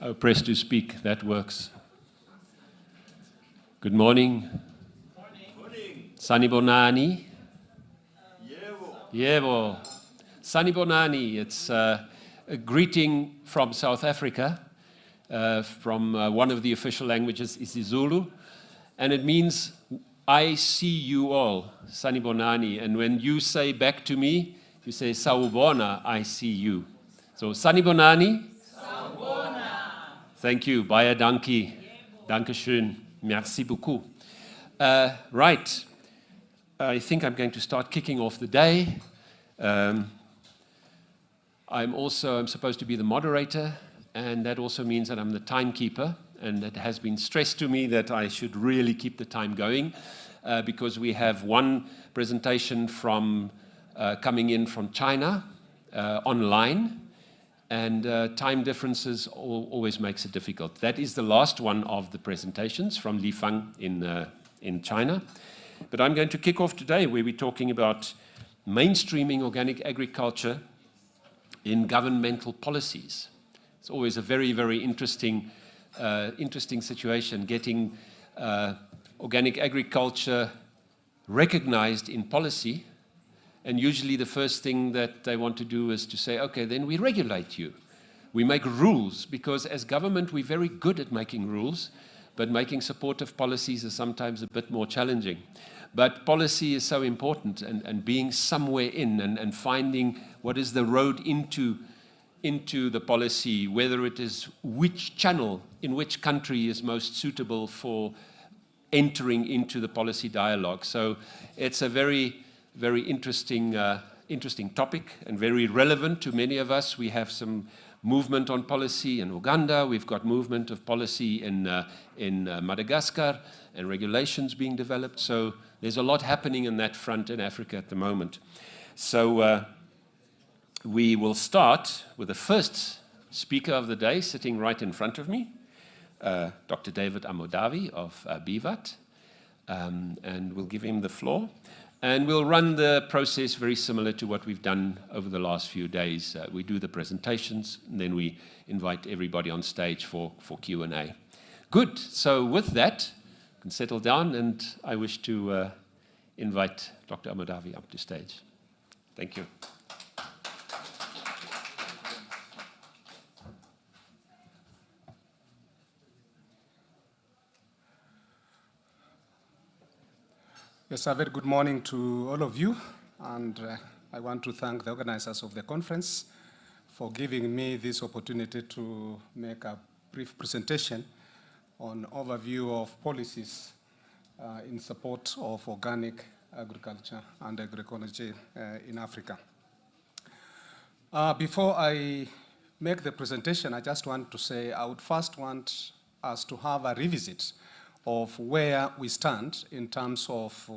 Oh, press to speak, that works. Good morning. Morning. Sanibonani. Yevo. Sanibonani. It's a greeting from South Africa, from one of the official languages, isiZulu, and it means I see you all, Sanibonani. And when you say back to me, you say Sawubona, I see you. So Sanibonani. Thank you. Baie dankie. Dankeschön. Merci beaucoup. Right. I think I'm going to start kicking off the day. I'm supposed to be the moderator, and that also means that I'm the timekeeper. And it has been stressed to me that I should really keep the time going because we have one presentation from coming in from China online. And time differences always makes it difficult. That is the last one of the presentations from Lifang in China. But I'm going to kick off today where we're talking about mainstreaming organic agriculture in governmental policies. It's always a very, very interesting situation, getting organic agriculture recognized in policy. And usually the first thing that they want to do is to say, okay, then we regulate you. We make rules, because as government, we're very good at making rules, but making supportive policies is sometimes a bit more challenging. But policy is so important, and being somewhere in and finding what is the road into the policy, whether it is which channel in which country is most suitable for entering into the policy dialogue. So it's a very interesting topic and very relevant to many of us. We have some movement on policy in Uganda. We've got movement of policy in Madagascar and regulations being developed. So there's a lot happening in that front in Africa at the moment. So we will start with the first speaker of the day sitting right in front of me, Dr. David Amodavi of BVAT, and we'll give him the floor. And we'll run the process very similar to what we've done over the last few days. We do the presentations, and then we invite everybody on stage for Q&A. Good. So with that, you can settle down, and I wish to invite Dr. Amodavi up to stage. Thank you. Yes, a very good morning to all of you, and I want to thank the organizers of the conference for giving me this opportunity to make a brief presentation on overview of policies in support of organic agriculture and agroecology in Africa. Before I make the presentation, I just want to say I would first want us to have a revisit of where we stand in terms of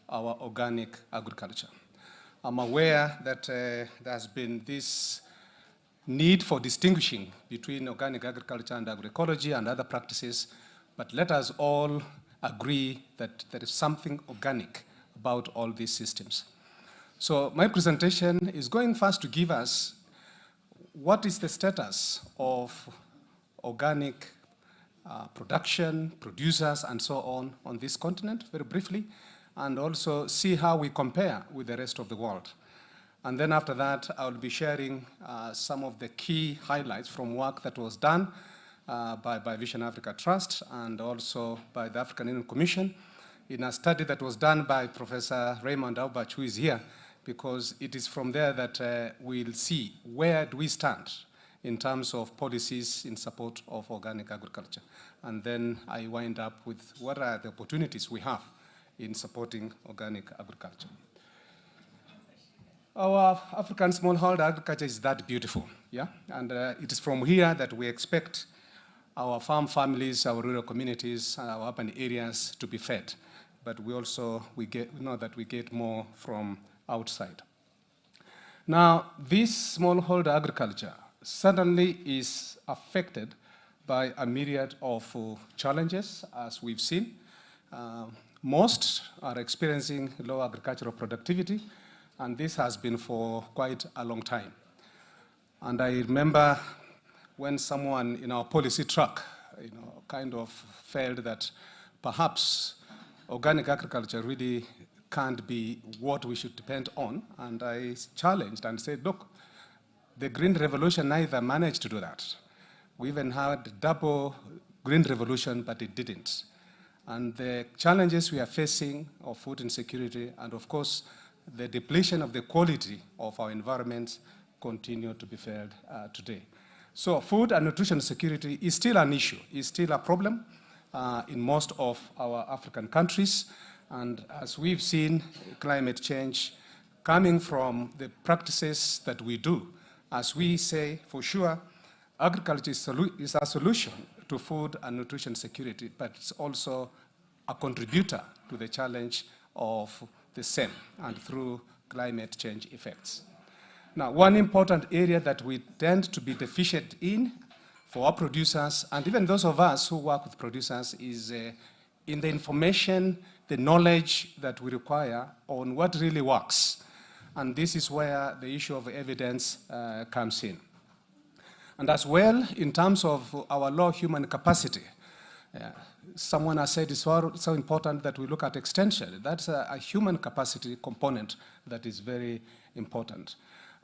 our organic agriculture. I'm aware that there's been this need for distinguishing between organic agriculture and agroecology and other practices, but let us all agree that there is something organic about all these systems. So my presentation is going first to give us what is the status of organic production, producers, and so on this continent, very briefly, and also see how we compare with the rest of the world. And then after that, I'll be sharing some of the key highlights from work that was done by Vision Africa Trust and also by the African Union Commission in a study that was done by Professor Raymond Aubach, who is here, because it is from there that we'll see where do we stand in terms of policies in support of organic agriculture. And then I wind up with what are the opportunities we have in supporting organic agriculture. Our African smallholder agriculture is that beautiful, yeah? And it is from here that we expect our farm families, our rural communities, and our urban areas to be fed. But we know that we get more from outside. Now, this smallholder agriculture certainly is affected by a myriad of challenges, as we've seen. Most are experiencing low agricultural productivity, and this has been for quite a long time. And I remember when someone in our policy track, kind of felt that perhaps organic agriculture really can't be what we should depend on. And I challenged and said, look, the Green Revolution neither managed to do that. We even had double Green Revolution, but it didn't. And the challenges we are facing of food insecurity and, of course, the depletion of the quality of our environment continue to be felt today. So food and nutrition security is still an issue, is still a problem in most of our African countries. And as we've seen, climate change coming from the practices that we do, as we say, for sure, agriculture is a solution to food and nutrition security, but it's also a contributor to the challenge of the same and through climate change effects. Now, one important area that we tend to be deficient in for our producers, and even those of us who work with producers, is in the information, the knowledge that we require on what really works. And this is where the issue of evidence comes in. And as well, in terms of our low human capacity, someone has said it's so important that we look at extension. That's a human capacity component that is very important.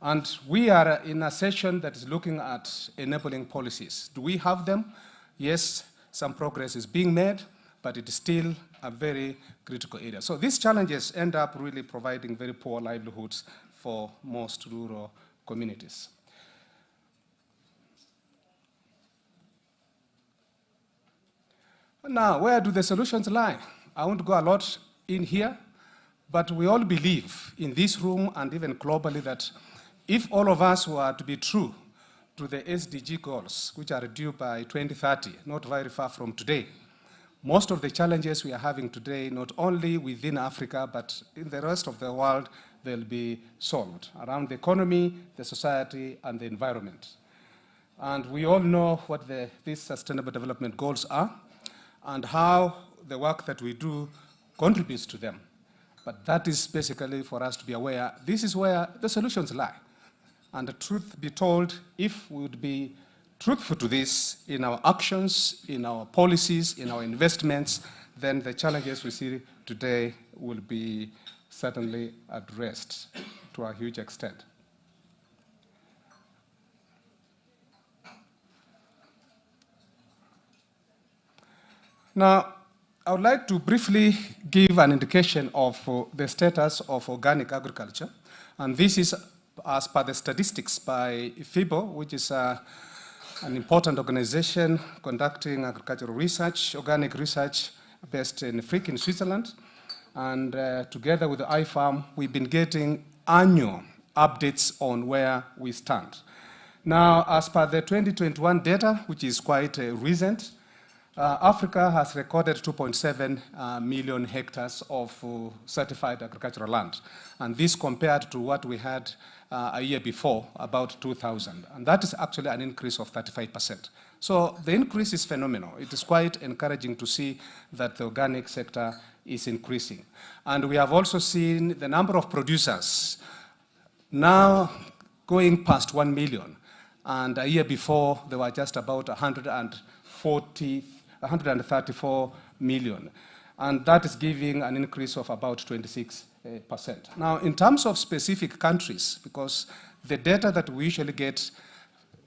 And we are in a session that is looking at enabling policies. Do we have them? Yes, some progress is being made, but it is still a very critical area. So these challenges end up really providing very poor livelihoods for most rural communities. Now, where do the solutions lie? I won't go a lot in here, but we all believe in this room and even globally that if all of us were to be true to the SDG goals, which are due by 2030, not very far from today, most of the challenges we are having today, not only within Africa, but in the rest of the world, they'll be solved around the economy, the society, and the environment. And we all know what these Sustainable Development Goals are and how the work that we do contributes to them. But that is basically for us to be aware, this is where the solutions lie. And the truth be told, if we would be truthful to this in our actions, in our policies, in our investments, then the challenges we see today will be certainly addressed to a huge extent. Now, I would like to briefly give an indication of the status of organic agriculture. And this is as per the statistics by FIBO, which is an important organization conducting agricultural research, organic research based in Frick in Switzerland. And together with the iFarm, we've been getting annual updates on where we stand. Now, as per the 2021 data, which is quite recent, Africa has recorded 2.7 million hectares of certified agricultural land. And this compared to what we had a year before, about 2,000. And that is actually an increase of 35%. So the increase is phenomenal. It is quite encouraging to see that the organic sector is increasing. And we have also seen the number of producers now going past 1 million. And a year before, there were just about 134 million. And that is giving an increase of about 26%. Now, in terms of specific countries, because the data that we usually get,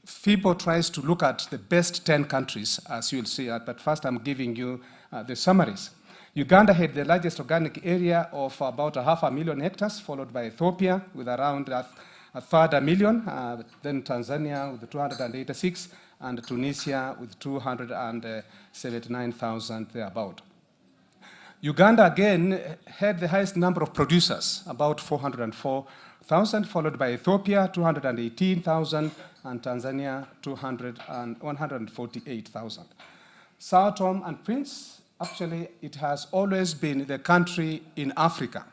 FIBO tries to look at the best 10 countries, as you'll see, but first I'm giving you the summaries. Uganda had the largest organic area of about 500,000 hectares, followed by Ethiopia with around a third a million, then Tanzania with 286, and Tunisia with 279,000 thereabout. Uganda again had the highest number of producers, about 404,000, followed by Ethiopia, 218,000, and Tanzania, 148,000. Sao Tome and Prince, actually, it has always been the country in Africa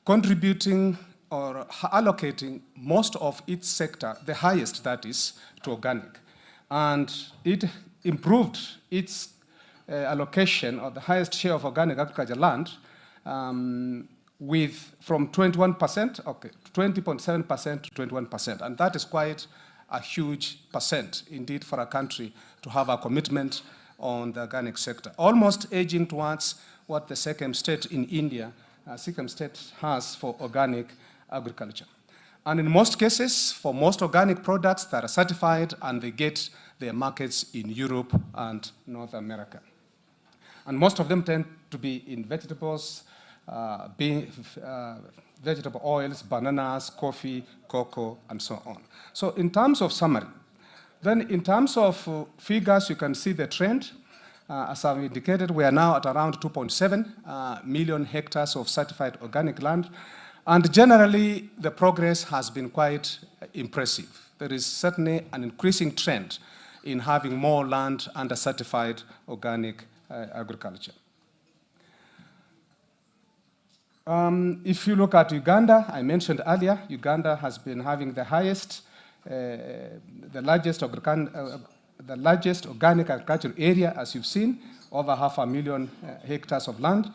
contributing or allocating most of its sector, the highest that is, to organic. And it improved its allocation of the highest share of organic agriculture land from 21%, 20.7% to 21%. And that is quite a huge percent, indeed, for a country to have a commitment on the organic sector, almost edging towards what the second state in India, Sikkim state has for organic agriculture. And in most cases, for most organic products that are certified and they get their markets in Europe and North America. And most of them tend to be in vegetables, vegetable oils, bananas, coffee, cocoa, and so on. So in terms of summary, then in terms of figures, you can see the trend. As I've indicated, we are now at around 2.7 million hectares of certified organic land. And generally, the progress has been quite impressive. There is certainly an increasing trend in having more land under certified organic agriculture. If you look at Uganda, I mentioned earlier, Uganda has been having the highest, the largest organic agricultural area, as you've seen, over 500,000 hectares of land,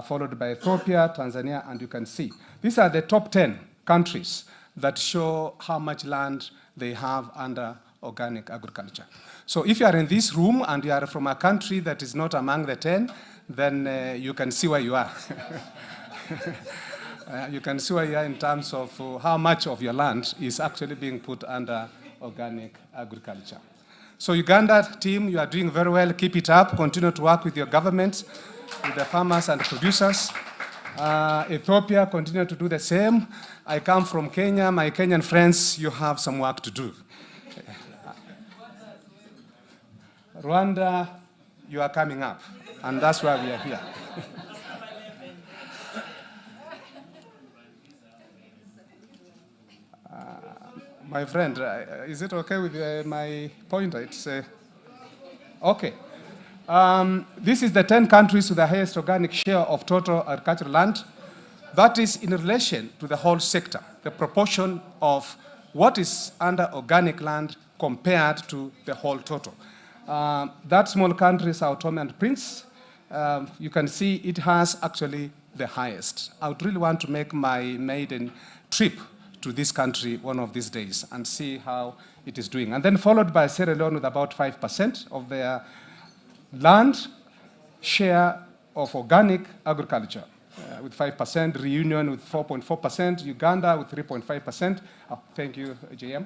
followed by Ethiopia, Tanzania, and you can see. These are the top 10 countries that show how much land they have under organic agriculture. So if you are in this room and you are from a country that is not among the 10, then you can see where you are. You can see where you are in terms of how much of your land is actually being put under organic agriculture. So Uganda team, you are doing very well. Keep it up. Continue to work with your government, with the farmers and producers. Ethiopia, continue to do the same. I come from Kenya. My Kenyan friends, you have some work to do. Rwanda, you are coming up, and that's why we are here. My friend, is it okay with my pointer? It's okay. This is the 10 countries with the highest organic share of total agricultural land. That is in relation to the whole sector, the proportion of what is under organic land compared to the whole total. That small country is Sao Tome and Prince. You can see it has actually the highest. I would really want to make my maiden trip to this country one of these days and see how it is doing. And then followed by Sierra Leone with about 5% of their land share of organic agriculture, with 5%, Reunion with 4.4%, Uganda with 3.5%. Oh, thank you, JM.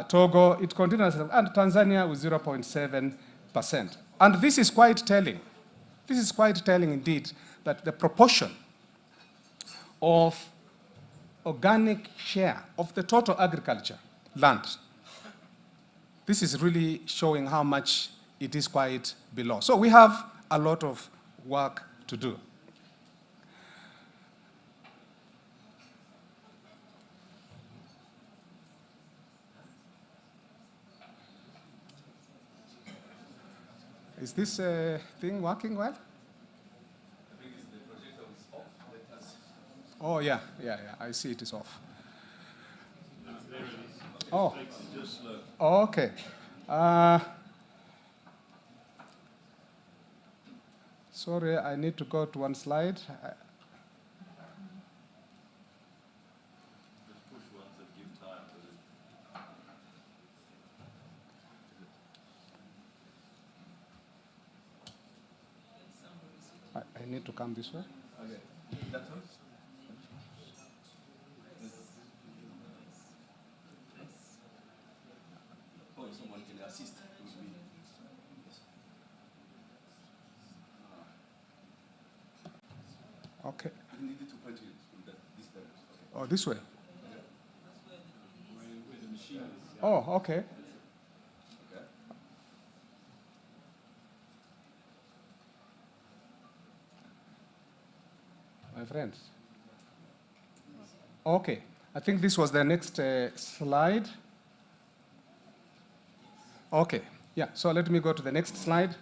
Togo, it continues, and Tanzania with 0.7%. And this is quite telling. This is quite telling indeed that the proportion of organic share of the total agriculture land, this is really showing how much it is quite below. So we have a lot of work to do. Is this thing working well? I think the projector is off. Let us... Oh, yeah, I see it is off. Oh, okay. Sorry, I need to go to one slide. I need to come this way. Okay. That one? Oh, someone can assist with me. Okay. You needed to point it in this direction. Okay. Oh, this way? Where the machine is. Oh, okay. Okay. My friends. Okay, I think this was the next slide. Okay, yeah, so let me go to the next slide.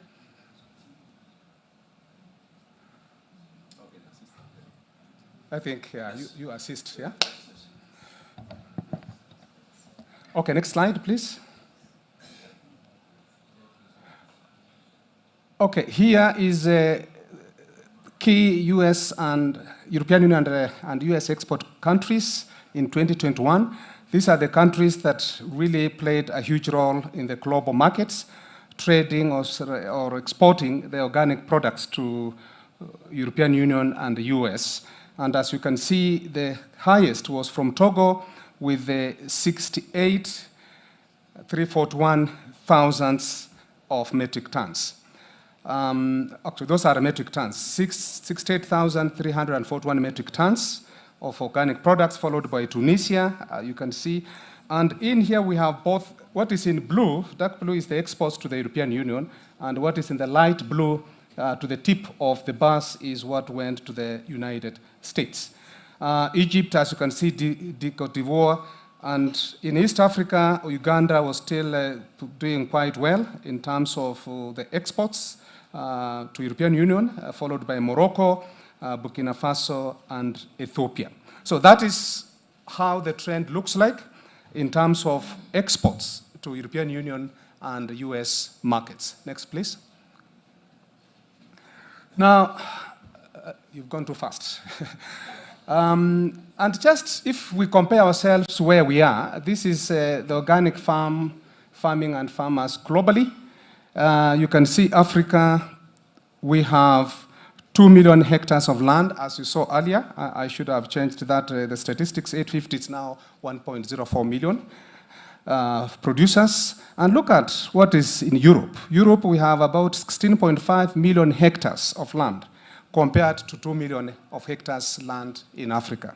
I think you assist, yeah? Okay, next slide, please. Okay, here is key US and European Union and US export countries in 2021. These are the countries that really played a huge role in the global markets, trading or exporting the organic products to European Union and the US. And as you can see, the highest was from Togo with the 68,341 thousands of metric tons. Actually, those are metric tons. 68,341 metric tons of organic products, followed by Tunisia, you can see. And in here we have both, what is in blue, dark blue is the exports to the European Union, and what is in the light blue to the tip of the bus is what went to the United States. Egypt, as you can see, Côte d'Ivoire, and in East Africa, Uganda was still doing quite well in terms of the exports to European Union, followed by Morocco, Burkina Faso, and Ethiopia. So that is how the trend looks like in terms of exports to European Union and US markets. Next, please. Now, you've gone too fast. And just if we compare ourselves where we are, this is the organic farming and farmers globally. You can see Africa, we have 2 million hectares of land, as you saw earlier. I should have changed that, the statistics, 850, it's now 1.04 million producers. And look at what is in Europe. Europe, we have about 16.5 million hectares of land, compared to 2 million of hectares land in Africa.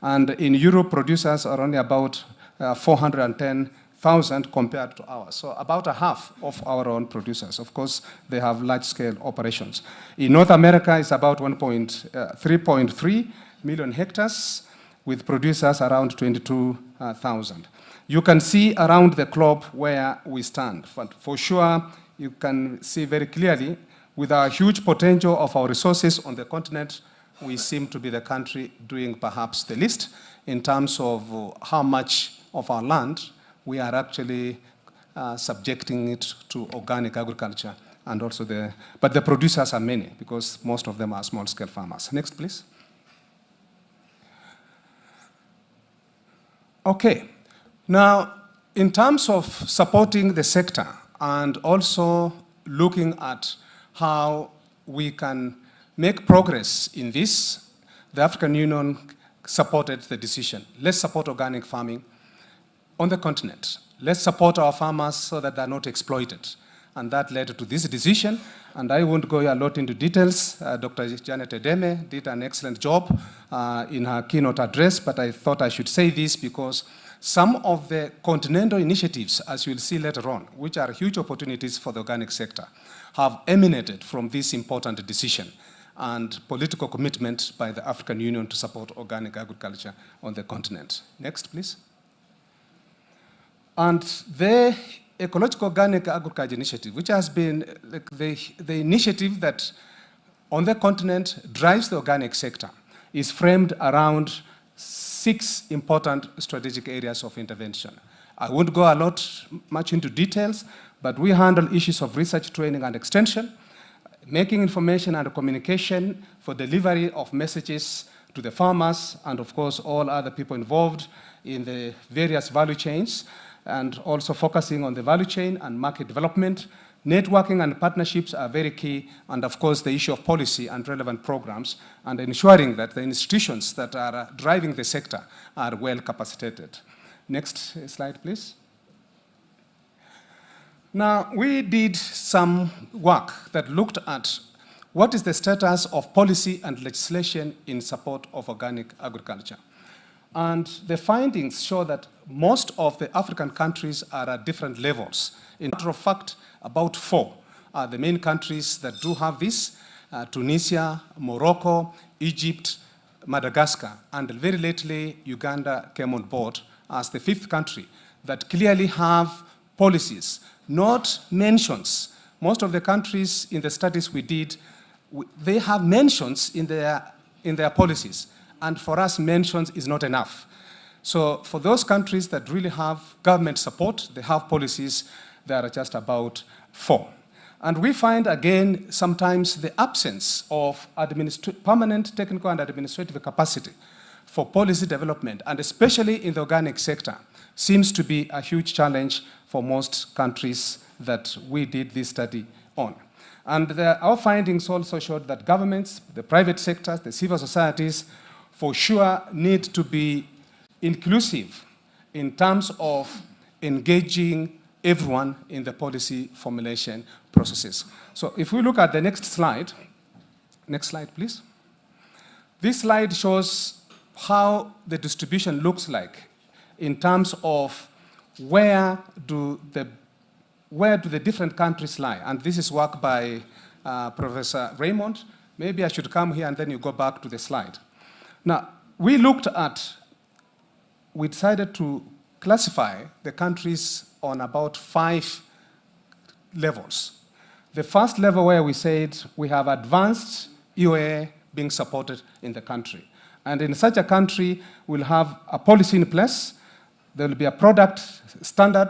And in Europe, producers are only about 410,000 compared to ours. So about a half of our own producers. Of course, they have large-scale operations. In North America, it's about 3.3 million hectares, with producers around 22,000. You can see around the globe where we stand. But for sure, you can see very clearly, with our huge potential of our resources on the continent, we seem to be the country doing perhaps the least in terms of how much of our land we are actually subjecting it to organic agriculture, and also but the producers are many, because most of them are small-scale farmers. Next, please. Okay. Now, in terms of supporting the sector and also looking at how we can make progress in this, the African Union supported the decision. Let's support organic farming on the continent. Let's support our farmers so that they're not exploited. And that led to this decision. And I won't go a lot into details. Dr. Janet Edeme did an excellent job in her keynote address, but I thought I should say this because some of the continental initiatives, as you'll see later on, which are huge opportunities for the organic sector, have emanated from this important decision and political commitment by the African Union to support organic agriculture on the continent. Next, please. And the Ecological Organic Agriculture Initiative, which has been the initiative that on the continent drives the organic sector, is framed around 6 important strategic areas of intervention. I won't go much into details, but we handle issues of research, training, and extension, making information and communication for delivery of messages to the farmers, and of course all other people involved in the various value chains, and also focusing on the value chain and market development. Networking and partnerships are very key, and of course the issue of policy and relevant programs, and ensuring that the institutions that are driving the sector are well capacitated. Next slide, please. Now, we did some work that looked at what is the status of policy and legislation in support of organic agriculture. And the findings show that most of the African countries are at different levels. In matter of fact, about 4 are the main countries that do have this: Tunisia, Morocco, Egypt, Madagascar, and very lately Uganda came on board as the 5th country that clearly have policies, not mentions. Most of the countries in the studies we did, they have mentions in their policies, and for us mentions is not enough. So for those countries that really have government support, they have policies, there are just about 4. And we find, again, sometimes the absence of permanent technical and administrative capacity for policy development, and especially in the organic sector, seems to be a huge challenge for most countries that we did this study on. And our findings also showed that governments, the private sectors, the civil societies, for sure need to be inclusive in terms of engaging everyone in the policy formulation processes. So if we look at the next slide please. This slide shows how the distribution looks like in terms of where do the different countries lie. And this is work by Professor Raymond. Maybe I should come here and then you go back to the slide. Now, we decided to classify the countries on about 5 levels. The first level where we said we have advanced EOA being supported in the country. And in such a country, we'll have a policy in place, there will be a product standard,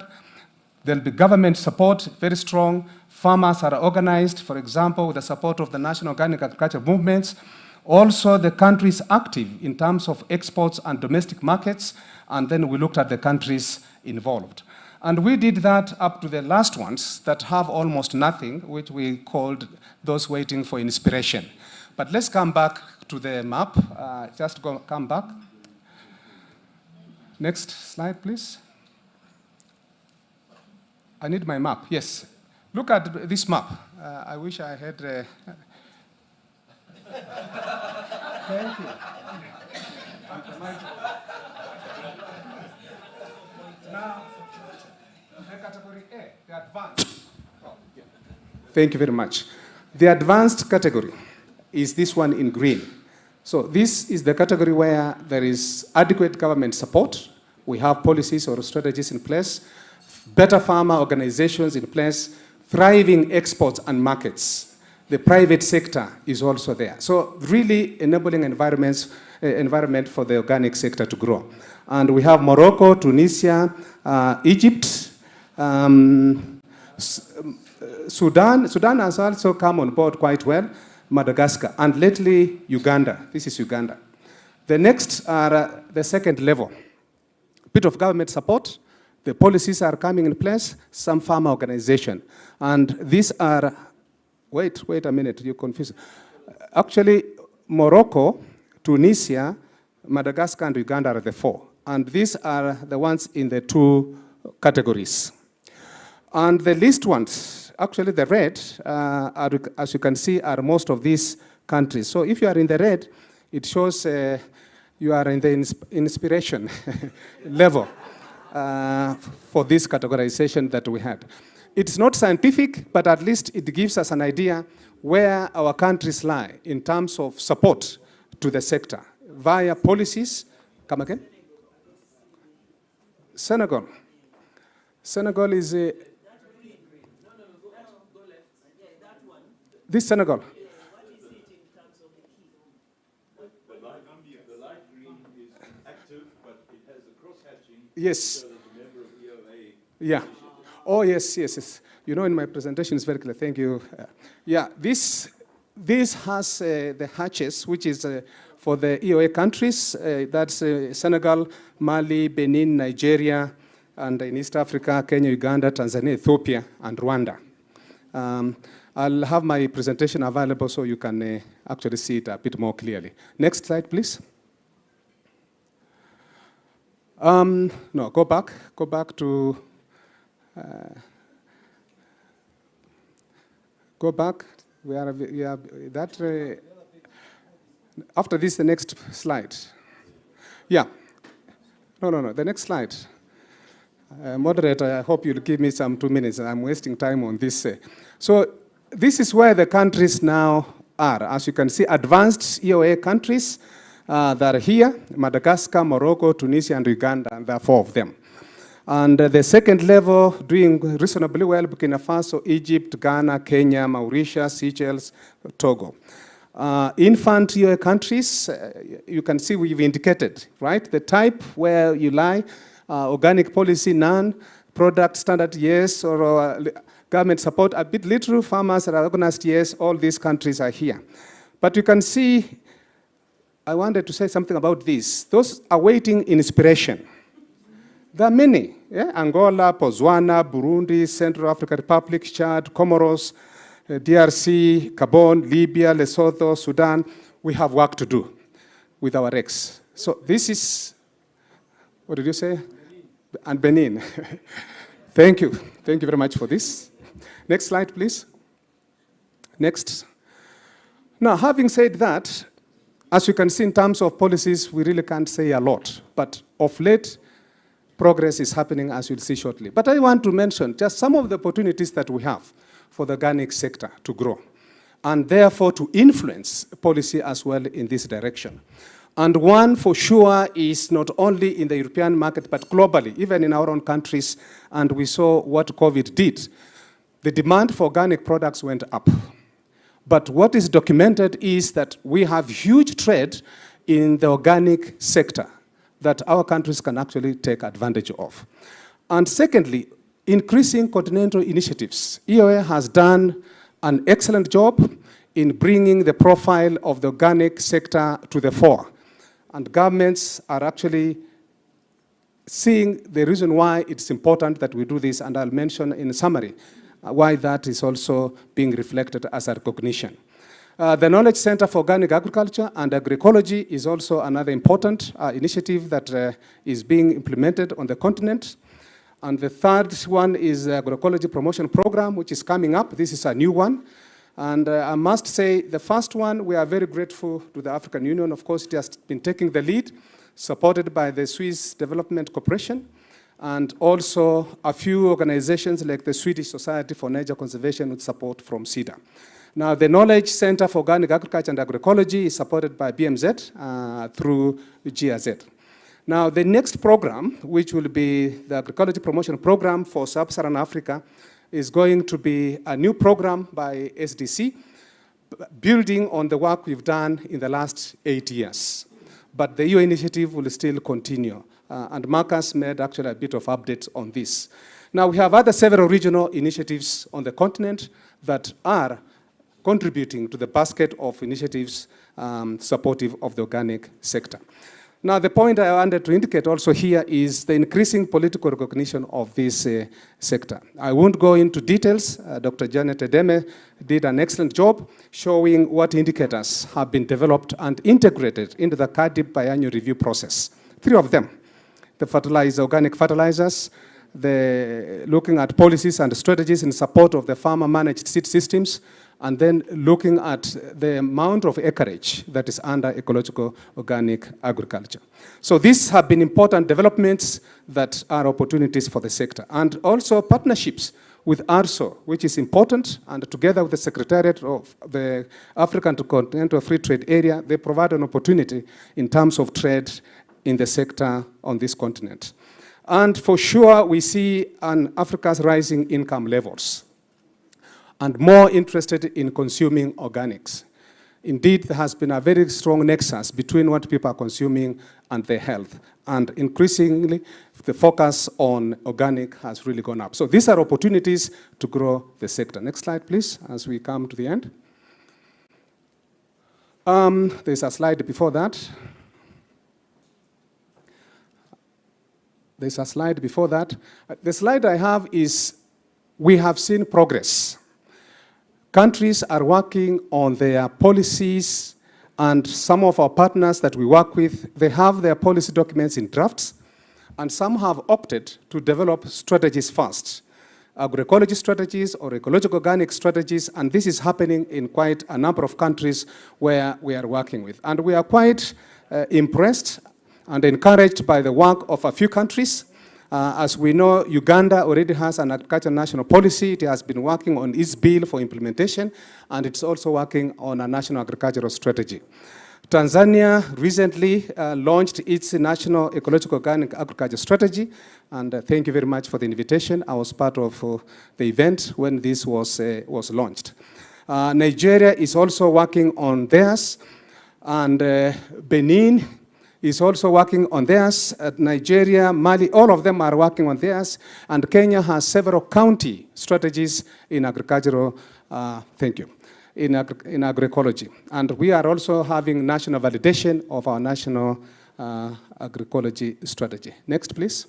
there will be government support, very strong. Farmers are organized, for example, with the support of the national organic agriculture movements. Also, the country is active in terms of exports and domestic markets, and then we looked at the countries involved. And we did that up to the last ones that have almost nothing, which we called those waiting for inspiration. But let's come back to the map. Come back. Next slide, please. I need my map, yes. Look at this map. I wish I had... Thank you. Now, the category A, the advanced. Thank you very much. The advanced category is this one in green. So this is the category where there is adequate government support. We have policies or strategies in place, better farmer organizations in place, thriving exports and markets. The private sector is also there. So really enabling environment for the organic sector to grow. And we have Morocco, Tunisia, Egypt, Sudan. Sudan has also come on board quite well, Madagascar, and lately Uganda. This is Uganda. The next are the second level. Bit of government support. The policies are coming in place, some farmer organization. And these are, wait a minute, you're confused. Actually, Morocco, Tunisia, Madagascar, and Uganda are the 4. And these are the ones in the 2 categories. And the least ones, actually the red, as you can see, are most of these countries. So if you are in the red, it shows you are in the inspiration level for this categorization that we had. It's not scientific, but at least it gives us an idea where our countries lie in terms of support to the sector via policies. Come again? Senegal. Senegal is a... This Senegal. The light green is active, but it has a cross-hatching. Yes. So that the member of EOA. Yeah. Oh, yes. You know, in my presentation, it's very clear. Thank you. Yeah, this has the hatches, which is for the EOA countries. That's Senegal, Mali, Benin, Nigeria, and in East Africa, Kenya, Uganda, Tanzania, Ethiopia, and Rwanda. I'll have my presentation available so you can actually see it a bit more clearly. Next slide, please. No, go back to... go back. We are that. After this, the next slide. Yeah. No. The next slide. Moderator, I hope you'll give me some 2 minutes. I'm wasting time on this. So this is where the countries now are. As you can see, advanced EOA countries that are here: Madagascar, Morocco, Tunisia, and Uganda, and there are 4 of them. And the second level, doing reasonably well, Burkina Faso, Egypt, Ghana, Kenya, Mauritius, Seychelles, Togo. Infant EOA countries, you can see we've indicated, right? The type where you lie, organic policy, none, product standard, yes, or government support, a bit little, farmers are organized, yes, all these countries are here. But you can see I wanted to say something about this. Those awaiting inspiration, there are many. Yeah? Angola, Botswana, Burundi, Central African Republic, Chad, Comoros, DRC, Gabon, Libya, Lesotho, Sudan. We have work to do with our RECs. So this is, what did you say? Benin. And Benin. Thank you. Thank you very much for this. Next slide, please. Next. Now, having said that, as you can see in terms of policies, we really can't say a lot. But of late, progress is happening, as you'll see shortly. But I want to mention just some of the opportunities that we have for the organic sector to grow, and therefore to influence policy as well in this direction. And one for sure is not only in the European market, but globally, even in our own countries, and we saw what COVID did. The demand for organic products went up. But what is documented is that we have huge trade in the organic sector that our countries can actually take advantage of. And secondly, increasing continental initiatives. EOA has done an excellent job in bringing the profile of the organic sector to the fore. And governments are actually seeing the reason why it's important that we do this, and I'll mention in summary why that is also being reflected as a recognition. The Knowledge Center for Organic Agriculture and Agroecology is also another important initiative that is being implemented on the continent. And the third one is the Agroecology Promotion Program, which is coming up. This is a new one. And I must say, the first one, we are very grateful to the African Union. Of course, it has been taking the lead, supported by the Swiss Development Corporation, and also a few organizations like the Swedish Society for Nature Conservation with support from CIDA. Now, the Knowledge Center for Organic Agriculture and Agroecology is supported by BMZ through GRZ. Now, the next program, which will be the Agroecology Promotion Program for Sub-Saharan Africa, is going to be a new program by SDC, building on the work we've done in the last 8 years. But the EU initiative will still continue. And Marcus made actually a bit of updates on this. Now, we have other several regional initiatives on the continent that are contributing to the basket of initiatives supportive of the organic sector. Now, the point I wanted to indicate also here is the increasing political recognition of this sector. I won't go into details. Dr. Janet Edeme did an excellent job showing what indicators have been developed and integrated into the CADIB biannual review process. 3 of them: the organic fertilizers, the looking at policies and strategies in support of the farmer-managed seed systems, and then looking at the amount of acreage that is under ecological organic agriculture. So these have been important developments that are opportunities for the sector. And also partnerships with ARSO, which is important, and together with the Secretariat of the African Continental Free Trade Area, they provide an opportunity in terms of trade in the sector on this continent. And for sure, we see Africa's rising income levels and more interested in consuming organics. Indeed, there has been a very strong nexus between what people are consuming and their health. And increasingly, the focus on organic has really gone up. So these are opportunities to grow the sector. Next slide, please, as we come to the end. There's a slide before that. There's a slide before that. The slide I have is, we have seen progress. Countries are working on their policies, and some of our partners that we work with, they have their policy documents in drafts, and some have opted to develop strategies first. Agroecology strategies or ecological organic strategies, and this is happening in quite a number of countries where we are working with. And we are quite impressed and encouraged by the work of a few countries. As we know, Uganda already has an agricultural national policy. It has been working on its bill for implementation, and it's also working on a national agricultural strategy. Tanzania recently launched its national ecological organic agriculture strategy, and thank you very much for the invitation. I was part of the event when this was launched. Nigeria is also working on theirs, and Benin is also working on theirs. Nigeria, Mali, all of them are working on theirs. And Kenya has several county strategies in agricultural, in agroecology. And we are also having national validation of our national agroecology strategy. Next, please.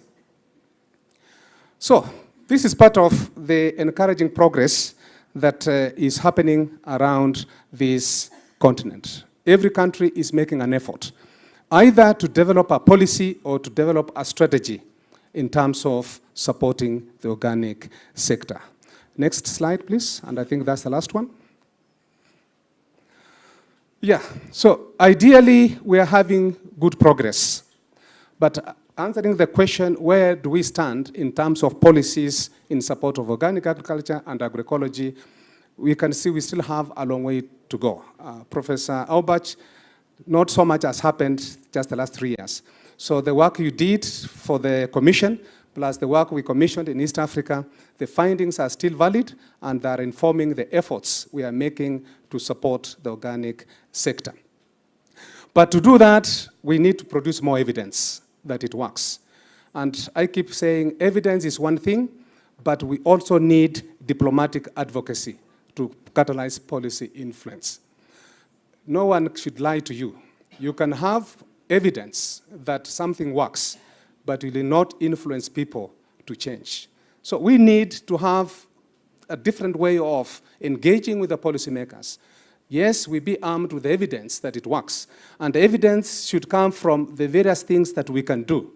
So this is part of the encouraging progress that is happening around this continent. Every country is making an effort, either to develop a policy or to develop a strategy in terms of supporting the organic sector. Next slide, please, and I think that's the last one. Yeah, so ideally, we are having good progress. But answering the question, where do we stand in terms of policies in support of organic agriculture and agroecology, we can see we still have a long way to go. Professor Aubach, not so much has happened just the last 3 years. So the work you did for the commission, plus the work we commissioned in East Africa, the findings are still valid and they are informing the efforts we are making to support the organic sector. But to do that, we need to produce more evidence that it works. And I keep saying evidence is one thing, but we also need diplomatic advocacy to catalyze policy influence. No one should lie to you. You can have evidence that something works, but it will not influence people to change. So we need to have a different way of engaging with the policymakers. Yes, we be armed with evidence that it works. And the evidence should come from the various things that we can do.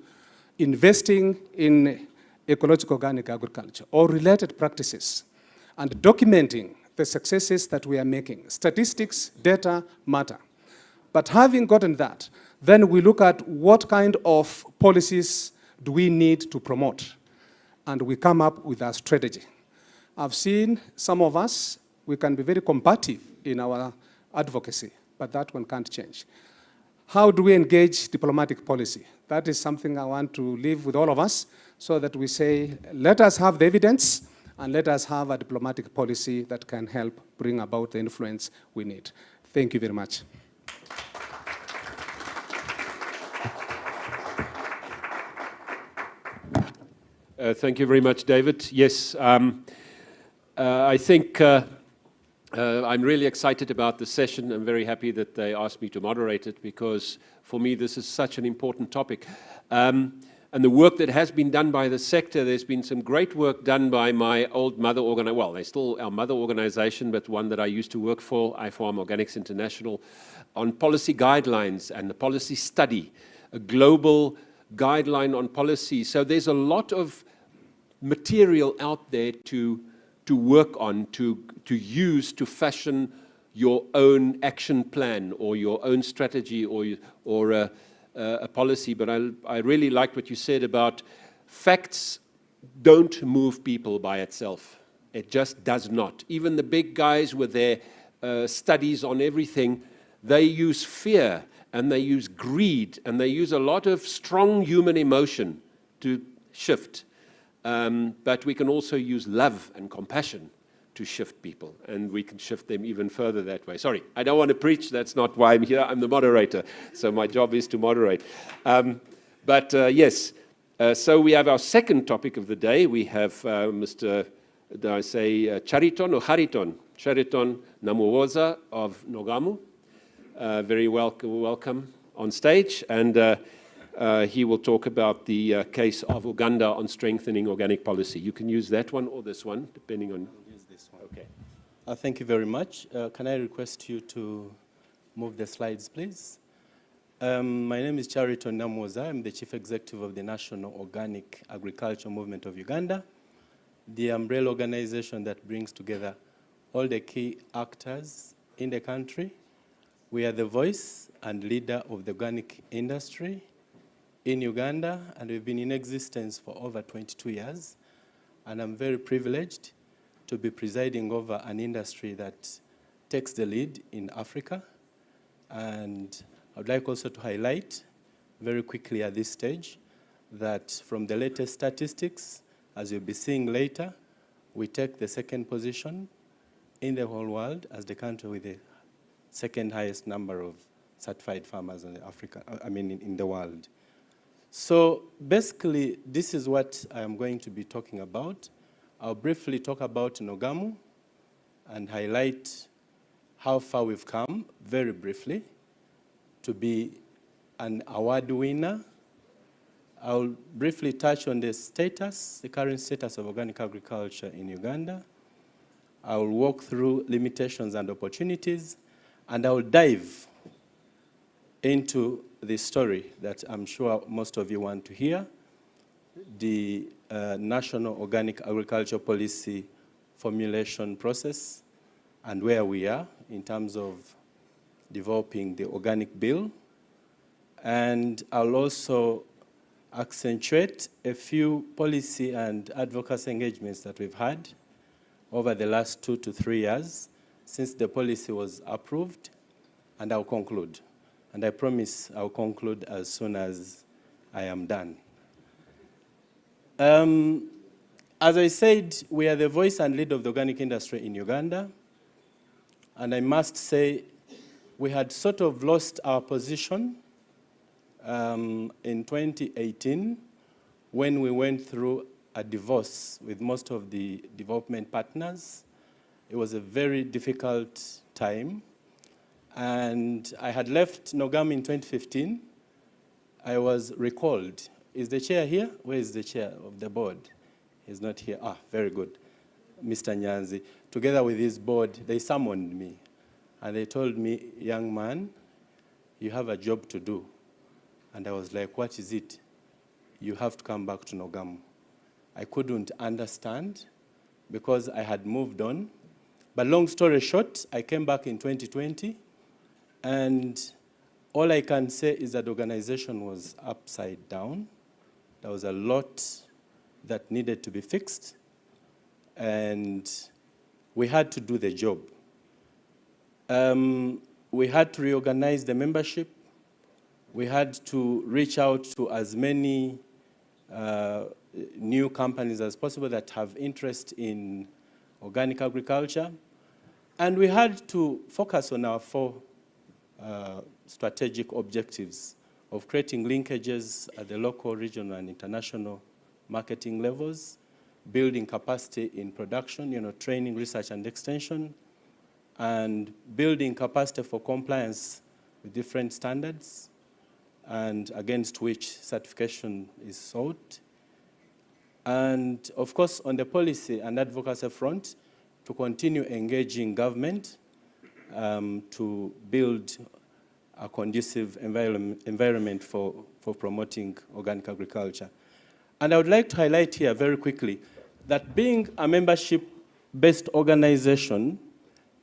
Investing in ecological organic agriculture or related practices, and documenting the successes that we are making. Statistics, data matter. But having gotten that, then we look at what kind of policies do we need to promote, and we come up with a strategy. I've seen some of us, we can be very combative in our advocacy, but that one can't change. How do we engage diplomatic policy? That is something I want to leave with all of us, so that we say, let us have the evidence, and let us have a diplomatic policy that can help bring about the influence we need. Thank you very much. Thank you very much, David. Yes, I think I'm really excited about the session. I'm very happy that they asked me to moderate it, because for me this is such an important topic. And the work that has been done by the sector, there's been some great work done by my old mother organization, well, they're still our mother organization, but one that I used to work for, IFARM Organics International, on policy guidelines and the policy study, a global guideline on policy. So there's a lot of material out there to work on, to use to fashion your own action plan or your own strategy or a policy. But I really liked what you said about facts don't move people by itself. It just does not. Even the big guys with their studies on everything, they use fear and they use greed and they use a lot of strong human emotion to shift. But we can also use love and compassion to shift people, and we can shift them even further that way. Sorry, I don't want to preach. That's not why I'm here. I'm the moderator, so my job is to moderate. Yes, so we have our second topic of the day. We have Mr. Did I say Chariton or Hariton? Chariton Namuwoza of Nogamu. Very welcome on stage, and he will talk about the case of Uganda on strengthening organic policy. You can use that one or this one, depending on... I'll use this one. Okay. Thank you very much. Can I request you to move the slides, please? My name is Chariton Namuwoza. I'm the Chief Executive of the National Organic Agriculture Movement of Uganda, the umbrella organization that brings together all the key actors in the country. We are the voice and leader of the organic industry in Uganda, and we've been in existence for over 22 years. And I'm very privileged to be presiding over an industry that takes the lead in Africa. And I'd like also to highlight very quickly at this stage that from the latest statistics, as you'll be seeing later, we take the second position in the whole world as the country with the second highest number of certified farmers in Africa, in the world. So basically, this is what I'm going to be talking about. I'll briefly talk about Nogamu and highlight how far we've come, very briefly, to be an award winner. I'll briefly touch on the current status of organic agriculture in Uganda. I'll walk through limitations and opportunities, and I'll dive into the story that I'm sure most of you want to hear, the National Organic Agriculture Policy formulation process and where we are in terms of developing the organic bill. And I'll also accentuate a few policy and advocacy engagements that we've had over the last 2 to 3 years since the policy was approved, and I'll conclude. And I promise I'll conclude as soon as I am done. As I said, we are the voice and lead of the organic industry in Uganda. And I must say, we had sort of lost our position in 2018 when we went through a divorce with most of the development partners. It was a very difficult time. And I had left Nogam in 2015. I was recalled. Is the chair here? Where is the chair of the board? He's not here. Ah, very good. Mr. Nyanzi. Together with his board, they summoned me. And they told me, young man, you have a job to do. And I was like, what is it? You have to come back to Nogam. I couldn't understand because I had moved on. But long story short, I came back in 2020. And all I can say is that the organization was upside down. There was a lot that needed to be fixed. And we had to do the job. We had to reorganize the membership. We had to reach out to as many new companies as possible that have interest in organic agriculture. And we had to focus on our 4 strategic objectives of creating linkages at the local, regional, and international marketing levels, building capacity in production, training, research, and extension, and building capacity for compliance with different standards, and against which certification is sought. And of course, on the policy and advocacy front, to continue engaging government to build a conducive environment for promoting organic agriculture. And I would like to highlight here very quickly that being a membership-based organization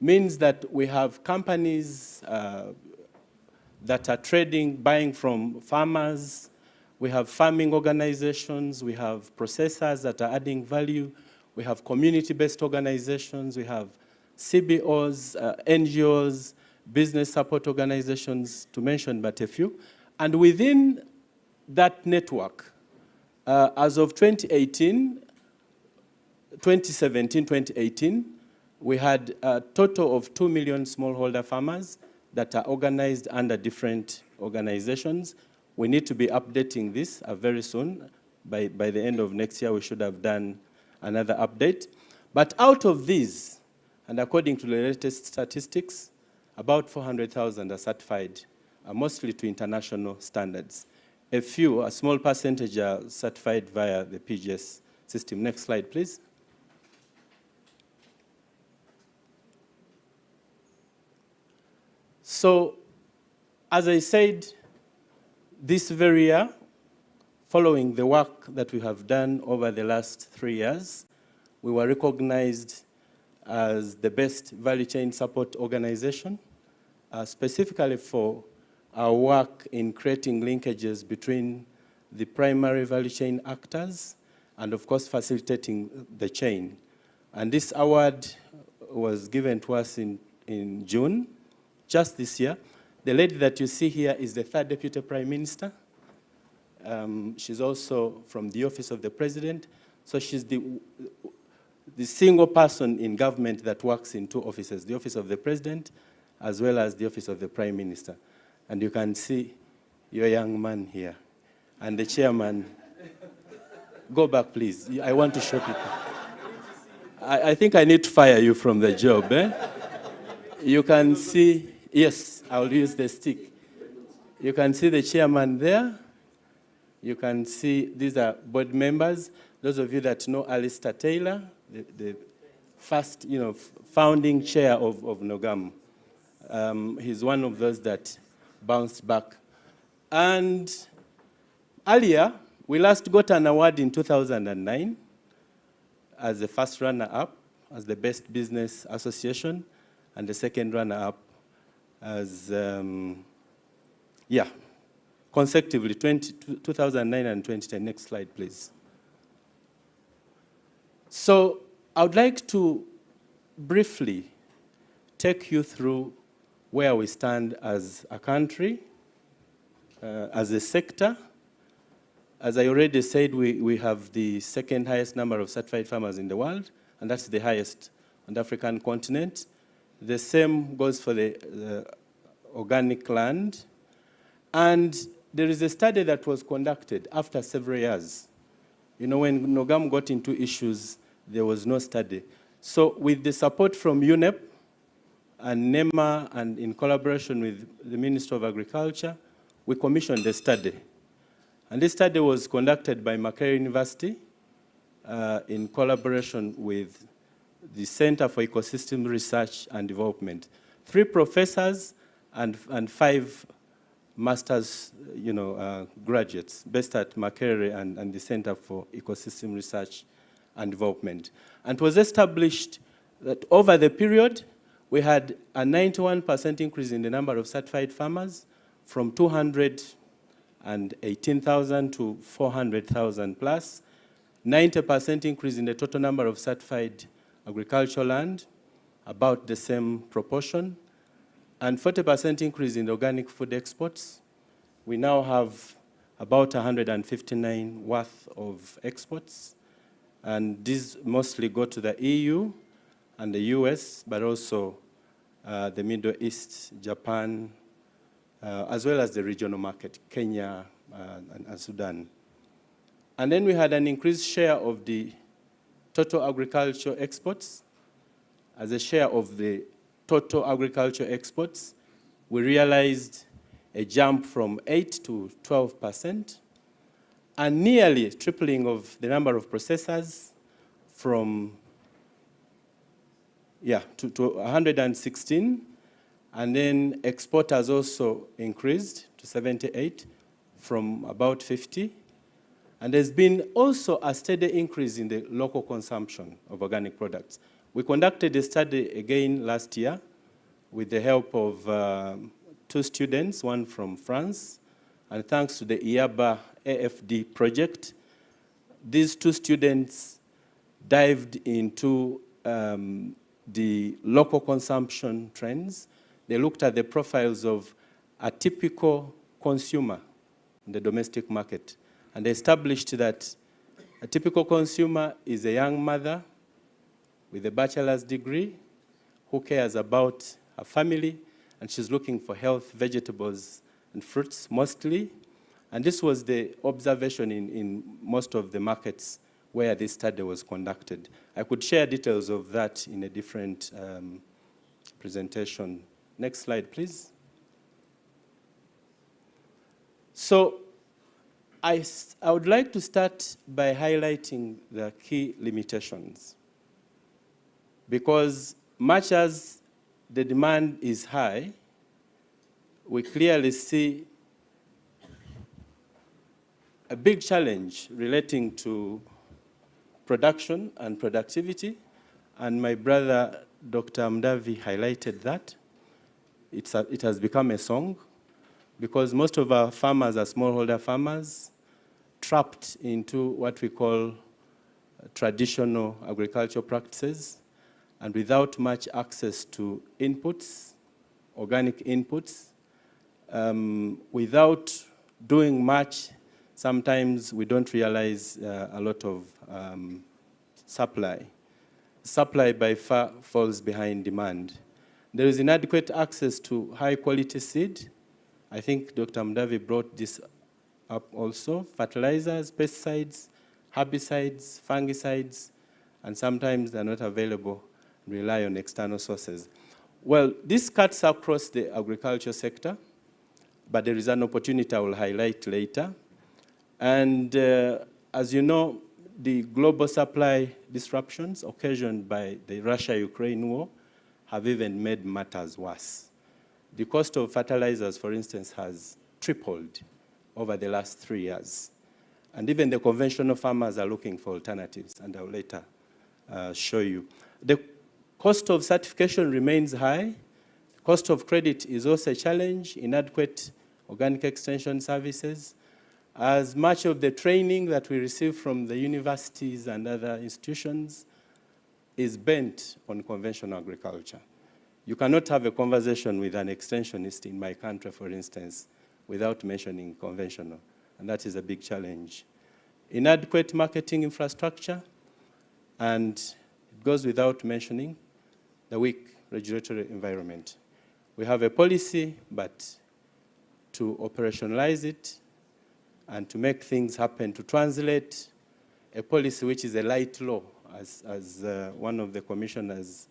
means that we have companies that are trading, buying from farmers. We have farming organizations. We have processors that are adding value. We have community-based organizations. We have CBOs, NGOs, business support organizations, to mention but a few. And within that network, as of 2017, 2018, we had a total of 2 million smallholder farmers that are organized under different organizations. We need to be updating this very soon. By the end of next year, we should have done another update. But out of these, and according to the latest statistics, about 400,000 are certified, mostly to international standards. A small percentage are certified via the PGS system. Next slide, please. So, as I said, this very year, following the work that we have done over the last 3 years, we were recognized as the best value chain support organization, specifically for our work in creating linkages between the primary value chain actors and, of course, facilitating the chain. And this award was given to us in June, just this year. The lady that you see here is the 3rd Deputy Prime Minister. She's also from the Office of the President. So she's the single person in government that works in 2 offices, the Office of the President as well as the Office of the Prime Minister. And you can see your young man here. And the chairman, go back, please. I want to show people. I think I need to fire you from the job, eh? You can see, yes, I'll use the stick. You can see the chairman there. You can see these are board members. Those of you that know Alistair Taylor, the first, founding chair of NOGAM. He's one of those that bounced back. And earlier, we last got an award in 2009 as the first runner-up, as the Best Business Association, and the second runner-up as, consecutively, 2009 and 2010. Next slide, please. So I would like to briefly take you through where we stand as a country, as a sector. As I already said, we have the second highest number of certified farmers in the world, and that's the highest on the African continent. The same goes for the organic land. And there is a study that was conducted after several years. When NOGAM got into issues, there was no study. So with the support from UNEP and NEMA, and in collaboration with the Ministry of Agriculture, we commissioned a study. And this study was conducted by Makerere University in collaboration with the Center for Ecosystem Research and Development. 3 professors and 5 master's graduates based at Makerere and the Center for Ecosystem Research and Development. And it was established that over the period, we had a 91% increase in the number of certified farmers from 218,000 to 400,000 plus, 90% increase in the total number of certified agricultural land, about the same proportion, and 40% increase in organic food exports. We now have about 159 worth of exports, and these mostly go to the EU and the US, but also the Middle East, Japan, as well as the regional market, Kenya and Sudan. And then we had an increased share of the total agricultural exports. As a share of the total agriculture exports, we realized a jump from 8 to 12%, and nearly tripling of the number of processors from to 116, and then exporters also increased to 78 from about 50. And there's been also a steady increase in the local consumption of organic products. We conducted a study again last year with the help of 2 students, one from France, and thanks to the IABA AFD project, these 2 students dived into the local consumption trends. They looked at the profiles of a typical consumer in the domestic market, and they established that a typical consumer is a young mother with a bachelor's degree who cares about her family, and she's looking for health, vegetables, and fruits mostly. And this was the observation in most of the markets where this study was conducted. I could share details of that in a different presentation. Next slide, please. So I would like to start by highlighting the key limitations, because much as the demand is high, we clearly see a big challenge relating to production and productivity, and my brother, Dr. Mdavi, highlighted that. It has become a song, because most of our farmers are smallholder farmers, trapped into what we call traditional agricultural practices, and without much access to inputs, organic inputs, without doing much. Sometimes we don't realize a lot of supply. Supply by far falls behind demand. There is inadequate access to high-quality seed. I think Dr. Mdavi brought this up also. Fertilizers, pesticides, herbicides, fungicides, and sometimes they're not available, rely on external sources. Well, this cuts across the agriculture sector, but there is an opportunity I will highlight later. And as you know, the global supply disruptions occasioned by the Russia-Ukraine war have even made matters worse. The cost of fertilizers, for instance, has tripled over the last 3 years. And even the conventional farmers are looking for alternatives, and I'll later show you. The cost of certification remains high. Cost of credit is also a challenge, inadequate organic extension services, as much of the training that we receive from the universities and other institutions is bent on conventional agriculture. You cannot have a conversation with an extensionist in my country, for instance, without mentioning conventional, and that is a big challenge. Inadequate marketing infrastructure, and it goes without mentioning the weak regulatory environment. We have a policy, but to operationalize it and to make things happen, to translate a policy which is a light law, as one of the commissioners,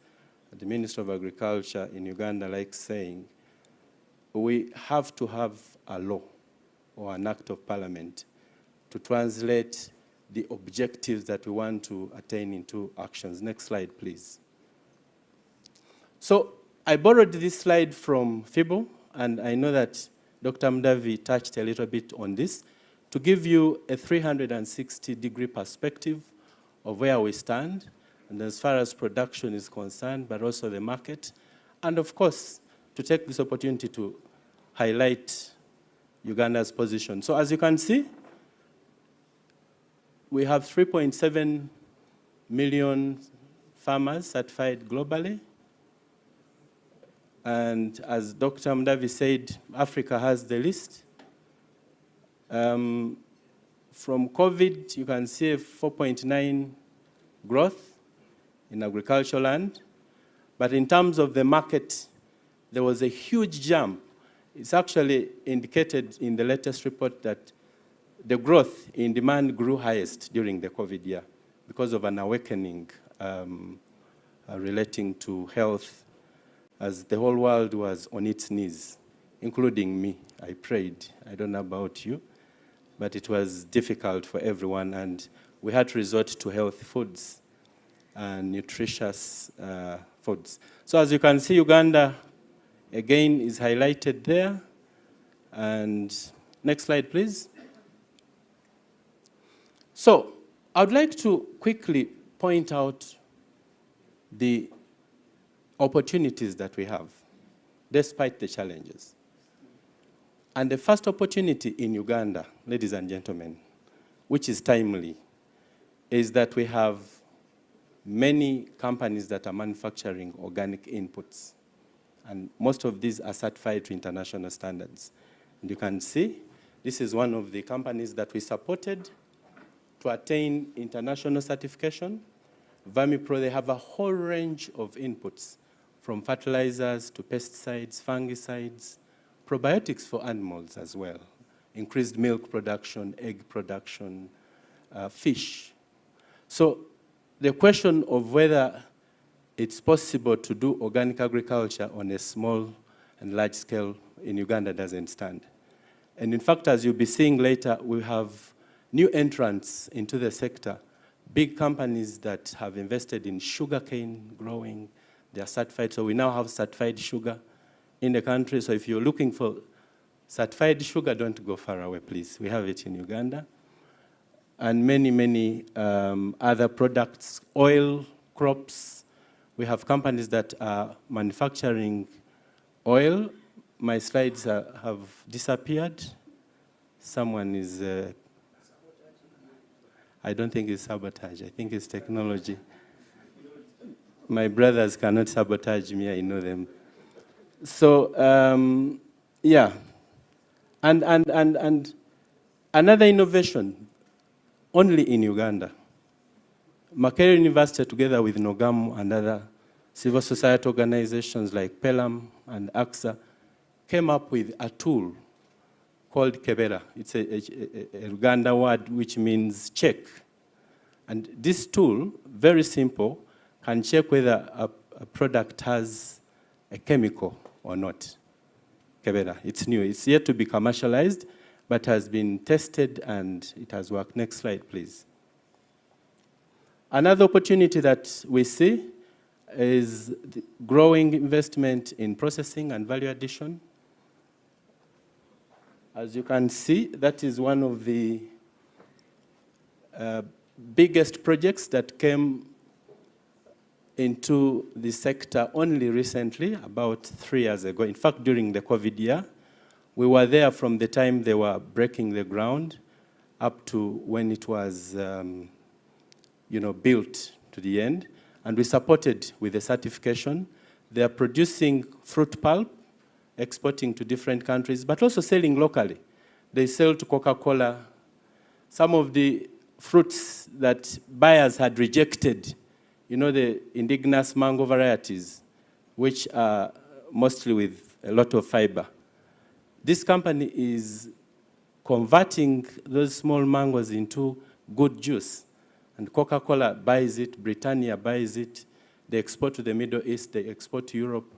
the Minister of Agriculture in Uganda likes saying, we have to have a law or an act of parliament to translate the objectives that we want to attain into actions. Next slide, please. So I borrowed this slide from FIBO, and I know that Dr. Mdavi touched a little bit on this, to give you a 360-degree perspective of where we stand, and as far as production is concerned, but also the market, and of course, to take this opportunity to highlight Uganda's position. So as you can see, we have 3.7 million farmers certified globally. And as Dr. Mdavi said, Africa has the least. From COVID, you can see a 4.9 growth in agricultural land. But in terms of the market, there was a huge jump. It's actually indicated in the latest report that the growth in demand grew highest during the COVID year because of an awakening relating to health, as the whole world was on its knees, including me. I prayed. I don't know about you, but it was difficult for everyone, and we had to resort to healthy foods and nutritious foods. So as you can see, Uganda, again, is highlighted there. And next slide, please. So I would like to quickly point out the opportunities that we have, despite the challenges. And the first opportunity in Uganda, ladies and gentlemen, which is timely, is that we have many companies that are manufacturing organic inputs. And most of these are certified to international standards. And you can see, this is one of the companies that we supported to attain international certification. Vermipro, they have a whole range of inputs, from fertilizers to pesticides, fungicides, probiotics for animals as well, increased milk production, egg production, fish. So the question of whether it's possible to do organic agriculture on a small and large scale in Uganda doesn't stand. And in fact, as you'll be seeing later, we have new entrants into the sector, big companies that have invested in sugarcane growing. They are certified, so we now have certified sugar in the country. So if you're looking for certified sugar, don't go far away, please. We have it in Uganda. And many, many other products, oil, crops. We have companies that are manufacturing oil. My slides have disappeared. Someone is, I don't think it's sabotage. I think it's technology. My brothers cannot sabotage me, I know them. So, yeah. And another innovation, only in Uganda. Makerere University, together with Nogamu and other civil society organizations like Pelam and AXA, came up with a tool called Kebera. It's a Uganda word which means check. And this tool, very simple, can check whether a product has a chemical or not. Kebera, it's new. It's yet to be commercialized, but has been tested and it has worked. Next slide, please. Another opportunity that we see is the growing investment in processing and value addition. As you can see, that is one of the biggest projects that came into the sector only recently, about 3 years ago. In fact, during the COVID year, we were there from the time they were breaking the ground up to when it was built to the end. And we supported with the certification. They are producing fruit pulp, exporting to different countries, but also selling locally. They sell to Coca-Cola. Some of the fruits that buyers had rejected, the indigenous mango varieties, which are mostly with a lot of fiber. This company is converting those small mangoes into good juice. And Coca-Cola buys it, Britannia buys it. They export to the Middle East, they export to Europe.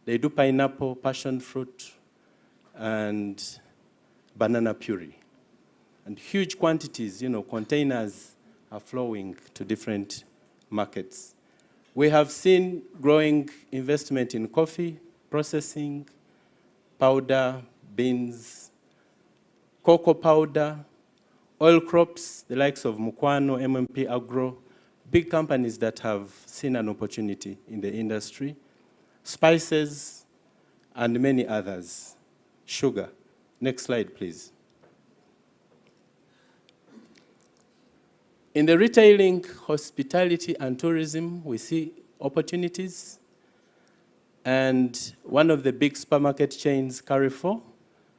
They do pineapple, passion fruit, and banana puree. And huge quantities, containers are flowing to different markets. We have seen growing investment in coffee, processing, powder, beans, cocoa powder, oil crops, the likes of Mukwano, MMP Agro, big companies that have seen an opportunity in the industry, spices, and many others. Sugar. Next slide, please. In the retailing, hospitality, and tourism, we see opportunities. And one of the big supermarket chains, Carrefour,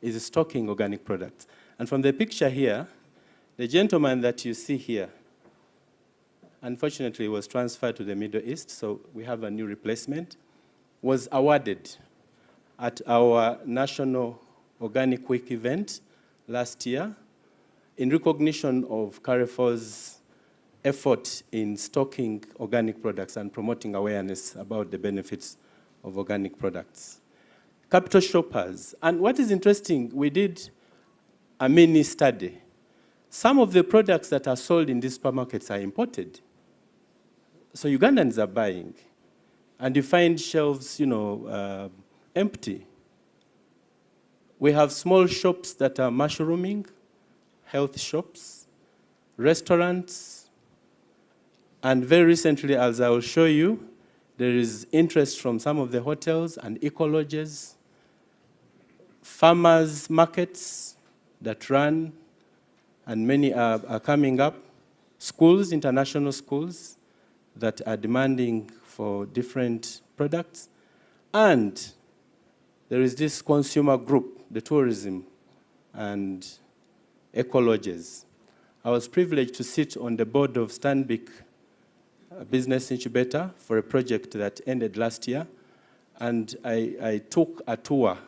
is stocking organic products. And from the picture here, the gentleman that you see here, unfortunately, was transferred to the Middle East, so we have a new replacement, was awarded at our National Organic Week event last year in recognition of Carrefour's effort in stocking organic products and promoting awareness about the benefits of organic products. Capital shoppers. And what is interesting, we did a mini study. Some of the products that are sold in these supermarkets are imported. So Ugandans are buying. And you find shelves, empty. We have small shops that are mushrooming, health shops, restaurants, and very recently, as I will show you, there is interest from some of the hotels and eco-lodges, farmers markets that run, and many are coming up, schools, international schools that are demanding for different products, and there is this consumer group, the tourism and eco-lodges. I was privileged to sit on the board of Stanbic Business Incubator for a project that ended last year, and I took a tour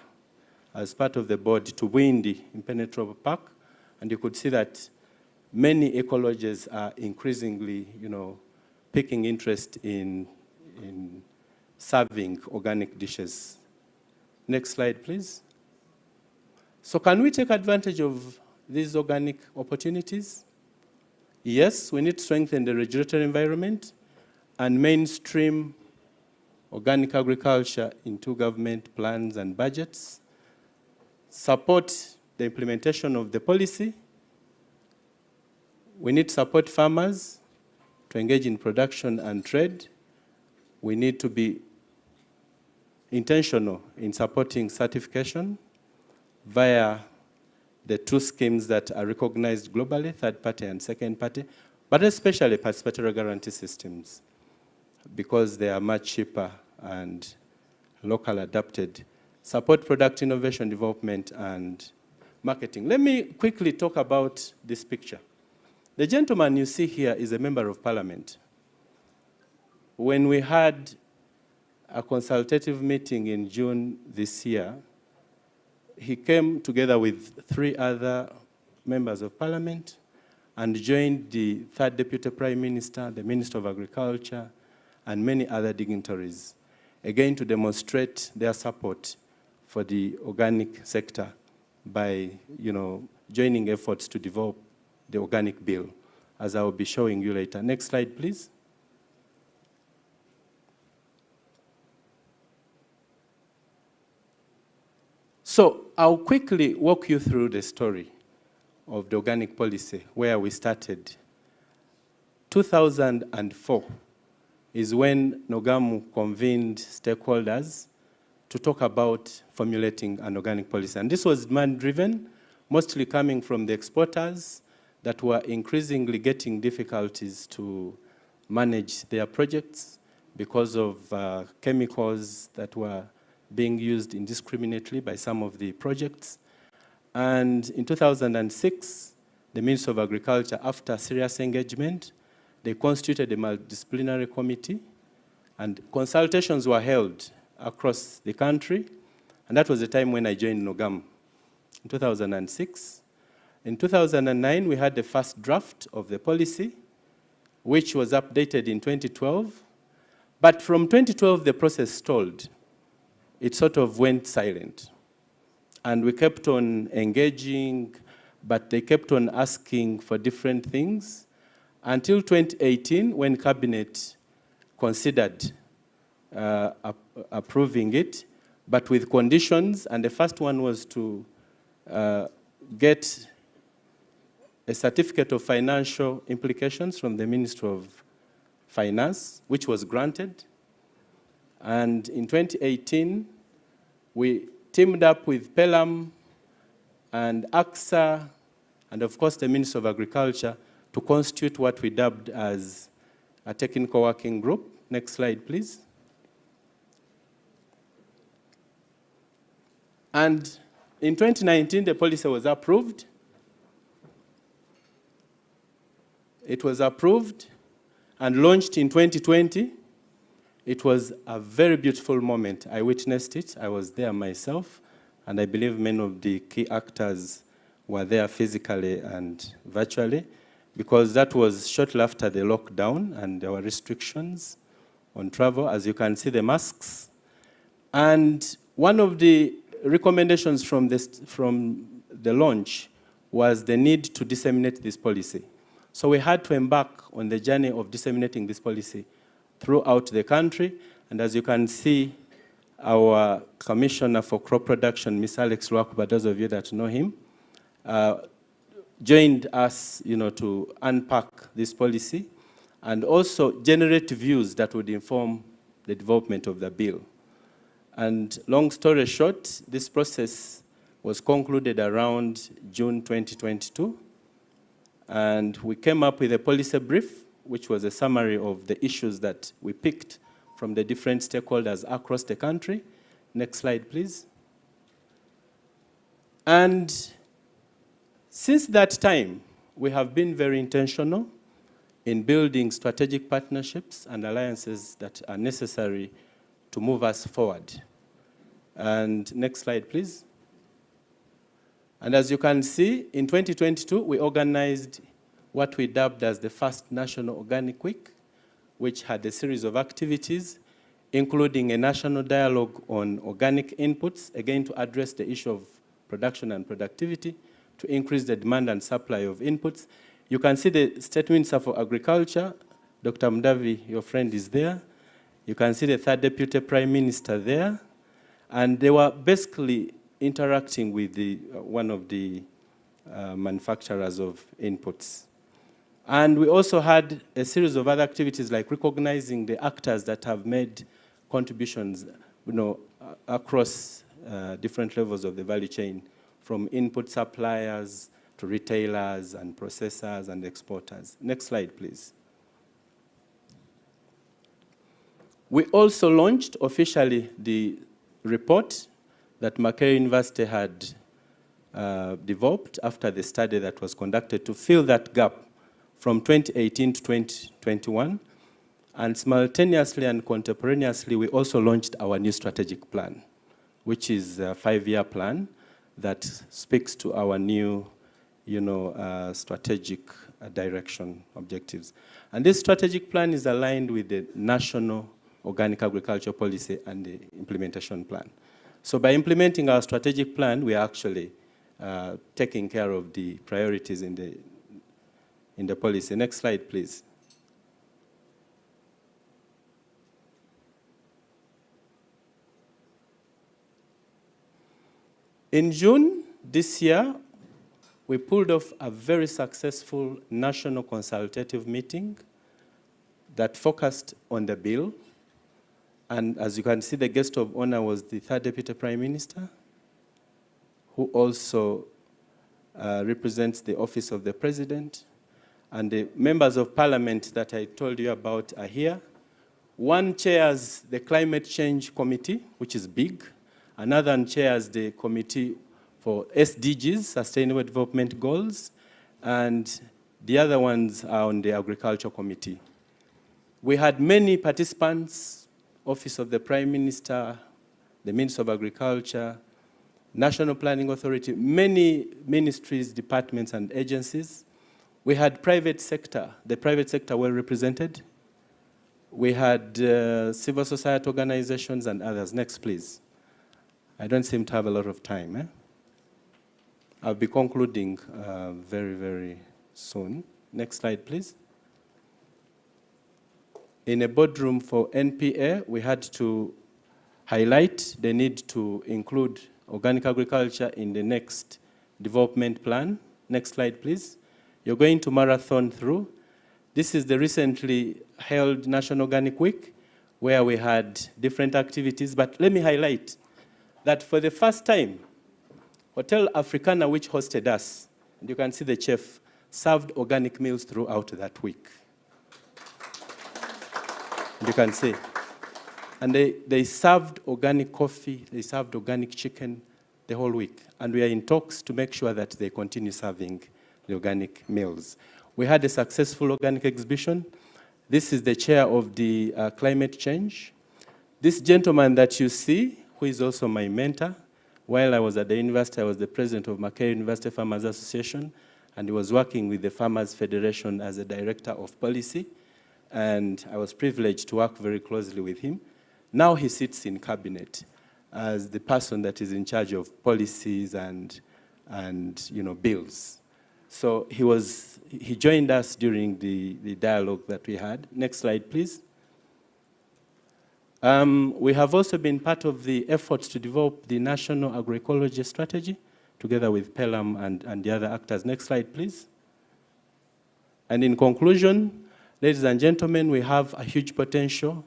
as part of the board to Bwindi in Impenetrable Park, and you could see that many eco-lodges are increasingly, taking interest in serving organic dishes. Next slide, please. So can we take advantage of these organic opportunities? Yes, we need to strengthen the regulatory environment and mainstream organic agriculture into government plans and budgets, support the implementation of the policy. We need to support farmers to engage in production and trade. We need to be intentional in supporting certification via the 2 schemes that are recognized globally, third party and second party, but especially participatory guarantee systems, because they are much cheaper and local adapted. Support product innovation, development, and marketing. Let me quickly talk about this picture. The gentleman you see here is a member of parliament. When we had a consultative meeting in June this year, he came together with 3 other members of parliament and joined the 3rd Deputy Prime Minister, the Minister of Agriculture, and many other dignitaries. again to demonstrate their support for the organic sector by, joining efforts to develop the organic bill, as I will be showing you later. Next slide, please. So I'll quickly walk you through the story of the organic policy, where we started. 2004 is when Nogamu convened stakeholders to talk about formulating an organic policy. And this was demand-driven, mostly coming from the exporters that were increasingly getting difficulties to manage their projects because of chemicals that were being used indiscriminately by some of the projects. And in 2006, the Ministry of Agriculture, after serious engagement, they constituted a multidisciplinary committee, and consultations were held across the country. And that was the time when I joined Nogamu, in 2006. In 2009, we had the first draft of the policy, which was updated in 2012. But from 2012, the process stalled. It sort of went silent. And we kept on engaging, but they kept on asking for different things until 2018, when Cabinet considered approving it, but with conditions. And the first one was to get a certificate of financial implications from the Ministry of Finance, which was granted. And in 2018, we teamed up with PELAM and AXA, and of course the Ministry of Agriculture, to constitute what we dubbed as a technical working group. Next slide, please. And in 2019, the policy was approved. It was approved and launched in 2020. It was a very beautiful moment. I witnessed it. I was there myself, and I believe many of the key actors were there physically and virtually, because that was shortly after the lockdown and there were restrictions on travel. As you can see, the masks. And one of the recommendations from the launch was the need to disseminate this policy. So we had to embark on the journey of disseminating this policy throughout the country. And as you can see, our Commissioner for Crop Production, Ms. Alex Lwakuba, those of you that know him, joined us, to unpack this policy and also generate views that would inform the development of the bill. And long story short, this process was concluded around June 2022. And we came up with a policy brief, which was a summary of the issues that we picked from the different stakeholders across the country. Next slide, please. And since that time, we have been very intentional in building strategic partnerships and alliances that are necessary to move us forward. And next slide, please. And as you can see, in 2022, we organized what we dubbed as the first National Organic Week, which had a series of activities, including a national dialogue on organic inputs, again to address the issue of production and productivity, to increase the demand and supply of inputs. You can see the State Minister for Agriculture, Dr. Mdavi, your friend, is there. You can see the third Deputy Prime Minister there. And they were basically interacting with one of the manufacturers of inputs. And we also had a series of other activities like recognizing the actors that have made contributions, across different levels of the value chain, from input suppliers to retailers and processors and exporters. Next slide, please. We also launched officially the report that Makerere University had developed after the study that was conducted to fill that gap from 2018 to 2021. And simultaneously and contemporaneously, we also launched our new strategic plan, which is a 5-year plan that speaks to our new, strategic direction objectives. And this strategic plan is aligned with the national organic agriculture policy and the implementation plan. So by implementing our strategic plan, we are actually taking care of the priorities in the policy. Next slide, please. In June this year, we pulled off a very successful national consultative meeting that focused on the bill. And as you can see, the guest of honor was the third Deputy Prime Minister, who also represents the Office of the President. And the members of Parliament that I told you about are here. One chairs the Climate Change Committee, which is big. Another chairs the Committee for SDGs, Sustainable Development Goals. And the other ones are on the Agriculture Committee. We had many participants, Office of the Prime Minister, the Minister of Agriculture, National Planning Authority, many ministries, departments, and agencies. We had private sector, the private sector well represented. We had civil society organizations and others. Next, please. I don't seem to have a lot of time. I'll be concluding very, very soon. Next slide, please. In a boardroom for NPA, we had to highlight the need to include organic agriculture in the next development plan. Next slide, please. You're going to marathon through. This is the recently held National Organic Week, where we had different activities. But let me highlight that for the first time, Hotel Africana, which hosted us, and you can see the chef, served organic meals throughout that week. You can see. And they served organic coffee, they served organic chicken the whole week. And we are in talks to make sure that they continue serving the organic meals. We had a successful organic exhibition. This is the chair of the climate change. This gentleman that you see, who is also my mentor, while I was at the university, I was the president of Mackay University Farmers Association, and he was working with the Farmers Federation as a director of policy. And I was privileged to work very closely with him. Now he sits in cabinet as the person that is in charge of policies and bills. So he joined us during the dialogue that we had. Next slide, please. We have also been part of the efforts to develop the National Agroecology Strategy together with PELAM and the other actors. Next slide, please. And in conclusion, ladies and gentlemen, we have a huge potential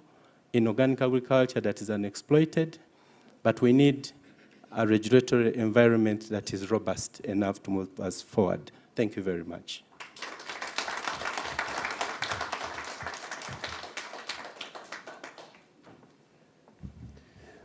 in organic agriculture that is unexploited, but we need a regulatory environment that is robust enough to move us forward. Thank you very much.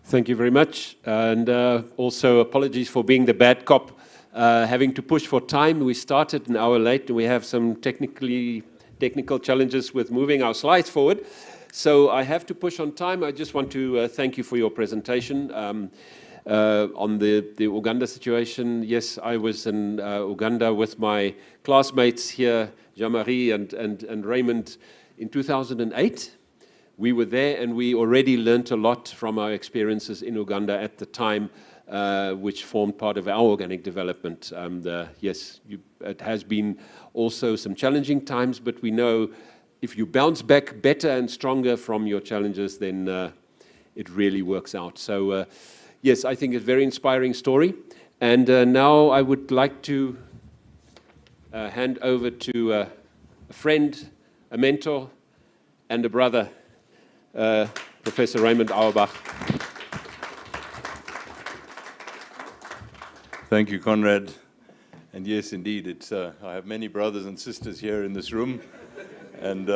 Thank you very much. And also apologies for being the bad cop, having to push for time. We started an hour late, and we have some technical challenges with moving our slides forward. So I have to push on time. I just want to thank you for your presentation. On the Uganda situation, yes, I was in Uganda with my classmates here, Jean-Marie and Raymond, in 2008. We were there, and we already learned a lot from our experiences in Uganda at the time, which formed part of our organic development. Yes, it has been also some challenging times, but we know if you bounce back better and stronger from your challenges, then it really works out. So, yes, I think it's a very inspiring story. And now I would like to hand over to a friend, a mentor, and a brother, Professor Raymond Auerbach. Thank you, Conrad. And yes, indeed, I have many brothers and sisters here in this room. And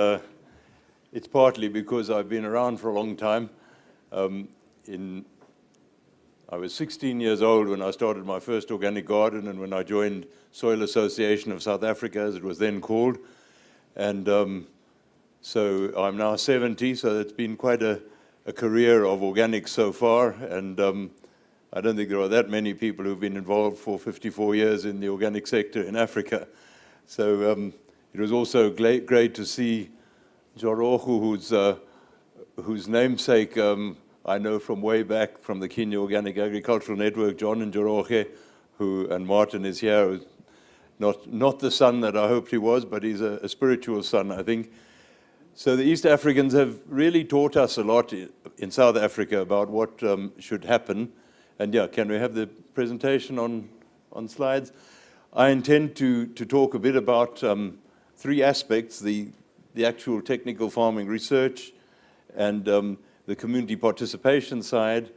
it's partly because I've been around for a long time. I was 16 years old when I started my first organic garden, and when I joined Soil Association of South Africa, as it was then called. And so I'm now 70, so it's been quite a career of organics so far. And I don't think there are that many people who've been involved for 54 years in the organic sector in Africa. So it was also great to see Jorohu, who's whose namesake I know from way back from the Kenya Organic Agricultural Network, John and Njoroge, and Martin is here, who's not the son that I hoped he was, but he's a spiritual son, I think. So the East Africans have really taught us a lot in South Africa about what should happen. And yeah, can we have the presentation on slides? I intend to talk a bit about three aspects: the actual technical farming research and the community participation side,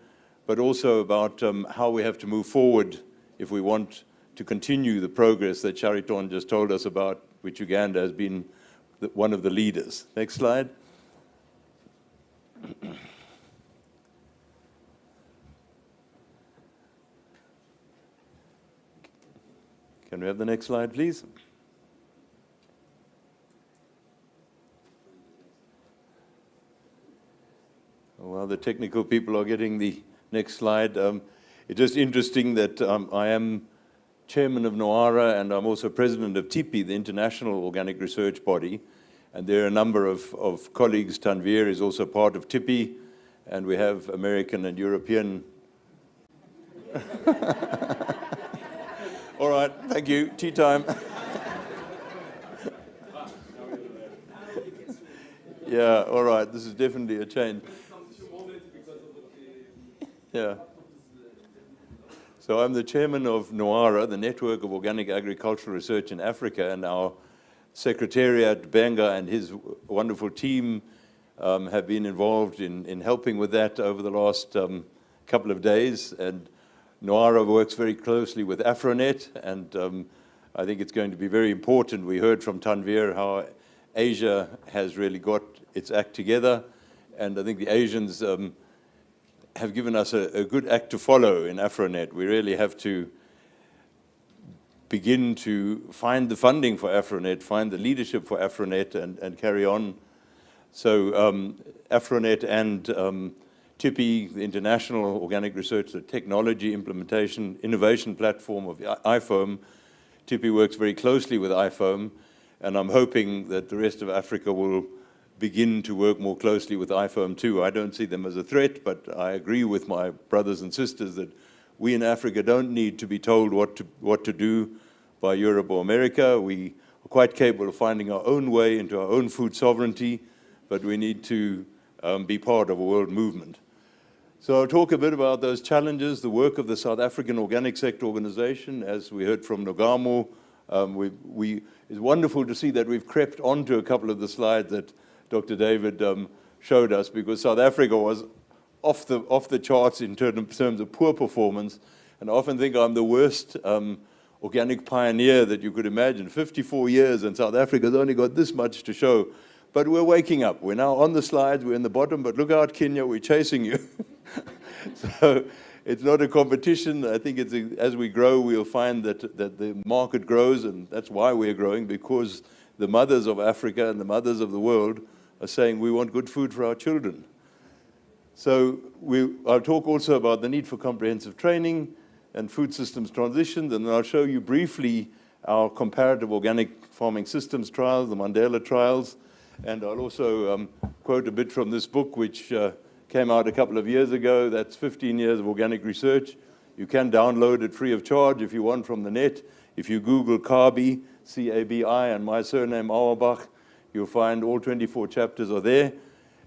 but also about how we have to move forward if we want to continue the progress that Chariton just told us about, which Uganda has been one of the leaders. Next slide. Can we have the next slide, please? While the technical people are getting the next slide, it's just interesting that I am chairman of NOARA, and I'm also president of TIPI, the International Organic Research Body. And there are a number of colleagues. Tanvir is also part of TIPI, and we have American and European. All right, thank you. Tea time. Yeah, all right, this is definitely a change. Yeah. So I'm the chairman of NOARA, the Network of Organic Agricultural Research in Africa, and our secretariat, Benga, and his wonderful team have been involved in helping with that over the last couple of days. And NOARA works very closely with Afronet, and I think it's going to be very important. We heard from Tanvir how Asia has really got its act together, and I think the Asians have given us a good act to follow in Afronet. We really have to begin to find the funding for Afronet, find the leadership for Afronet, and carry on. So Afronet and TIPI, the International Organic Research, the Technology Implementation Innovation Platform of IFOAM. TIPI works very closely with IFOAM, and I'm hoping that the rest of Africa will begin to work more closely with IFOAM too. I don't see them as a threat, but I agree with my brothers and sisters that we in Africa don't need to be told what to do by Europe or America. We are quite capable of finding our own way into our own food sovereignty, but we need to be part of a world movement. So I'll talk a bit about those challenges, the work of the South African Organic Sector Organization. As we heard from Nogamo, it's wonderful to see that we've crept onto a couple of the slides that Dr. David showed us, because South Africa was off the charts in terms of poor performance, and I often think I'm the worst organic pioneer that you could imagine. 54 years, and South Africa's only got this much to show. But we're waking up. We're now on the slides, we're in the bottom, but look out, Kenya, we're chasing you. So it's not a competition. I think as we grow, we'll find that the market grows, and that's why we're growing, because the mothers of Africa and the mothers of the world are saying we want good food for our children. So I'll talk also about the need for comprehensive training and food systems transitions, and then I'll show you briefly our comparative organic farming systems trials, the Mandela trials, and I'll also quote a bit from this book, which came out a couple of years ago. That's 15 years of organic research. You can download it free of charge if you want from the net. If you Google CABI, C-A-B-I, and my surname, Auerbach, you'll find all 24 chapters are there,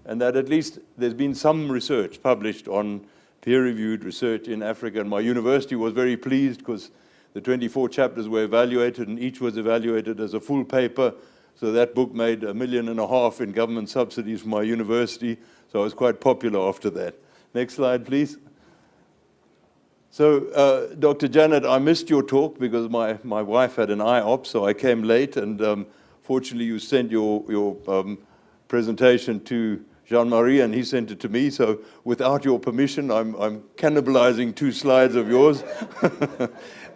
and that at least there's been some research published on peer-reviewed research in Africa, and my university was very pleased because the 24 chapters were evaluated, and each was evaluated as a full paper, so that book made $1.5 million in government subsidies for my university, so I was quite popular after that. Next slide, please. So, Dr. Janet, I missed your talk because my wife had an eye op, so I came late, and fortunately you sent your presentation to Jean-Marie, and he sent it to me, so without your permission, I'm cannibalizing 2 slides of yours.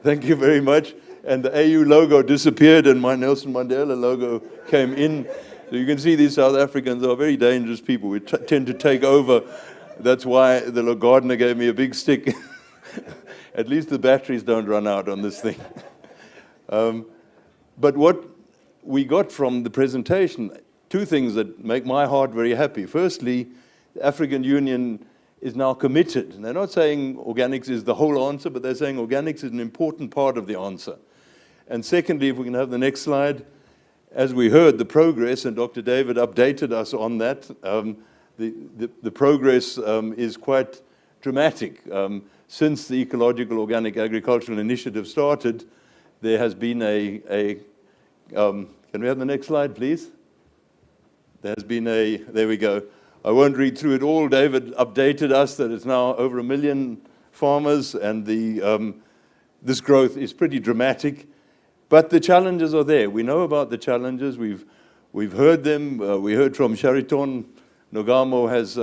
Thank you very much. And the AU logo disappeared, and my Nelson Mandela logo came in. So you can see these South Africans are very dangerous people. We tend to take over. That's why the gardener gave me a big stick. At least the batteries don't run out on this thing. But what we got from the presentation, 2 things that make my heart very happy. Firstly, the African Union is now committed. And they're not saying organics is the whole answer, but they're saying organics is an important part of the answer. And secondly, if we can have the next slide, as we heard, the progress, and Dr. David updated us on that, the progress is quite dramatic. Since the Ecological Organic Agricultural Initiative started, there has been can we have the next slide, please? There we go. I won't read through it all. David updated us that it's now over 1 million farmers, and this growth is pretty dramatic. But the challenges are there. We know about the challenges. We've heard them. We heard from Chariton. Nogamo has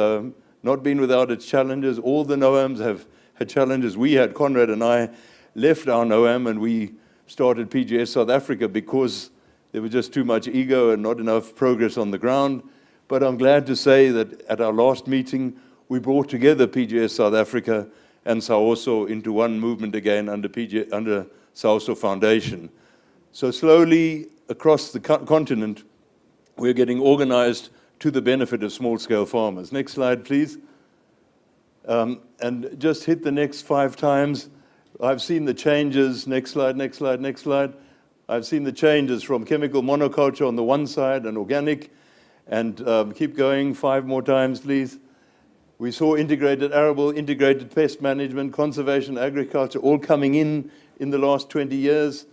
not been without its challenges. All the NOAMs have had challenges. Conrad and I left our NOAM and we started PGS South Africa because there was just too much ego and not enough progress on the ground. But I'm glad to say that at our last meeting, we brought together PGS South Africa and SAOSO into one movement again under SAOSO Foundation. So slowly across the continent, we're getting organized to the benefit of small-scale farmers. Next slide, please. And just hit the next 5 times. I've seen the changes. Next slide, next slide, next slide. I've seen the changes from chemical monoculture on the one side and organic. And keep going, 5 more times, please. We saw integrated arable, integrated pest management, conservation, agriculture, all coming in the last 20 years.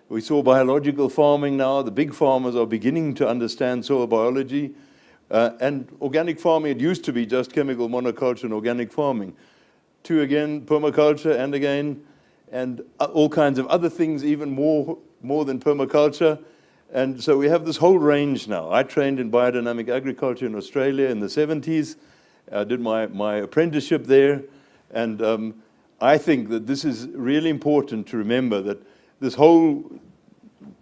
We saw biological farming now. The big farmers are beginning to understand soil biology. And organic farming, it used to be just chemical monoculture and organic farming. 2 again, permaculture, and all kinds of other things, even more than permaculture. And so we have this whole range now. I trained in biodynamic agriculture in Australia in the 70s. I did my apprenticeship there. And I think that this is really important to remember, that this whole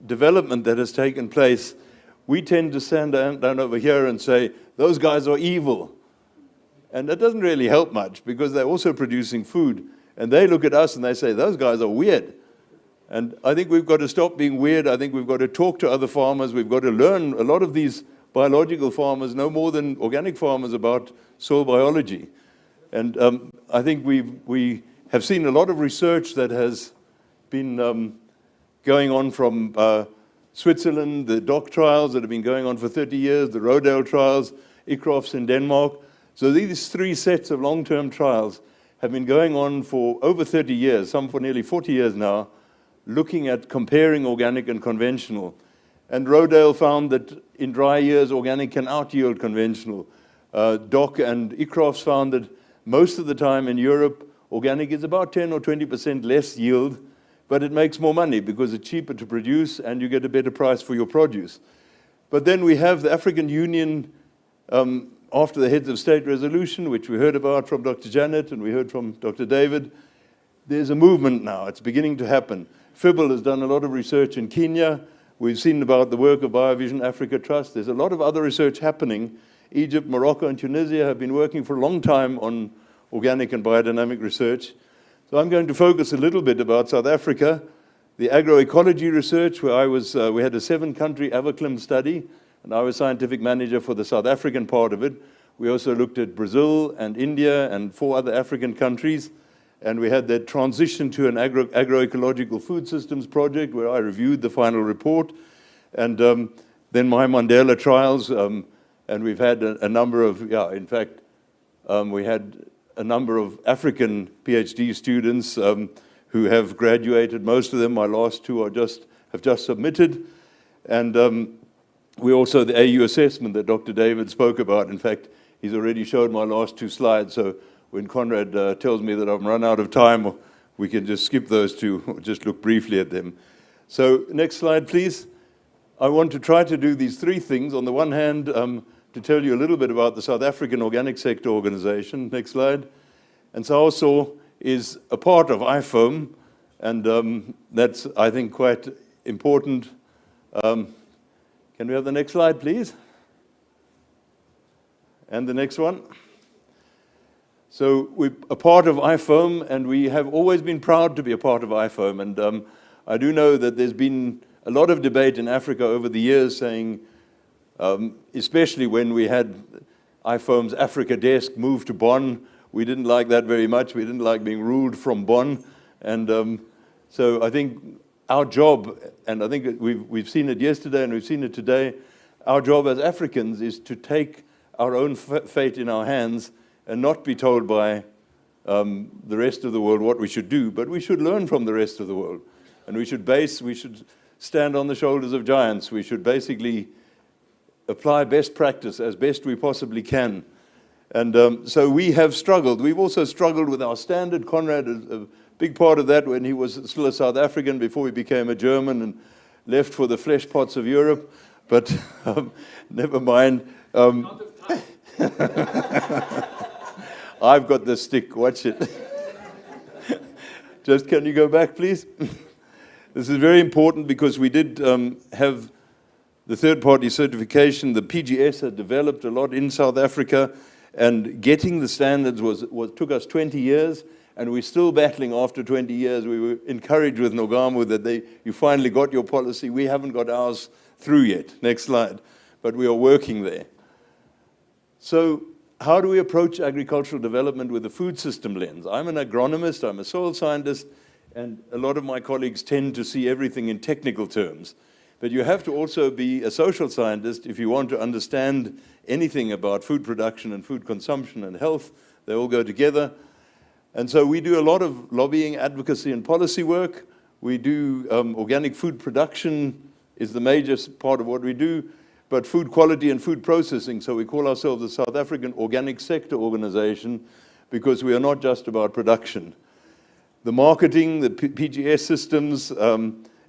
development that has taken place, we tend to stand down over here and say, those guys are evil. And that doesn't really help much, because they're also producing food. And they look at us and they say, those guys are weird. And I think we've got to stop being weird. I think we've got to talk to other farmers. We've got to learn. A lot of these biological farmers know more than organic farmers about soil biology. And I think we have seen a lot of research that has been going on from Switzerland, the DOC trials that have been going on for 30 years, the Rodale trials, ICROFs in Denmark. So these 3 sets of long-term trials have been going on for over 30 years, some for nearly 40 years now, looking at comparing organic and conventional. And Rodale found that in dry years, organic can out-yield conventional. DOC and ICROFs found that most of the time in Europe, organic is about 10 or 20% less yield, but it makes more money because it's cheaper to produce and you get a better price for your produce. But then we have the African Union, after the Heads of State resolution, which we heard about from Dr. Janet and we heard from Dr. David. There's a movement now. It's beginning to happen. FIBL has done a lot of research in Kenya. We've seen about the work of BioVision Africa Trust. There's a lot of other research happening. Egypt, Morocco, and Tunisia have been working for a long time on organic and biodynamic research. So I'm going to focus a little bit about South Africa, the agroecology research, where we had a 7-country AVACLIM study, and I was scientific manager for the South African part of it. We also looked at Brazil and India and 4 other African countries, and we had that transition to an agroecological food systems project where I reviewed the final report, and then my Mandela trials, and we've had a number of, we had a number of African PhD students who have graduated. Most of them, my last 2 have just submitted. And we also, the AU assessment that Dr. David spoke about, in fact, he's already showed my last 2 slides. So when Conrad tells me that I've run out of time, we can just skip those 2, or just look briefly at them. So next slide, please. I want to try to do these 3 things. On the one hand, to tell you a little bit about the South African Organic Sector Organization. Next slide. And SAOSO is a part of IFOAM, and that's, I think, quite important. Can we have the next slide, please? And the next one. So we're a part of IFOAM, and we have always been proud to be a part of IFOAM. And I do know that there's been a lot of debate in Africa over the years saying, especially when we had IFOAM's Africa desk moved to Bonn. We didn't like that very much. We didn't like being ruled from Bonn. And so I think our job, and I think we've seen it yesterday and we've seen it today, our job as Africans is to take our own fate in our hands and not be told by the rest of the world what we should do, but we should learn from the rest of the world. And we should stand on the shoulders of giants. We should basically apply best practice as best we possibly can. And so we have struggled. We've also struggled with our standard. Conrad is a big part of that when he was still a South African before he became a German and left for the flesh pots of Europe. But never mind. I've got the stick, watch it. Just, can you go back, please? This is very important because we did have the third-party certification. The PGS had developed a lot in South Africa, and getting the standards took us 20 years, and we're still battling after 20 years. We were encouraged with Nogamu that you finally got your policy. We haven't got ours through yet. Next slide. But we are working there. So how do we approach agricultural development with a food system lens? I'm an agronomist, I'm a soil scientist, and a lot of my colleagues tend to see everything in technical terms. But you have to also be a social scientist if you want to understand anything about food production and food consumption and health. They all go together. And so we do a lot of lobbying, advocacy, and policy work. We do organic food production is the major part of what we do, but food quality and food processing. So we call ourselves the South African Organic Sector Organization because we are not just about production. The marketing, the PGS systems,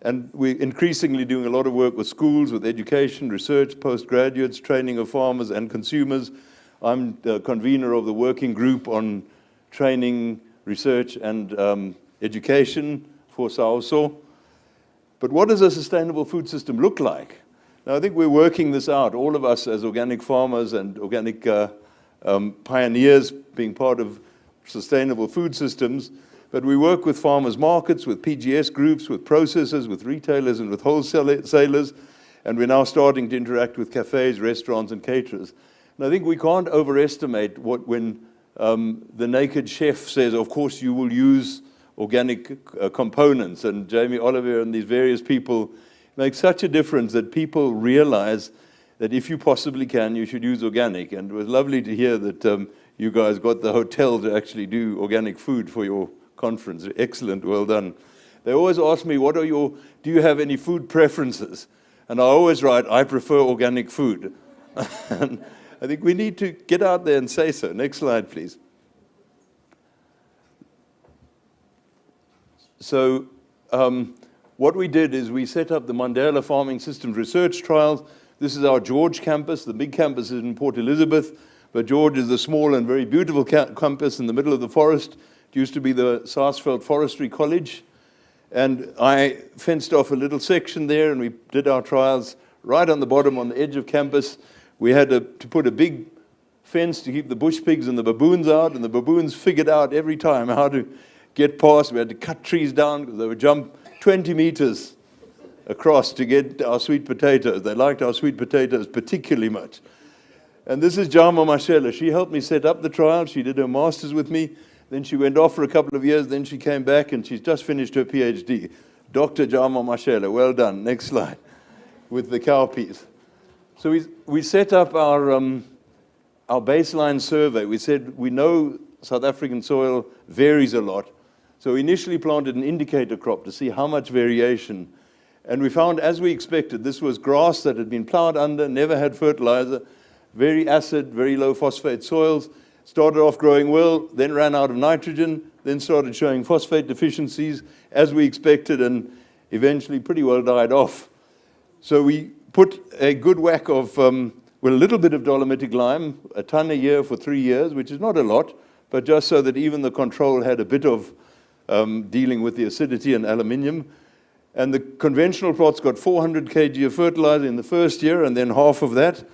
and we're increasingly doing a lot of work with schools, with education, research, postgraduates, training of farmers and consumers. I'm the convener of the working group on training, research, and education for SAOSO. But what does a sustainable food system look like? Now, I think we're working this out, all of us as organic farmers and organic pioneers being part of sustainable food systems. But we work with farmers markets, with PGS groups, with processors, with retailers, and with wholesalers. And we're now starting to interact with cafes, restaurants, and caterers. And I think we can't overestimate when the naked chef says, of course, you will use organic components. And Jamie Oliver and these various people make such a difference that people realize that if you possibly can, you should use organic. And it was lovely to hear that you guys got the hotel to actually do organic food for your conference. Excellent, well done. They always ask me, do you have any food preferences? And I always write, I prefer organic food. And I think we need to get out there and say so. Next slide, please. So what we did is we set up the Mandela Farming Systems Research Trials. This is our George campus. The big campus is in Port Elizabeth, but George is the small and very beautiful campus in the middle of the forest. It used to be the Sarsfield Forestry College. And I fenced off a little section there, and we did our trials right on the bottom on the edge of campus. We had to put a big fence to keep the bush pigs and the baboons out, and the baboons figured out every time how to get past. We had to cut trees down because they would jump 20 meters across to get our sweet potatoes. They liked our sweet potatoes particularly much. And this is Jama Mashela. She helped me set up the trial. She did her master's with me. Then she went off for a couple of years. Then she came back, and she's just finished her PhD. Dr. Jama Mashela, well done. Next slide, with the cowpeas. So we set up our baseline survey. We said we know South African soil varies a lot. So we initially planted an indicator crop to see how much variation. And we found, as we expected, this was grass that had been plowed under, never had fertilizer, very acid, very low phosphate soils. Started off growing well, then ran out of nitrogen, then started showing phosphate deficiencies, as we expected, and eventually pretty well died off. So we put a good whack of, with a little bit of dolomitic lime, a ton a year for 3 years, which is not a lot, but just so that even the control had a bit of dealing with the acidity and aluminium. And the conventional plots got 400 kg of fertilizer in the first year, and then half of that.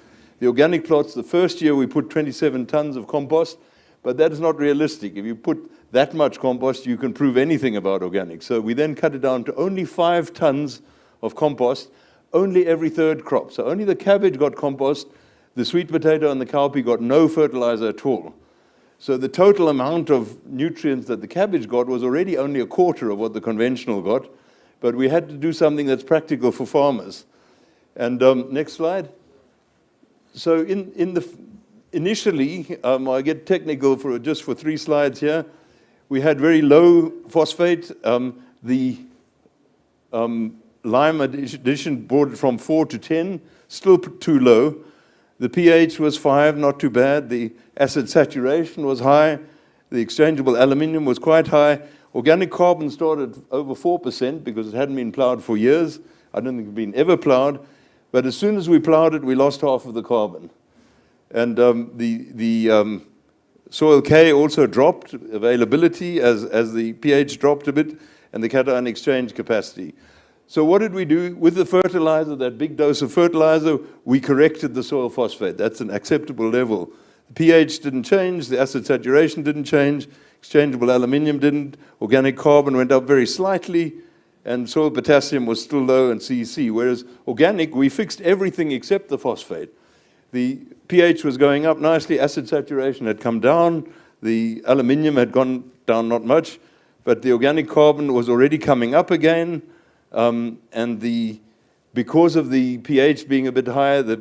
The organic plots, the first year we put 27 tons of compost, but that is not realistic. If you put that much compost, you can prove anything about organic. So we then cut it down to only 5 tons of compost, only every third crop. So only the cabbage got compost, The sweet potato and the cowpea got no fertilizer at all. So the total amount of nutrients that the cabbage got was already only a quarter of what the conventional got, but we had to do something that's practical for farmers. And next slide. So initially, I get technical just for 3 slides here. We had very low phosphate. The lime addition brought it from 4 to 10, still too low. The pH was 5, not too bad. The acid saturation was high. The exchangeable aluminium was quite high. Organic carbon started over 4% because it hadn't been plowed for years. I don't think it had been ever plowed. But as soon as we plowed it, we lost half of the carbon. And the soil K also dropped, availability as the pH dropped a bit, and the cation exchange capacity. So what did we do? With the fertilizer, that big dose of fertilizer, we corrected the soil phosphate. That's an acceptable level. The pH didn't change, the acid saturation didn't change, exchangeable aluminium didn't, organic carbon went up very slightly, and soil potassium was still low and CEC. Whereas organic, we fixed everything except the phosphate. The pH was going up nicely, acid saturation had come down, the aluminium had gone down not much, but the organic carbon was already coming up again, and because of the pH being a bit higher, the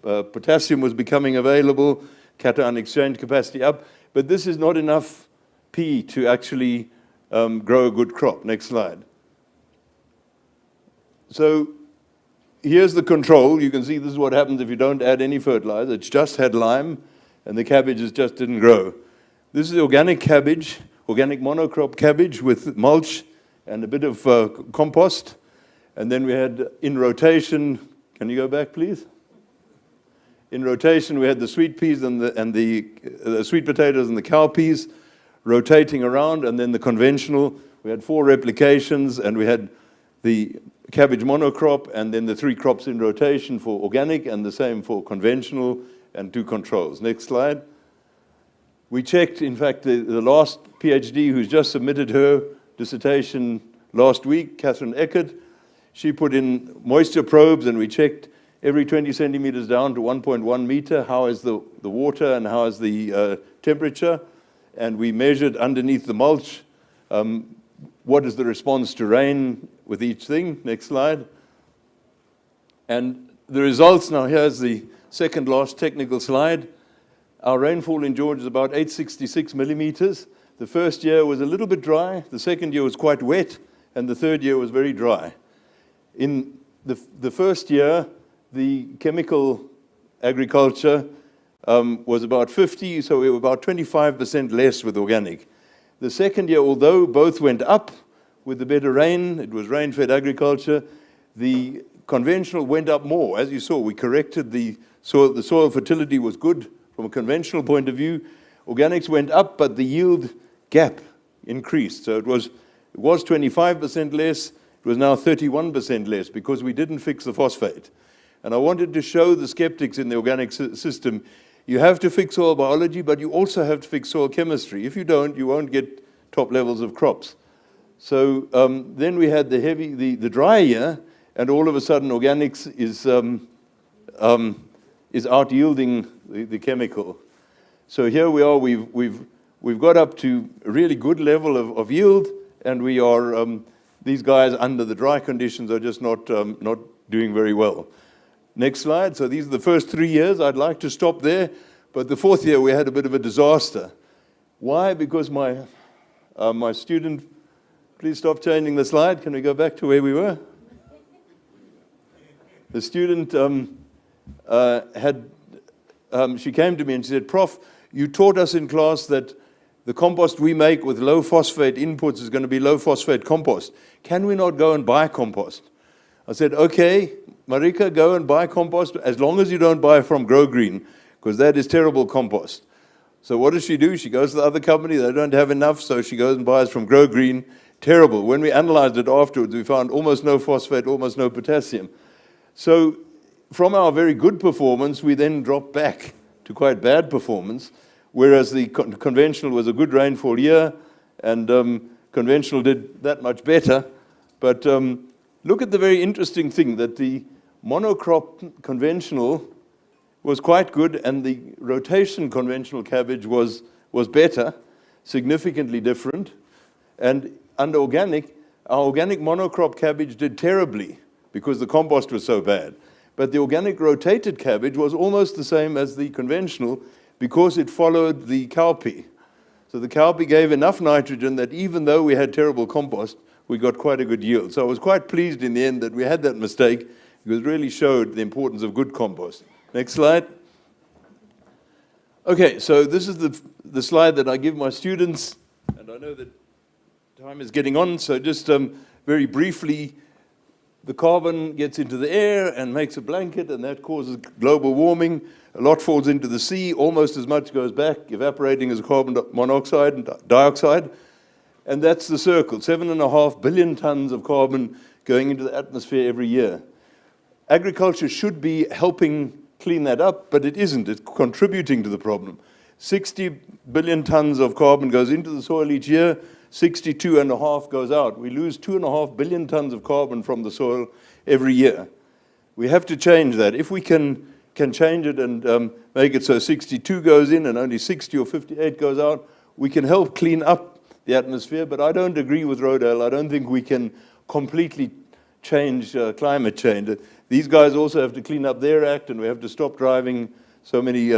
potassium was becoming available, cation exchange capacity up, but this is not enough P to actually grow a good crop. Next slide. So here's the control. You can see this is what happens if you don't add any fertilizer. It's just had lime, and the cabbages just didn't grow. This is organic cabbage, organic monocrop cabbage with mulch and a bit of compost. And then we had in rotation, can you go back, please? In rotation, we had the sweet peas and the sweet potatoes and the cowpeas rotating around, and then the conventional. We had 4 replications, and we had the cabbage monocrop, and then the 3 crops in rotation for organic, and the same for conventional, and 2 controls. Next slide. We checked, in fact, the last PhD who's just submitted her dissertation last week, Catherine Eckert. She put in moisture probes, and we checked every 20 centimeters down to 1.1 meter, how is the water and how is the temperature, and we measured underneath the mulch what is the response to rain with each thing. Next slide. And the results, now here's the second last technical slide. Our rainfall in Georgia is about 866 millimeters. The first year was a little bit dry, the second year was quite wet, and the third year was very dry. In the first year, the chemical agriculture was about 50, so we were about 25% less with organic. The second year, although both went up with the better rain, it was rain-fed agriculture, the conventional went up more. As you saw, we corrected the soil fertility was good from a conventional point of view. Organics went up, but the yield gap increased. So it was 25% less, it was now 31% less because we didn't fix the phosphate. And I wanted to show the skeptics in the organic system, you have to fix soil biology, but you also have to fix soil chemistry. If you don't, you won't get top levels of crops. So then we had the dry year, and all of a sudden organics is out yielding the chemical. So here we are, we've got up to a really good level of yield, and we are, these guys under the dry conditions are just not doing very well. Next slide. So these are the first 3 years. I'd like to stop there, but the 4th year we had a bit of a disaster. Why? Because my student, please stop changing the slide. Can we go back to where we were? The student she came to me and she said, Prof, you taught us in class that the compost we make with low phosphate inputs is going to be low phosphate compost. Can we not go and buy compost? I said, okay, Marika, go and buy compost as long as you don't buy from Grow Green, because that is terrible compost. So what does she do? She goes to the other company, they don't have enough, so she goes and buys from Grow Green. Terrible. When we analyzed it afterwards, we found almost no phosphate, almost no potassium. So from our very good performance, we then dropped back to quite bad performance, whereas the conventional was a good rainfall year, and conventional did that much better. But look at the very interesting thing, that the monocrop conventional was quite good, and the rotation conventional cabbage was better, significantly different. And under organic, our organic monocrop cabbage did terribly because the compost was so bad. But the organic rotated cabbage was almost the same as the conventional because it followed the cowpea. So the cowpea gave enough nitrogen that even though we had terrible compost, we got quite a good yield. So I was quite pleased in the end that we had that mistake because it really showed the importance of good compost. Next slide. Okay, so this is the slide that I give my students, and I know that time is getting on, so just very briefly, the carbon gets into the air and makes a blanket, and that causes global warming. A lot falls into the sea, almost as much goes back, evaporating as carbon monoxide and dioxide. And that's the circle, 7.5 billion tons of carbon going into the atmosphere every year. Agriculture should be helping clean that up, but it isn't. It's contributing to the problem. 60 billion tons of carbon goes into the soil each year, 62.5 goes out. We lose 2.5 billion tons of carbon from the soil every year. We have to change that. If we can change it and make it so 62 goes in and only 60 or 58 goes out, we can help clean up the atmosphere, but I don't agree with Rodale. I don't think we can completely change climate change. These guys also have to clean up their act, and we have to stop driving so many,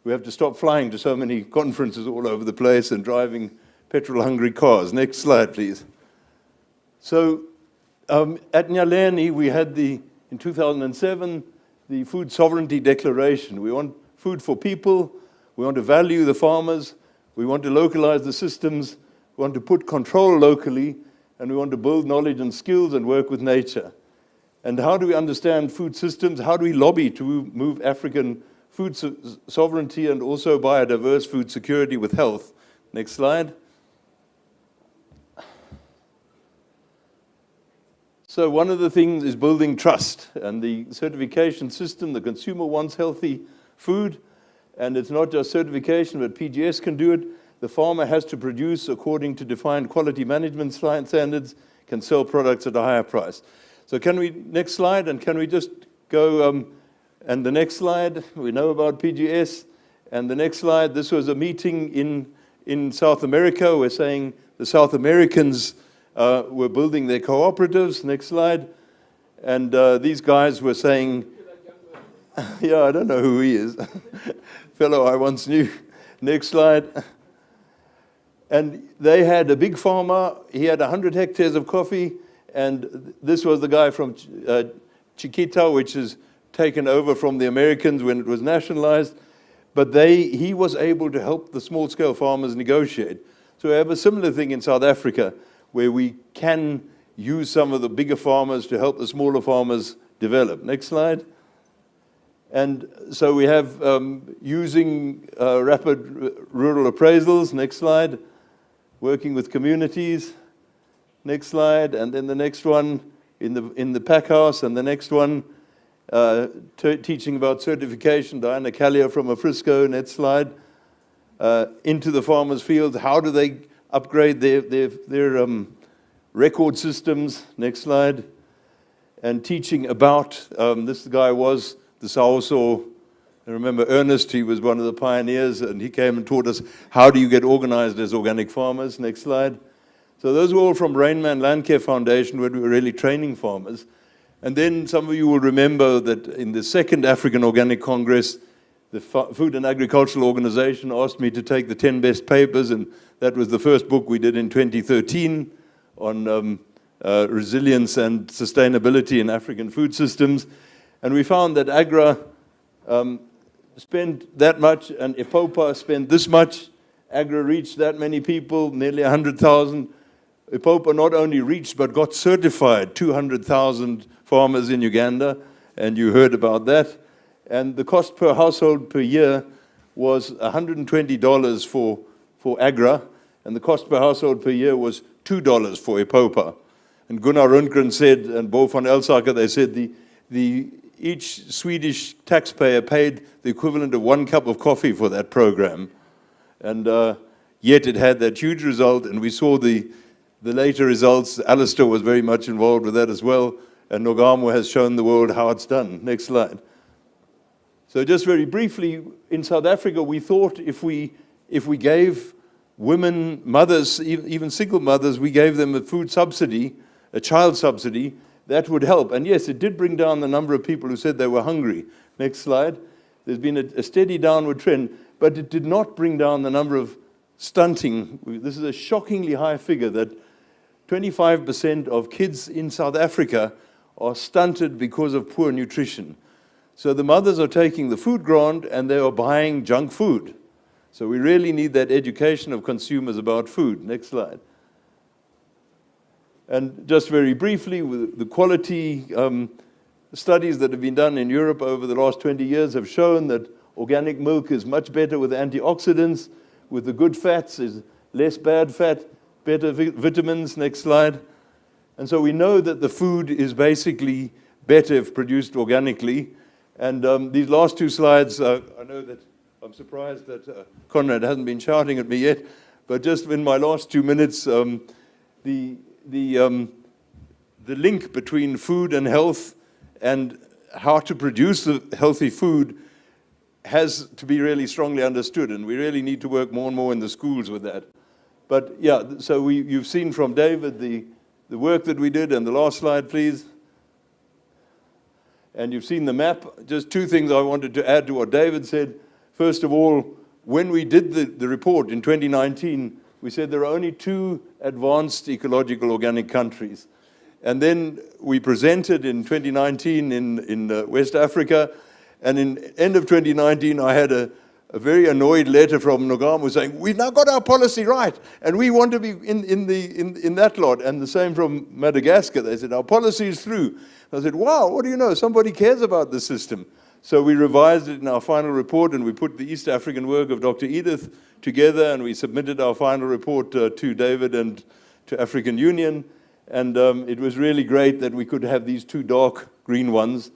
we have to stop flying to so many conferences all over the place and driving petrol-hungry cars. Next slide, please. So at Nyaleni, we had in 2007, the Food Sovereignty Declaration. We want food for people, we want to value the farmers, we want to localize the systems, we want to put control locally, and we want to build knowledge and skills and work with nature. And how do we understand food systems? How do we lobby to move African food sovereignty and also biodiverse food security with health? Next slide. So one of the things is building trust, and the certification system, the consumer wants healthy food, and it's not just certification, but PGS can do it. The farmer has to produce according to defined quality management standards, can sell products at a higher price. So can we, next slide, and can we just go, and the next slide, we know about PGS, and the next slide, this was a meeting in South America. We're saying the South Americans were building their cooperatives. Next slide. And these guys were saying, yeah, I don't know who he is. Fellow I once knew. Next slide. And they had a big farmer. He had 100 hectares of coffee. And this was the guy from Chiquita, which is taken over from the Americans when it was nationalized. But he was able to help the small-scale farmers negotiate. So we have a similar thing in South Africa, where we can use some of the bigger farmers to help the smaller farmers develop. Next slide. And so we have using rapid rural appraisals. Next slide. Working with communities. Next slide. And then the next one in the pack house. And the next one teaching about certification. Diana Callier from Frisco. Next slide. Into the farmers' fields. How do they upgrade their record systems? Next slide. And teaching about, this guy was the Saoso. I remember Ernest, he was one of the pioneers, and he came and taught us how do you get organized as organic farmers. Next slide. So those were all from Rainman Landcare Foundation, where we were really training farmers. And then some of you will remember that in the second African Organic Congress, the Food and Agricultural Organization asked me to take the 10 best papers, and that was the first book we did in 2013 on resilience and sustainability in African food systems. And we found that AGRA spent that much, and EPOPA spent this much. AGRA reached that many people, nearly 100,000. EPOPA not only reached, but got certified 200,000 farmers in Uganda, and you heard about that. And the cost per household per year was $120 for AGRA, and the cost per household per year was $2 for EPOPA. And Gunnar Rundgren said, and Bo van Elsaker, they said each Swedish taxpayer paid the equivalent of 1 cup of coffee for that program. And yet it had that huge result, and we saw the later results. Alistair was very much involved with that as well, and Nogamo has shown the world how it's done. Next slide. So just very briefly, in South Africa, we thought if we gave women, mothers, even single mothers, we gave them a food subsidy, a child subsidy, that would help. And yes, it did bring down the number of people who said they were hungry. Next slide. There's been a steady downward trend, but it did not bring down the number of stunting. This is a shockingly high figure that 25% of kids in South Africa are stunted because of poor nutrition. So the mothers are taking the food grant and they are buying junk food. So we really need that education of consumers about food. Next slide. And just very briefly, with the quality studies that have been done in Europe over the last 20 years have shown that organic milk is much better with antioxidants, with the good fats, is less bad fat, better vitamins. Next slide. And so we know that the food is basically better if produced organically. And these last two slides, I know that I'm surprised that Conrad hasn't been shouting at me yet, but just in my last 2 minutes, the link between food and health and how to produce the healthy food has to be really strongly understood, and we really need to work more and more in the schools with that. But yeah, so you've seen from David the work that we did, and the last slide, please. And you've seen the map. Just two things I wanted to add to what David said. First of all, when we did the report in 2019, we said there are only 2 advanced ecological organic countries. And then we presented in 2019 in West Africa, and in end of 2019, I had a very annoyed letter from Nogamo saying, we've now got our policy right, and we want to be in that lot. And the same from Madagascar. They said, our policy is through. I said, wow, what do you know? Somebody cares about the system. So we revised it in our final report, and we put the East African work of Dr. Edith together, and we submitted our final report to David and to African Union. And it was really great that we could have these 2 dark green ones.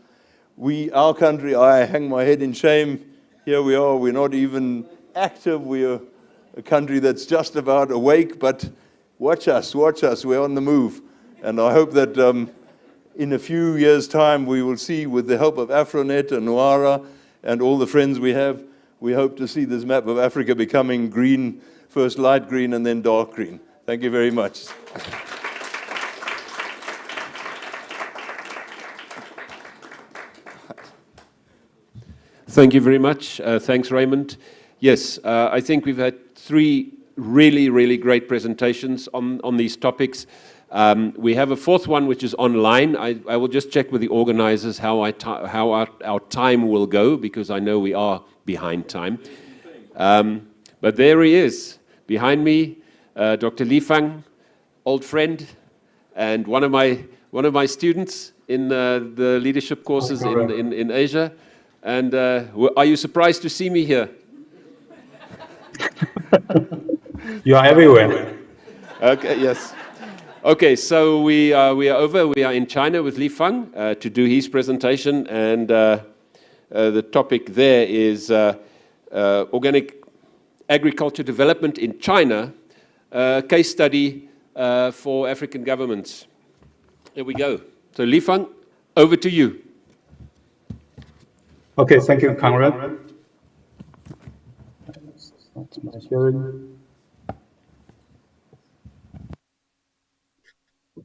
Our country, I hang my head in shame. Here we are, we're not even active. We're a country that's just about awake, but watch us, we're on the move. And I hope that in a few years' time, we will see, with the help of Afronet and Noara and all the friends we have, we hope to see this map of Africa becoming green, first light green and then dark green. Thank you very much. Thank you very much. Thanks, Raymond. Yes, I think we've had 3 really great presentations on these topics. We have a 4th one, which is online. I will just check with the organizers how our time will go, because I know we are behind time. But there he is, behind me, Dr. Li Fang, old friend, and one of my students in the leadership courses in Asia. And are you surprised to see me here? You are everywhere. Okay, yes. Okay, so we are over. We are in China with Li Fang to do his presentation, and the topic there is organic agriculture development in China, case study for African governments. There we go. So Li Fang, over to you. Okay, thank you, Conrad. That's my sharing.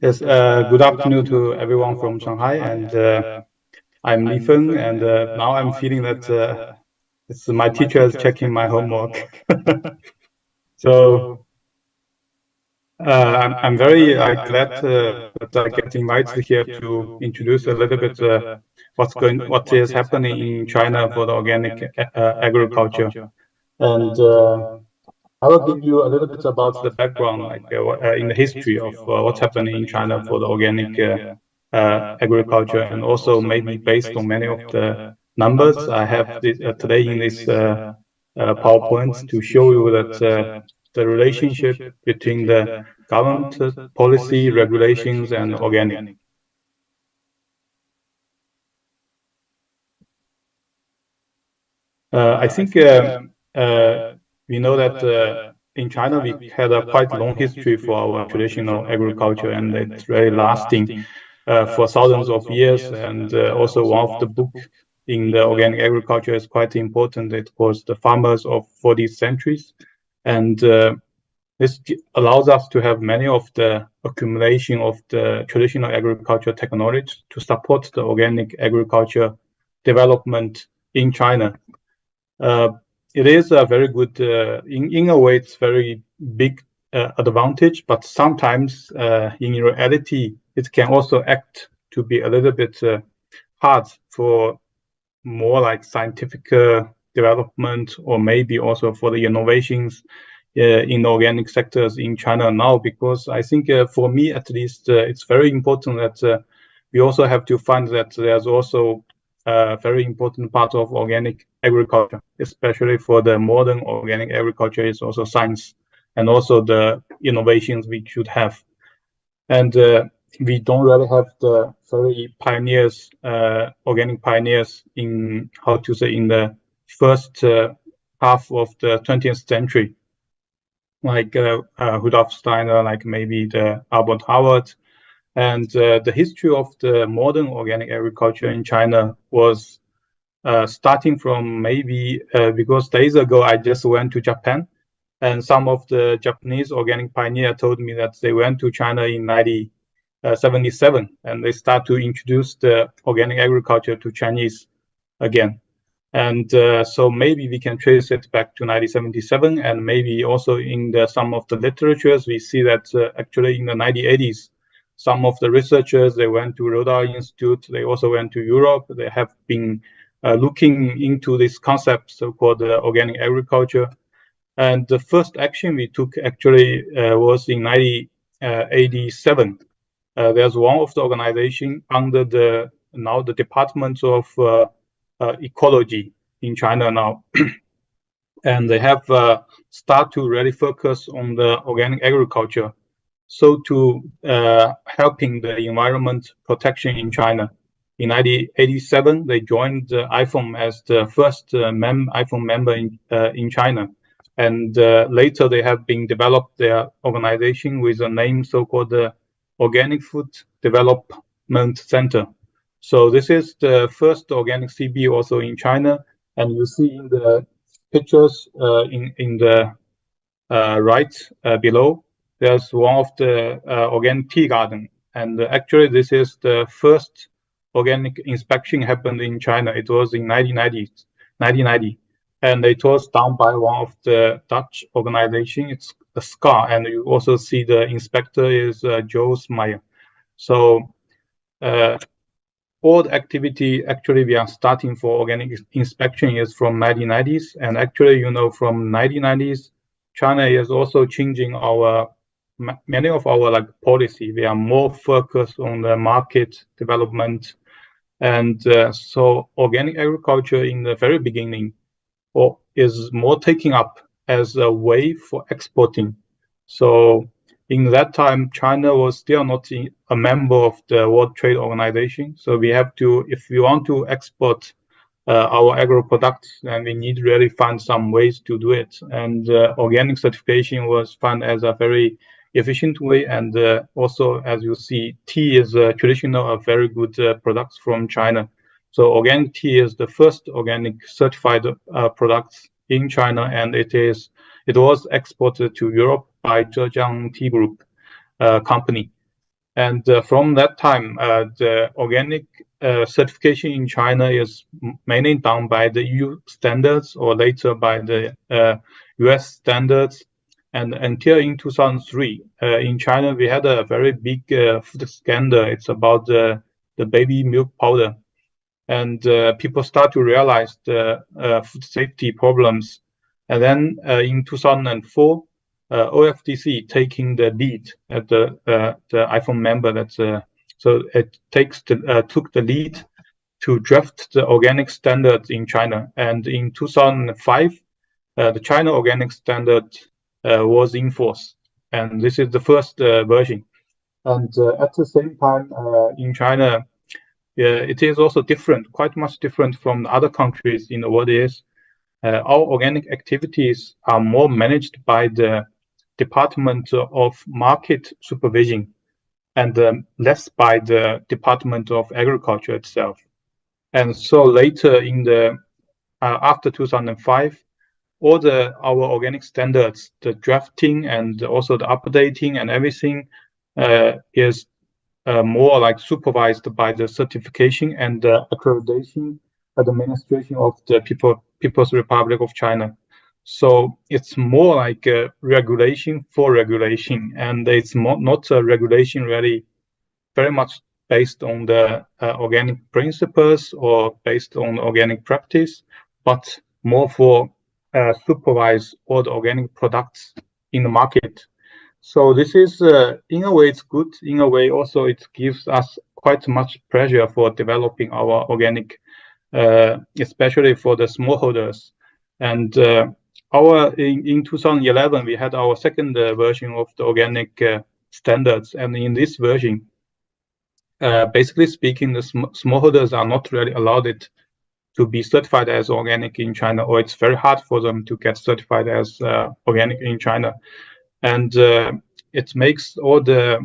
Yes, good afternoon to everyone from Shanghai, and I'm Li Feng, and now I'm feeling that it's my teacher is checking my homework. So I'm very glad that I get invited here to introduce a little bit what is happening in China for the organic agriculture, and I will give you a little bit about the background, like in the history of what's happening in China for the organic agriculture, and also maybe based on many of the numbers I have today in this PowerPoint to show you that the relationship between the government policy, regulations, and organic. I think we know that in China we had a quite long history for our traditional agriculture, and it's very lasting for thousands of years. And also one of the books in the organic agriculture is quite important. It was the farmers of 40 centuries, and this allows us to have many of the accumulation of the traditional agriculture technology to support the organic agriculture development in China. It is a very good, in a way, it's very big advantage, but sometimes in reality, it can also act to be a little bit hard for more like scientific development, or maybe also for the innovations in organic sectors in China now, because I think for me at least, it's very important that we also have to find that there's also a very important part of organic agriculture, especially for the modern organic agriculture, is also science and also the innovations we should have. And we don't really have the very pioneers, organic pioneers in, how to say, in the first half of the 20th century, like Rudolf Steiner, like maybe the Albert Howard. And the history of the modern organic agriculture in China was starting from maybe, because days ago I just went to Japan, and some of the Japanese organic pioneer told me that they went to China in 1977, and they start to introduce the organic agriculture to Chinese again. And so maybe we can trace it back to 1977, and maybe also in some of the literatures, we see that actually in the 1980s, some of the researchers, they went to Rhoda Institute, they also went to Europe, they have been looking into this concept, so-called organic agriculture. And the first action we took actually was in 1987. There's one of the organization under the Department of Ecology in China now, and they have start to really focus on the organic agriculture, so to helping the environment protection in China. In 1987, they joined IFOM as the first IFOM member in China. And later they have been developed their organization with a name so-called the Organic Food Development Center. So this is the first organic CB also in China. And you see in the pictures in the right below, there's one of the organic tea garden. And actually this is the first organic inspection happened in China. It was in 1990. And it was done by one of the Dutch organization. It's a SCAR, and you also see the inspector is Joos Meyer. So all the activity actually we are starting for organic inspection is from 1990s, and actually from 1990s, China is also changing many of our like policy. We are more focused on the market development, and so organic agriculture in the very beginning is more taking up as a way for exporting. So in that time, China was still not a member of the World Trade Organization. So we have to, if we want to export our agro products, then we need to really find some ways to do it. And organic certification was found as a very efficient way. And also, as you see, tea is traditional, a very good products from China. So organic tea is the first organic certified products in China, and it was exported to Europe by Zhejiang Tea Group company. And from that time, the organic certification in China is mainly done by the EU standards, or later by the US standards. And until in 2003, in China, we had a very big food scandal. It's about the baby milk powder. And people start to realize the food safety problems. And then in 2004, OFDC taking the lead at the IFOM member. So it took the lead to draft the organic standards in China. And in 2005, the China organic standard was in force. And this is the first version. And at the same time, in China, it is also different, quite much different from the other countries in the world. Our organic activities are more managed by the Department of Market Supervision, and less by the Department of Agriculture itself. And so later in the after 2005, all our organic standards, the drafting and also the updating and everything is more like supervised by the certification and the accreditation administration of the People's Republic of China. So it's more like a regulation for regulation, and it's not a regulation really very much based on the organic principles or based on organic practice, but more for supervise all the organic products in the market. So this is, in a way, it's good. In a way, also it gives us quite much pressure for developing our organic, especially for the smallholders. And in 2011, we had our second version of the organic standards, and in this version, basically speaking, the smallholders are not really allowed it to be certified as organic in China, or it's very hard for them to get certified as organic in China. And it makes all the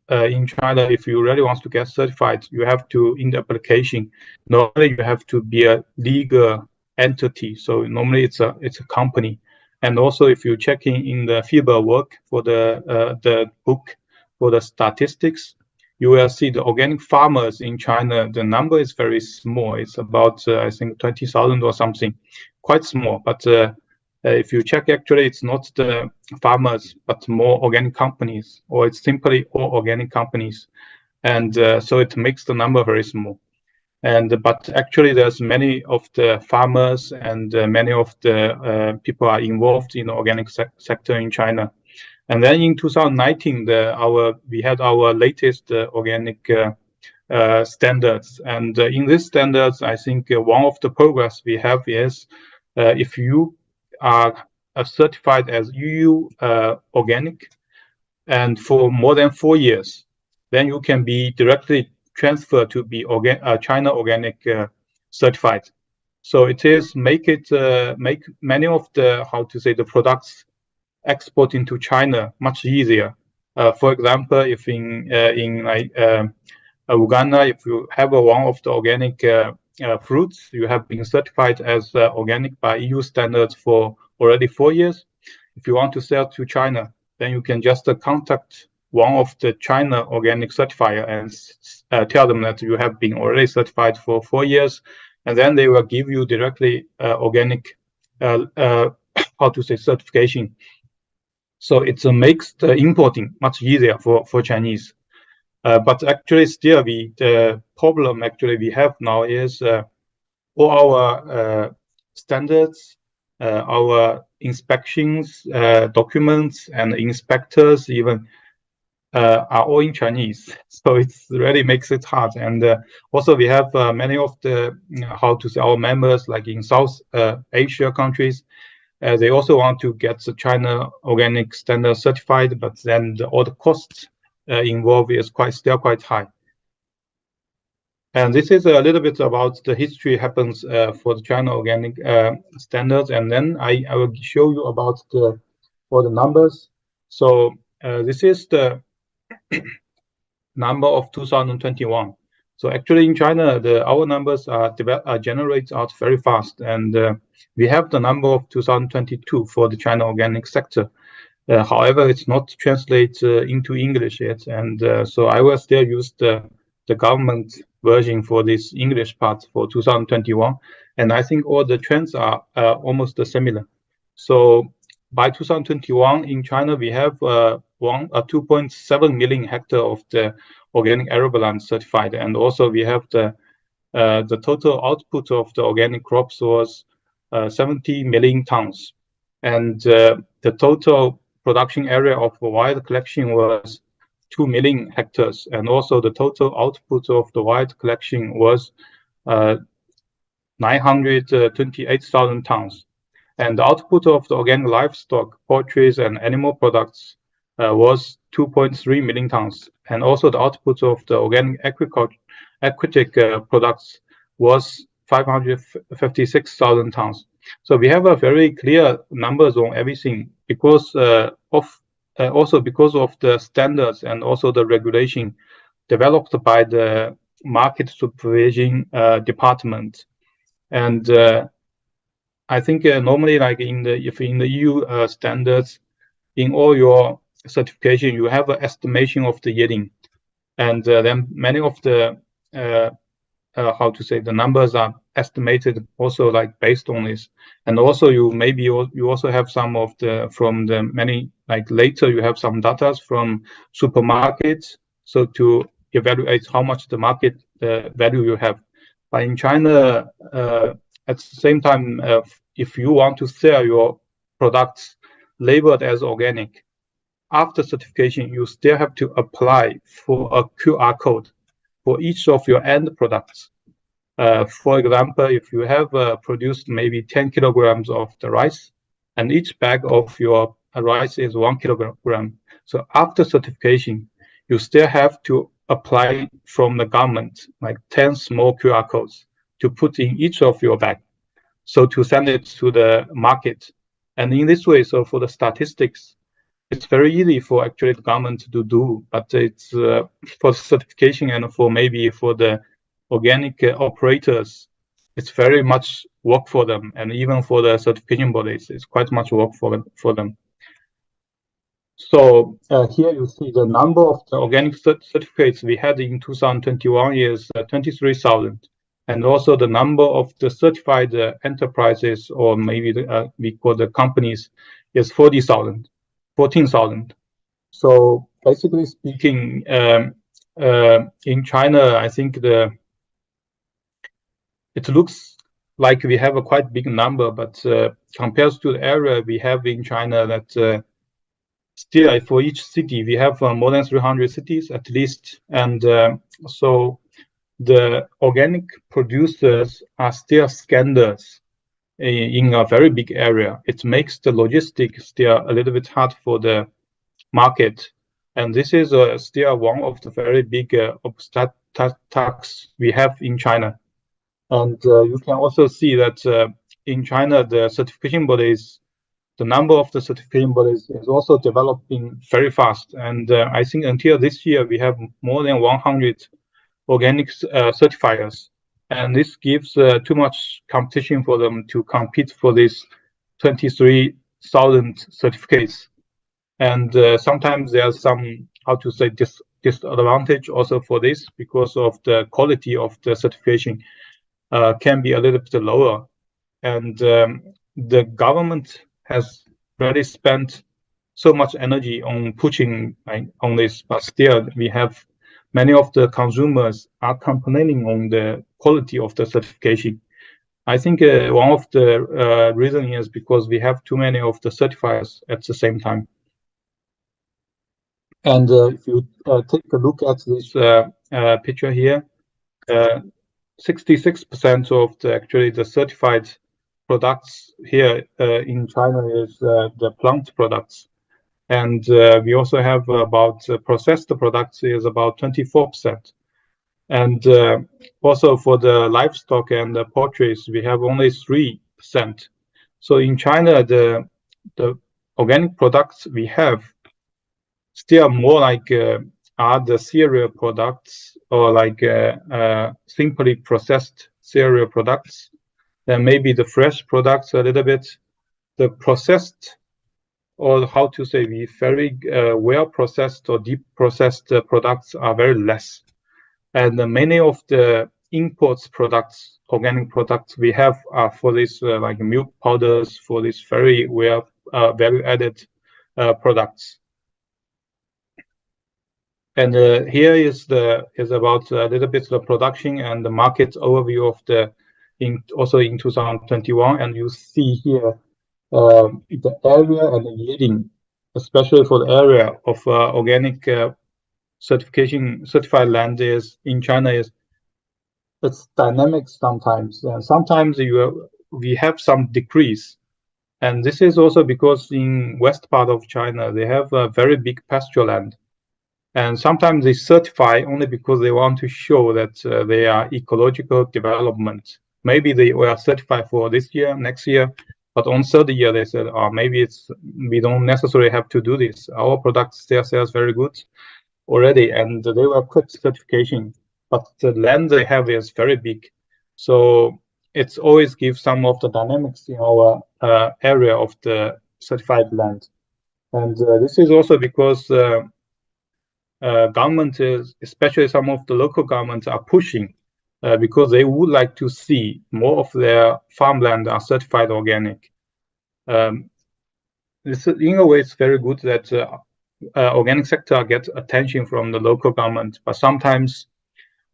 in China, if you really want to get certified, you have to, in the application, normally you have to be a legal entity. So normally it's a company. And also, if you check in the FIBA work for the book for the statistics, you will see the organic farmers in China. The number is very small. It's about I think 20,000 or something, quite small. But if you check, actually, it's not the farmers, but more organic companies, or it's simply all organic companies, and so it makes the number very small. And but actually, there's many of the farmers and many of the people are involved in the organic sector in China. And then in 2019, we had our latest organic standards, and in these standards, I think one of the progress we have is if you are certified as EU organic, and for more than 4 years, then you can be directly transferred to be China organic certified. So it is make many of the the products export into China much easier. For example, if in Uganda, if you have one of the organic fruits, you have been certified as organic by EU standards for already 4 years. If you want to sell to China, then you can just contact one of the China organic certifier and tell them that you have been already certified for 4 years, and then they will give you directly organic certification. So it makes the importing much easier for Chinese. But actually, still, the problem actually we have now is all our standards, our inspections, documents, and inspectors even are all in Chinese. So it really makes it hard. And also, we have many of the our members, like in South Asia countries. They also want to get the China organic standard certified, but then all the costs involved is still quite high. And this is a little bit about the history happens for the China organic standards, and then I will show you about for the numbers. So this is the number of 2021. So actually in China, our numbers are generated out very fast, and we have the number of 2022 for the China organic sector. However, it's not translated into English yet, and so I will still use the government version for this English part for 2021, and I think all the trends are almost similar. So by 2021 in China, we have 2.7 million hectare of the organic arable land certified, and also we have the total output of the organic crops was 70 million tons, and the total production area of wild collection was 2 million hectares, and also the total output of the wild collection was 928,000 tons. And the output of the organic livestock, poultry, and animal products was 2.3 million tons. And also the output of the organic aquatic products was 556,000 tons. So we have a very clear numbers on everything because also because of the standards and also the regulation developed by the market supervision department. And I think normally, like if in the EU standards, in all your certification, you have an estimation of the yielding, and then many of the how to say, the numbers are estimated also like based on this. And also you also have some of the from the many, like later you have some data from supermarkets, so to evaluate how much the market value you have. But in China, at the same time, if you want to sell your products labeled as organic, after certification, you still have to apply for a QR code for each of your end products. For example, if you have produced maybe 10 kilograms of the rice, and each bag of your rice is 1 kilogram. So after certification, you still have to apply from the government like 10 small QR codes to put in each of your bag. So to send it to the market. And in this way, so for the statistics, it's very easy for actually the government to do, but it's for certification and for maybe for the organic operators, it's very much work for them, and even for the certification bodies, it's quite much work for them. So here you see the number of the organic certificates we had in 2021 is 23,000, and also the number of the certified enterprises, or maybe we call the companies, is 14,000. So basically speaking, in China, I think it looks like we have a quite big number, but compared to the area we have in China, that still for each city we have more than 300 cities at least, and so the organic producers are still scandals in a very big area. It makes the logistics still a little bit hard for the market, and this is still one of the very big obstacles we have in China. And you can also see that in China, the certification bodies, the number of the certification bodies is also developing very fast. And I think until this year, we have more than 100 organic certifiers. And this gives too much competition for them to compete for these 23,000 certificates. And sometimes there's some, how to say, disadvantage also for this, because of the quality of the certification can be a little bit lower. And the government has really spent so much energy on pushing on this, but still we have many of the consumers are complaining on the quality of the certification. I think one of the reasons is because we have too many of the certifiers at the same time. And if you take a look at this picture here, 66% of the certified products here in China is the plant products. And we also have about processed products is about 24%. And also for the livestock and the poultry, we have only 3%. So in China, the organic products we have still more like are the cereal products, or like simply processed cereal products. Then maybe the fresh products a little bit. The processed, or how to say, the very well processed or deep processed products are very less. And many of the imports products, organic products we have are for this like milk powders, for these very well value added products. And here is about a little bit the production and the market overview of also in 2021. And you see here the area and the yielding, especially for the area of organic certified land is in China, it's dynamic sometimes. Sometimes we have some decrease. And this is also because in west part of China, they have a very big pasture land. And sometimes they certify only because they want to show that they are ecological development. Maybe they were certified for this year, next year, but on third year they said, oh, maybe we don't necessarily have to do this. Our product still sells very good already, and they were quit certification. but the land they have is very big. So it's always gives some of the dynamics in our area of the certified land. And this is also because government is, especially some of the local governments are pushing because they would like to see more of their farmland are certified organic. This, in a way, it's very good that organic sector gets attention from the local government, but sometimes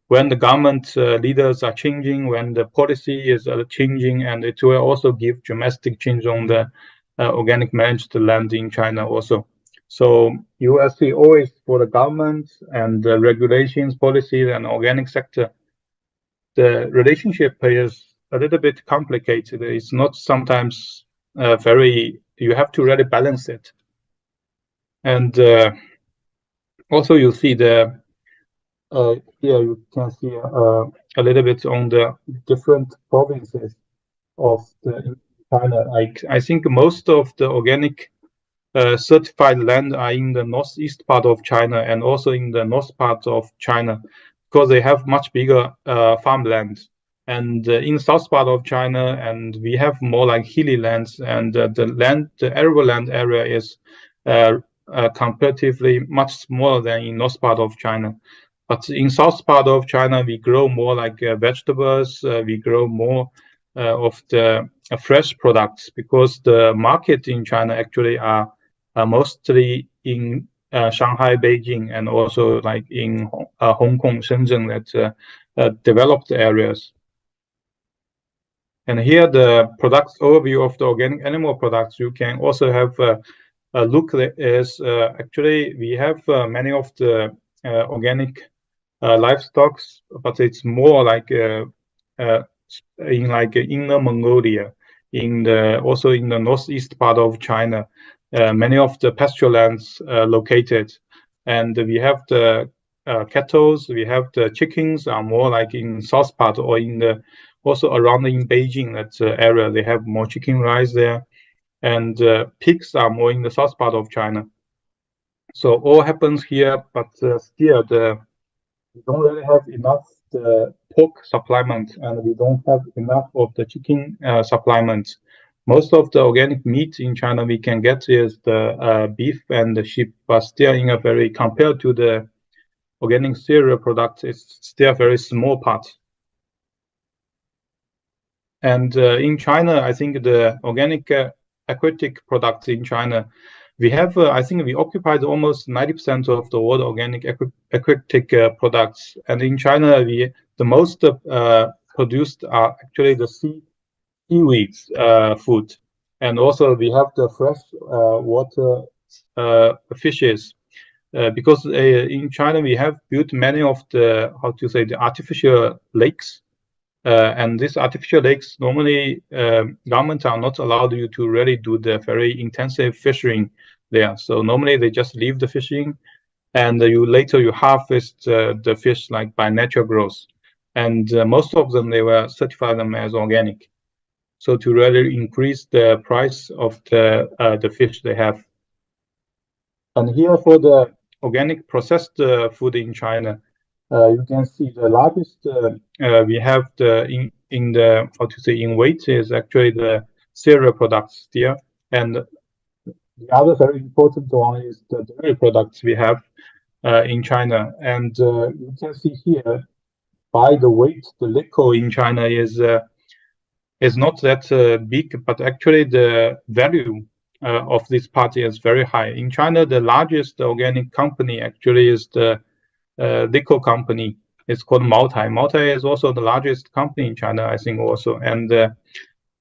when the government leaders are changing, when the policy is changing, and it will also give dramatic change on the organic managed land in China also. So you will see always for the government and the regulations, policies, and organic sector, the relationship is a little bit complicated. It's not sometimes very, you have to really balance it. And also you see the, here you can see a little bit on the different provinces of the China. I think most of the organic certified land are in the northeast part of China and also in the north part of China because they have much bigger farmland. And in south part of China, and we have more like hilly lands, and the arable land area is comparatively much smaller than in north part of China. But in south part of China, we grow more like vegetables. We grow more of the fresh products because the market in China actually are mostly in Shanghai, Beijing, and also like in Hong Kong, Shenzhen, that developed areas. And here the products overview of the organic animal products. You can also have a look that is actually we have many of the organic livestock, but it's more like in like Inner Mongolia, also in the northeast part of China. Many of the pasture lands located, and we have the cattle, we have the chickens are more like in south part or in the also around in Beijing, that area they have more chicken rice there, and pigs are more in the south part of China. So all happens here, but still we don't really have enough the pork supplement, and we don't have enough of the chicken supplement. Most of the organic meat in China we can get is the beef and the sheep, but still in a very, compared to the organic cereal products, it's still a very small part. And in China, I think the organic aquatic products in China, we have, I think we occupied almost 90% of the world organic aquatic products. And in China, the most produced are actually the seaweeds food. And also we have the fresh water fishes. Because in China, we have built many of the, how to say, the artificial lakes. And these artificial lakes, normally governments are not allowed you to really do the very intensive fishing there. So normally they just leave the fishing, and later you harvest the fish like by natural growth. And most of them, they were certified them as organic. So to really increase the price of the fish they have. And here for the organic processed food in China, you can see the largest we have in the, how to say, in weight is actually the cereal products here, and the other very important one is the dairy products we have in China. And you can see here by the weight, the liquor in China is not that big, but actually the value of this part is very high. In China, the largest organic company actually is the liquor company. It's called Maotai. Maotai is also the largest company in China, I think, also. And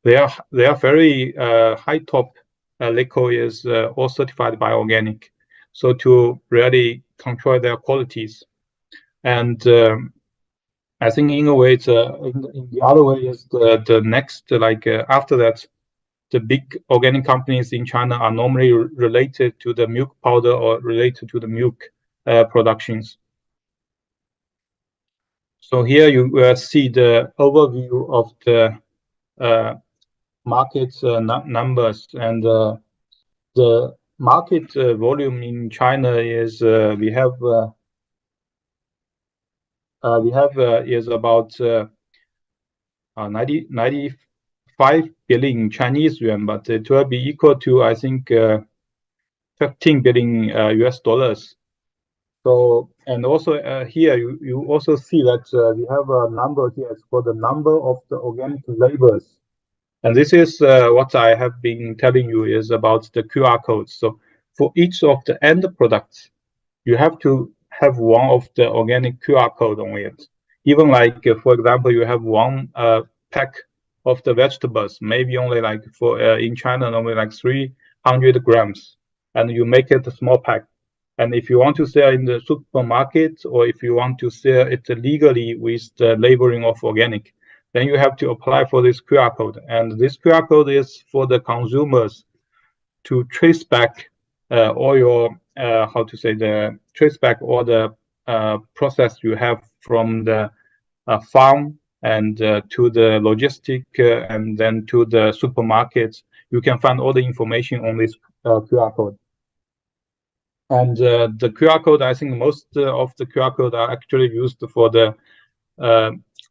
they are very high top liquor is all certified by organic. So to really control their qualities. And I think in a way, it's in the other way is the next, like after that, the big organic companies in China are normally related to the milk powder or related to the milk productions. So here you see the overview of the market numbers, and the market volume in China is we have we have is about 95 billion Chinese yuan, but it will be equal to, I think, 15 billion US dollars. So, and also here you also see that we have a number here for the number of the organic labels. And this is what I have been telling you is about the QR codes. So for each of the end products, you have to have one of the organic QR code on it. Even like, for example, you have one pack of the vegetables, maybe only like for in China, only like 300 grams, and you make it a small pack. And if you want to sell in the supermarket, or if you want to sell it legally with the labeling of organic, then you have to apply for this QR code. And this QR code is for the consumers to trace back all your, how to say, the trace back all the process you have from the farm and to the logistic and then to the supermarkets. You can find all the information on this QR code. And the QR code, I think most of the QR code are actually used for the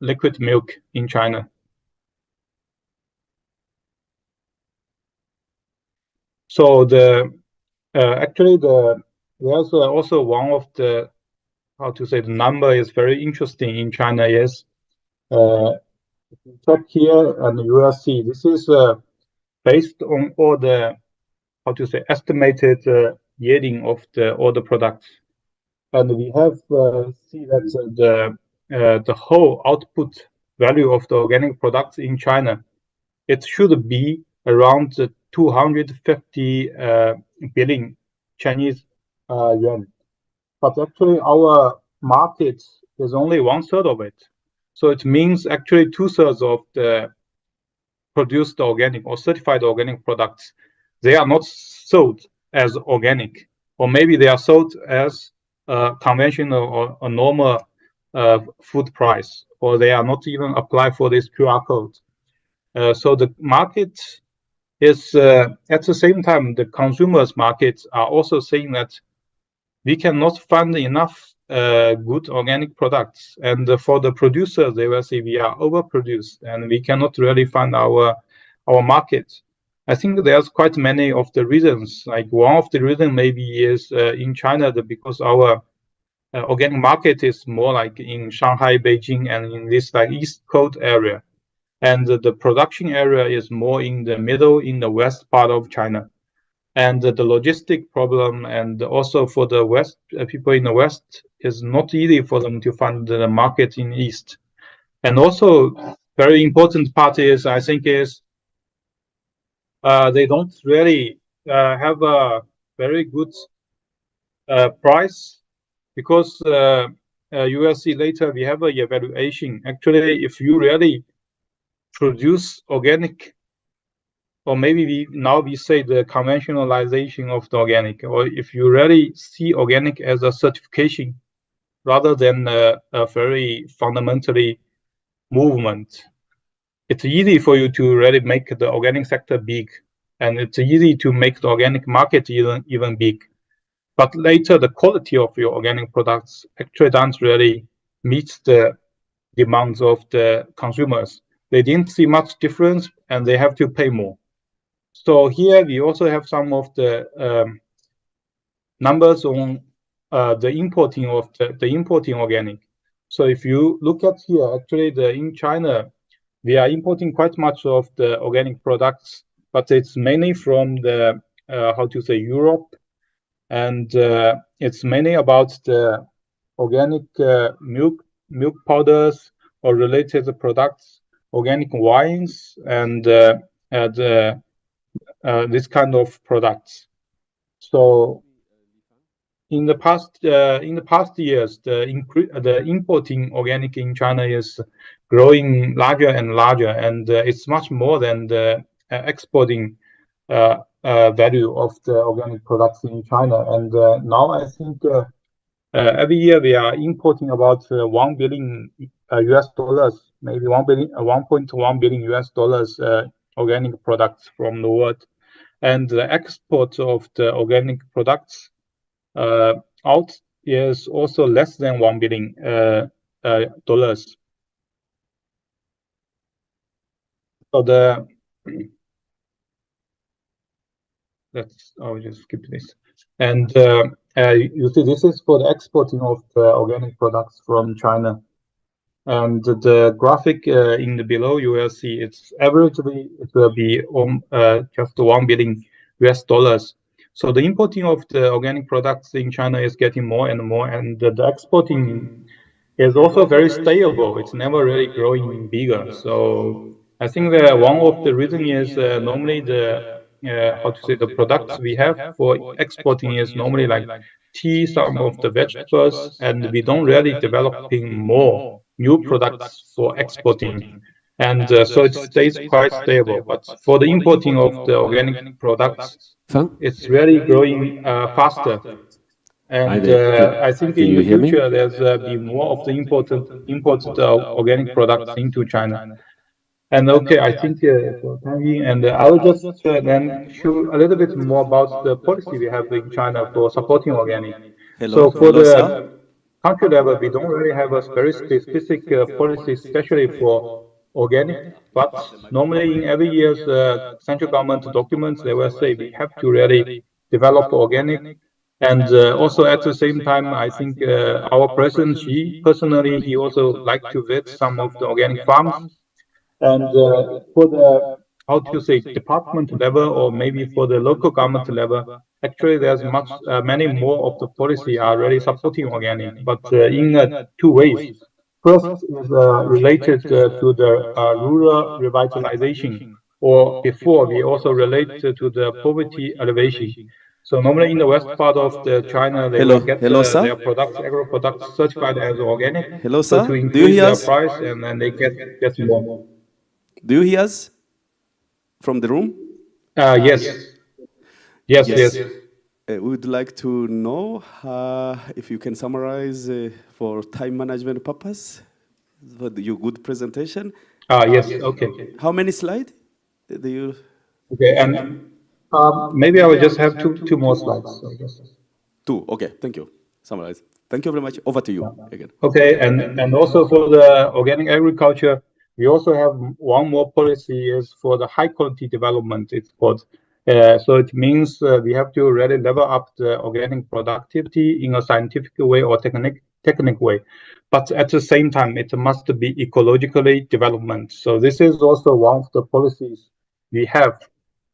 liquid milk in China. So the actually there's also one of the, how to say, the number is very interesting in China is check here and you will see this is based on all the, how to say, estimated yielding of all the products. And we have see that the whole output value of the organic products in China, it should be around 250 billion Chinese yuan. But actually our market is only 1/3 of it. So it means actually 2/3 of the produced organic or certified organic products, they are not sold as organic, or maybe they are sold as conventional or a normal food price, or they are not even applied for this QR code. So the market is at the same time, the consumers markets are also saying that we cannot find enough good organic products, and for the producers, they will say we are overproduced and we cannot really find our market. I think there's quite many of the reasons. Like one of the reasons maybe is in China because our organic market is more like in Shanghai, Beijing, and in this like East Coast area, and the production area is more in the middle, in the west part of China. And the logistic problem, and also for the West, people in the West, is not easy for them to find the market in East. And also, very important part is, I think, is they don't really have a very good price, because you will see later we have a evaluation. Actually, if you really produce organic, or maybe we say the conventionalization of the organic, or if you really see organic as a certification rather than a very fundamentally movement, it's easy for you to really make the organic sector big, and it's easy to make the organic market even big. But later, the quality of your organic products actually don't really meet the demands of the consumers. They didn't see much difference, and they have to pay more. So here we also have some of the numbers on the importing of the importing organic. So if you look at here, actually in China, we are importing quite much of the organic products, but it's mainly from the how to say, Europe, and it's mainly about the organic milk powders or related products, organic wines, and this kind of products. So in the past years, the importing organic in China is growing larger and larger, and it's much more than the exporting value of the organic products in China. And now I think every year we are importing about 1 billion US dollars, maybe 1.1 billion US dollars organic products from the world. And the export of the organic products out is also less than 1 billion dollars. So I'll just skip this. And you see, this is for the exporting of organic products from China. And the graphic in the below, you will see it's averagely it will be just $1 billion US. So the importing of the organic products in China is getting more and more, and the exporting is also very stable. It's never really growing bigger. So I think that one of the reason is normally the products we have for exporting is normally like tea, some of the vegetables, and we don't really developing more new products for exporting. And so it stays quite stable. But for the importing of the organic products, it's really growing faster. And I think in the future, there's be more of the imported organic products into China. And okay, I think for time being, and I will just then show a little bit more about the policy we have in China for supporting organic. So for the country level, we don't really have a very specific policy, especially for organic. But normally in every year's central government documents, they will say we have to really develop organic. And also at the same time, I think our president, he also like to visit some of the organic farms. And for the, how to say, department level or maybe for the local government level, actually there's many more of the policy are really supporting organic, but in two ways. First is related to the rural revitalization, or before we also relate to the poverty elevation. So normally in the west part of the China, they will get their products, agro products certified as organic. So to increase their price, and then they get more. Do you hear us from the room? Yes. Yes. We would like to know if you can summarize for time management purpose for your good presentation. Yes. Okay. How many slides do you? Okay, and maybe I will just have two more slides. So yes. Two. Okay. Thank you. Summarize. Thank you very much. Over to you again. Okay, and also for the organic agriculture, we also have one more policy is for the high quality development. It's called. So it means we have to really level up the organic productivity in a scientific way or technical way, but at the same time it must be ecologically development. So this is also one of the policies we have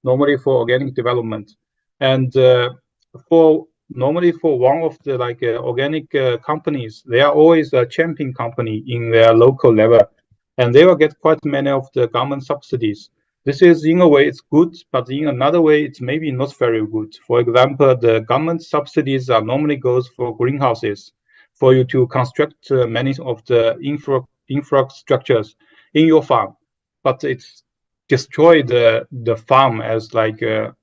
normally for organic development, and normally for one of the organic companies, they are always a champion company in their local level, and they will get quite many of the government subsidies. This is in a way it's good, but in another way it's maybe not very good. For example, the government subsidies are normally goes for greenhouses, for you to construct many of the infrastructures in your farm, but it's destroy the farm as like a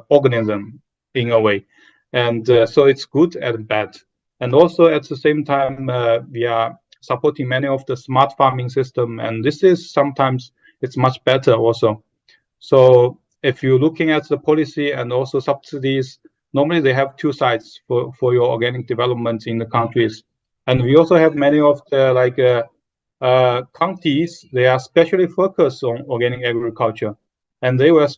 organism in a way. And so it's good and bad. And also at the same time, we are supporting many of the smart farming system. And this is sometimes it's much better also. So if you're looking at the policy and also subsidies, normally they have two sides for your organic development in the countries. And we also have many of the counties, they are specially focused on organic agriculture. And they will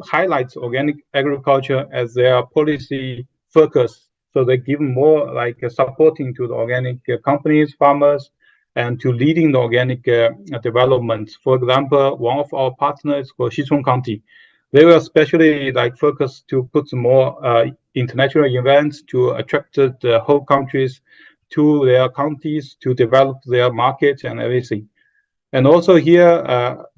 highlight organic agriculture as their policy focus. So they give more supporting to the organic companies, farmers, and to leading the organic development. For example, one of our partners called Sichuan County. They were especially focused to put more international events to attract the whole countries to their counties to develop their market and everything. And also here,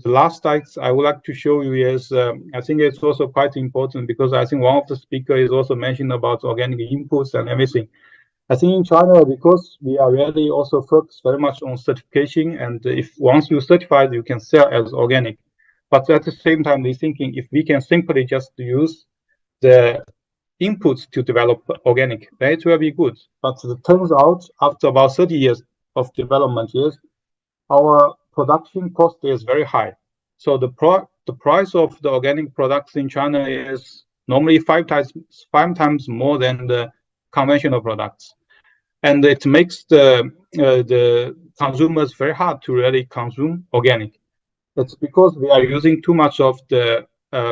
the last slides I would like to show you is, I think it's also quite important because I think one of the speakers is also mentioned about organic inputs and everything. I think in China, because we are really also focused very much on certification, and if once you certify, you can sell as organic. But at the same time, they're thinking if we can simply just use the inputs to develop organic, then it will be good. But it turns out after about 30 years of development years, our production cost is very high. So the price of the organic products in China is normally five times more than the conventional products. And it makes the consumers very hard to really consume organic. It's because we are using too much of the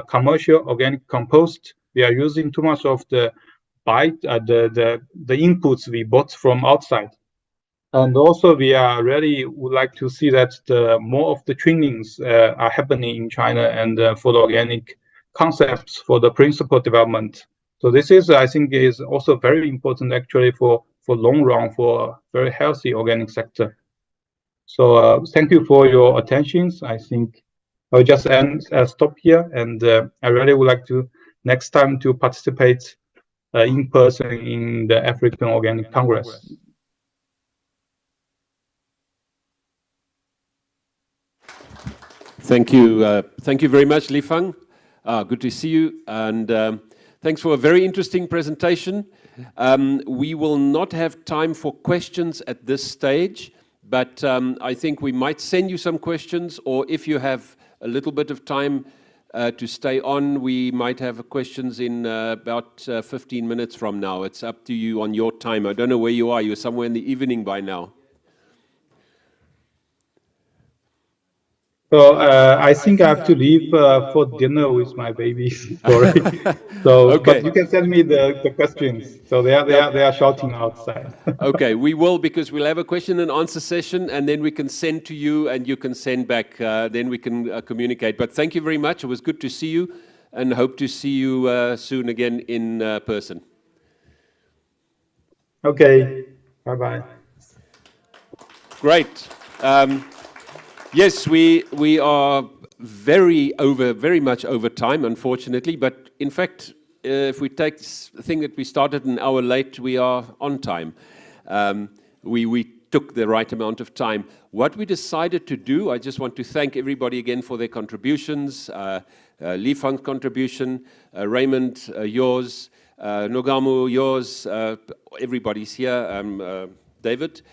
commercial organic compost. We are using too much of the inputs we bought from outside. And also, we are really would like to see that more of the trainings are happening in China and for the organic concepts for the principal development. So this is, I think, is also very important actually for long run for a very healthy organic sector. So thank you for your attentions. I think I'll just stop here, and I really would like to next time to participate in person in the African Organic Congress. Thank you. Thank you very much, Li Fang. Good to see you. And thanks for a very interesting presentation. We will not have time for questions at this stage, but I think we might send you some questions, or if you have a little bit of time to stay on, we might have questions in about 15 minutes from now. It's up to you on your time. I don't know where you are. You're somewhere in the evening by now. So I think I have to leave for dinner with my baby. Sorry. So, okay. But you can send me the questions. So they are shouting outside. Okay, we will, because we'll have a question and answer session, and then we can send to you, and you can send back. Then we can communicate. But thank you very much. It was good to see you, and hope to see you soon again in person. Okay. Bye-bye. Great. Yes, we are very much over time, unfortunately. But in fact, if we take the thing that we started an hour late, we are on time. We took the right amount of time. What we decided to do, I just want to thank everybody again for their contributions. Li Fang's contribution, Raymond, yours, Nogamu, yours, everybody's here, David.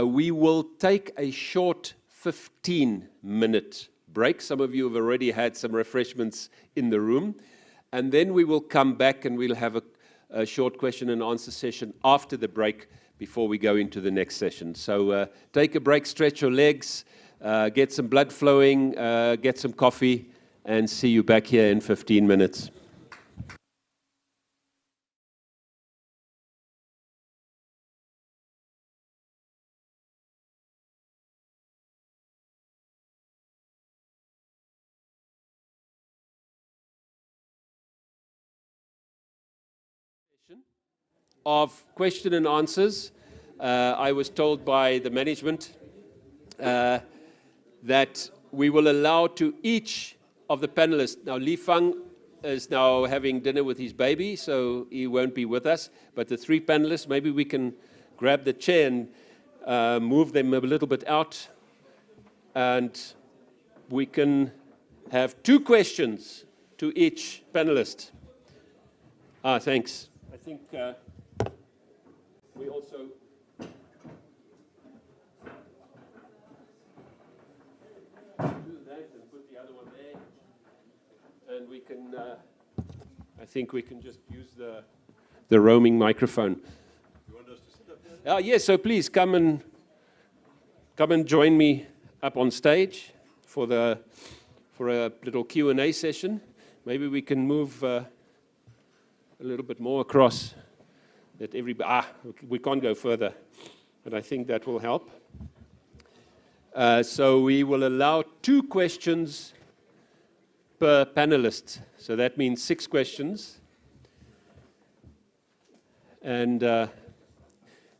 We will take a short 15-minute break. Some of you have already had some refreshments in the room. And then we will come back and we'll have a short question and answer session after the break before we go into the next session. So take a break, stretch your legs, get some blood flowing, get some coffee, and see you back here in 15 minutes. Of question and answers. I was told by the management that we will allow to each of the panelists. Now, Li Fang is now having dinner with his baby, so he won't be with us. But the three panelists, maybe we can grab the chair and move them a little bit out. And we can have 2 questions to each panelist. Thanks. I think we also do that and put the other one there, and we can. I think we can just use the roaming microphone. You want us to sit up there? Yes. So please come and join me up on stage for a little Q&A session. Maybe we can move a little bit more across. That everybody, we can't go further, but I think that will help. So we will allow 2 questions per panelist. So that means 6 questions. And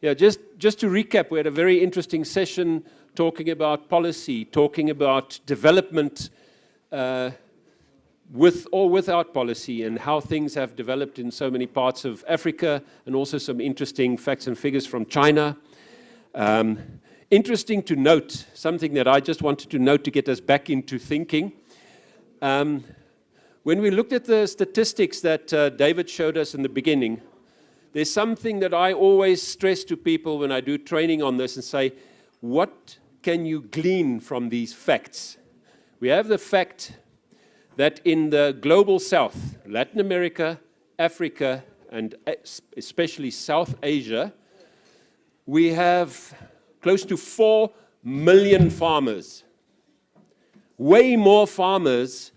yeah, just to recap, we had a very interesting session talking about policy, talking about development, with or without policy, and how things have developed in so many parts of Africa, and also some interesting facts and figures from China. Interesting to note, something that I just wanted to note to get us back into thinking. When we looked at the statistics that David showed us in the beginning, there's something that I always stress to people when I do training on this and say, what can you glean from these facts? We have the fact that in the global south, Latin America, Africa, and especially South Asia, we have close to 4 million farmers. Way more farmers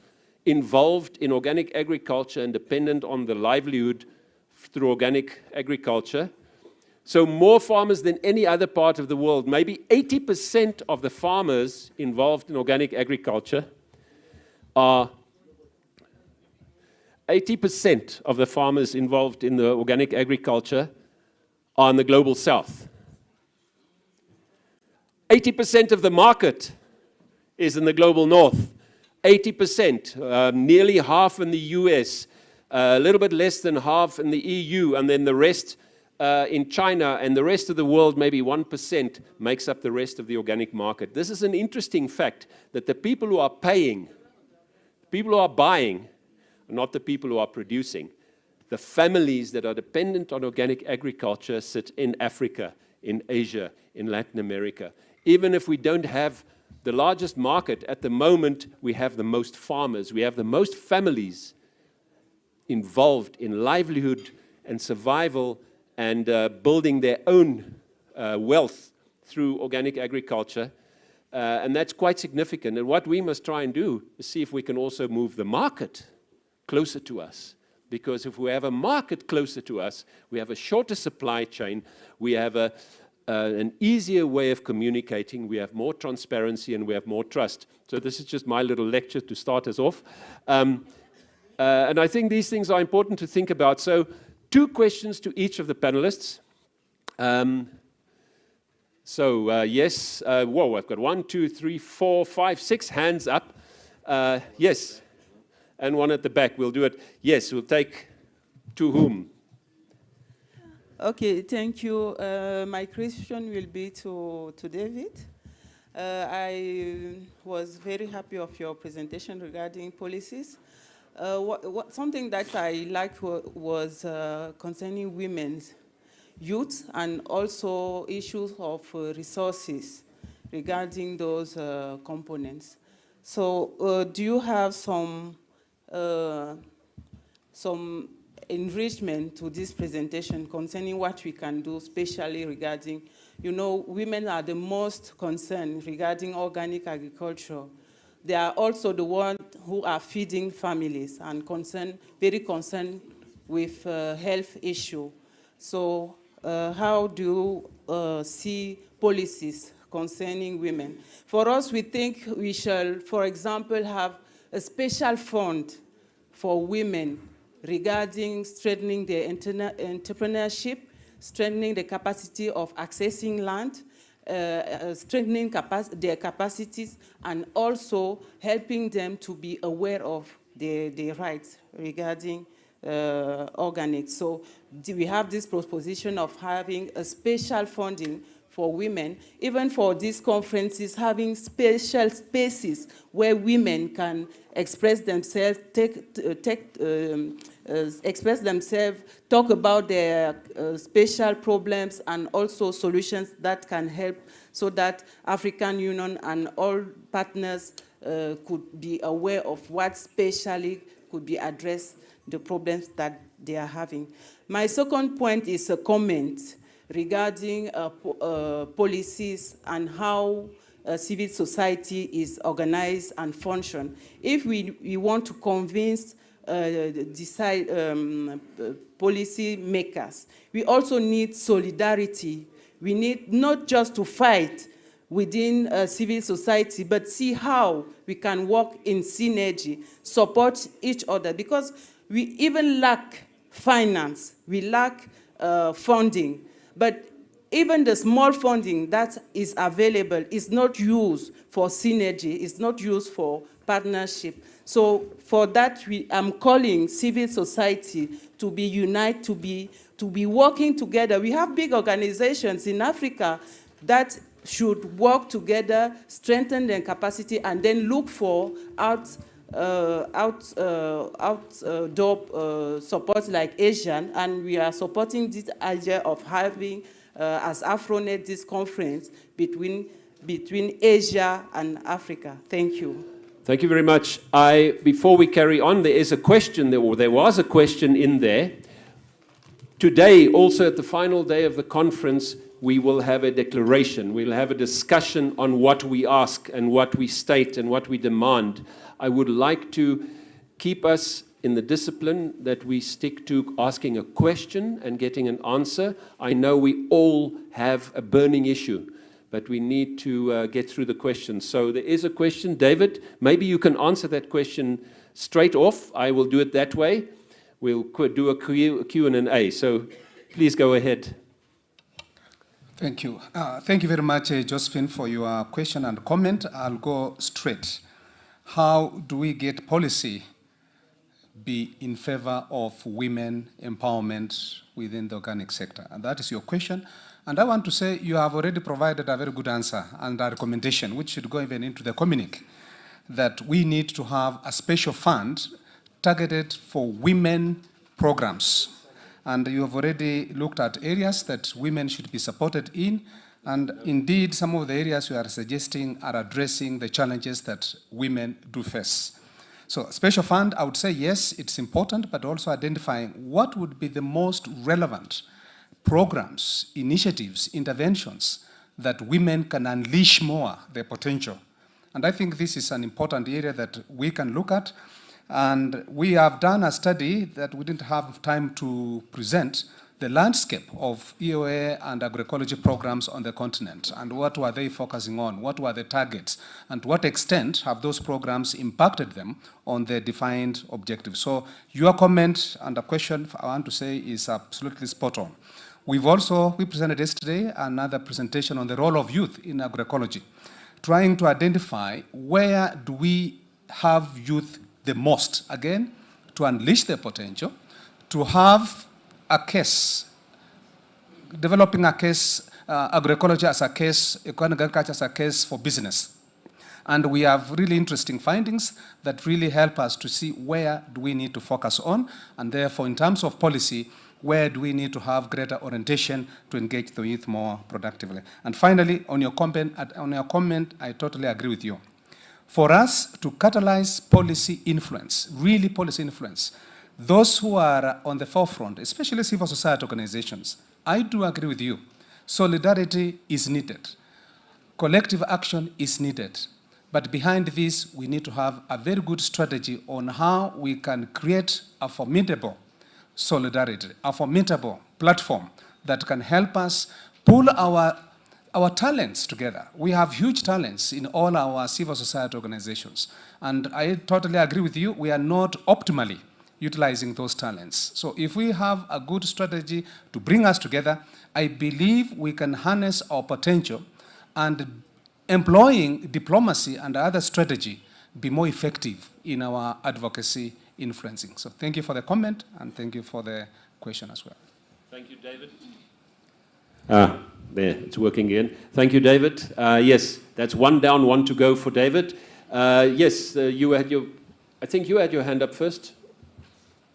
involved in organic agriculture and dependent on the livelihood through organic agriculture. So more farmers than any other part of the world. Maybe 80% of the farmers involved in organic agriculture are 80% of the farmers involved in the organic agriculture are in the global south. 80% of the market is in the global north. 80%, nearly half in the US, a little bit less than half in the EU, and then the rest in China, and the rest of the world, maybe 1%, makes up the rest of the organic market. This is an interesting fact, that the people who are paying, people who are buying, are not the people who are producing. The families that are dependent on organic agriculture sit in Africa, in Asia, in Latin America. Even if we don't have the largest market, at the moment we have the most farmers, we have the most families involved in livelihood and survival and building their own wealth through organic agriculture. And that's quite significant. And what we must try and do is see if we can also move the market closer to us. Because if we have a market closer to us, we have a shorter supply chain, we have an easier way of communicating, we have more transparency, and we have more trust. So this is just my little lecture to start us off. And I think these things are important to think about. So 2 questions to each of the panelists. Yes, whoa, I've got 1, 2, 3, 4, 5, 6 hands up. Yes, and one at the back. We'll do it. Yes, we'll take to whom? Okay, thank you. My question will be to David. I was very happy of your presentation regarding policies. Something that I liked was concerning women's youth and also issues of resources regarding those components. So do you have some enrichment to this presentation concerning what we can do, especially regarding, women are the most concerned regarding organic agriculture. They are also the ones who are feeding families and very concerned with health issue. So how do you see policies concerning women? For us, we think we shall, for example, have a special fund for women regarding strengthening their entrepreneurship, strengthening the capacity of accessing land, strengthening their capacities, and also helping them to be aware of their rights regarding organics. So we have this proposition of having a special funding for women, even for these conferences, having special spaces where women can express themselves, express themselves, talk about their special problems and also solutions that can help, so that African Union and all partners could be aware of what specially could be addressed, the problems that they are having. My second point is a comment regarding policies and how civil society is organized and function. If we want to convince policy makers, we also need solidarity. We need not just to fight within civil society, but see how we can work in synergy, support each other, because we even lack finance, we lack funding. But even the small funding that is available is not used for synergy, it's not used for partnership. So for that, I'm calling civil society to be united, to be working together. We have big organizations in Africa that should work together, strengthen their capacity, and then look for outdoor support like Asian, and we are supporting this idea of having, as AfroNet, this conference between Asia and Africa. Thank you. Thank you very much. Before we carry on, there is a question, or there was a question in there. Today, also at the final day of the conference, we will have a declaration. We'll have a discussion on what we ask and what we state and what we demand. I would like to keep us in the discipline that we stick to asking a question and getting an answer. I know we all have a burning issue, but we need to get through the questions. So there is a question. David, maybe you can answer that question straight off. I will do it that way. We'll do a Q&A. So please go ahead. Thank you. Thank you very much, Josephine, for your question and comment. I'll go straight. How do we get policy be in favor of women empowerment within the organic sector? And that is your question. And I want to say you have already provided a very good answer and a recommendation, which should go even into the communique, that we need to have a special fund targeted for women programs. And you have already looked at areas that women should be supported in. And indeed, some of the areas you are suggesting are addressing the challenges that women do face. So special fund, I would say, yes, it's important, but also identifying what would be the most relevant programs, initiatives, interventions that women can unleash more their potential. And I think this is an important area that we can look at. And we have done a study that we didn't have time to present, the landscape of EOA and agroecology programs on the continent, and what were they focusing on, what were the targets, and to what extent have those programs impacted them on their defined objectives. So your comment and the question I want to say is absolutely spot on. We presented yesterday another presentation on the role of youth in agroecology, trying to identify where do we have youth the most, again, to unleash their potential, to have a case, developing a case, agroecology as a case, economic agriculture as a case for business. And we have really interesting findings that really help us to see where do we need to focus on, and therefore, in terms of policy, where do we need to have greater orientation to engage the youth more productively. And finally, on your comment, I totally agree with you. For us to catalyze policy influence, really policy influence, those who are on the forefront, especially civil society organizations, I do agree with you. Solidarity is needed. Collective action is needed. But behind this, we need to have a very good strategy on how we can create a formidable solidarity, a formidable platform that can help us pull our talents together. We have huge talents in all our civil society organizations. And I totally agree with you, we are not optimally utilizing those talents. So if we have a good strategy to bring us together, I believe we can harness our potential and employing diplomacy and other strategy be more effective in our advocacy influencing. So thank you for the comment and thank you for the question as well. Thank you, David. There, it's working again. Thank you, David. Yes, that's one down, one to go for David. Yes, I think you had your hand up first.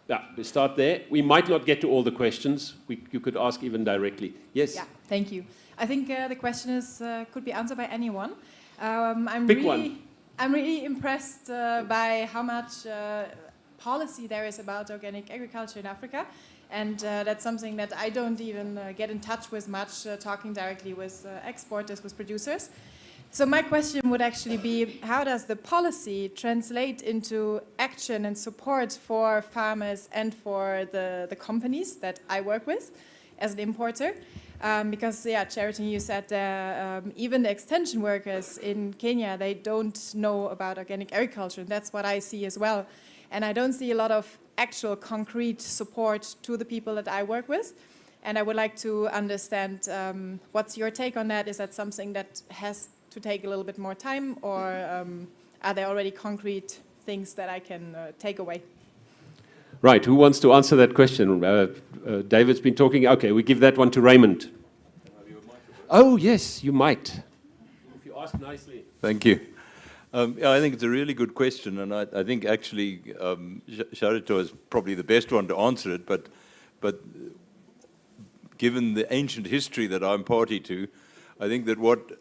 Yeah, we start there. We might not get to all the questions. You could ask even directly. Yes? Yeah, thank you. I think the question is could be answered by anyone. I'm really impressed by how much policy there is about organic agriculture in Africa. And that's something that I don't even get in touch with much, talking directly with exporters, with producers. So my question would actually be, how does the policy translate into action and support for farmers and for the companies that I work with as an importer? Because, yeah, Charity, you said even the extension workers in Kenya, they don't know about organic agriculture. And that's what I see as well. And I don't see a lot of actual concrete support to the people that I work with. And I would like to understand what's your take on that? Is that something that has to take a little bit more time, or are there already concrete things that I can take away? Right, who wants to answer that question? David's been talking. Okay, we give that one to Raymond. Oh, yes, you might. If you ask nicely. Thank you. Yeah, I think it's a really good question, and I think actually Charito is probably the best one to answer it, but given the ancient history that I'm party to, I think that what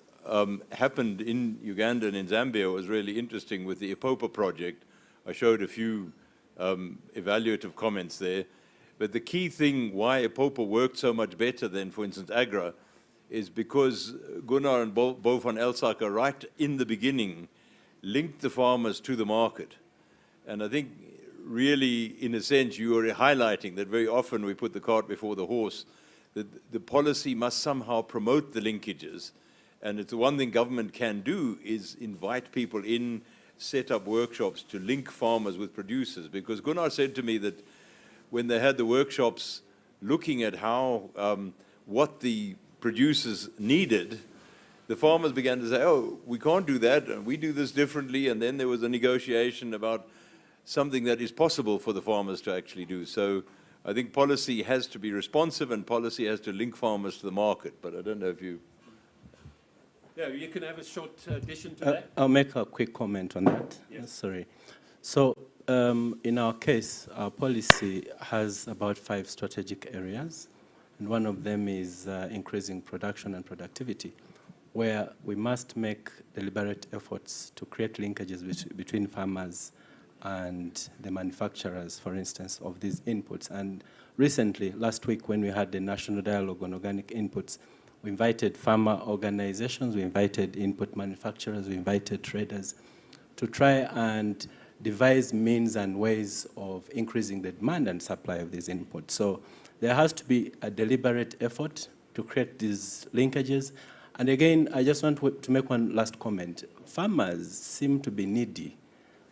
happened in Uganda and in Zambia was really interesting with the IPOPA project. I showed a few evaluative comments there, but the key thing why IPOPA worked so much better than, for instance, AGRA, is because Gunnar and Bo van Elsaker right in the beginning linked the farmers to the market. And I think really, in a sense, you are highlighting that very often we put the cart before the horse, that the policy must somehow promote the linkages. And it's the one thing government can do is invite people in, set up workshops to link farmers with producers. Because Gunnar said to me that when they had the workshops looking at how, what the producers needed, the farmers began to say, oh, we can't do that, and we do this differently, and then there was a negotiation about something that is possible for the farmers to actually do. So I think policy has to be responsive, and policy has to link farmers to the market, but I don't know if you... Yeah, you can have a short addition to that. I'll make a quick comment on that. Yes. Sorry. So in our case, our policy has about 5 strategic areas, and one of them is increasing production and productivity, where we must make deliberate efforts to create linkages between farmers and the manufacturers, for instance, of these inputs. And recently, last week, when we had the National Dialogue on Organic Inputs, we invited farmer organizations, we invited input manufacturers, we invited traders to try and devise means and ways of increasing the demand and supply of these inputs. So there has to be a deliberate effort to create these linkages. And again, I just want to make one last comment. Farmers seem to be needy,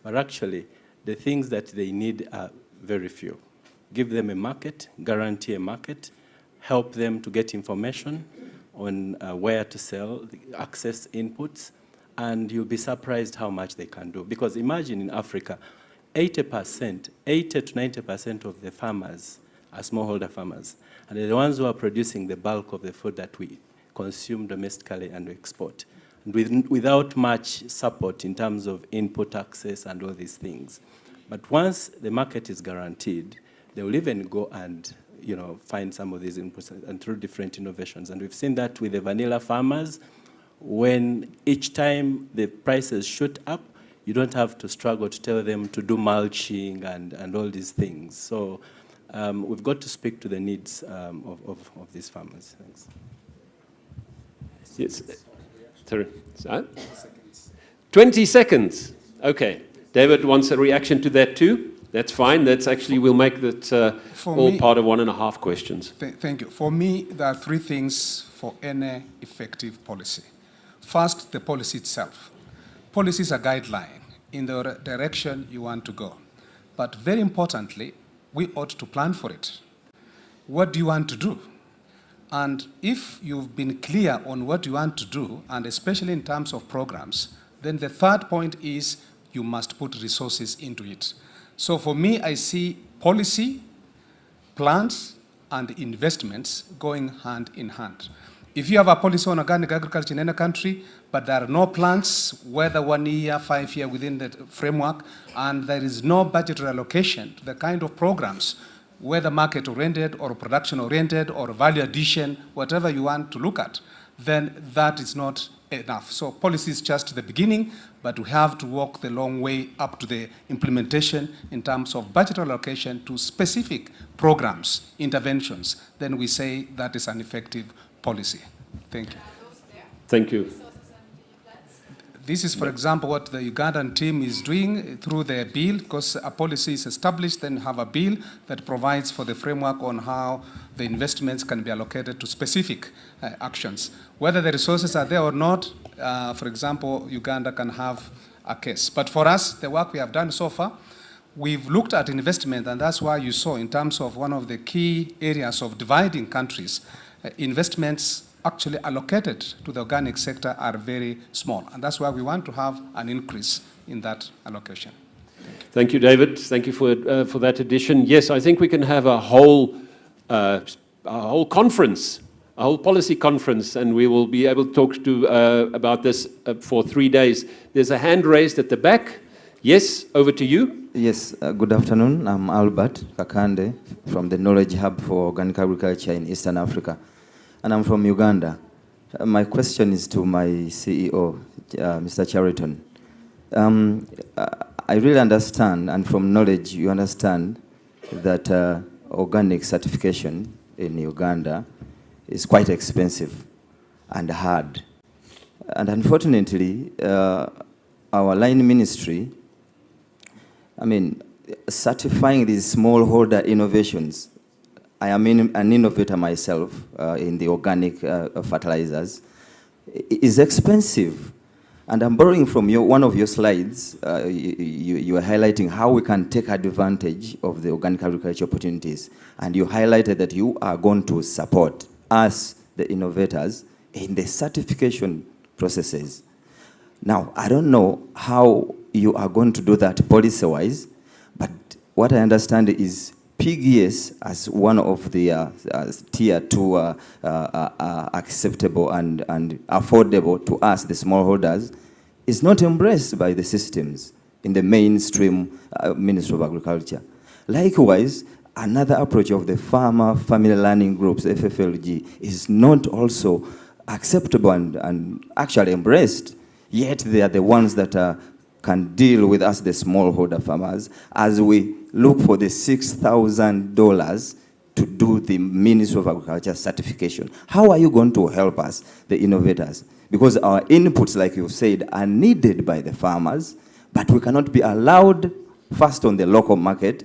but actually the things that they need are very few. Give them a market, guarantee a market, help them to get information on where to sell, access inputs, and you'll be surprised how much they can do. Because imagine in Africa, 80 to 90% of the farmers are smallholder farmers, and they're the ones who are producing the bulk of the food that we consume domestically and we export, and without much support in terms of input access and all these things. But once the market is guaranteed, they will even go and find some of these inputs and through different innovations. And we've seen that with the vanilla farmers. When each time the prices shoot up, you don't have to struggle to tell them to do mulching and all these things. So we've got to speak to the needs of these farmers. Thanks. Yes. Sorry. 20 seconds. Okay. David wants a reaction to that too. That's fine. That's actually, we'll make that all part of 1.5 questions. Thank you. For me, there are 3 things for any effective policy. First, the policy itself. Policy is a guideline in the direction you want to go. But very importantly, we ought to plan for it. What do you want to do? And if you've been clear on what you want to do, and especially in terms of programs, then the third point is you must put resources into it. So for me, I see policy, plans, and investments going hand in hand. If you have a policy on organic agriculture in any country, but there are no plans, whether 1 year, 5 years within the framework, and there is no budgetary allocation to the kind of programs, whether market-oriented or production-oriented or value addition, whatever you want to look at, then that is not enough. So policy is just the beginning, but we have to walk the long way up to the implementation in terms of budgetary allocation to specific programs, interventions. Then we say that is an effective policy. Thank you. Thank you. This is, for example, what the Ugandan team is doing through their bill, because a policy is established, then have a bill that provides for the framework on how the investments can be allocated to specific actions. Whether the resources are there or not, for example, Uganda can have a case. But for us, the work we have done so far, we've looked at investment, and that's why you saw in terms of one of the key areas of dividing countries, investments actually allocated to the organic sector are very small. And that's why we want to have an increase in that allocation. Thank you, David. Thank you for that addition. Yes, I think we can have a whole conference, a whole policy conference, and we will be able to talk about this for 3 days. There's a hand raised at the back. Yes, over to you. Yes, good afternoon. I'm Albert Kakande from the Knowledge Hub for Organic Agriculture in Eastern Africa. And I'm from Uganda. My question is to my CEO, Mr. Chariton. I really understand, and from knowledge you understand, that organic certification in Uganda is quite expensive. and hard. And unfortunately, our line ministry, I mean, certifying these smallholder innovations, I am an innovator myself in the organic fertilizers, is expensive. And I'm borrowing from one of your slides, you are highlighting how we can take advantage of the organic agriculture opportunities. And you highlighted that you are going to support us, the innovators, in the certification processes. Now, I don't know how you are going to do that policy-wise, but what I understand is PGS as one of the tier 2 acceptable and affordable to us, the smallholders, is not embraced by the systems in the mainstream Ministry of Agriculture. Likewise, another approach of the farmer family learning groups, FFLG, is not also acceptable and actually embraced, yet they are the ones that can deal with us, the smallholder farmers, as we look for the $6,000 to do the Ministry of Agriculture certification. How are you going to help us, the innovators? Because our inputs, like you said, are needed by the farmers, but we cannot be allowed first on the local market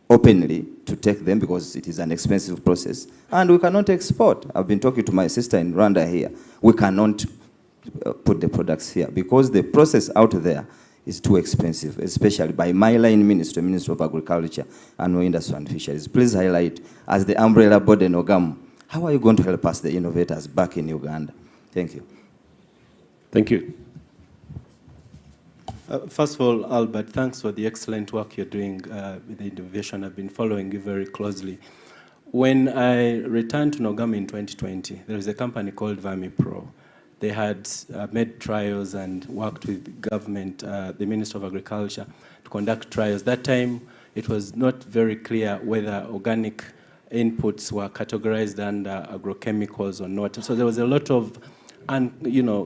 openly to take them because it is an expensive process, and we cannot export. I've been talking to my sister in Rwanda here. We cannot put the products here because the process out there is too expensive, especially by my line ministry, Ministry of Agriculture and Industry and Fisheries. Please highlight, as the umbrella body in OGAM, how are you going to help us, the innovators, back in Uganda? Thank you. Thank you. First of all, Albert, thanks for the excellent work you're doing with the innovation. I've been following you very closely. When I returned to Nogam in 2020, there was a company called VermiPro. They had made trials and worked with government, the Minister of Agriculture, to conduct trials. That time, it was not very clear whether organic inputs were categorized under agrochemicals or not. So there was a lot of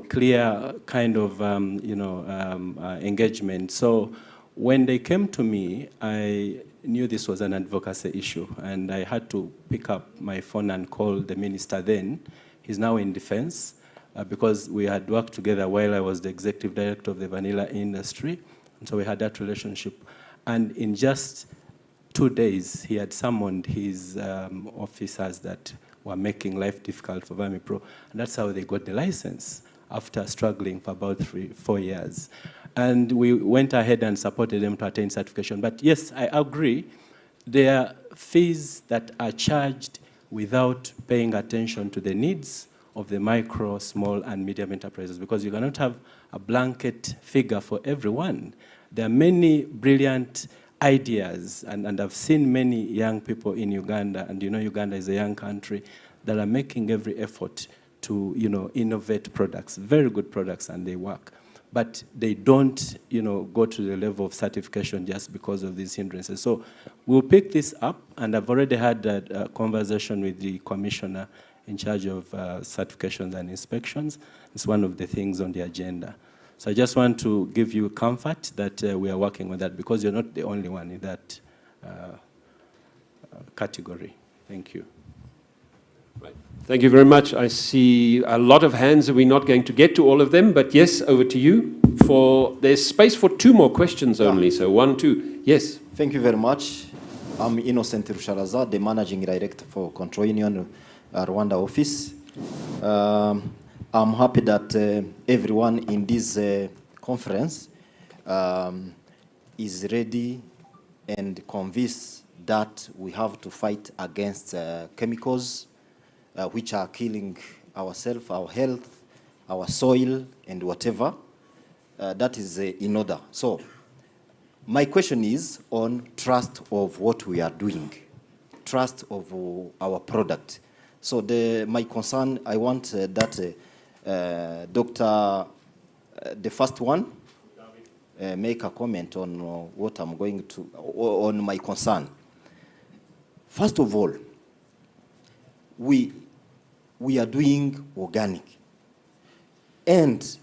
clear kind of engagement. So when they came to me, I knew this was an advocacy issue, and I had to pick up my phone and call the minister then. He's now in defense. Because we had worked together while I was the executive director of the vanilla industry. And so we had that relationship. And in just 2 days, he had summoned his officers that were making life difficult for VermiPro. And that's how they got the license after struggling for about 4 years. And we went ahead and supported them to attain certification. But yes, I agree, there are fees that are charged without paying attention to the needs of the micro, small, and medium enterprises, because you cannot have a blanket figure for everyone. There are many brilliant ideas, and I've seen many young people in Uganda, and you know Uganda is a young country, that are making every effort to innovate products, very good products, and they work. But they don't go to the level of certification just because of these hindrances. So we'll pick this up, and I've already had a conversation with the commissioner in charge of certifications and inspections. It's one of the things on the agenda. So I just want to give you comfort that we are working on that, because you're not the only one in that category. Thank you. Right. Thank you very much. I see a lot of hands, and we're not going to get to all of them, but yes, over to you. There's space for 2 more questions only, so 1, 2. Yes. Thank you very much. I'm Innocent Rusharaza, the Managing Director for Control Union Rwanda office. I'm happy that everyone in this conference is ready and convinced that we have to fight against chemicals which are killing ourselves, our health, our soil, and whatever. That is in order. So my question is on trust of what we are doing, trust of our product. So my concern, I want that Dr. The first one make a comment on what I'm going to, on my concern. First of all, we are doing organic. And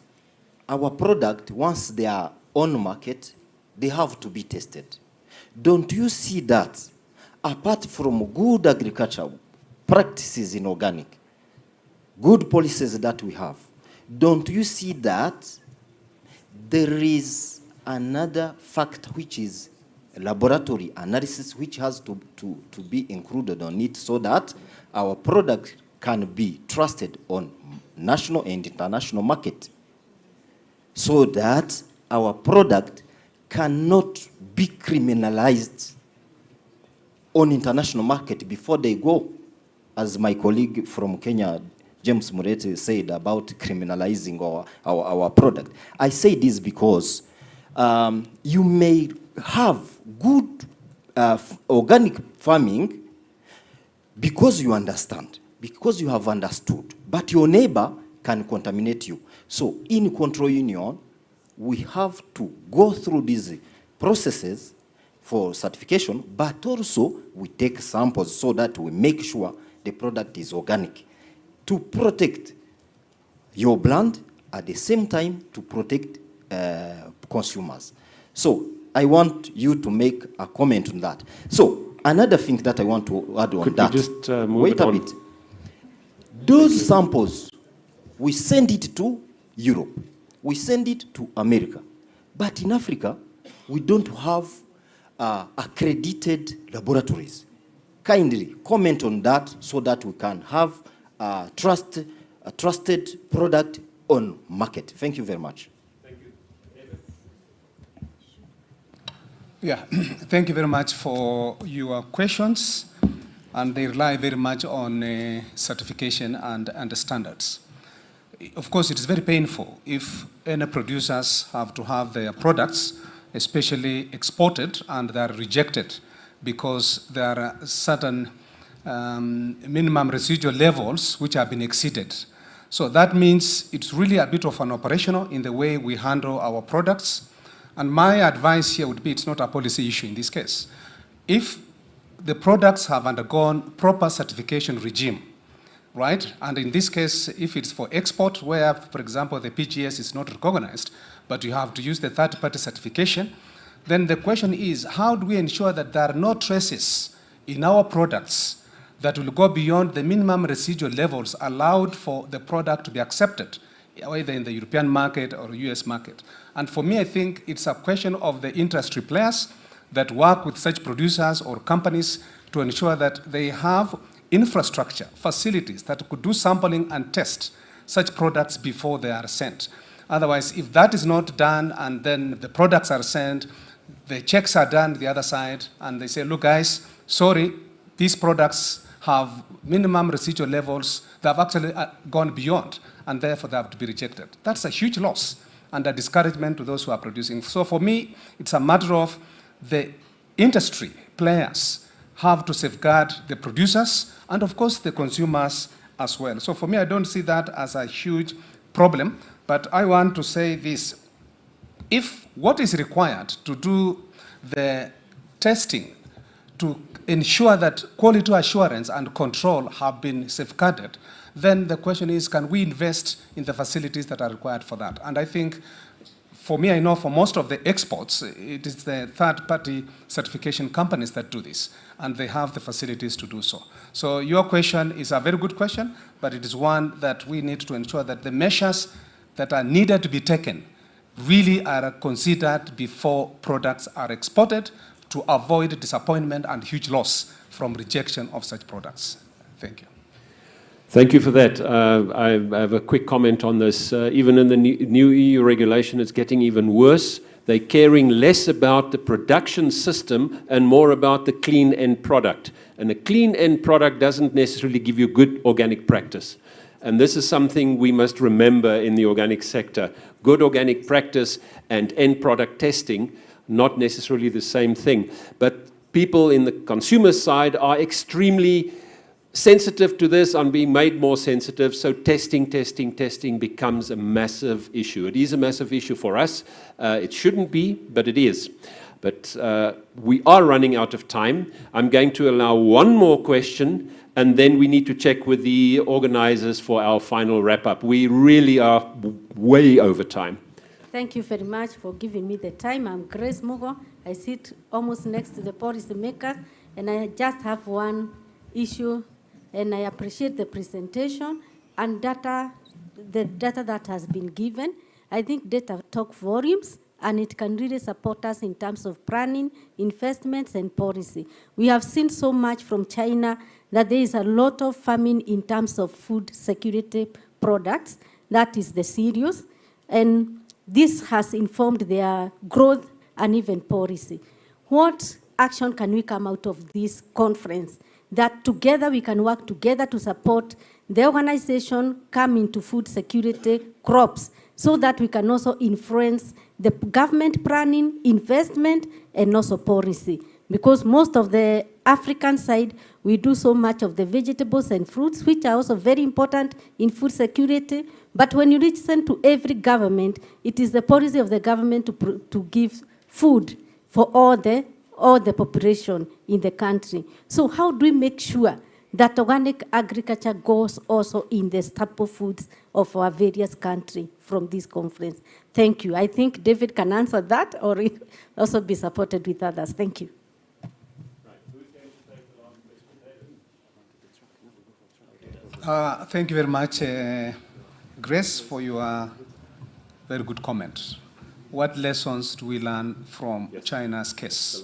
our product, once they are on market, they have to be tested. Don't you see that, apart from good agriculture practices in organic, good policies that we have, don't you see that there is another fact which is laboratory analysis which has to be included on it so that our product can be trusted on national and international market, so that our product cannot be criminalized on international market before they go, as my colleague from Kenya, James Murete, said about criminalizing our product. I say this because you may have good organic farming because you understand, because you have understood, but your neighbor can contaminate you. So in Control Union, we have to go through these processes for certification, but also we take samples so that we make sure the product is organic to protect your brand, at the same time to protect consumers. So I want you to make a comment on that. So another thing that I want to add on that. Could you just move wait it a on? bit. Those samples, we send it to Europe. We send it to America. But in Africa, we don't have accredited laboratories. Kindly comment on that so that we can have a trusted product on market. Thank you very much. Thank you. Yeah, thank you very much for your questions, and they rely very much on certification and standards. Of course, it is very painful if any producers have to have their products, especially exported, and they are rejected because there are certain minimum residual levels which have been exceeded. So that means it's really a bit of an operational in the way we handle our products. And my advice here would be it's not a policy issue in this case. If the products have undergone proper certification regime, right? And in this case, if it's for export, where, for example, the PGS is not recognized, but you have to use the third-party certification, then the question is, how do we ensure that there are no traces in our products that will go beyond the minimum residual levels allowed for the product to be accepted, either in the European market or US market? And for me, I think it's a question of the industry players that work with such producers or companies to ensure that they have infrastructure, facilities that could do sampling and test such products before they are sent. Otherwise, if that is not done and then the products are sent, the checks are done the other side, and they say, look, guys, sorry, these products have minimum residual levels that have actually gone beyond, and therefore they have to be rejected. That's a huge loss and a discouragement to those who are producing. So for me, it's a matter of the industry players have to safeguard the producers and, of course, the consumers as well. So for me, I don't see that as a huge problem, but I want to say this. If what is required to do the testing to ensure that quality assurance and control have been safeguarded, then the question is, can we invest in the facilities that are required for that? And I think, for me, I know for most of the exports, it is the third-party certification companies that do this, and they have the facilities to do so. So your question is a very good question, but it is one that we need to ensure that the measures that are needed to be taken really are considered before products are exported to avoid disappointment and huge loss from rejection of such products. Thank you. Thank you for that. I have a quick comment on this. Even in the new EU regulation, it's getting even worse. They're caring less about the production system and more about the clean end product. And a clean end product doesn't necessarily give you good organic practice. And this is something we must remember in the organic sector. Good organic practice and end product testing, not necessarily the same thing. But people in the consumer side are extremely sensitive to this and being made more sensitive. So testing becomes a massive issue. It is a massive issue for us. It shouldn't be, but it is. But we are running out of time. I'm going to allow one more question, and then we need to check with the organizers for our final wrap-up. We really are way over time. Thank you very much for giving me the time. I'm Grace Mugo. I sit almost next to the policy makers, and I just have one issue, and I appreciate the presentation. and data, the data that has been given, I think data talk volumes, and it can really support us in terms of planning, investments, and policy. We have seen so much from China that there is a lot of famine in terms of food security products. That is the serious. And this has informed their growth and even policy. What action can we come out of this conference that together we can work together to support the organization come into food security crops so that we can also influence the government planning, investment, and also policy. Because most of the African side, we do so much of the vegetables and fruits, which are also very important in food security. But when you listen to every government, it is the policy of the government to give food for all the population in the country. So how do we make sure that organic agriculture goes also in the staple foods of our various countries from this conference? Thank you. I think David can answer that, or also be supported with others. Thank you. Thank you very much, Grace, for your very good comment. What lessons do we learn from China's case?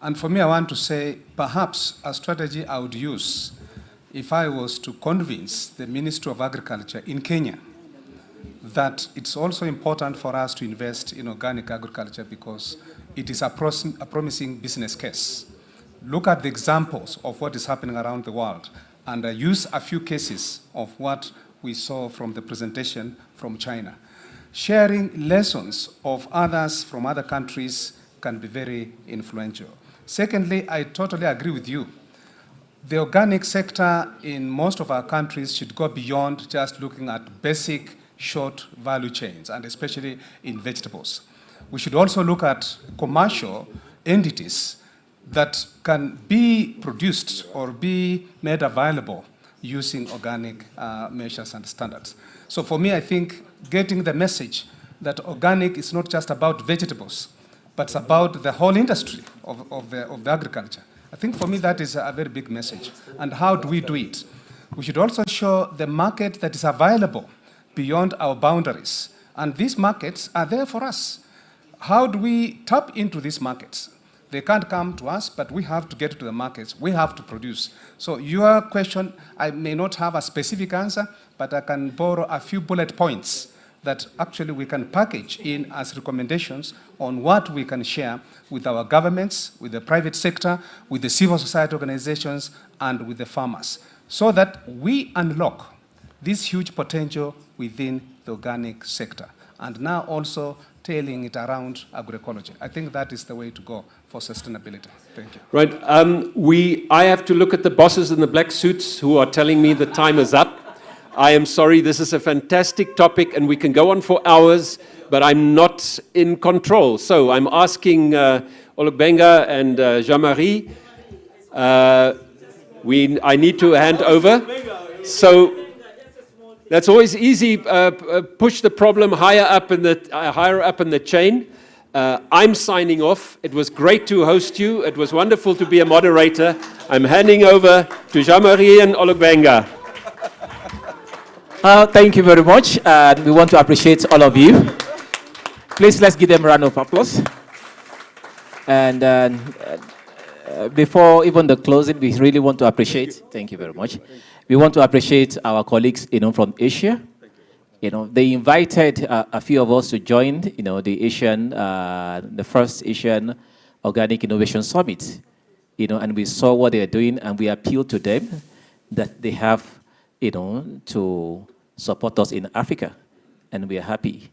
And for me, I want to say, perhaps a strategy I would use if I was to convince the Ministry of Agriculture in Kenya that it's also important for us to invest in organic agriculture because it is a promising business case. Look at the examples of what is happening around the world and use a few cases of what we saw from the presentation from China. Sharing lessons of others from other countries can be very influential. Secondly, I totally agree with you. The organic sector in most of our countries should go beyond just looking at basic short value chains, and especially in vegetables. We should also look at commercial entities that can be produced or be made available using organic measures and standards. So for me, I think getting the message that organic is not just about vegetables, but it's about the whole industry of the agriculture. I think for me that is a very big message. And how do we do it? We should also show the market that is available beyond our boundaries. And these markets are there for us. How do we tap into these markets? They can't come to us, but we have to get to the markets. We have to produce. So your question, I may not have a specific answer, but I can borrow a few bullet points that actually we can package in as recommendations on what we can share with our governments, with the private sector, with the civil society organizations, and with the farmers, so that we unlock this huge potential within the organic sector. And now also tailing it around agroecology. I think that is the way to go for sustainability. Thank you. Right. I have to look at the bosses in the black suits who are telling me the time is up. I am sorry, this is a fantastic topic and we can go on for hours, but I'm not in control. So I'm asking Olugbenga and Jean-Marie, I need to hand over. So that's always easy, push the problem higher up in the chain. I'm signing off. It was great to host you. It was wonderful to be a moderator. I'm handing over to Jean-Marie and Olugbenga. Thank you very much. We want to appreciate all of you. Please, let's give them a round of applause. And before even the closing, we really want to appreciate, thank you very much. We want to appreciate our colleagues, from Asia. They invited a few of us to join, the first Asian Organic Innovation Summit, and we saw what they are doing, and we appealed to them that they have, to support us in Africa, and we are happy,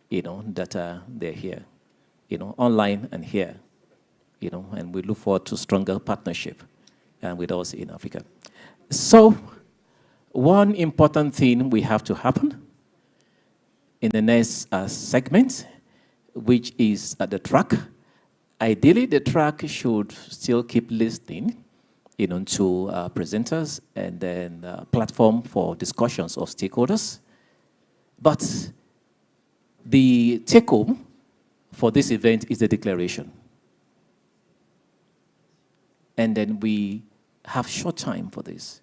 that they're here, online and here, and we look forward to stronger partnership with us in Africa. So, one important thing we have to happen in the next segment, which is at the track. Ideally, the track should still keep listening, to presenters and then platform for discussions of stakeholders. But the take-home for this event is the declaration. And then we have short time for this.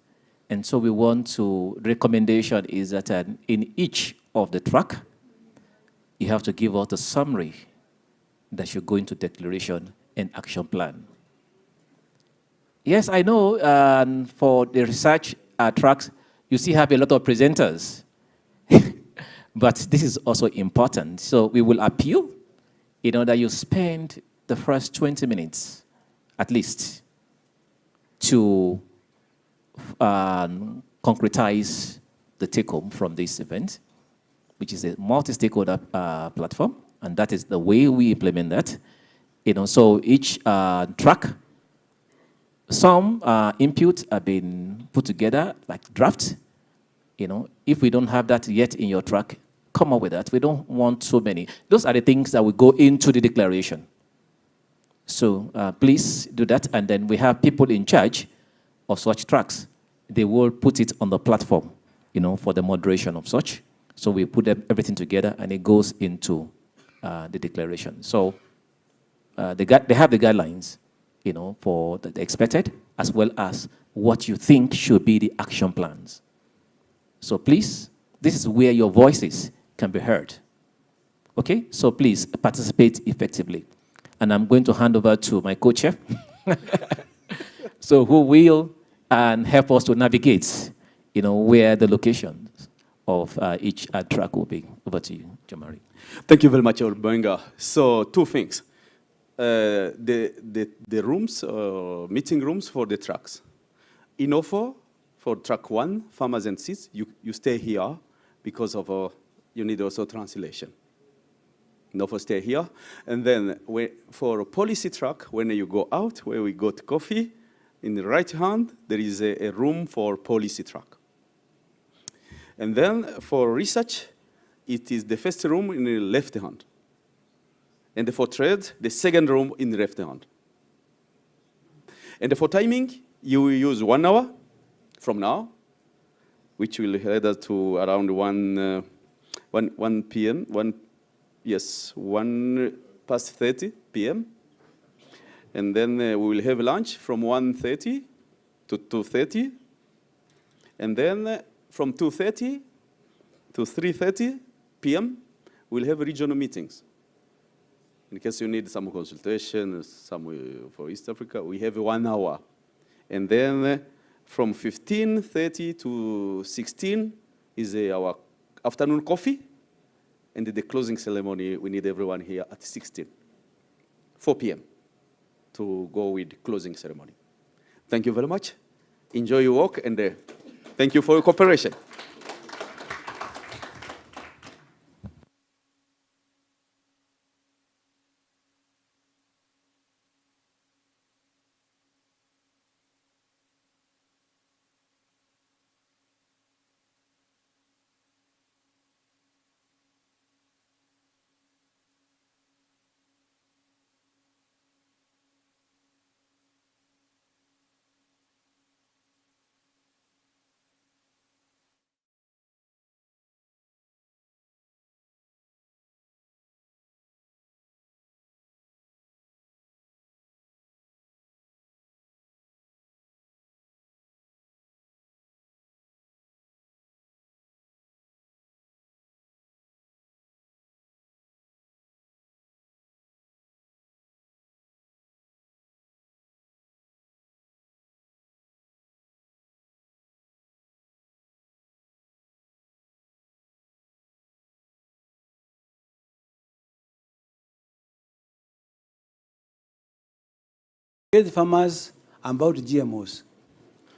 And so we want to, recommendation is that in each of the track, you have to give us a summary that should go into declaration and action plan. Yes, I know for the research tracks, you still have a lot of presenters. But this is also important. So we will appeal that you spend the first 20 minutes, at least, to concretize the take-home from this event, which is a multi-stakeholder platform, and that is the way we implement that. So each track, some input have been put together like draft. If we don't have that yet in your track, come up with that. We don't want so many. Those are the things that will go into the declaration. So please do that, and then we have people in charge of such tracks. They will put it on the platform, for the moderation of such. So we put everything together, and it goes into the declaration. So they have the guidelines, for the expected, as well as what you think should be the action plans. So please, this is where your voices can be heard. Okay? So please participate effectively. And I'm going to hand over to my co-chair, so who will help us to navigate, where the locations of each track will be. Over to you, Jamari. Thank you very much, Olbenga. So 2 things. The rooms, meeting rooms for the tracks. In Ofo, for track 1, farmers and seeds, you stay here because of you need also translation. Ofo stay here. And then for a policy track, when you go out, where we got coffee, in the right hand, there is a room for policy track. And then for research, it is the first room in the left hand. And for trade, the second room in the left hand. And for timing, you will use 1 hour from now, which will head us to around 1 p.m. 1:30 p.m. And then we will have lunch from 1:30 to 2:30. And then from 2:30 to 3:30 p.m., we'll have regional meetings. In case you need some consultation, for East Africa, we have 1 hour. And then from 15:30 to 16 is our afternoon coffee. And the closing ceremony, we need everyone here at 4 p.m. to go with closing ceremony. Thank you very much. Enjoy your walk, and thank you for your cooperation. Educate farmers about GMOs.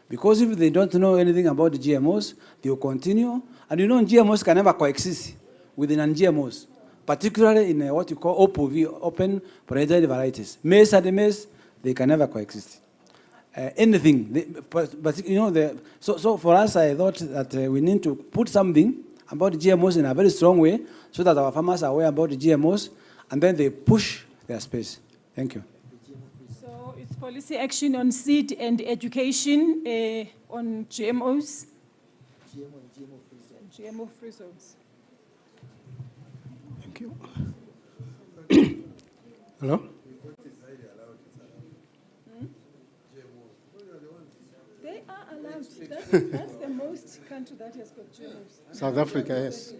Because if they don't know anything about the GMOs, they will continue. And GMOs can never coexist with non-GMOs, particularly in what you call OPV, open pollinated varieties. Maize and maize, they can never coexist. So for us, I thought that we need to put something about the GMOs in a very strong way so that our farmers are aware about the GMOs, and then they push their space. Thank you. So it's policy action on seed and education on GMOs. GMO-free zones. Thank you. Hello? They are allowed. That's the most country that has got GMOs. South Africa, yes.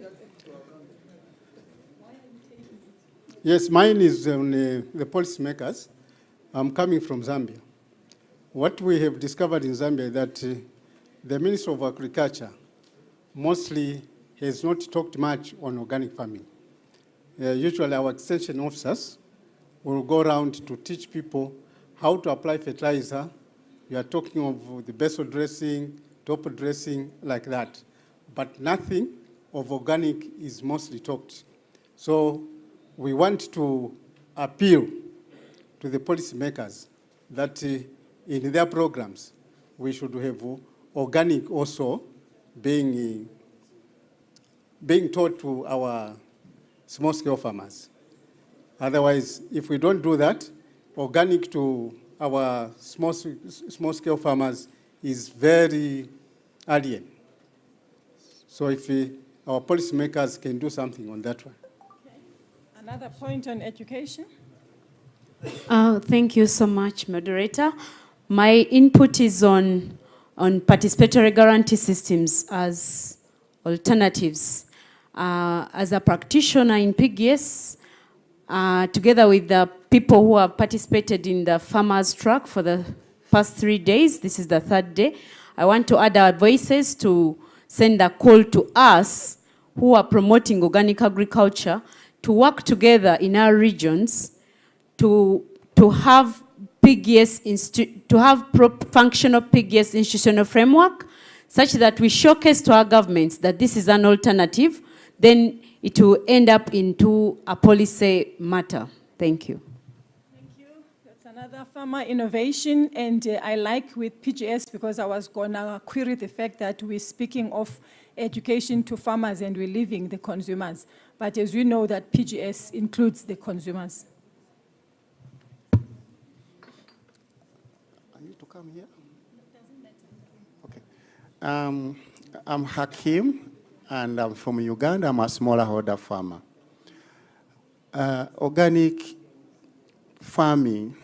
Yes, mine is on the policymakers. I'm coming from Zambia. What we have discovered in Zambia is that the Minister of Agriculture mostly has not talked much on organic farming. Usually our extension officers will go around to teach people how to apply fertilizer. You are talking of the basal dressing, top dressing, like that. But nothing of organic is mostly talked. So we want to appeal to the policymakers that in their programs, we should have organic also being taught to our small-scale farmers. Otherwise, if we don't do that, organic to our small-scale farmers is very alien. So if our policymakers can do something on that one. Okay. Another point on education. Thank you so much, moderator. My input is on participatory guarantee systems as alternatives. As a practitioner in PGS, together with the people who have participated in the farmers' track for the past 3 days, this is the 3rd day, I want to add our voices to send a call to us who are promoting organic agriculture to work together in our regions to have functional PGS institutional framework such that we showcase to our governments that this is an alternative, then it will end up into a policy matter. Thank you. Thank you. That's another farmer innovation, and I like with PGS because I was going to query the fact that we're speaking of education to farmers and we're leaving the consumers. But as we know that PGS includes the consumers. I need to come here? Okay. I'm Hakim, and I'm from Uganda. I'm a smallholder farmer. Organic farming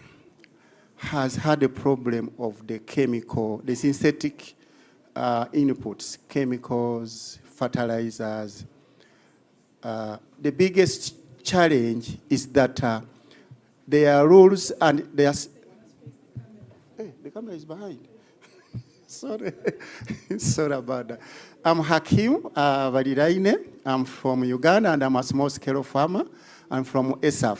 has had a problem of the synthetic inputs, chemicals, fertilizers. The biggest challenge is that there are rules and there's... Hey, the camera is behind. Sorry. Sorry about that. I'm Hakim Valiraine. I'm from Uganda and I'm a small-scale farmer. I'm from ESAF.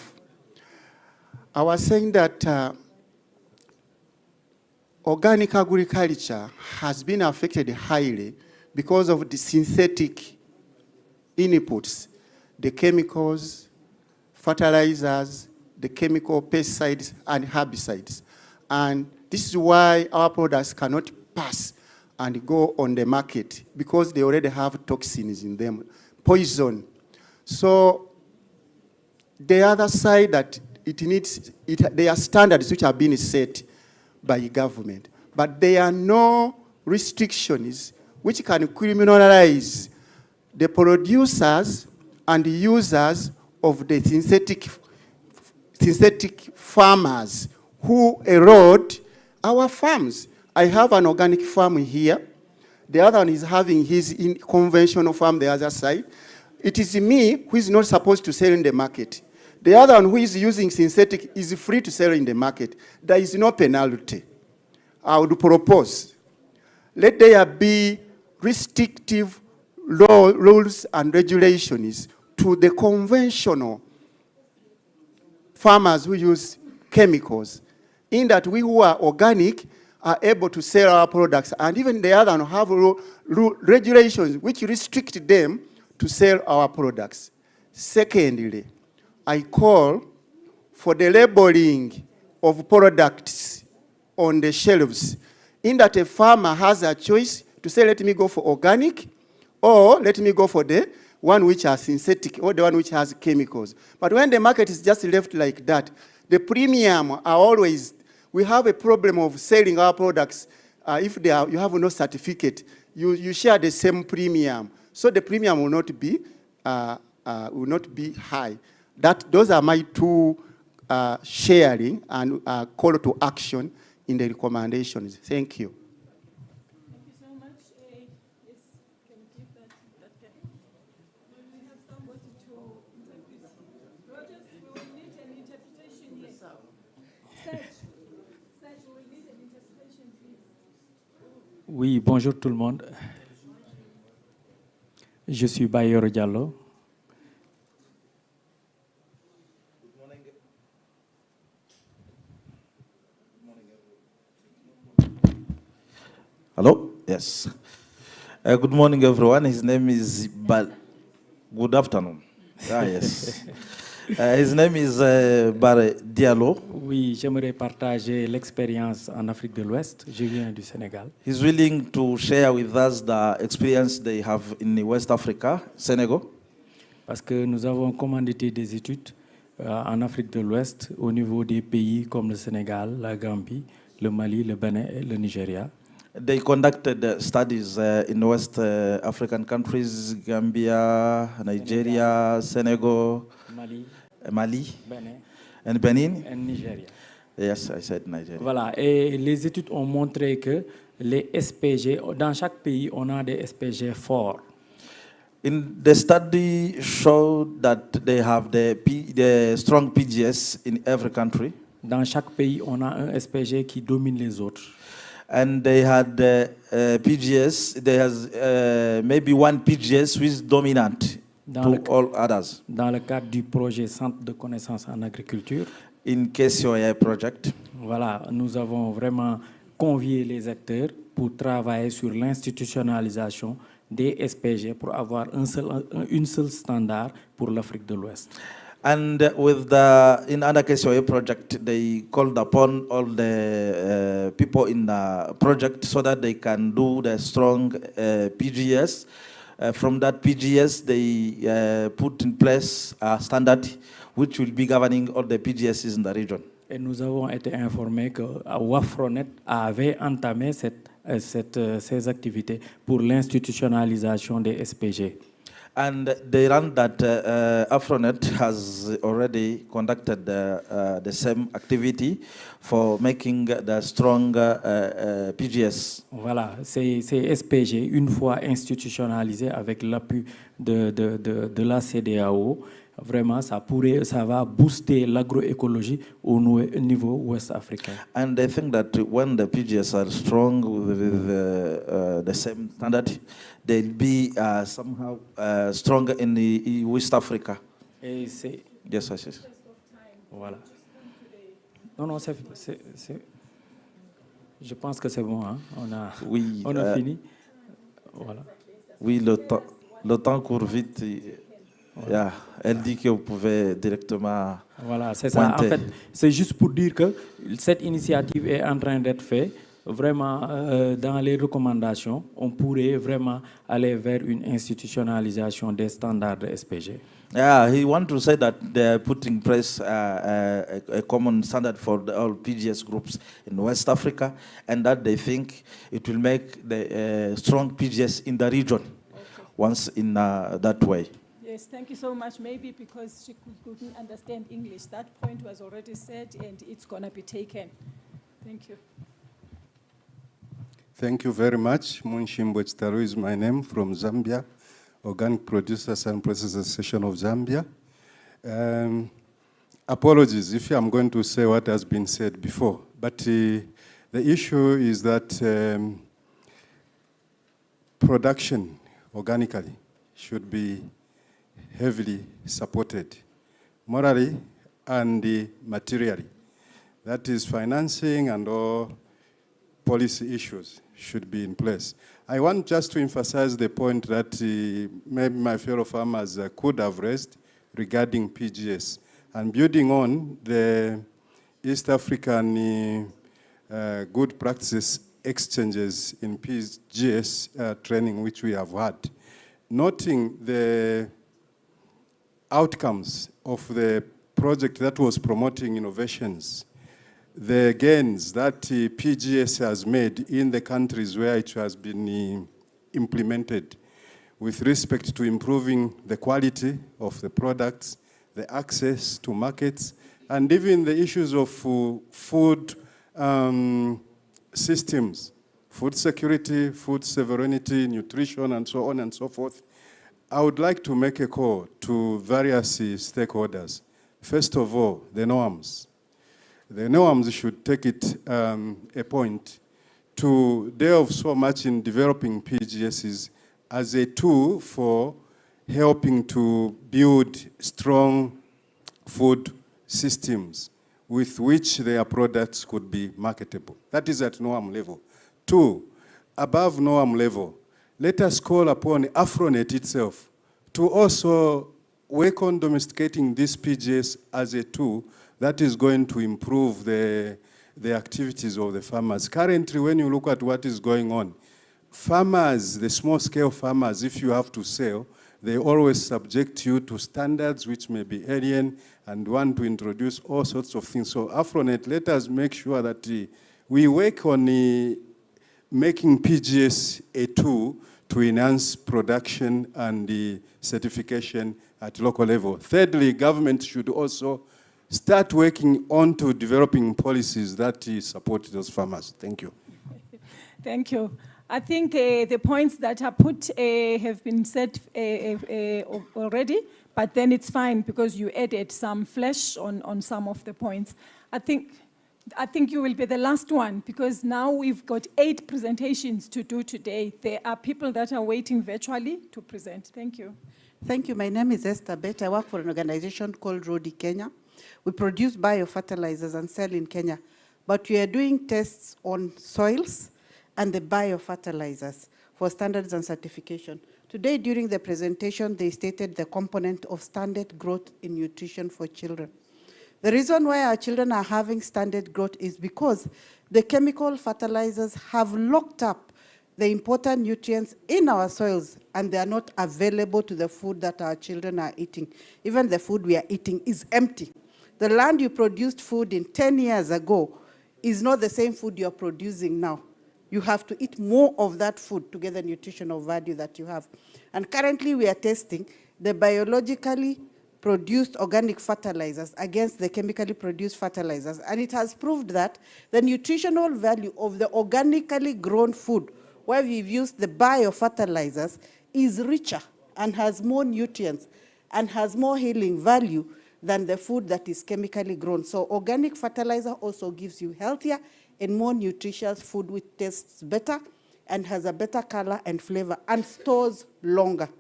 I was saying that organic agriculture has been affected highly because of the synthetic inputs, the chemicals, fertilizers, the chemical pesticides and herbicides. And this is why our products cannot pass and go on the market because they already have toxins in them, poison. So the other side that there are standards which have been set by government, but there are no restrictions which can criminalize the producers and the users of the synthetic farmers who erode our farms. I have an organic farm here. The other one is having his conventional farm the other side. It is me who is not supposed to sell in the market. The other one who is using synthetic is free to sell in the market. There is no penalty. I would propose, let there be restrictive rules and regulations to the conventional farmers who use chemicals, in that we who are organic are able to sell our products, and even the other one have regulations which restrict them to sell our products. Secondly, I call for the labeling of products on the shelves, in that a farmer has a choice to say, let me go for organic, or let me go for the one which has synthetic, or the one which has chemicals. But when the market is just left like that, the premium are always, we have a problem of selling our products. If you have no certificate, you share the same premium. So the premium will not be high. Those are my two sharing and call to action in the recommendations. Thank you. Thank you Oui, bonjour tout le monde. Je suis Bayor Diallo. Hello? Yes. Good morning, everyone. His name is Good afternoon. Yes. His name is Bare Diallo. Oui, j'aimerais partager l'expérience en Afrique de l'Ouest. Je viens du Sénégal. He's willing to share with us the experience they have in West Africa, Senegal. Parce que nous avons commandité des études en Afrique de l'Ouest au niveau des pays comme le Sénégal, la Gambie, le Mali, le Bénin et le Nigeria. They conducted studies in West African countries, Gambia, Nigeria, Senegal, Mali, Bénin, and Benin. And Nigeria. Yes, I said Nigeria. Voilà, et les études ont montré que les SPG, dans chaque pays, on a des SPG forts. In the study showed that they have the strong PGS in every country. Dans chaque pays, on a un SPG qui domine les autres. And they had PGS. There has maybe one PGS which is dominant to all others. Dans le cadre du projet Centre de connaissances en agriculture, in KCOI project, voilà, nous avons vraiment convié les acteurs pour travailler sur l'institutionnalisation des SPG pour avoir une seule standard pour l'Afrique de l'Ouest. And with the in other KCOI project, they called upon all the people in the project so that they can do the strong PGS. From that PGS, they put in place a standard which will be governing all the PGSs in the region. Et nous avons été informés que Wafronet avait entamé ces activités pour l'institutionnalisation des SPG. And they learned that Afronet has already conducted the same activity for making the strong PGS. Voilà, ces SPG, une fois institutionnalisés avec l'appui de la CEDEAO, vraiment, ça va booster l'agroécologie au niveau ouest africain. And I think that when the PGS are strong with the same standard, they'll be somehow stronger in the West Africa. Et c'est... Yes, yes. Voilà. Non, je pense que c'est bon. Hein? On a fini. Voilà. Oui, le temps court vite. Yeah. Elle dit que vous pouvez directement. Voilà, c'est ça. En fait, c'est juste pour dire que cette initiative est en train d'être faite. Vraiment, dans les recommandations, on pourrait vraiment aller vers une institutionnalisation des standards de SPG. Yeah, he wants to say that they are putting in place a common standard for all PGS groups in West Africa, and that they think it will make the strong PGS in the region once in that way. Yes, thank you so much. Maybe because she couldn't understand English, that point was already said and it's going to be taken. Thank you. Thank you very much. Munshimbo Chitaru is my name, from Zambia, Organic Producers and Processors Association of Zambia. Apologies if I'm going to say what has been said before, but the issue is that production organically should be heavily supported, morally and materially. That is, financing and all policy issues should be in place. I want just to emphasize the point that maybe my fellow farmers could have raised regarding PGS. And building on the East African good practices exchanges in PGS training which we have had, noting the outcomes of the project that was promoting innovations, the gains that PGS has made in the countries where it has been implemented with respect to improving the quality of the products, the access to markets, and even the issues of food systems, food security, food sovereignty, nutrition, and so on and so forth. I would like to make a call to various stakeholders. First of all, the NOAMs. The NOAMs should take it a point to delve so much in developing PGSs as a tool for helping to build strong food systems with which their products could be marketable. That is at NOAM level. 2, above NOAM level, let us call upon Afronet itself to also work on domesticating this PGS as a tool that is going to improve the activities of the farmers. Currently, when you look at what is going on, farmers, the small-scale farmers, if you have to sell, they always subject you to standards which may be alien and want to introduce all sorts of things. So Afronet, let us make sure that we work on making PGS a tool to enhance production and the certification at local level. Thirdly, government should also start working on to developing policies that support those farmers. Thank you. Thank you. I think the points that are put have been said already, but then it's fine because you added some flesh on some of the points. I think you will be the last one because now we've got 8 presentations to do today. There are people that are waiting virtually to present. Thank you. Thank you. My name is Esther Bett. I work for an organization called Rodi Kenya. We produce biofertilizers and sell in Kenya, but we are doing tests on soils and the biofertilizers for standards and certification. Today, during the presentation, they stated the component of standard growth in nutrition for children. The reason why our children are having standard growth is because the chemical fertilizers have locked up the important nutrients in our soils and they are not available to the food that our children are eating. Even the food we are eating is empty. The land you produced food in 10 years ago is not the same food you're producing now. You have to eat more of that food to get the nutritional value that you have. And currently we are testing the biologically produced organic fertilizers against the chemically produced fertilizers. And it has proved that the nutritional value of the organically grown food, where we've used the biofertilizers, is richer and has more nutrients and has more healing value than the food that is chemically grown. So organic fertilizer also gives you healthier and more nutritious food which tastes better and has a better color and flavor and stores longer.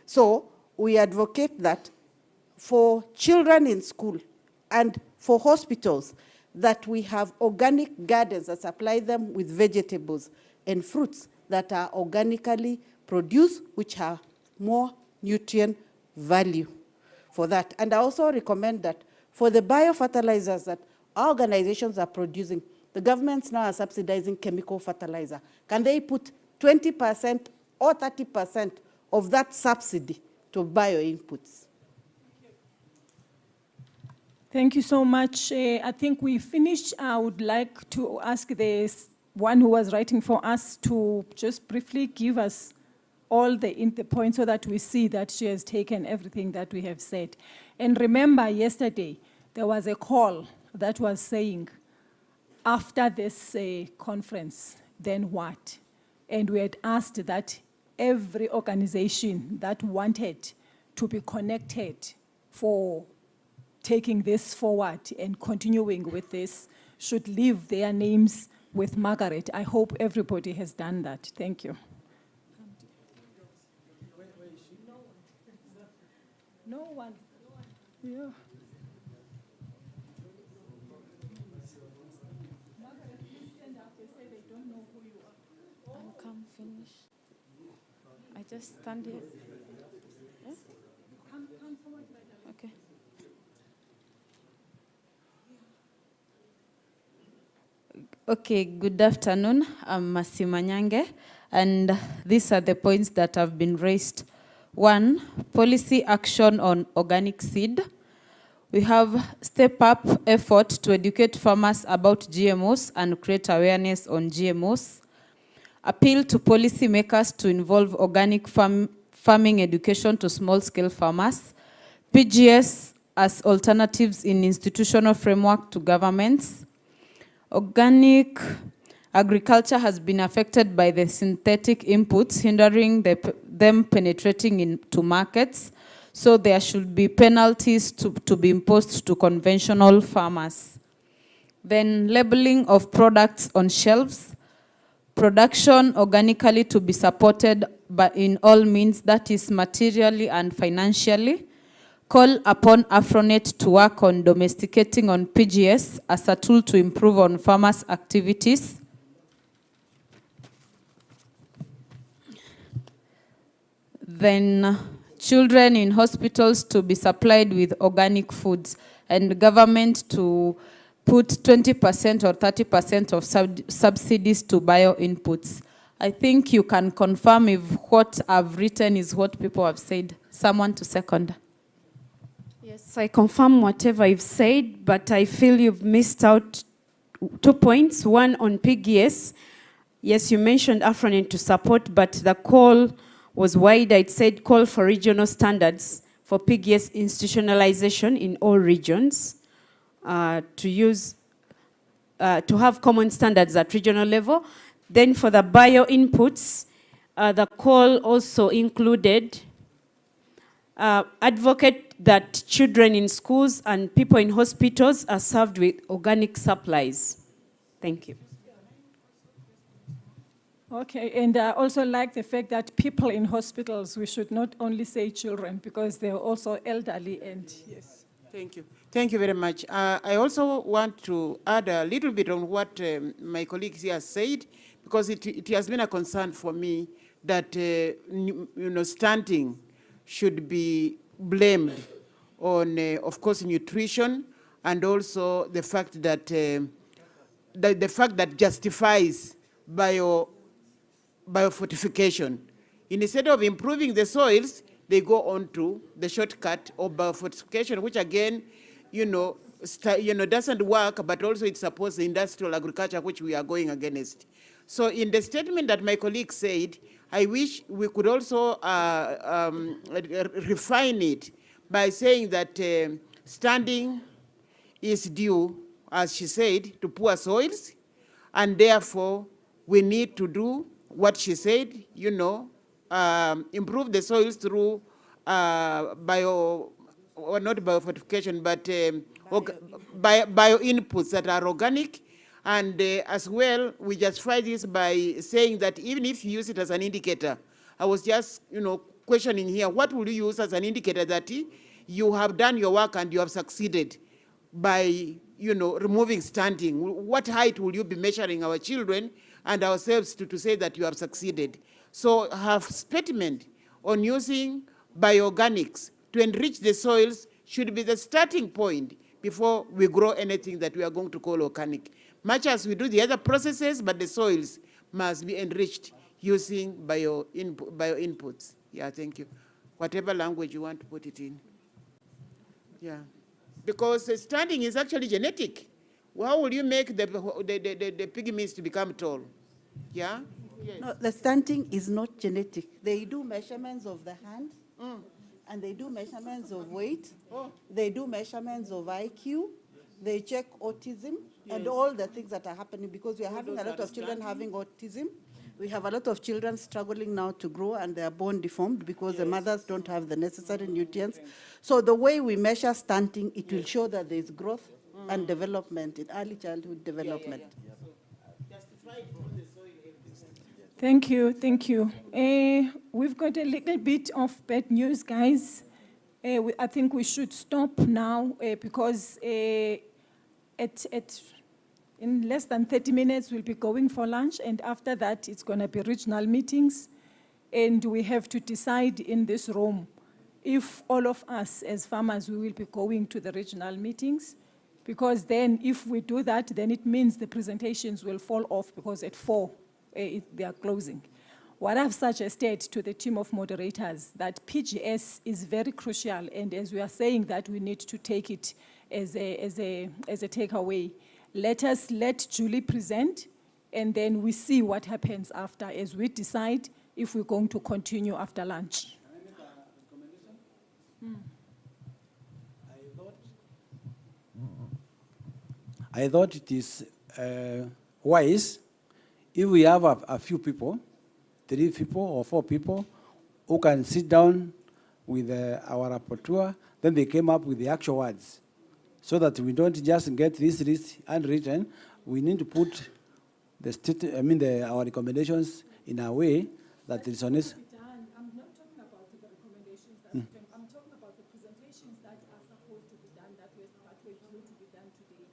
So we advocate that for children in school and for hospitals that we have organic gardens that supply them with vegetables and fruits that are organically produced, which have more nutrient value for that. And I also recommend that for the biofertilizers that our organizations are producing, the governments now are subsidizing chemical fertilizer. Can they put 20% or 30% of that subsidy to bio inputs? Thank you so much. I think we finished. I would like to ask the one who was writing for us to just briefly give us all the points so that we see that she has taken everything that we have said. And remember, yesterday, there was a call that was saying, after this conference, then what? And we had asked that every organization that wanted to be connected for taking this forward and continuing with this should leave their names with Margaret. I hope everybody has done that. Thank you. No one. Yeah. Margaret, please stand up. They say they don't know who you are. I can't finish. I just stand here. Yeah? Come forward, brother. Okay. Okay, good afternoon. I'm Masima Nyange, and these are the points that have been raised. 1, policy action on organic seed. We have step up effort to educate farmers about GMOs and create awareness on GMOs. Appeal to policy makers to involve organic farming education to small-scale farmers. PGS as alternatives in institutional framework to governments. Organic agriculture has been affected by the synthetic inputs, hindering them penetrating into markets. So there should be penalties to be imposed to conventional farmers. Then labeling of products on shelves. production organically to be supported in all means, that is materially and financially. Call upon Afronet to work on domesticating on PGS as a tool to improve on farmers' activities. Then children in hospitals to be supplied with organic foods, and government to put 20% or 30% of subsidies to bio inputs. I think you can confirm if what I've written is what people have said. Someone to second. Yes, I confirm whatever you've said, but I feel you've missed out 2 points. One on PGS. Yes, you mentioned Afronet to support, but the call was wide. It said call for regional standards for PGS institutionalization in all regions, to have common standards at regional level. Then for the bio inputs, the call also included advocate that children in schools and people in hospitals are served with organic supplies. Thank you. Okay, and I also like the fact that people in hospitals, we should not only say children, because they're also elderly and yes. Thank you. Thank you very much. I also want to add a little bit on what my colleagues here said, because it has been a concern for me that stunting should be blamed on, of course, nutrition, and also the fact that justifies biofortification. Instead of improving the soils, they go on to the shortcut of biofortification, which again, doesn't work, but also it supports the industrial agriculture, which we are going against. So in the statement that my colleague said, I wish we could also refine it by saying that standing is due, as she said, to poor soils, and therefore we need to do what she said, improve the soils through not biofortification, but bio inputs that are organic. And as well, we justify this by saying that even if you use it as an indicator, I was just, questioning here, what will you use as an indicator that you have done your work and you have succeeded by, removing stunting? What height will you be measuring our children and ourselves to say that you have succeeded? So her statement on using bioorganics to enrich the soils should be the starting point before we grow anything that we are going to call organic. Much as we do the other processes, but the soils must be enriched using bio inputs. Yeah, thank you. Whatever language you want to put it in. Yeah. Because stunting is actually genetic. How will you make the pygmies to become tall? Yeah? Yes. No, the stunting is not genetic. They do measurements of the hand, and they do measurements of weight. They do measurements of IQ. They check autism and all the things that are happening, because we are having a lot of children having autism. We have a lot of children struggling now to grow, and they are born deformed because the mothers don't have the necessary nutrients. So the way we measure stunting, it will show that there is growth and development in early childhood development. Thank you, thank you. We've got a little bit of bad news, guys. I think we should stop now because in less than 30 minutes, we'll be going for lunch, and after that, it's going to be regional meetings, and we have to decide in this room if all of us as farmers, we will be going to the regional meetings, because then if we do that, then it means the presentations will fall off, because at 4, they are closing. What I've suggested to the team of moderators, that PGS is very crucial, and as we are saying that we need to take it as a takeaway. Let Julie present, and then we see what happens after, as we decide if we're going to continue after lunch. I thought it is wise if we have a few people, 3 people or 4 people, who can sit down with our rapporteur, then they came up with the actual words, so that we don't just get this list unwritten. We need to put our recommendations in a way that is honest. I'm not talking about the recommendations that I'm talking about the presentations that are supposed to be done, that were due to be done today.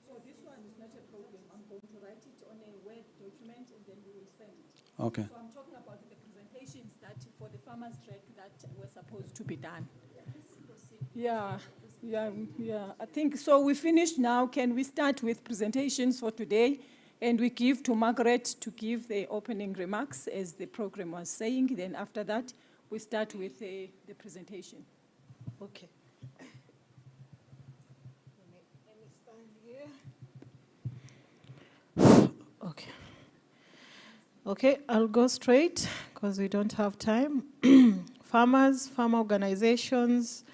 So this one is not a problem. I'm going to write it on a Word document and then we will send it. Okay. So I'm talking about the presentations that for the farmers' trek that were supposed to be done. Yeah. I think so. We finished now. Can we start with presentations for today? And we give to Margaret to give the opening remarks as the program was saying. Then after that, we start with the presentation. Okay. Let me stand here. Okay. Okay, I'll go straight because we don't have time. Farmers, farmer organizations,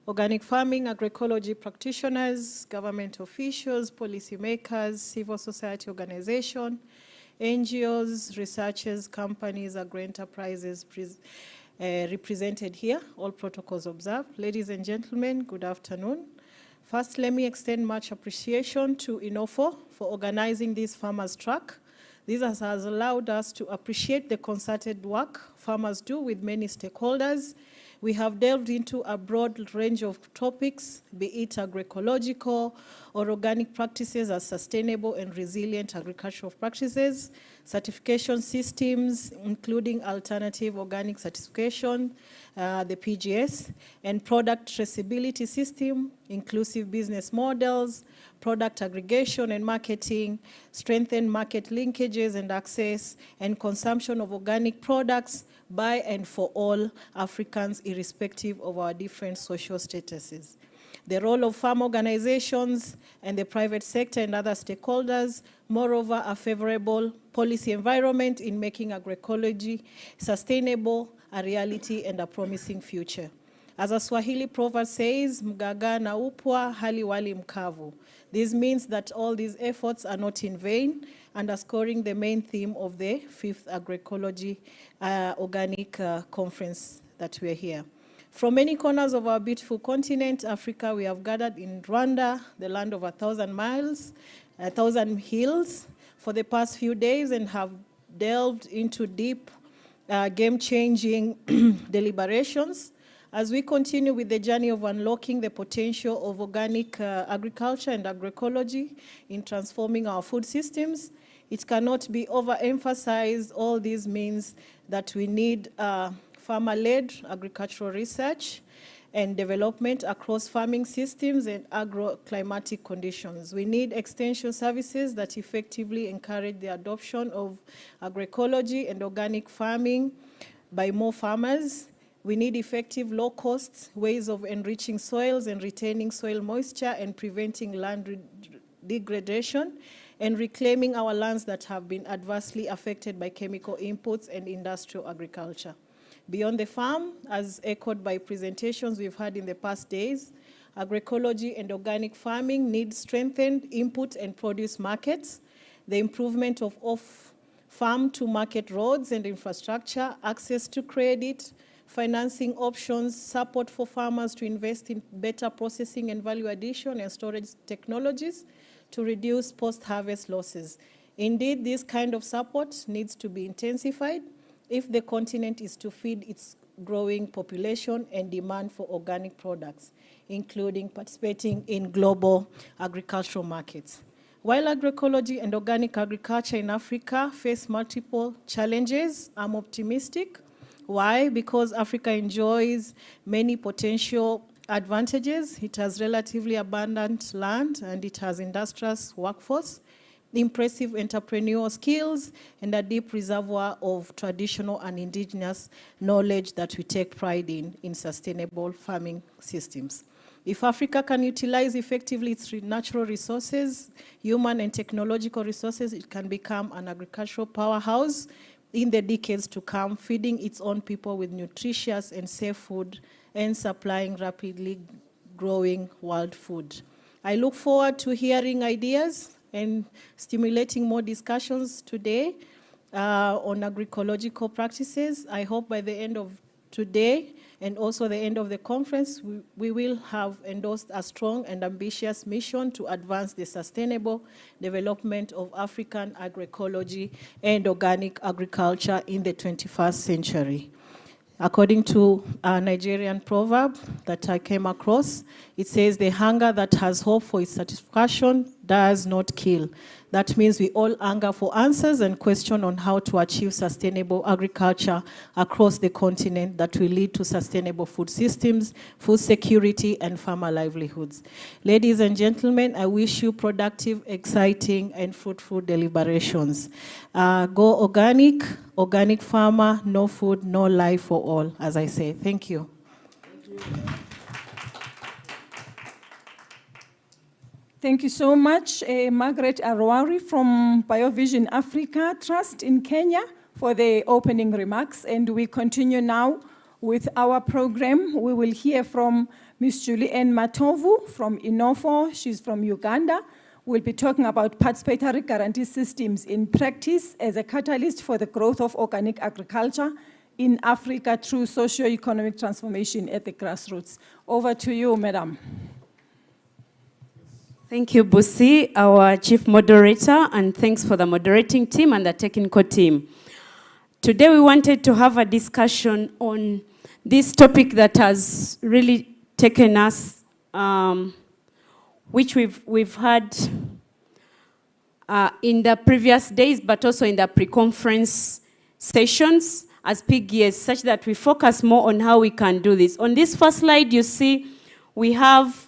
organic farming, agroecology practitioners, government officials, policymakers, civil society organizations, NGOs, researchers, companies, agro-enterprises represented here, all protocols observed. Ladies and gentlemen, good afternoon. First, let me extend much appreciation to INOFO for organizing this farmers' track. This has allowed us to appreciate the concerted work farmers do with many stakeholders. We have delved into a broad range of topics, be it agroecological or organic practices as sustainable and resilient agricultural practices, certification systems, including alternative organic certification, the PGS, and product traceability system, inclusive business models, product aggregation and marketing, strengthen market linkages and access, and consumption of organic products by and for all Africans, irrespective of our different social statuses. The role of farm organizations and the private sector and other stakeholders, moreover, a favorable policy environment in making agroecology sustainable, a reality and a promising future. As a Swahili proverb says, mgaga na upwa hali wali mkavu. This means that all these efforts are not in vain, underscoring the main theme of the 5th Agroecology Organic Conference that we are here. From many corners of our beautiful continent, Africa, we have gathered in Rwanda, the land of 1,000 miles, 1,000 hills, for the past few days and have delved into deep, game-changing deliberations. As we continue with the journey of unlocking the potential of organic agriculture and agroecology in transforming our food systems, it cannot be overemphasized. All this means that we need farmer-led agricultural research and development across farming systems and agroclimatic conditions. We need extension services that effectively encourage the adoption of agroecology and organic farming by more farmers. We need effective, low-cost ways of enriching soils and retaining soil moisture and preventing land degradation and reclaiming our lands that have been adversely affected by chemical inputs and industrial agriculture. Beyond the farm, as echoed by presentations we've had in the past days, agroecology and organic farming need strengthened input and produce markets, the improvement of off-farm to market roads and infrastructure, access to credit, financing options, support for farmers to invest in better processing and value addition and storage technologies to reduce post-harvest losses. Indeed, this kind of support needs to be intensified if the continent is to feed its growing population and demand for organic products, including participating in global agricultural markets. While agroecology and organic agriculture in Africa face multiple challenges, I'm optimistic. Why? Because Africa enjoys many potential advantages. It has relatively abundant land and it has industrious workforce, impressive entrepreneurial skills, and a deep reservoir of traditional and indigenous knowledge that we take pride in sustainable farming systems. If Africa can utilize effectively its natural resources, human and technological resources, it can become an agricultural powerhouse in the decades to come, feeding its own people with nutritious and safe food and supplying rapidly growing world food. I look forward to hearing ideas and stimulating more discussions today on agroecological practices. I hope by the end of today and also the end of the conference, we will have endorsed a strong and ambitious mission to advance the sustainable development of African agroecology and organic agriculture in the 21st century. According to a Nigerian proverb that I came across, it says, the hunger that has hope for its satisfaction does not kill. That means we all hunger for answers and question on how to achieve sustainable agriculture across the continent that will lead to sustainable food systems, food security, and farmer livelihoods. Ladies and gentlemen, I wish you productive, exciting, and fruitful deliberations. Go organic, organic farmer, no food, no life for all, as I say. Thank you. Thank you so much, Margaret Arwari from BioVision Africa Trust in Kenya for the opening remarks. And we continue now with our program. We will hear from Ms. Julienne Matovu from Inofo. She's from Uganda. We'll be talking about participatory guarantee systems in practice as a catalyst for the growth of organic agriculture in Africa through socio-economic transformation at the grassroots. Over to you, Madam. Thank you, Busi, our chief moderator, and thanks for the moderating team and the technical team. Today we wanted to have a discussion on this topic that has really taken us, which we've had in the previous days, but also in the pre-conference sessions as PGS, such that we focus more on how we can do this. On this first slide, you see we have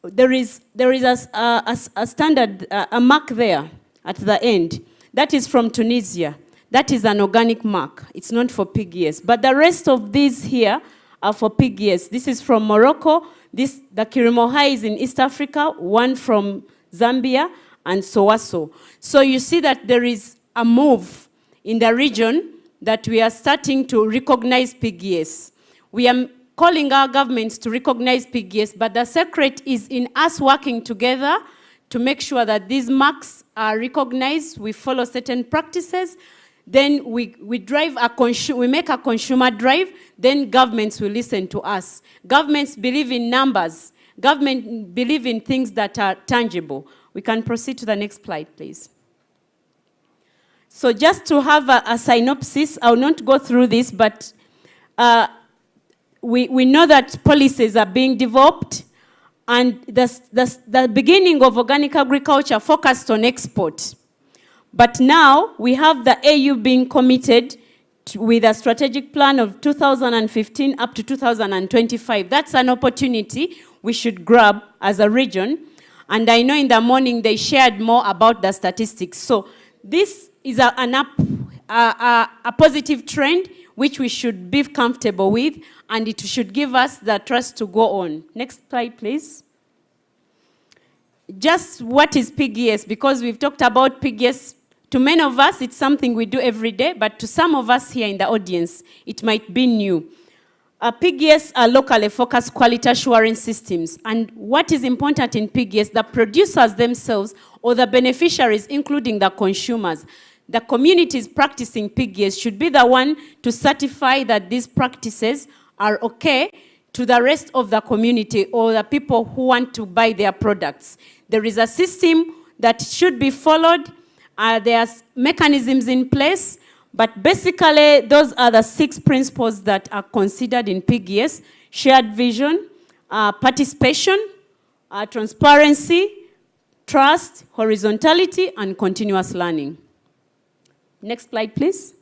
there is a standard, a mark there at the end. That is from Tunisia. That is an organic mark. It's not for PGS. But the rest of these here are for PGS. This is from Morocco. The Kirimoha is in East Africa, one from Zambia, and Sowaso. So you see that there is a move in the region that we are starting to recognize PGS. We are calling our governments to recognize PGS, but the secret is in us working together to make sure that these marks are recognized, we follow certain practices, then we make a consumer drive, then governments will listen to us. Governments believe in numbers. Governments believe in things that are tangible. We can proceed to the next slide, please. So just to have a synopsis, I'll not go through this, but we know that policies are being developed, and the beginning of organic agriculture focused on export. But now we have the AU being committed with a strategic plan of 2015 up to 2025. That's an opportunity we should grab as a region. And I know in the morning they shared more about the statistics. So this is a positive trend which we should be comfortable with, and it should give us the trust to go on. Next slide, please. Just what is PGS? Because we've talked about PGS. To many of us, it's something we do every day, but to some of us here in the audience, it might be new. PGS are locally focused quality assurance systems. And what is important in PGS, the producers themselves or the beneficiaries, including the consumers, the communities practicing PGS should be the one to certify that these practices are okay to the rest of the community or the people who want to buy their products. There is a system that should be followed. There's mechanisms in place, but basically those are the 6 principles that are considered in PGS: shared vision, participation, transparency, trust, horizontality, and continuous learning. Next slide, please.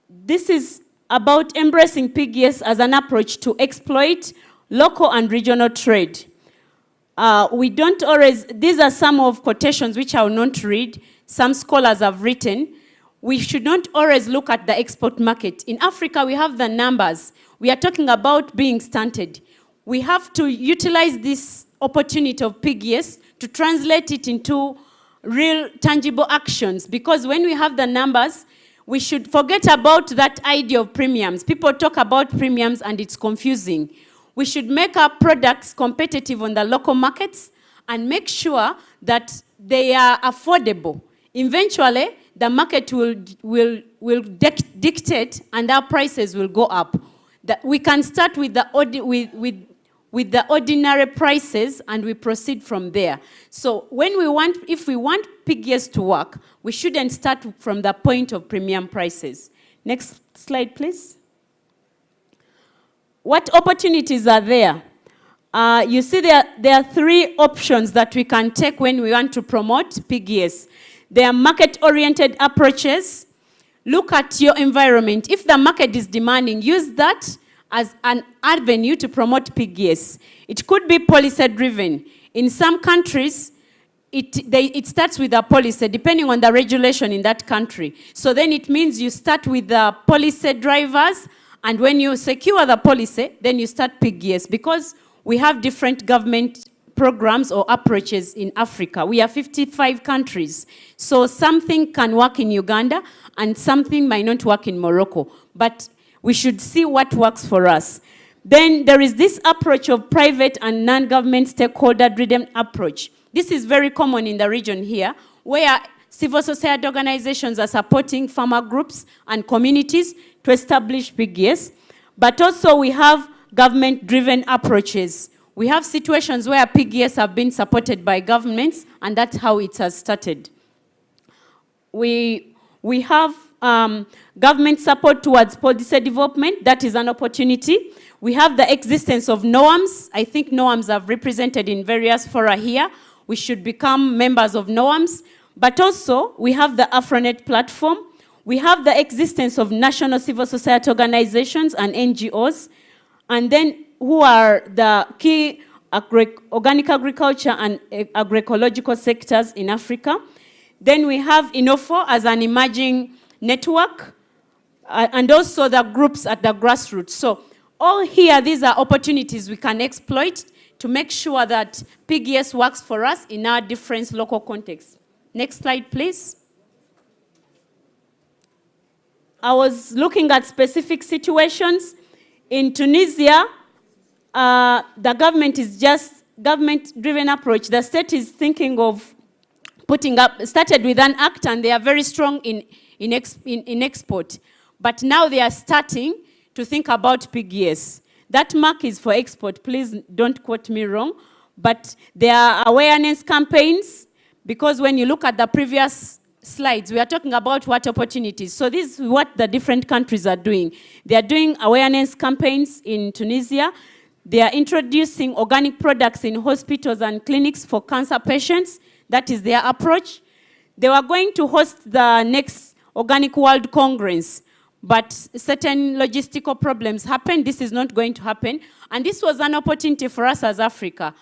This is about embracing PGS as an approach to exploit local and regional trade. We don't always, these are some of quotations which I will not read, some scholars have written. We should not always look at the export market. In Africa, we have the numbers. We are talking about being stunted. We have to utilize this opportunity of PGS to translate it into real tangible actions, because when we have the numbers, we should forget about that idea of premiums. People talk about premiums and it's confusing. We should make our products competitive on the local markets and make sure that they are affordable. Eventually, the market will dictate and our prices will go up. That we can start with the ordinary prices and we proceed from there. So if we want PGS to work, we shouldn't start from the point of premium prices. Next slide, please. What opportunities are there? You see there are three options that we can take when we want to promote PGS. There are market-oriented approaches. Look at your environment. If the market is demanding, use that as an avenue to promote PGS. It could be policy-driven. In some countries, it starts with a policy, depending on the regulation in that country. So then it means you start with the policy drivers, and when you secure the policy, then you start PGS, because we have different government programs or approaches in Africa. We are 55 countries. So something can work in Uganda and something might not work in Morocco. But we should see what works for us. Then there is this approach of private and non-government stakeholder-driven approach. This is very common in the region here, where civil society organizations are supporting farmer groups and communities to establish PGS. But also we have government-driven approaches. We have situations where PGS have been supported by governments, and that's how it has started. We have government support towards policy development. That is an opportunity. We have the existence of NOAMs. I think NOAMs are represented in various fora here. We should become members of NOAMs. But also, we have the AfroNet platform. We have the existence of national civil society organizations and NGOs. And then who are the key organic agriculture and agroecological sectors in Africa. Then we have INOFO as an emerging network, and also the groups at the grassroots. So all here, these are opportunities we can exploit to make sure that PGS works for us in our different local contexts. Next slide, please. I was looking at specific situations. In Tunisia, the government is just government-driven approach. The state is thinking of started with an act, and they are very strong in export. But now they are starting to think about PGS. That mark is for export. Please don't quote me wrong. But there are awareness campaigns, because when you look at the previous slides, we are talking about what opportunities. So this is what the different countries are doing. They are doing awareness campaigns in Tunisia. They are introducing organic products in hospitals and clinics for cancer patients. That is their approach. They were going to host the next Organic World Congress, but certain logistical problems happened. This is not going to happen. And this was an opportunity for us as Africa.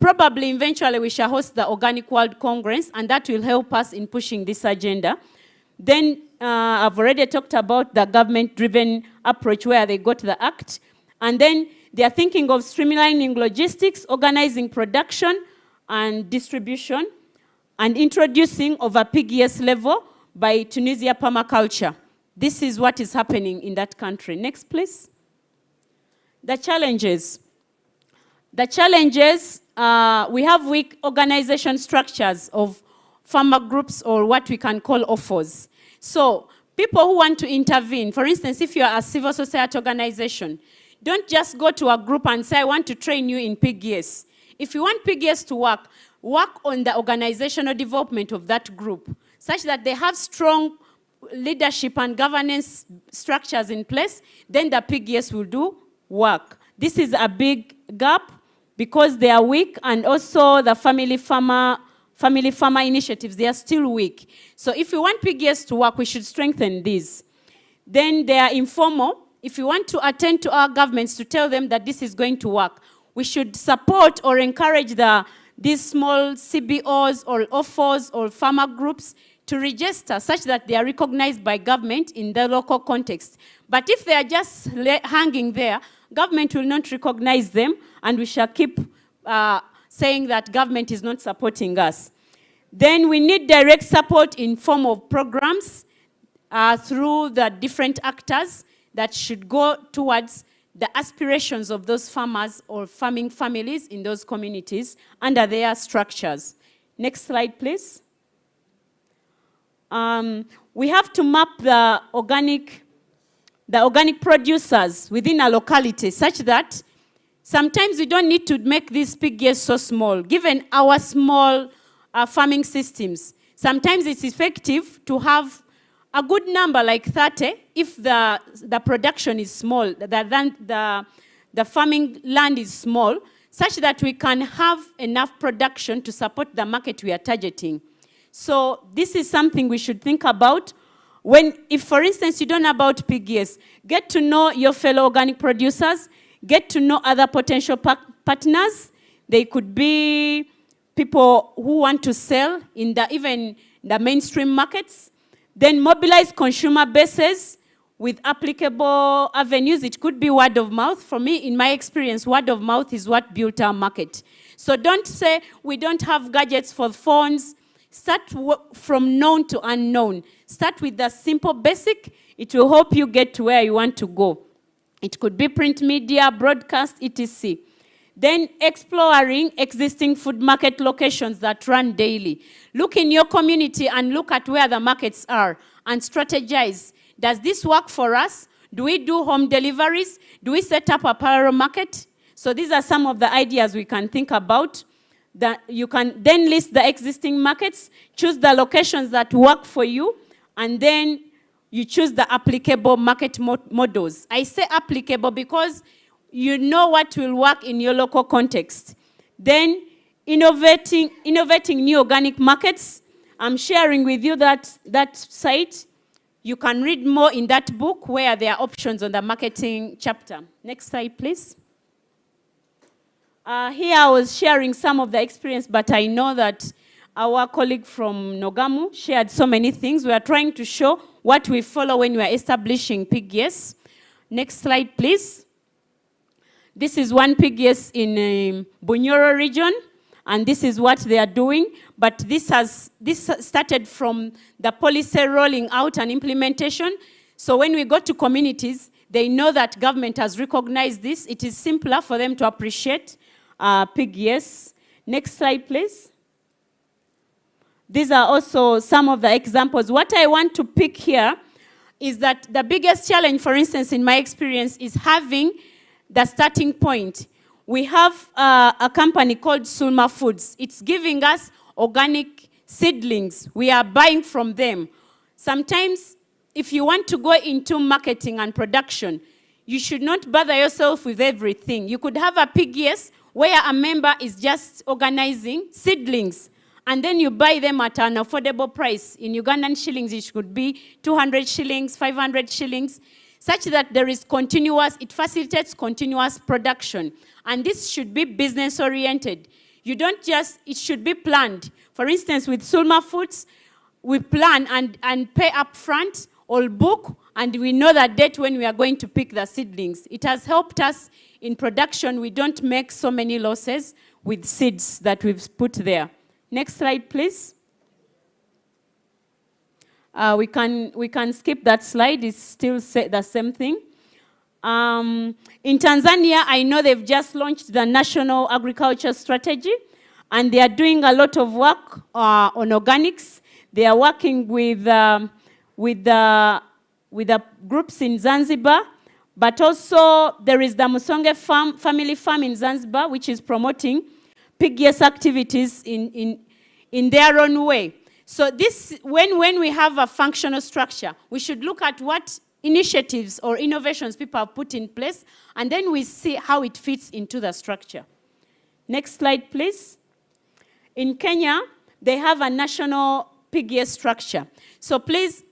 Probably eventually we shall host the Organic World Congress, and that will help us in pushing this agenda. Then I've already talked about the government-driven approach where they got the act. And then they are thinking of streamlining logistics, organizing production and distribution, and introducing of a PGS level by Tunisia permaculture. This is what is happening in that country. Next, please. The challenges. The challenges, we have weak organization structures of farmer groups, or what we can call OFOs. So people who want to intervene, for instance, if you are a civil society organization, don't just go to a group and say, I want to train you in PGS. If you want PGS to work, work on the organizational development of that group, such that they have strong leadership and governance structures in place, then the PGS will do work. This is a big gap because they are weak, and also the family farmer initiatives, they are still weak. So if we want PGS to work, we should strengthen these. Then they are informal. If you want to attend to our governments to tell them that this is going to work, we should support or encourage these small CBOs or OFOs or farmer groups to register such that they are recognized by government in the local context. But if they are just hanging there, government will not recognize them, and we shall keep saying that government is not supporting us. Then we need direct support in form of programs through the different actors that should go towards the aspirations of those farmers or farming families in those communities under their structures. Next slide, please. We have to map the organic producers within a locality such that sometimes we don't need to make these pig gears so small. Given our small farming systems, sometimes it's effective to have a good number like 30 if the production is small, the farming land is small, such that we can have enough production to support the market we are targeting. So this is something we should think about. If, for instance, you don't know about pig gears, get to know your fellow organic producers, get to know other potential partners. They could be people who want to sell in even the mainstream markets. Then mobilize consumer bases with applicable avenues. It could be word of mouth. For me, in my experience, word of mouth is what built our market. So don't say we don't have gadgets for phones. Start from known to unknown. Start with the simple basic. It will help you get to where you want to go. It could be print media, broadcast, etc. Then exploring existing food market locations that run daily. Look in your community and look at where the markets are and strategize. Does this work for us? Do we do home deliveries? Do we set up a parallel market? So these are some of the ideas we can think about. That you can then list the existing markets, choose the locations that work for you, and then you choose the applicable market models. I say applicable because you know what will work in your local context. Then innovating new organic markets. I'm sharing with you that site. You can read more in that book where there are options on the marketing chapter. Next slide, please. Here I was sharing some of the experience, but I know that our colleague from Nogamu shared so many things. We are trying to show what we follow when we are establishing pig gears. Next slide, please. This is one pig gears in Bunyoro region, and this is what they are doing. But this started from the policy rolling out and implementation. So when we go to communities, they know that government has recognized this. It is simpler for them to appreciate pig gears. Next slide, please. These are also some of the examples. What I want to pick here is that the biggest challenge, for instance, in my experience, is having the starting point. We have a company called Sulma Foods. It's giving us organic seedlings. We are buying from them. Sometimes, if you want to go into marketing and production, you should not bother yourself with everything. You could have a pig gears where a member is just organizing seedlings, and then you buy them at an affordable price. In Ugandan shillings, it could be 200 shillings, 500 shillings, such that there is it facilitates continuous production. And this should be business-oriented. You don't it should be planned. For instance, with Sulma Foods, we plan and pay up front or book, and we know that date when we are going to pick the seedlings. It has helped us in production. We don't make so many losses with seeds that we've put there. Next slide, please. We can skip that slide. It's still the same thing. In Tanzania, I know they've just launched the National Agriculture Strategy, and they are doing a lot of work on organics. They are working with the groups in Zanzibar, but also there is the Musonge family farm in Zanzibar, which is promoting pig gears activities in their own way. So this, when we have a functional structure, we should look at what initiatives or innovations people have put in place, and then we see how it fits into the structure. Next slide, please. In Kenya, they have a national pig gear structure. So please,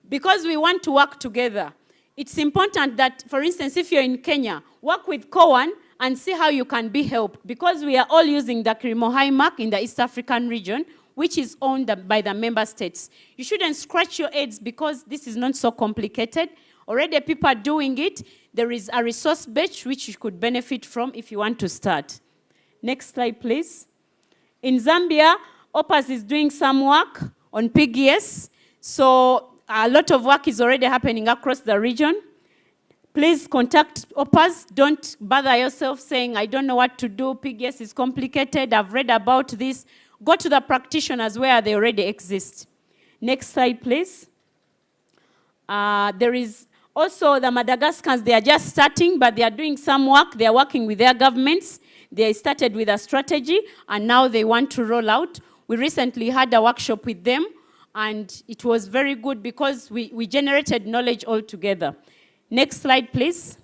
because we want to work together, it's important that, for instance, if you're in Kenya, work with COAN and see how you can be helped, because we are all using the Kirimo mark in the East African region, which is owned by the member states. You shouldn't scratch your heads because this is not so complicated. Already people are doing it. There is a resource base which you could benefit from if you want to start. Next slide, please. In Zambia, OPAS is doing some work on pig gears. So a lot of work is already happening across the region. Please contact OPAS. Don't bother yourself saying, I don't know what to do. Pig gears is complicated. I've read about this. Go to the practitioners where they already exist. Next slide, please. There is also the Madagascans, they are just starting, but they are doing some work. They are working with their governments. They started with a strategy, and now they want to roll out. We recently had a workshop with them, and it was very good because we generated knowledge all together. Next slide, please.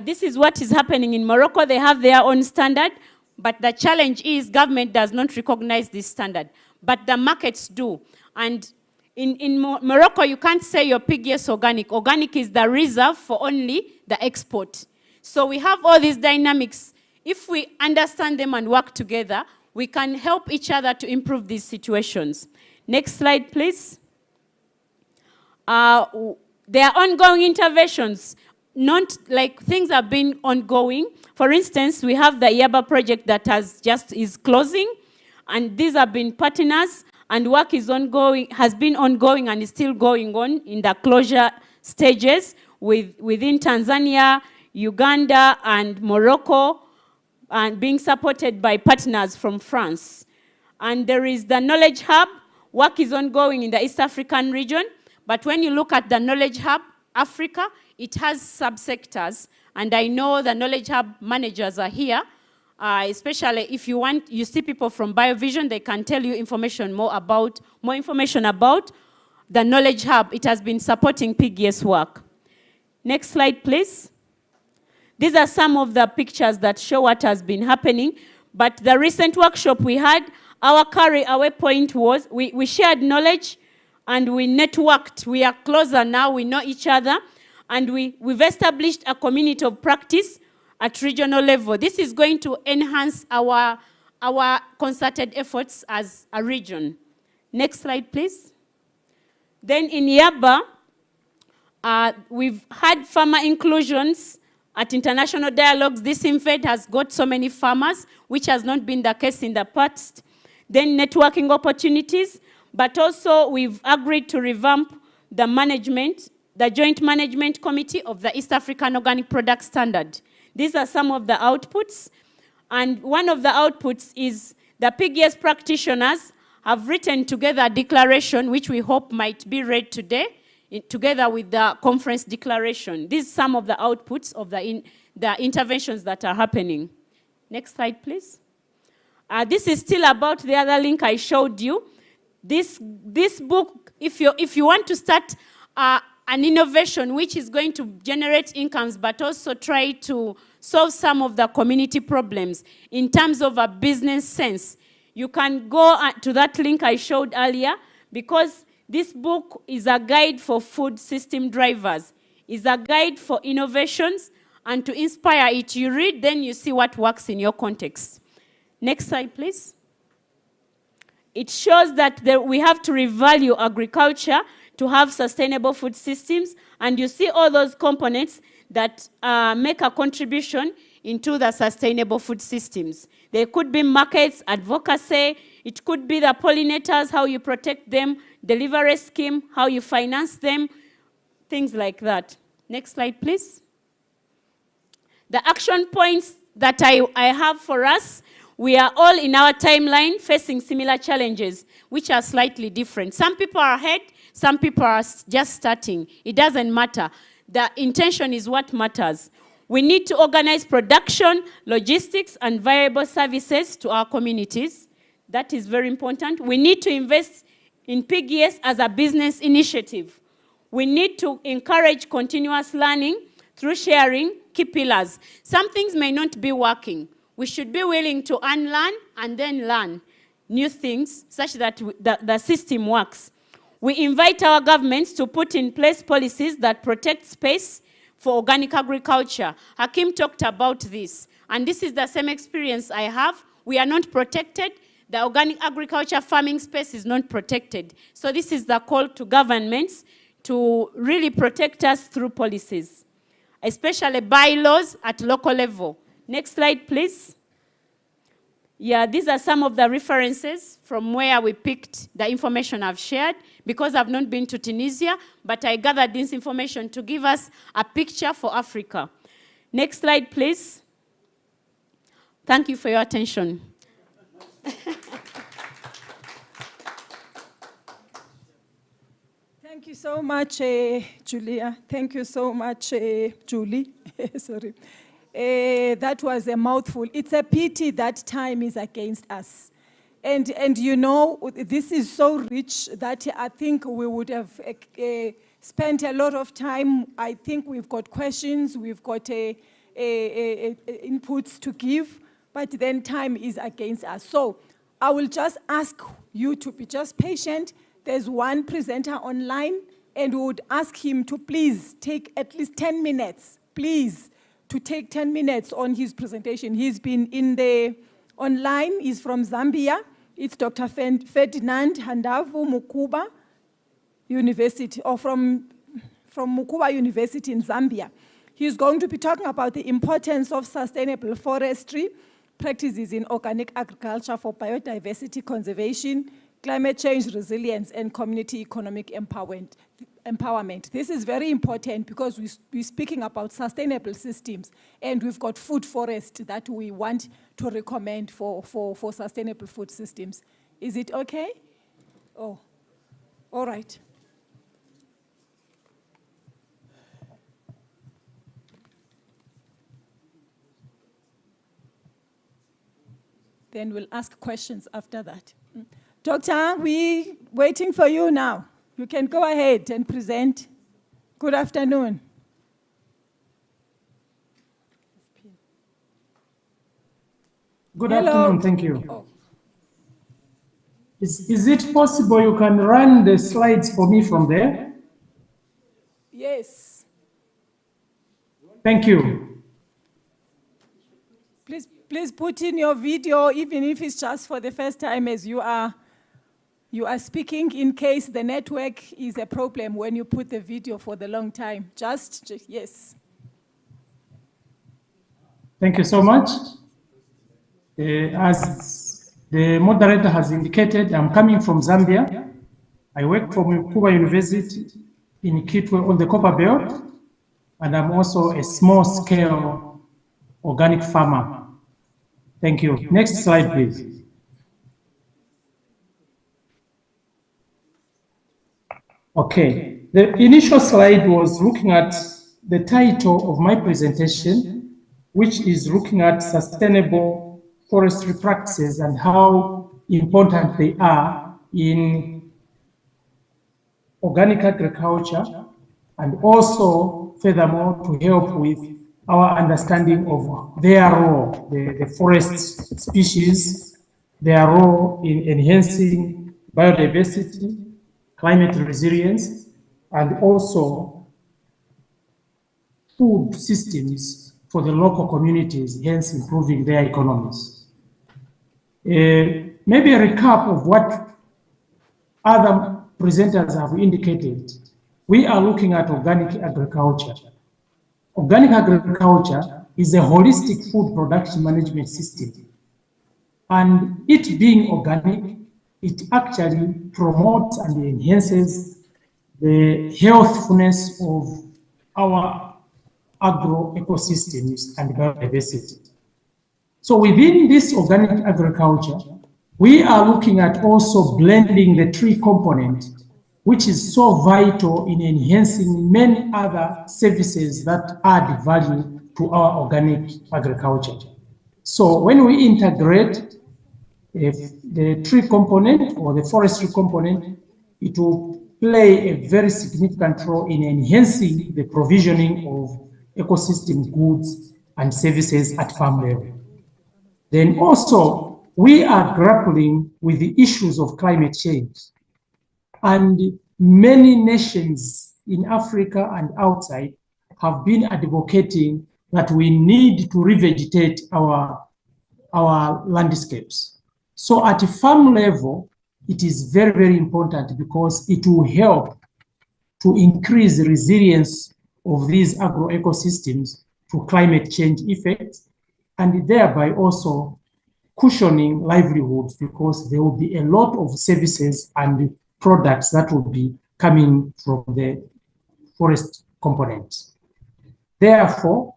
This is what is happening in Morocco. They have their own standard, but the challenge is government does not recognize this standard, but the markets do. And in Morocco, you can't say your pig is organic. Organic is the reserve for only the export. So we have all these dynamics. If we understand them and work together, we can help each other to improve these situations. Next slide, please. There are ongoing interventions. Not like things have been ongoing. For instance, we have the Yaba project that is closing, and these have been partners, and work is ongoing, has been ongoing and is still going on in the closure stages within Tanzania, Uganda, and Morocco, and being supported by partners from France. And there is the Knowledge Hub. Work is ongoing in the East African region, but when you look at the Knowledge Hub, Africa, it has subsectors, and I know the Knowledge Hub managers are here, especially if you see people from BioVision, they can tell you more information about the Knowledge Hub. It has been supporting PGS work. Next slide, please. These are some of the pictures that show what has been happening, but the recent workshop we had, our carry-away point was we shared knowledge and we networked. We are closer now, we know each other, and we've established a community of practice at regional level. This is going to enhance our concerted efforts as a region. Next slide, please. Then in Yaba, we've had farmer inclusions at international dialogues. This INFED has got so many farmers, which has not been the case in the past. Then networking opportunities, but also we've agreed to revamp the management, the Joint Management Committee of the East African Organic Product Standard. These are some of the outputs. And one of the outputs is the PGS practitioners have written together a declaration, which we hope might be read today, together with the conference declaration. These are some of the outputs of the interventions that are happening. Next slide, please. This is still about the other link I showed you. This book, if you want to start an innovation which is going to generate incomes but also try to solve some of the community problems in terms of a business sense, you can go to that link I showed earlier, because this book is a guide for food system drivers, is a guide for innovations, and to inspire it, you read, then you see what works in your context. Next slide, please. It shows that we have to revalue agriculture to have sustainable food systems, and you see all those components that make a contribution into the sustainable food systems. There could be markets, advocacy, it could be the pollinators, how you protect them, delivery scheme, how you finance them, things like that. Next slide, please. The action points that I have for us, we are all in our timeline facing similar challenges, which are slightly different. Some people are ahead, some people are just starting. It doesn't matter. The intention is what matters. We need to organize production, logistics, and viable services to our communities. That is very important. We need to invest in PGS as a business initiative. We need to encourage continuous learning through sharing key pillars. Some things may not be working. We should be willing to unlearn and then learn new things such that the system works. We invite our governments to put in place policies that protect space for organic agriculture. Hakim talked about this, and this is the same experience I have. We are not protected. The organic agriculture farming space is not protected. So this is the call to governments to really protect us through policies, especially bylaws at local level. Next slide, please. Yeah, these are some of the references from where we picked the information I've shared, because I've not been to Tunisia, but I gathered this information to give us a picture for Africa. Next slide, please. Thank you for your attention. so much, Julia. Thank you so much, Julie. Sorry. That was a mouthful. It's a pity that time is against us. And you know, this is so rich that I think we would have spent a lot of time. I think we've got questions, we've got inputs to give, but then time is against us. So I will just ask you to be just patient. There's one presenter online, and we would ask him to please take at least 10 minutes, please, to take 10 minutes on his presentation. He's been in the online, he's from Zambia. It's Dr. Ferdinand Handavu Mukuba University, or from Mukuba University in Zambia. He's going to be talking about the importance of sustainable forestry, practices in organic agriculture for biodiversity conservation, climate change resilience, and community economic empowerment. This is very important because we're speaking about sustainable systems, and we've got food forest that we want to recommend for sustainable food systems. Is it okay? Oh, all right. Then we'll ask questions after that. Doctor, we're waiting for you now. You can go ahead and present. Good afternoon. Good afternoon, thank you. Oh. Is it possible you can run the slides for me from there? Yes. Thank you. Please put in your video, even if it's just for the first time as you are speaking, in case the network is a problem when you put the video for the long time. Just yes. Thank you so much. As the moderator has indicated, I'm coming from Zambia. I work for Mukuba University in Kitwe on the Copper Belt, and I'm also a small-scale organic farmer. Thank you. Next slide, please. Okay, the initial slide was looking at the title of my presentation, which is looking at sustainable forestry practices and how important they are in organic agriculture, and also, furthermore, to help with our understanding of their role, the forest species, their role in enhancing biodiversity, climate resilience, and also food systems for the local communities, hence improving their economies. Maybe a recap of what other presenters have indicated. We are looking at organic agriculture. Organic agriculture is a holistic food production management system. And it being organic, it actually promotes and enhances the healthfulness of our agro-ecosystems and biodiversity. So within this organic agriculture, we are looking at also blending the tree component, which is so vital in enhancing many other services that add value to our organic agriculture. So when we integrate the tree component or the forestry component, it will play a very significant role in enhancing the provisioning of ecosystem goods and services at farm level. Then also, we are grappling with the issues of climate change. And many nations in Africa and outside have been advocating that we need to revegetate our landscapes. So at a farm level, it is very, very important because it will help to increase the resilience of these agro-ecosystems to climate change effects, and thereby also cushioning livelihoods, because there will be a lot of services and products that will be coming from the forest components. Therefore,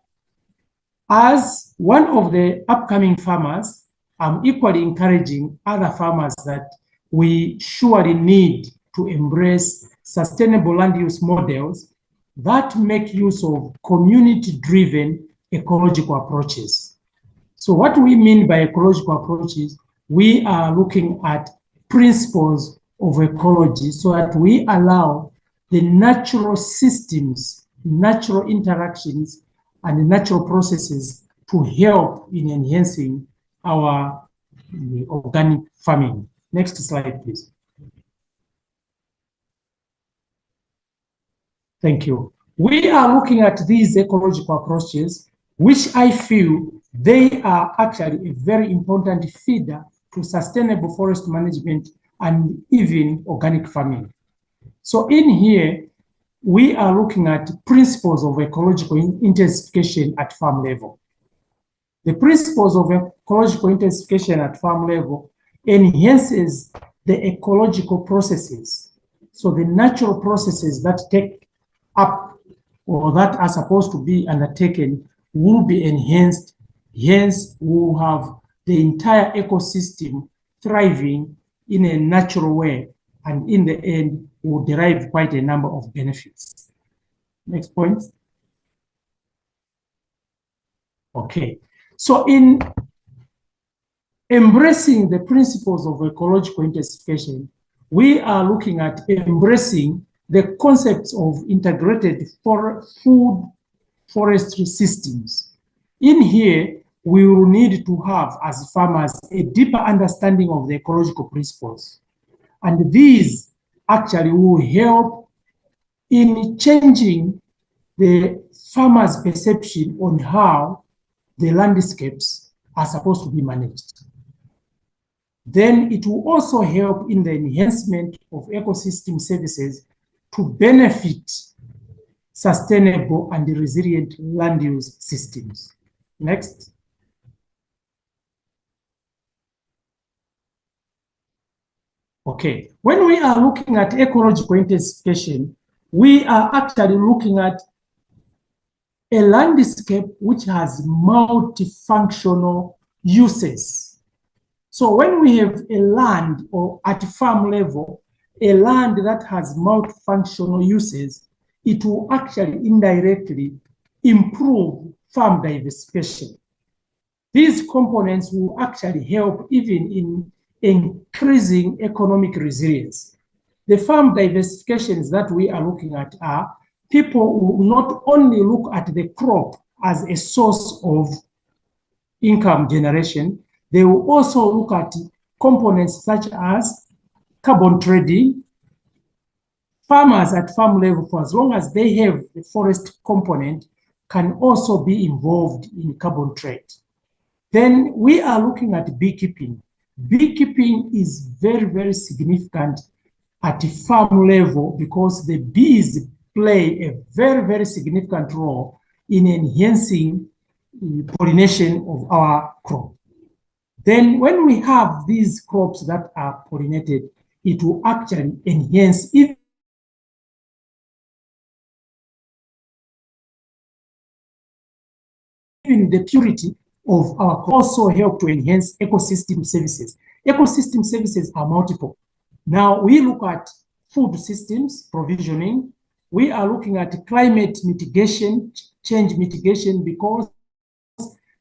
as one of the upcoming farmers, I'm equally encouraging other farmers that we surely need to embrace sustainable land use models that make use of community-driven ecological approaches. So what we mean by ecological approaches, we are looking at principles of ecology so that we allow the natural systems, natural interactions, and the natural processes to help in enhancing our organic farming. Next slide, please. Thank you. We are looking at these ecological approaches, which I feel they are actually a very important feeder to sustainable forest management and even organic farming. So in here, we are looking at principles of ecological intensification at farm level. The principles of ecological intensification at farm level enhances the ecological processes. So the natural processes that take up or that are supposed to be undertaken will be enhanced. Hence, we will have the entire ecosystem thriving in a natural way, and in the end, will derive quite a number of benefits. Next point. Okay, so in embracing the principles of ecological intensification, we are looking at embracing the concepts of integrated food forestry systems. In here, we will need to have, as farmers, a deeper understanding of the ecological principles. And these actually will help in changing the farmers' perception on how the landscapes are supposed to be managed. Then it will also help in the enhancement of ecosystem services to benefit sustainable and resilient land use systems. Next. Okay, when we are looking at ecological intensification, we are actually looking at a landscape which has multifunctional uses. So when we have a land or at farm level, a land that has multifunctional uses, it will actually indirectly improve farm diversification. These components will actually help even in increasing economic resilience. The farm diversifications that we are looking at are people will not only look at the crop as a source of income generation, they will also look at components such as carbon trading. Farmers at farm level, for as long as they have the forest component, can also be involved in carbon trade. Then we are looking at beekeeping. Beekeeping is very, very significant at the farm level because the bees play a very, very significant role in enhancing pollination of our crop. Then when we have these crops that are pollinated, it will actually enhance even the purity of our crop, also help to enhance ecosystem services. Ecosystem services are multiple. Now we look at food systems provisioning. We are looking at climate mitigation, change mitigation, because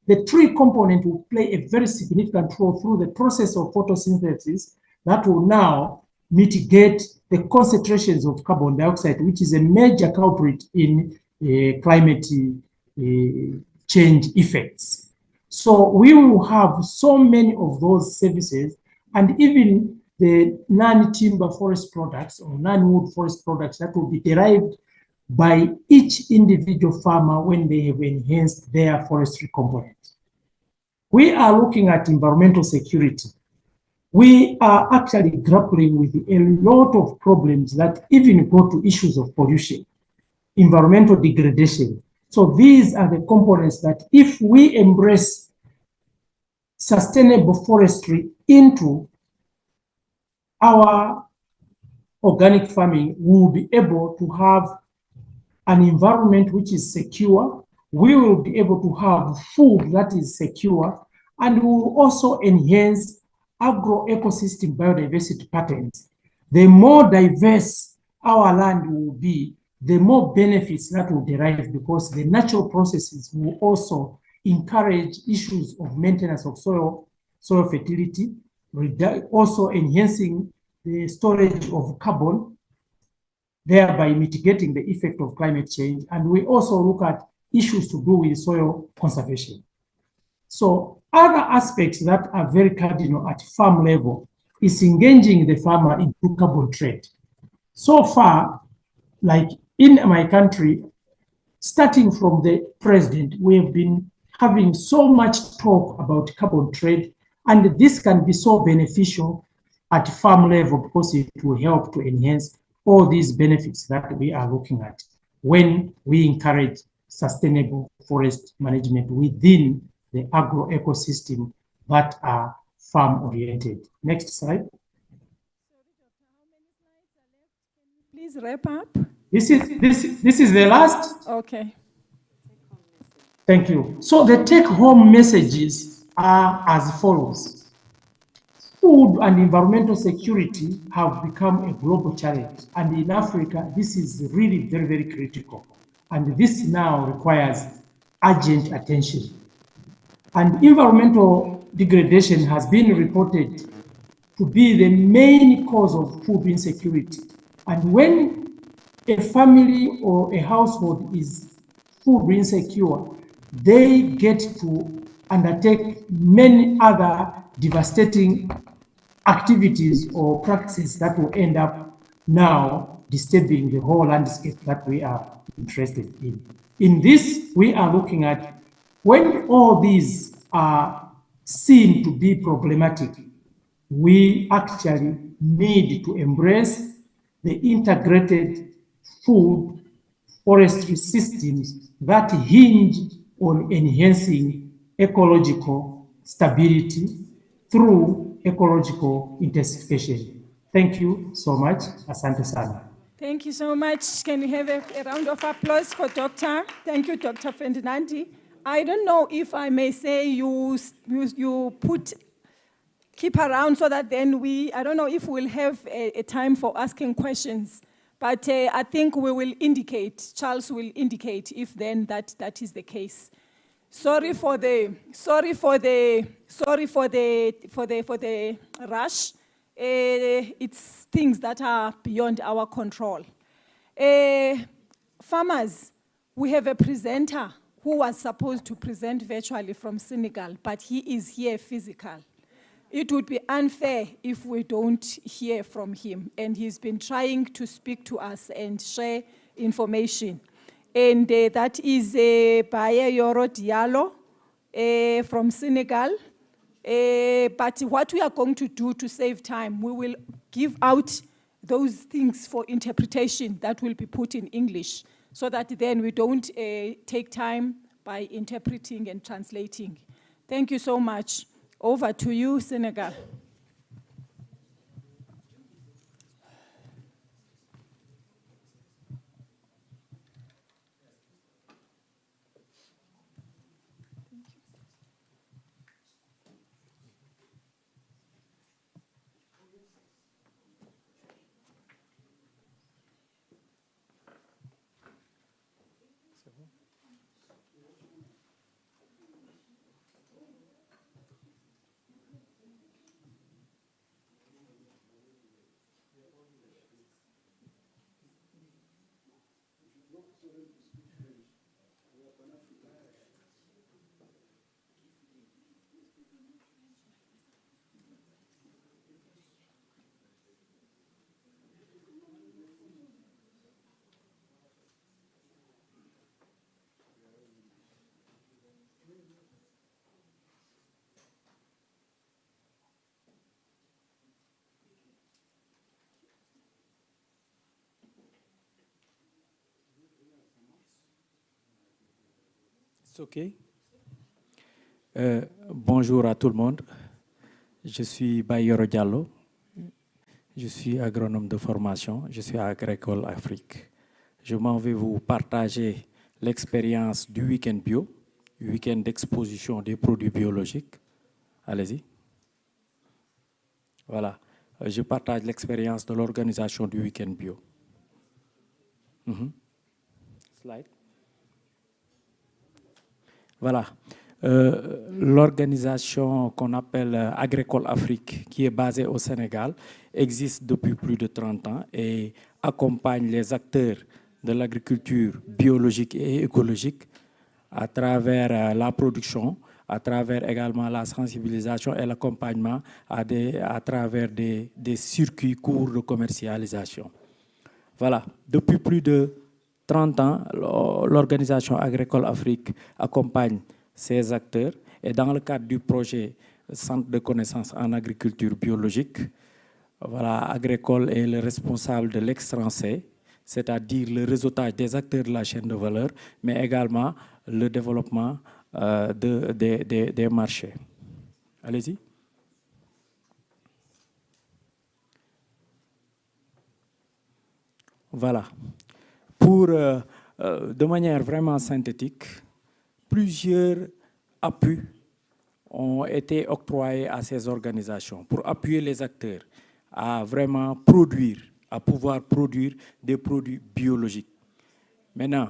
the tree component will play a very significant role through the process of photosynthesis that will now mitigate the concentrations of carbon dioxide, which is a major culprit in climate change effects. So we will have so many of those services, and even the non-timber forest products or non-wood forest products that will be derived by each individual farmer when they have enhanced their forestry component. We are looking at environmental security. We are actually grappling with a lot of problems that even go to issues of pollution, environmental degradation. So these are the components that if we embrace sustainable forestry into our organic farming, we will be able to have an environment which is secure. We will be able to have food that is secure, and we will also enhance agro-ecosystem biodiversity patterns. The more diverse our land will be, the more benefits that will derive, because the natural processes will also encourage issues of maintenance of soil fertility, also enhancing the storage of carbon, thereby mitigating the effect of climate change. And we also look at issues to do with soil conservation. So other aspects that are very cardinal at farm level is engaging the farmer into carbon trade. So far, like in my country, starting from the president, we have been having so much talk about carbon trade, and this can be so beneficial at farm level because it will help to enhance all these benefits that we are looking at when we encourage sustainable forest management within the agro ecosystem that are farm oriented. Next slide. Please wrap up. This is the last. Okay. Thank you. So the take-home messages are as follows. Food and environmental security have become a global challenge. And in Africa, this is really very, very critical. And this now requires urgent attention. And environmental degradation has been reported to be the main cause of food insecurity. And when a family or a household is food insecure, they get to undertake many other devastating activities or practices that will end up now disturbing the whole landscape that we are interested in. In this, we are looking at when all these are seen to be problematic, we actually need to embrace the integrated food forestry systems that hinge on enhancing ecological stability through ecological intensification. Thank you so much. Asante sana. Thank you so much. Can we have a round of applause for Dr. Thank you, Dr. Ferdinandi. I don't know if I may say you keep around so that then I don't know if we'll have a time for asking questions, but I think we will indicate, Charles will indicate if then that is the case. Sorry for the rush. It's things that are beyond our control. Farmers, we have a presenter who was supposed to present virtually from Senegal, but he is here physical. It would be unfair if we don't hear from him, and he's been trying to speak to us and share information. And that is Baye Yoro Diallo from Senegal. But what we are going to do to save time, we will give out those things for interpretation that will be put in English, so that then we don't take time by interpreting and translating. Thank you so much. Over to you, Senegal. It's OK. Bonjour à tout le monde. Je suis Bayero Diallo. Je suis agronome de formation. Je suis à Agricole Afrique. Je m'en vais vous partager l'expérience du week-end bio, du week-end d'exposition des produits biologiques. Allez-y. Voilà. Je partage l'expérience de l'organisation du week-end bio. Slide. Voilà. L'organisation qu'on appelle Agricole Afrique, qui est basée au Sénégal, existe depuis plus de 30 ans et accompagne les acteurs de l'agriculture biologique et écologique à travers la production, à travers également la sensibilisation et l'accompagnement à travers des circuits courts de commercialisation. Voilà, depuis plus de 30 ans, l'organisation Agricole Afrique accompagne ces acteurs et dans le cadre du projet Centre de connaissances en agriculture biologique, voilà, Agricole est le responsable de l'extransé, c'est-à-dire le réseautage des acteurs de la chaîne de valeur, mais également le développement des marchés. Allez-y. Voilà. De manière vraiment synthétique, plusieurs appuis ont été octroyés à ces organisations pour appuyer les acteurs à vraiment produire, à pouvoir produire des produits biologiques. Maintenant,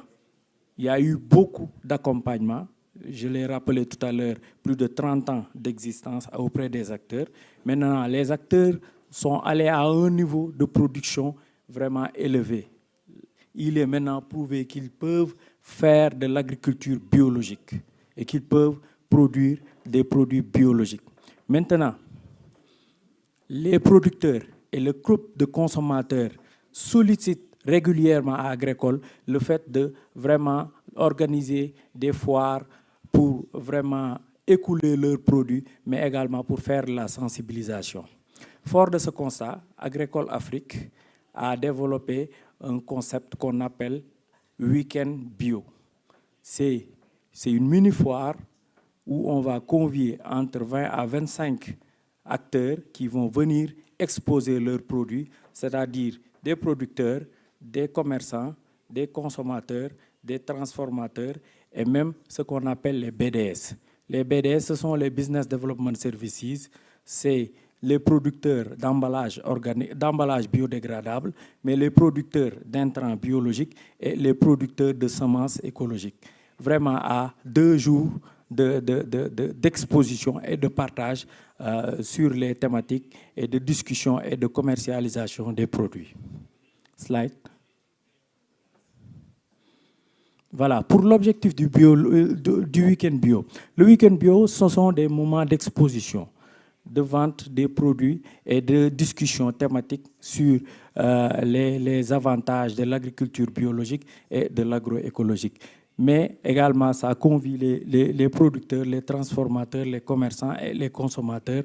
il y a eu beaucoup d'accompagnement. Je l'ai rappelé tout à l'heure, plus de 30 ans d'existence auprès des acteurs. Maintenant, les acteurs sont allés à un niveau de production vraiment élevé. Il est maintenant prouvé qu'ils peuvent faire de l'agriculture biologique et qu'ils peuvent produire des produits biologiques. Maintenant, les producteurs et le groupe de consommateurs sollicitent régulièrement à Agricole le fait de vraiment organiser des foires pour vraiment écouler leurs produits, mais également pour faire la sensibilisation. Fort de ce constat, Agricole Afrique a développé un concept qu'on appelle Week-end Bio. C'est une mini-foire où on va convier entre 20 à 25 acteurs qui vont venir exposer leurs produits, c'est-à-dire des producteurs, des commerçants, des consommateurs, des transformateurs et même ce qu'on appelle les BDS. Les BDS, ce sont les Business Development Services, c'est les producteurs d'emballage biodégradable, mais les producteurs d'intrants biologiques et les producteurs de semences écologiques. Vraiment à 2 jours d'exposition et de partage sur les thématiques et de discussion et de commercialisation des produits. Slide. Voilà, pour l'objectif du week-end bio. Le week-end bio, ce sont des moments d'exposition, de vente des produits et de discussion thématique sur les avantages de l'agriculture biologique et de l'agroécologique. Mais également, ça convie les producteurs, les transformateurs, les commerçants et les consommateurs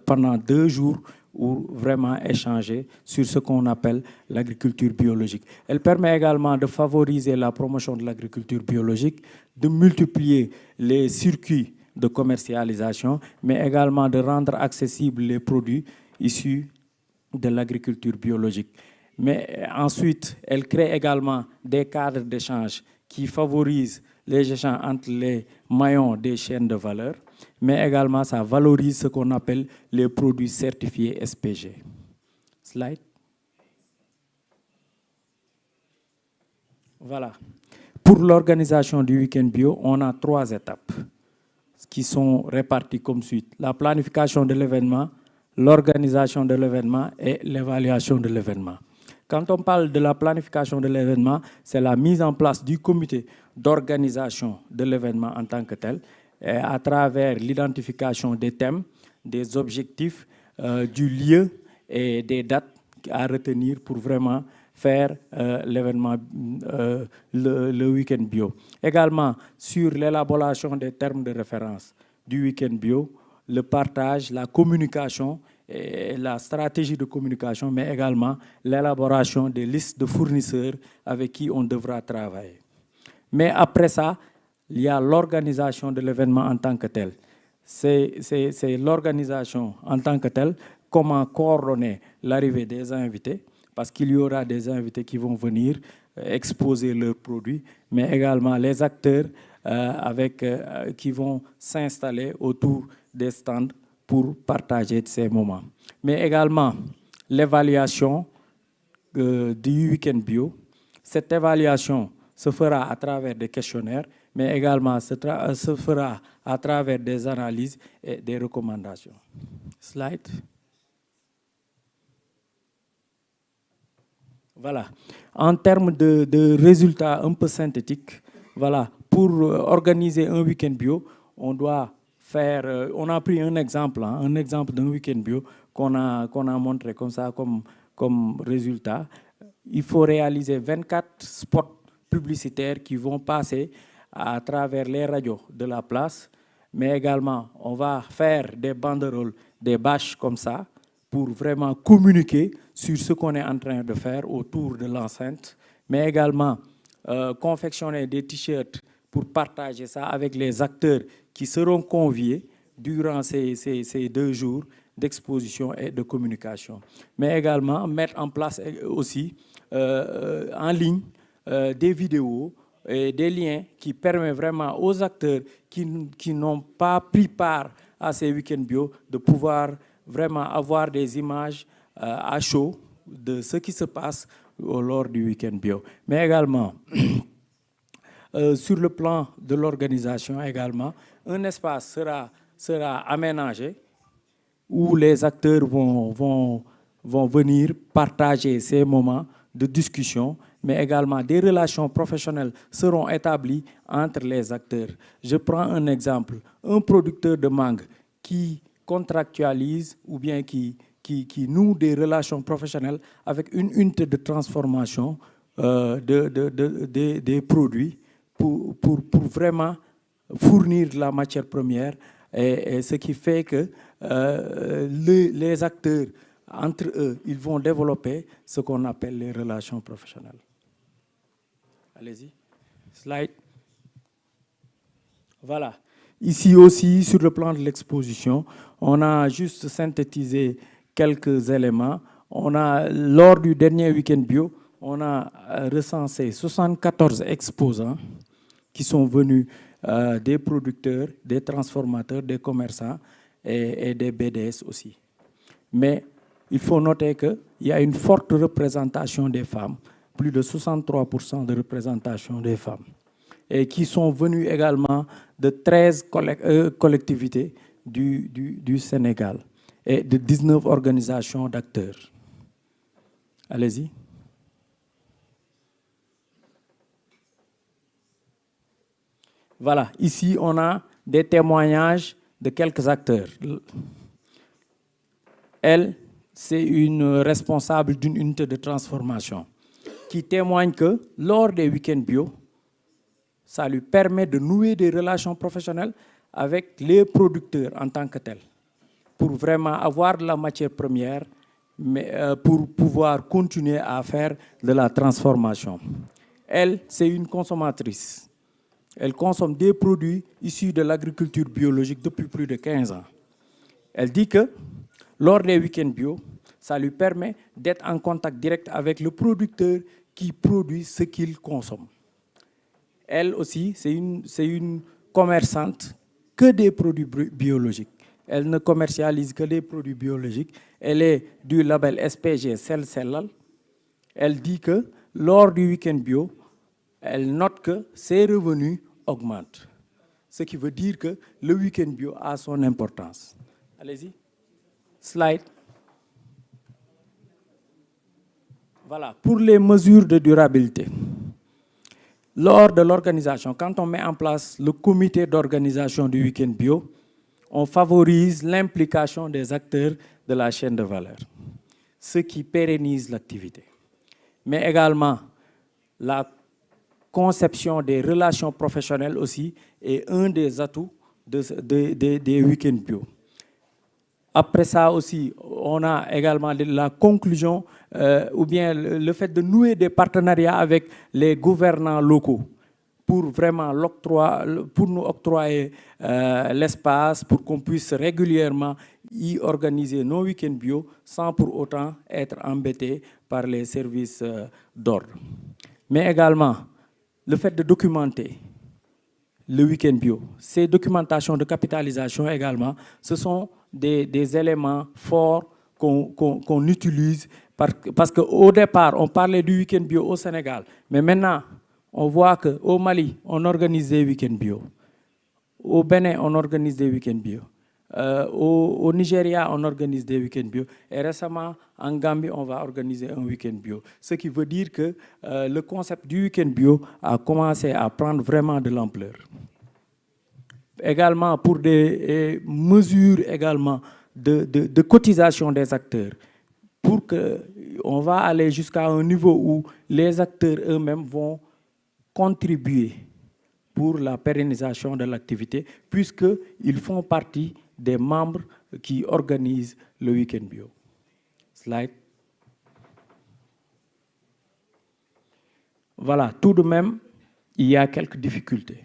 pendant 2 jours ou vraiment échanger sur ce qu'on appelle l'agriculture biologique. Elle permet également de favoriser la promotion de l'agriculture biologique, de multiplier les circuits de commercialisation, mais également de rendre accessibles les produits issus de l'agriculture biologique. Mais ensuite, elle crée également des cadres d'échange qui favorisent les échanges entre les maillons des chaînes de valeur, mais également ça valorise ce qu'on appelle les produits certifiés SPG. Slide. Voilà. Pour l'organisation du week-end bio, on a 3 étapes qui sont réparties comme suit. La planification de l'événement, l'organisation de l'événement et l'évaluation de l'événement. Quand on parle de la planification de l'événement, c'est la mise en place du comité d'organisation de l'événement en tant que tel, à travers l'identification des thèmes, des objectifs, du lieu et des dates à retenir pour vraiment faire l'événement, le week-end bio. Également, sur l'élaboration des termes de référence du week-end bio, le partage, la communication, et la stratégie de communication, mais également l'élaboration des listes de fournisseurs avec qui on devra travailler. Mais après ça, il y a l'organisation de l'événement en tant que tel. C'est l'organisation en tant que tel, comment coordonner l'arrivée des invités, parce qu'il y aura des invités qui vont venir exposer leurs produits, mais également les acteurs qui vont s'installer autour des stands pour partager ces moments. Mais également l'évaluation du week-end bio, Cette évaluation se fera à travers des questionnaires, mais également se fera à travers des analyses et des recommandations. Slide. Voilà. En termes de résultats un peu synthétiques, voilà, pour organiser un week-end bio, on doit faire, on a pris un exemple d'un week-end bio qu'on a montré comme ça, comme résultat. Il faut réaliser 24 spots publicitaires qui vont passer à travers les radios de la place, mais également on va faire des banderoles, des bâches comme ça, pour vraiment communiquer sur ce qu'on est en train de faire autour de l'enceinte, mais également confectionner des t-shirts pour partager ça avec les acteurs qui seront conviés durant ces 2 jours d'exposition et de communication. Mais également mettre en place aussi en ligne des vidéos et des liens qui permettent vraiment aux acteurs qui n'ont pas pris part à ces week-ends bio de pouvoir vraiment avoir des images à chaud de ce qui se passe lors du week-end bio. Mais également, sur le plan de l'organisation également, un espace sera aménagé où les acteurs vont venir partager ces moments de discussion, mais également des relations professionnelles seront établies entre les acteurs. Je prends un exemple, un producteur de mangue qui contractualise ou bien qui noue des relations professionnelles avec une unité de transformation des produits pour vraiment fournir la matière première, et ce qui fait que les acteurs, entre eux, ils vont développer ce qu'on appelle les relations professionnelles. Allez-y. Slide. Voilà. Ici aussi, sur le plan de l'exposition, on a juste synthétisé quelques éléments. Lors du dernier week-end bio, on a recensé 74 exposants qui sont venus des producteurs, des transformateurs, des commerçants et des BDS aussi. Mais il faut noter qu'il y a une forte représentation des femmes, plus de 63% de représentation des femmes, et qui sont venus également de 13 collectivités du Sénégal et de 19 organisations d'acteurs. Allez-y. Voilà, ici on a des témoignages de quelques acteurs. Elle, c'est une responsable d'une unité de transformation qui témoigne que lors des week-ends bio, ça lui permet de nouer des relations professionnelles avec les producteurs en tant que tels, pour vraiment avoir de la matière première, mais pour pouvoir continuer à faire de la transformation. Elle, c'est une consommatrice. Elle consomme des produits issus de l'agriculture biologique depuis plus de 15 ans. Elle dit que lors des week-ends bio, ça lui permet d'être en contact direct avec le producteur qui produit ce qu'il consomme. Elle aussi, c'est une commerçante que des produits biologiques. Elle ne commercialise que des produits biologiques. Elle est du label SPG Cell-Cellal. Elle dit que lors du week-end bio, elle note que ses revenus augmentent. Ce qui veut dire que le week-end bio a son importance. Allez-y. Slide. Voilà, pour les mesures de durabilité. Lors de l'organisation, quand on met en place le comité d'organisation du week-end bio, on favorise l'implication des acteurs de la chaîne de valeur, ce qui pérennise l'activité. Mais également, la conception des relations professionnelles aussi est un des atouts des week-ends bio. Après ça aussi, on a également la conclusion ou bien le fait de nouer des partenariats avec les gouvernants locaux pour vraiment nous octroyer l'espace pour qu'on puisse régulièrement y organiser nos week-ends bio sans pour autant être embêtés par les services d'ordre. Mais également, le fait de documenter le week-end bio, ces documentations de capitalisation également, ce sont des éléments forts qu'on utilise Parce qu'au départ, on parlait du week-end bio au Sénégal, mais maintenant, on voit qu'au Mali, on organise des week-ends bio. Au Bénin, on organise des week-ends bio. Au Nigeria, on organise des week-ends bio. Et récemment, en Gambie, on va organiser un week-end bio. Ce qui veut dire que le concept du week-end bio a commencé à prendre vraiment de l'ampleur. Également, pour des mesures également de cotisation des acteurs, pour qu'on va aller jusqu'à un niveau où les acteurs eux-mêmes vont contribuer pour la pérennisation de l'activité, puisqu'ils font partie des membres qui organisent le week-end bio. Slide. Voilà, tout de même, il y a quelques difficultés.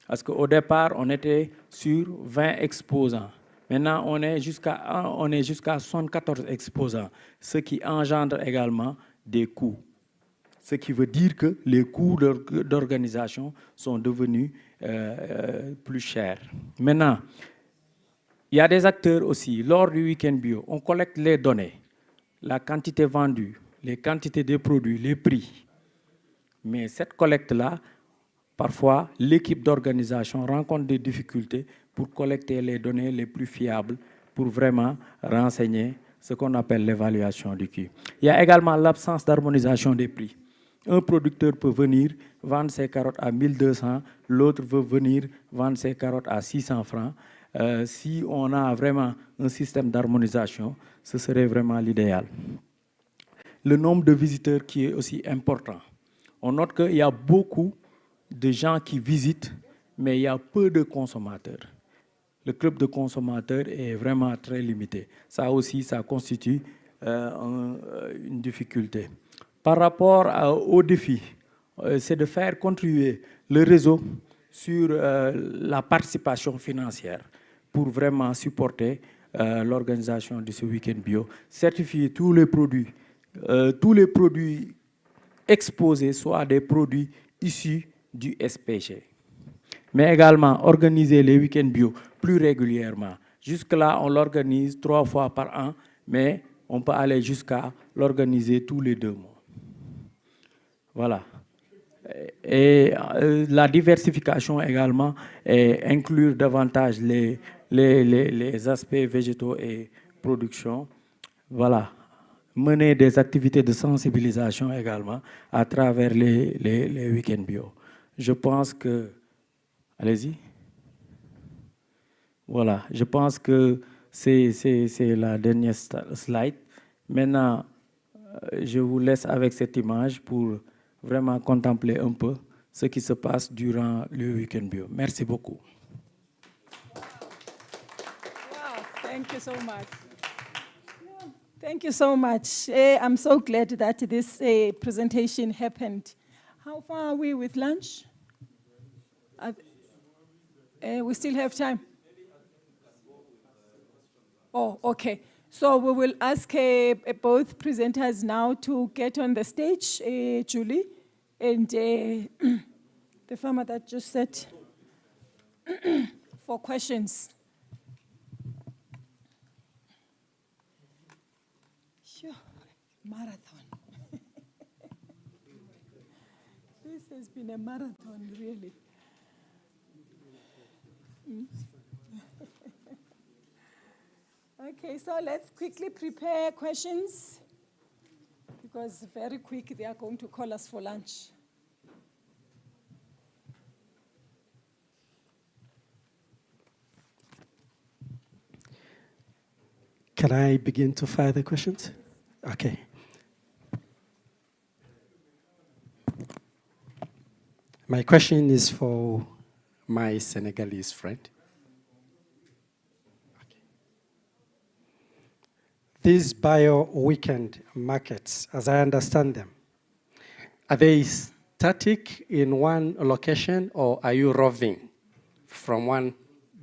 Parce qu'au départ, on était sur 20 exposants. Maintenant, on est jusqu'à 74 exposants, ce qui engendre également des coûts. Ce qui veut dire que les coûts d'organisation sont devenus plus chers. Maintenant, il y a des acteurs aussi. Lors du week-end bio, on collecte les données, la quantité vendue, les quantités de produits, les prix. Mais cette collecte-là, parfois, l'équipe d'organisation rencontre des difficultés pour collecter les données les plus fiables pour vraiment renseigner ce qu'on appelle l'évaluation du coût. Il y a également l'absence d'harmonisation des prix. Un producteur peut venir vendre ses carottes à 1200, l'autre veut venir vendre ses carottes à 600 francs. Si on a vraiment un système d'harmonisation, ce serait vraiment l'idéal. Le nombre de visiteurs qui est aussi important. On note qu'il y a beaucoup de gens qui visitent, mais il y a peu de consommateurs. Le club de consommateurs est vraiment très limité. Ça aussi, ça constitue une difficulté. Par rapport au défi, c'est de faire contribuer le réseau sur la participation financière pour vraiment supporter l'organisation de ce week-end bio. Certifier tous les produits exposés, soit des produits issus du SPG. Mais également organiser les week-ends bio plus régulièrement. Jusque-là, on l'organise 3 fois par an, mais on peut aller jusqu'à l'organiser tous les 2 mois. Voilà. Et la diversification également, et inclure davantage les aspects végétaux et production. Voilà. Mener des activités de sensibilisation également à travers les week-ends bio. Je pense que... Allez-y. Voilà. Je pense que c'est la dernière slide. Maintenant, je vous laisse avec cette image pour vraiment contempler un peu ce qui se passe durant le week-end bio. Merci beaucoup. Wow, thank you so much. Thank you so much. I'm so glad that this presentation happened. How far are we with lunch? We still have time. Oh, okay. So we will ask both presenters now to get on the stage, Julie, and the farmer that just said for questions. Sure, marathon. This has been a marathon, really. Okay, so let's quickly prepare questions, because very quick they are going to call us for lunch. Can I begin to fire the questions? Okay. My question is for my Senegalese friend. These bio weekend markets, as I understand them, are they static in one location, or are you roving from one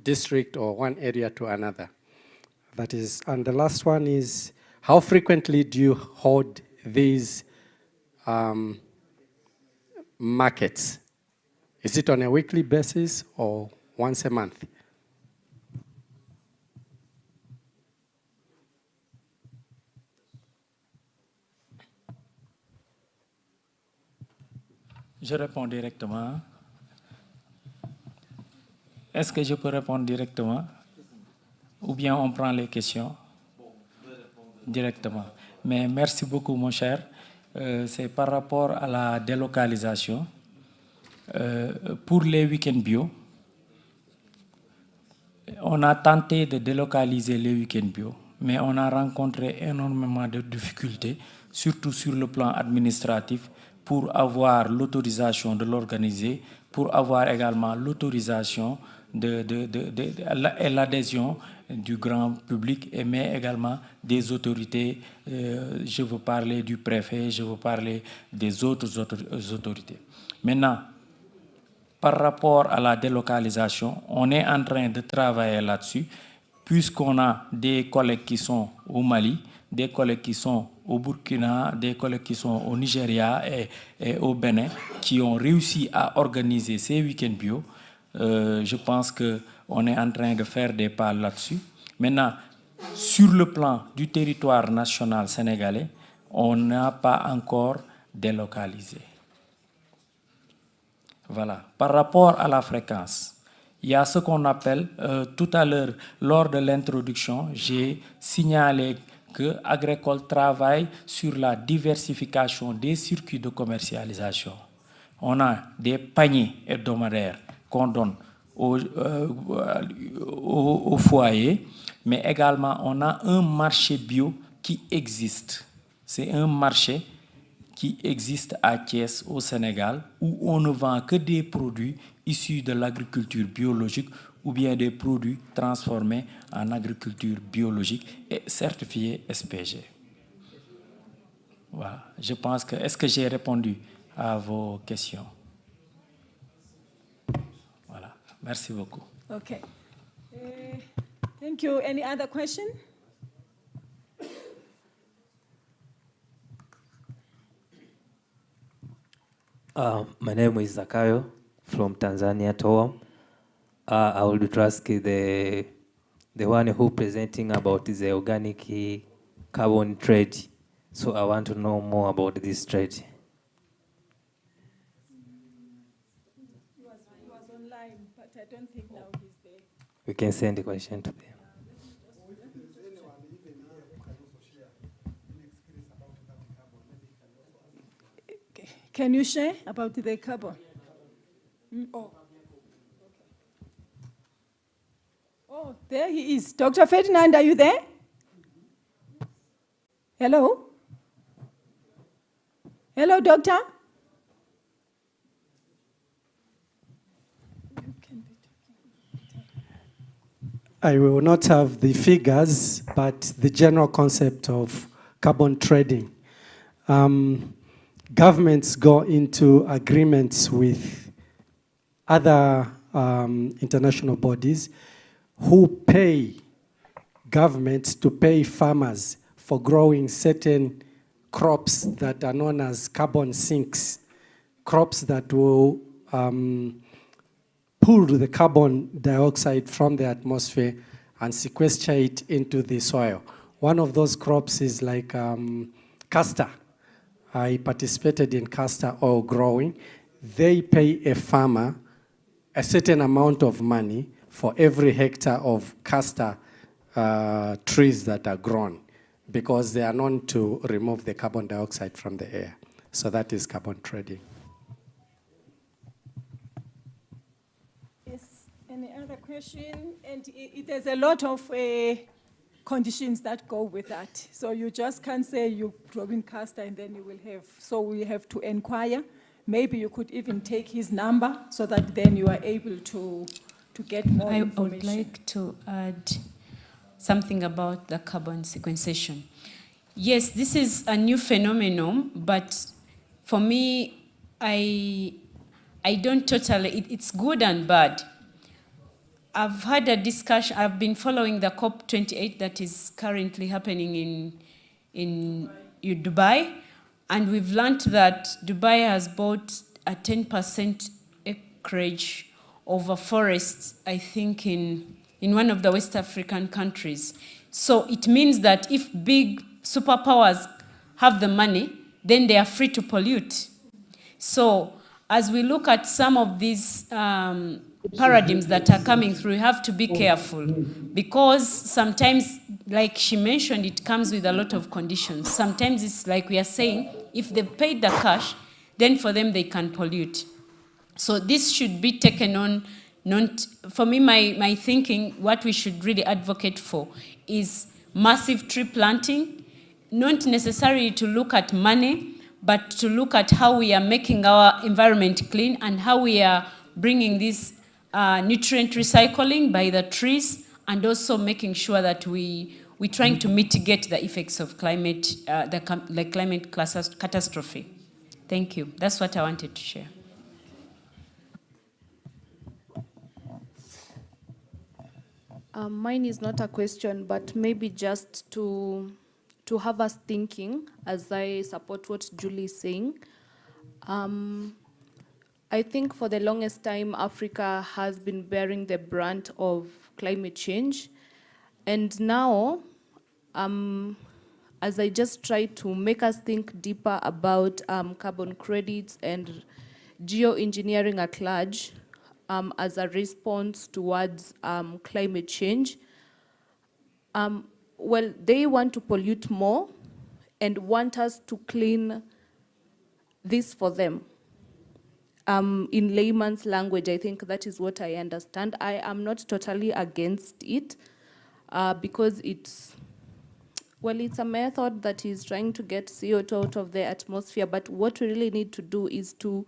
district or one area to another? That is, and the last one is, how frequently do you hold these markets? Is it on a weekly basis or once a month? Je réponds directement. Est-ce que je peux répondre directement? Ou bien on prend les questions directement. Mais merci beaucoup, mon cher. C'est par rapport à la délocalisation. Pour les week-ends bio, on a tenté de délocaliser les week-ends bio, mais on a rencontré énormément de difficultés, surtout sur le plan administratif, pour avoir l'autorisation de l'organiser, pour avoir également l'autorisation et l'adhésion du grand public, mais également des autorités. Je veux parler du préfet, je veux parler des autres autorités. Maintenant, par rapport à la délocalisation, on est en train de travailler là-dessus, puisqu'on a des collègues qui sont au Mali, des collègues qui sont au Burkina, des collègues qui sont au Nigeria et au Bénin, qui ont réussi à organiser ces week-ends bio. Je pense qu'on est en train de faire des pas là-dessus. Maintenant, sur le plan du territoire national sénégalais, on n'a pas encore délocalisé. Voilà. Par rapport à la fréquence, il y a ce qu'on appelle, tout à l'heure, lors de l'introduction, j'ai signalé que Agricole travaille sur la diversification des circuits de commercialisation. On a des paniers hebdomadaires qu'on donne au foyer, mais également on a un marché bio qui existe. C'est un marché qui existe à Thiès, au Sénégal, où on ne vend que des produits issus de l'agriculture biologique ou bien des produits transformés en agriculture biologique et certifiés SPG. Voilà. Je pense que... Est-ce que j'ai répondu à vos questions? Voilà. Merci beaucoup. Okay. Thank you. Any other question? My name is Zakayo from Tanzania, Toam. I would ask the one who presenting about the organic carbon trade. So I want to know more about this trade. He was online, but I don't think now he's there. We can send the question to them. Can you share about the carbon? Oh. Oh, there he is. Dr. Ferdinand, are you there? Hello? Hello, doctor? I will not have the figures, but the general concept of carbon trading. Governments go into agreements with other international bodies who pay governments to pay farmers for growing certain crops that are known as carbon sinks, crops that will pull the carbon dioxide from the atmosphere and sequester it into the soil. One of those crops is like castor. I participated in castor oil growing. They pay a farmer a certain amount of money for every hectare of castor trees that are grown, because they are known to remove the carbon dioxide from the air. So that is carbon trading. Yes, any other question? And there's a lot of conditions that go with that. So you just can't say you're growing castor and then you will have, so we have to inquire. Maybe you could even take his number so that then you are able to get more information. I would like to add something about the carbon sequestration. Yes, this is a new phenomenon, but for me, I don't totally, it's good and bad. I've had a discussion, I've been following the COP28 that is currently happening in Dubai, and we've learned that Dubai has bought a 10% acreage of a forest, I think, in one of the West African countries. So it means that if big superpowers have the money, then they are free to pollute. So as we look at some of these paradigms that are coming through, we have to be careful, because sometimes, like she mentioned, it comes with a lot of conditions. Sometimes it's like we are saying, if they paid the cash, then for them they can pollute. So this should be taken on, not, for me, my thinking, what we should really advocate for is massive tree planting, not necessarily to look at money, but to look at how we are making our environment clean and how we are bringing this nutrient recycling by the trees, and also making sure that we're trying to mitigate the effects of climate, the climate catastrophe. Thank you. That's what I wanted to share. Mine is not a question, but maybe just to have us thinking, as I support what Julie is saying. I think for the longest time, Africa has been bearing the brunt of climate change. And now, as I just try to make us think deeper about carbon credits and geoengineering at large, as a response towards climate change, well, they want to pollute more and want us to clean this for them. In layman's language, I think that is what I understand. I am not totally against it because it's a method that is trying to get CO2 out of the atmosphere, but what we really need to do is to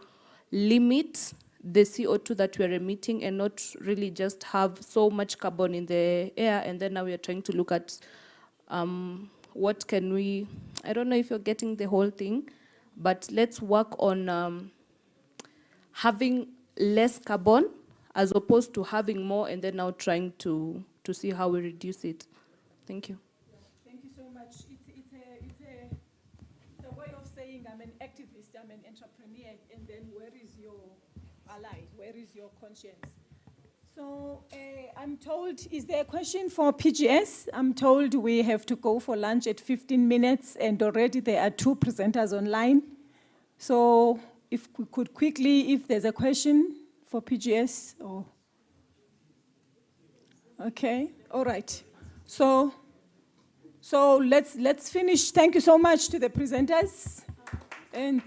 limit the CO2 that we're emitting and not really just have so much carbon in the air, and then now we are trying to look at what can we, I don't know if you're getting the whole thing, but let's work on having less carbon as opposed to having more and then now trying to see how we reduce it. Thank you. Thank you so much. It's a way of saying I'm an activist, I'm an entrepreneur, and then where is your ally? Where is your conscience? So I'm told, is there a question for PGS? I'm told we have to go for lunch at 15 minutes, and already there are 2 presenters online. So if we could quickly, if there's a question for PGS, or okay, all right. So let's finish. Thank you so much to the presenters, and.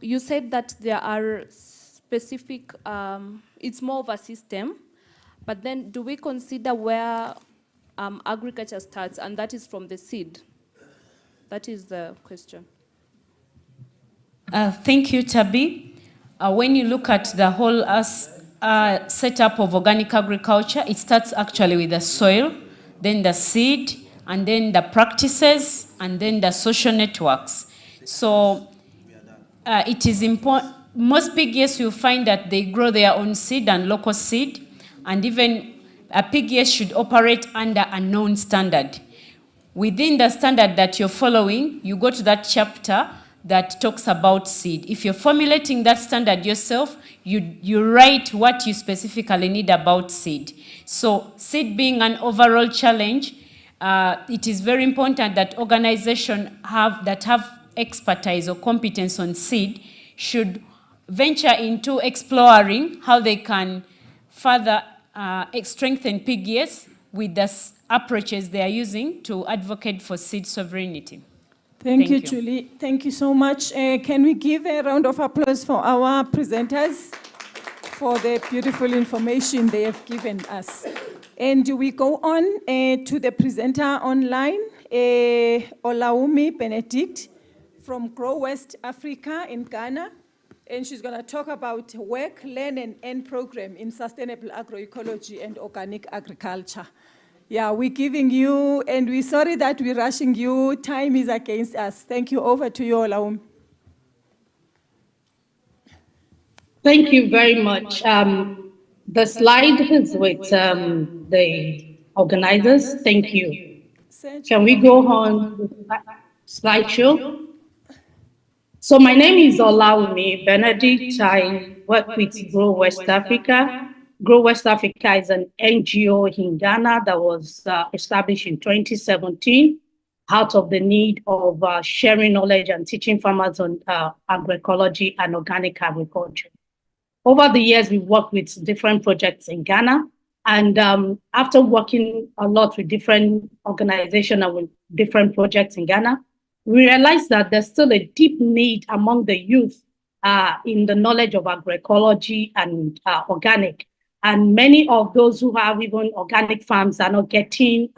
You said that there are specific, it's more of a system, but then do we consider where agriculture starts, and that is from the seed? That is the question. Thank you, Tabi. When you look at the whole setup of organic agriculture, it starts actually with the soil, then the seed, and then the practices, and then the social networks. So it is important. Most PGS, you'll find that they grow their own seed and local seed, and even a PGS should operate under a known standard. Within the standard that you're following, you go to that chapter that talks about seed. If you're formulating that standard yourself, you write what you specifically need about seed. So seed being an overall challenge, it is very important that organizations that have expertise or competence on seed should venture into exploring how they can further strengthen PGS with the approaches they are using to advocate for seed sovereignty. Thank you, Julie. Thank you so much. Can we give a round of applause for our presenters for the beautiful information they have given us? And we go on to the presenter online, Olaumi Benedict from Grow West Africa in Ghana. And she's going to talk about Work, Learn, and End program in sustainable agroecology and organic agriculture. Yeah, we're giving you, and we're sorry that we're rushing you. Time is against us. Thank you. Over to you, Olaumi. Thank you very much. The slide is with the organizers. Thank you. Can we go on with the slideshow? So my name is Olaumi Benedict. I work with Grow West Africa. Grow West Africa is an NGO in Ghana that was established in 2017 out of the need of sharing knowledge and teaching farmers on agroecology and organic agriculture. Over the years, we worked with different projects in Ghana. And after working a lot with different organizations and with different projects in Ghana, we realized that there's still a deep need among the youth in the knowledge of agroecology and organic. And many of those who have even organic farms are not getting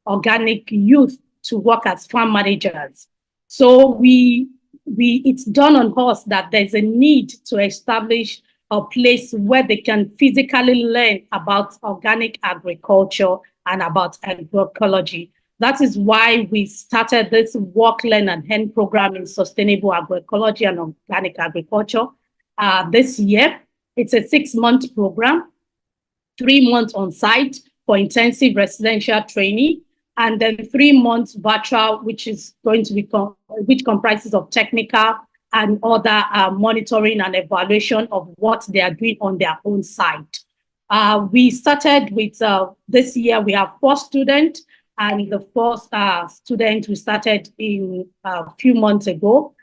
organic youth to work as farm managers. So it's done on us that there's a need to establish a place where they can physically learn about organic agriculture and about agroecology. That is why we started this Work, Learn, and Earn program in sustainable agroecology and organic agriculture this year. It's a 6-month program, 3 months on site for intensive residential training, and then 3 months virtual, which is going to be which comprises of technical and other monitoring and evaluation of what they are doing on their own site. We started with this year, we have 4 students, and the first student we started in a few months ago.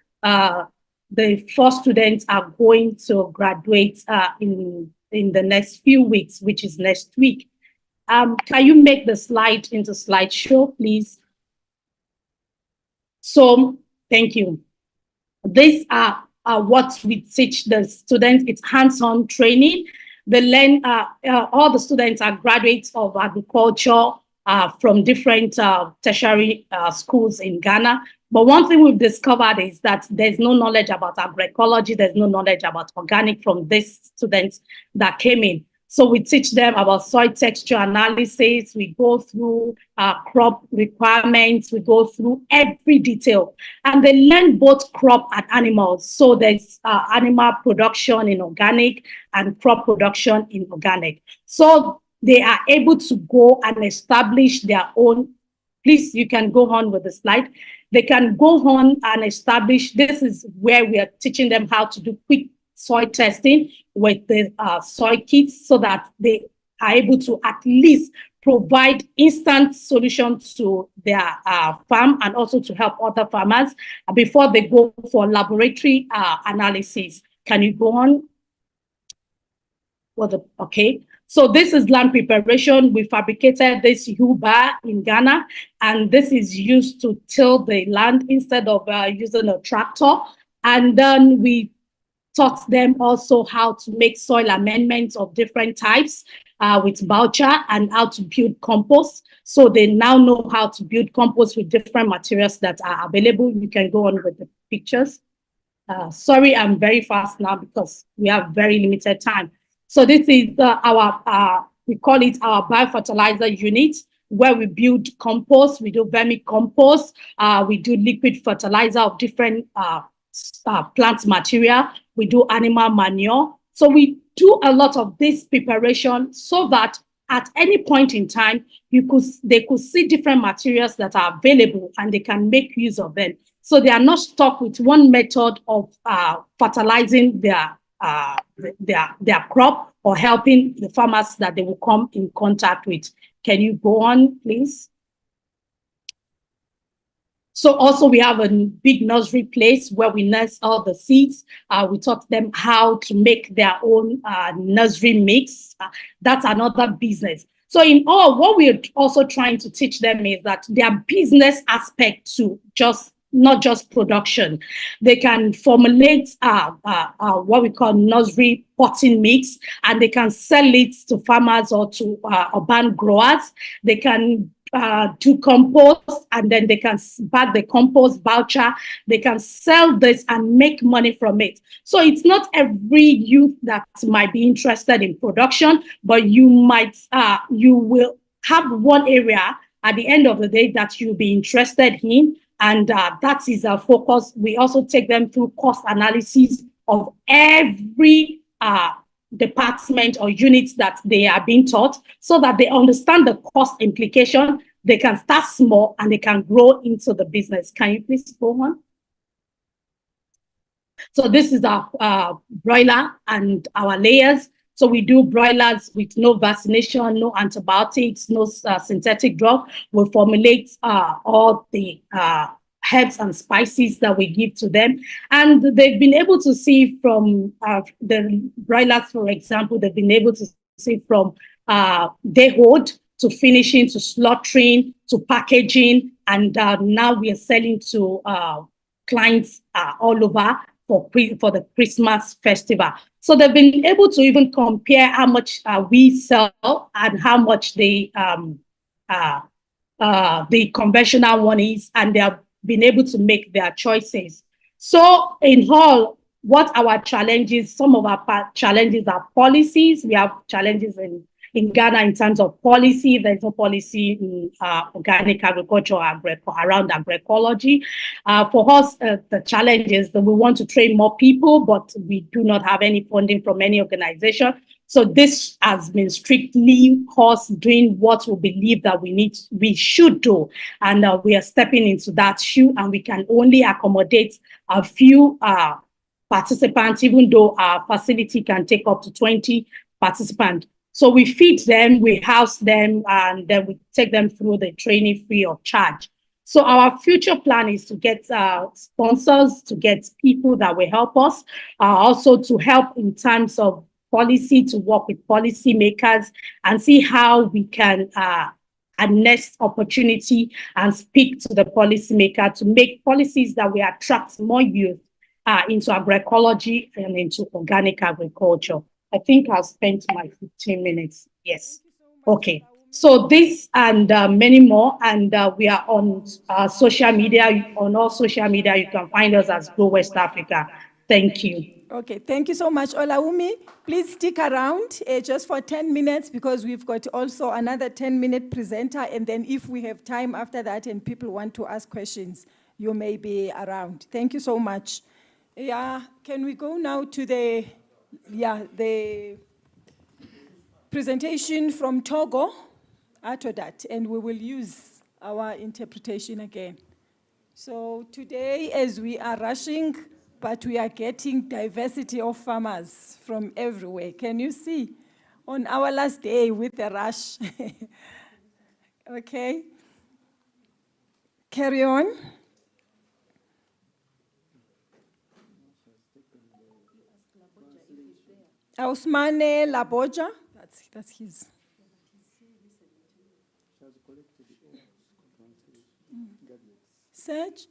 The 4 students are going to graduate in the next few weeks, which is next week. Can you make the slide into slideshow, please? So, thank you. These are what we teach the students. It's hands-on training. They learn, all the students are graduates of agriculture from different tertiary schools in Ghana. But one thing we've discovered is that there's no knowledge about agroecology, there's no knowledge about organic from these students that came in. So we teach them about soil texture analysis, we go through crop requirements, we go through every detail. And they learn both crop and animals. So there's animal production in organic and crop production in organic. So they are able to go and establish their own. Please, you can go on with the slide. They can go on and establish, this is where we are teaching them how to do quick soil testing with the soil kits so that they are able to at least provide instant solutions to their farm and also to help other farmers before they go for laboratory analysis. Can you go on? Okay. So this is land preparation. We fabricated this U-bar in Ghana, and this is used to till the land instead of using a tractor. And then we taught them also how to make soil amendments of different types with voucher and how to build compost. So they now know how to build compost with different materials that are available. You can go on with the pictures. Sorry, I'm very fast now because we have very limited time. So this is we call it our biofertilizer unit, where we build compost, we do vermicompost, we do liquid fertilizer of different plant material, we do animal manure. So we do a lot of this preparation so that at any point in time, they could see different materials that are available and they can make use of them. So they are not stuck with one method of fertilizing their crop or helping the farmers that they will come in contact with. Can you go on, please? So also we have a big nursery place where we nurse all the seeds. We taught them how to make their own nursery mix. That's another business. So in all, what we're also trying to teach them is that their business aspect to not just production. They can formulate what we call nursery potting mix, and they can sell it to farmers or to urban growers. They can do compost, and then they can bag the compost voucher. They can sell this and make money from it. So it's not every youth that might be interested in production, but you will have one area at the end of the day that you'll be interested in. And that is our focus. We also take them through cost analysis of every department or units that they are being taught so that they understand the cost implication. They can start small and they can grow into the business. Can you please go on? So this is our broiler and our layers. So we do broilers with no vaccination, no antibiotics, no synthetic drug. We formulate all the herbs and spices that we give to them. And they've been able to see from the broilers, for example, they've been able to see from dayhood to finishing, to slaughtering, to packaging. And now we are selling to clients all over for the Christmas festival. So they've been able to even compare how much we sell and how much the conventional one is, and they have been able to make their choices. So in all, what our challenges, some of our challenges are policies. We have challenges in Ghana in terms of policy. There's no policy in organic agriculture around agroecology. For us, the challenge is that we want to train more people, but we do not have any funding from any organization. So this has been strictly us doing what we believe that we should do. And we are stepping into that shoe, and we can only accommodate a few participants, even though our facility can take up to 20 participants. So we feed them, we house them, and then we take them through the training free of charge. So our future plan is to get sponsors, to get people that will help us, also to help in terms of policy, to work with policymakers and see how we can harness opportunity and speak to the policymaker to make policies that will attract more youth into agroecology and into organic agriculture. I think I've spent my 15 minutes. Yes. Okay. So this and many more, and we are on social media. On all social media, you can find us as Grow West Africa. Thank you. Okay, thank you so much, Olaumi. Please stick around just for 10 minutes because we've got also another 10-minute presenter, and then if we have time after that and people want to ask questions, you may be around. Thank you so much. Yeah, can we go now to the presentation from Togo, Atodat, and we will use our interpretation again. So today, as we are rushing, but we are getting diversity of farmers from everywhere. Can you see? On our last day with the rush. Okay. Carry on. Ousmane Laboja, that's his. Serge?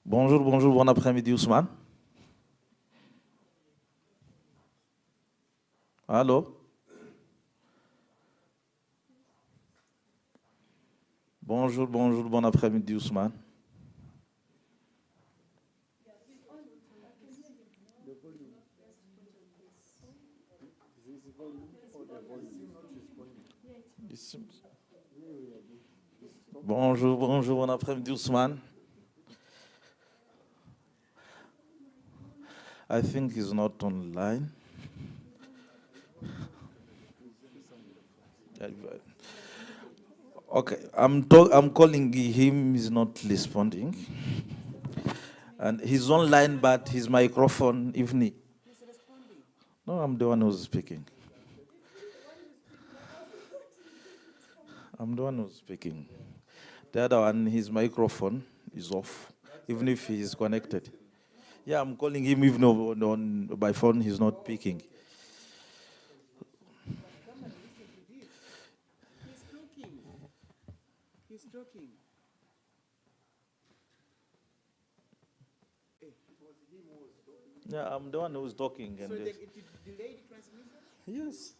Bonjour, bonjour, bon après-midi Ousmane. Allô? Bonjour, bonjour, bon après-midi Ousmane. Bonjour, bonjour, bon après-midi Ousmane. I think he's not online. Okay, I'm calling him, he's not responding. And he's online, but his microphone, even he... No, I'm the one who's speaking. I'm the one who's speaking. The other one, his microphone is off, even if he is connected. Yeah, I'm calling him even on by phone, he's not picking. He's talking. Yeah, I'm the one who's talking. So And it delayed transmission? yes.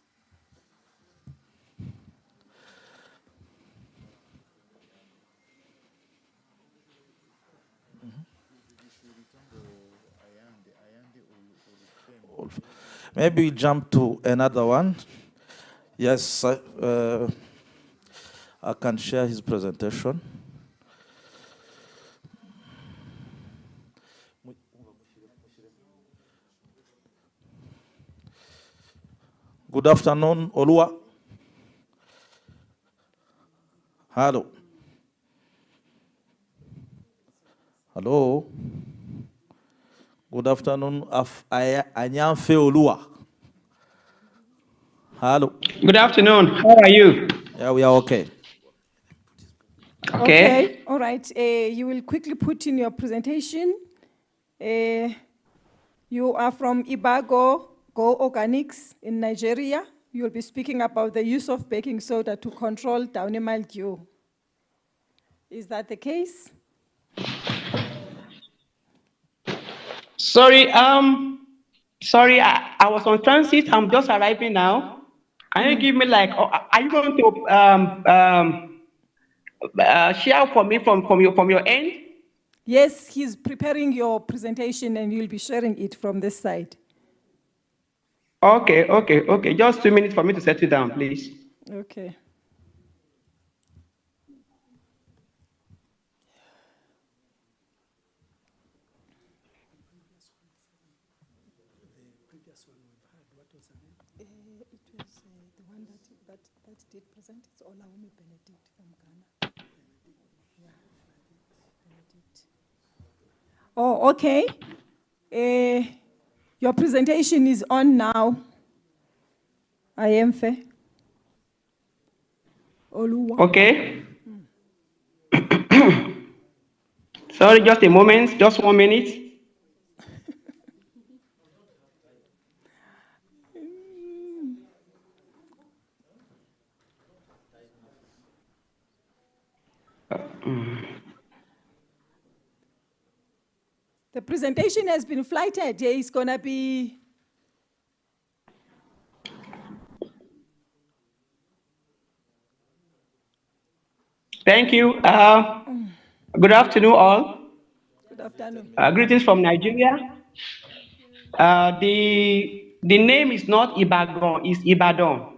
Maybe we jump to another one. Yes, I can share his presentation. Good afternoon, Olua. Hello. Hello. Good afternoon, Anyanfe Olua. Hello. Good afternoon. How are you? Yeah, we are okay. Okay. All right. You will quickly put in your presentation. You are from Ibago Go Organics in Nigeria. You will be speaking about the use of baking soda to control downy mildew. Is that the case? Sorry, I was on transit. I'm just arriving now. Can you give me like, are you going to share for me from your end? Yes, he's preparing your presentation and you'll be sharing it from this side. Okay. Just 2 minutes for me to settle down, please. Okay. That did present. It's Olaumi Benedict from Ghana. Yeah, Benedict. Oh, okay. Your presentation is on now. I am fair. Oluwa. Okay. Sorry, just a moment, just 1 minute. The presentation has been flighted. It's going to be... Thank you. Good afternoon, all. Good afternoon. Greetings from Nigeria. The name is not Ibadan, it's Ibadan.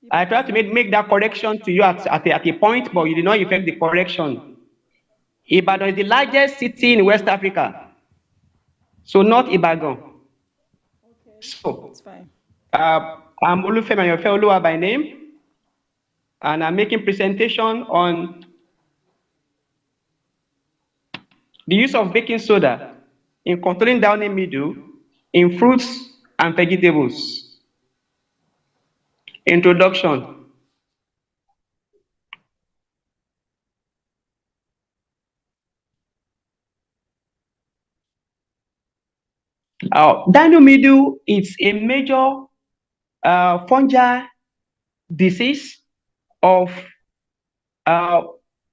I tried to make that correction to you at a point, but you did not effect the correction. Ibadan is the largest city in West Africa, so not Ibadan. Okay. So, it's fine. I'm Olufemi Ayofeoluwa by name, and I'm making presentation on the use of baking soda in controlling downy mildew in fruits and vegetables. Introduction. Downy mildew is a major fungal disease of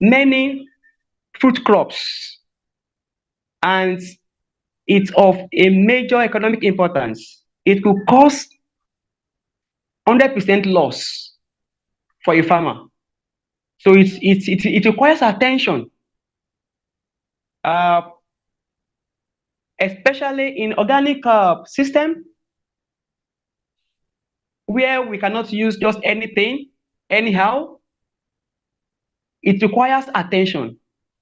many fruit crops, and it's of a major economic importance. It could cause 100% loss for a farmer. So it requires attention, especially in organic system, where we cannot use just anything, anyhow. It requires attention.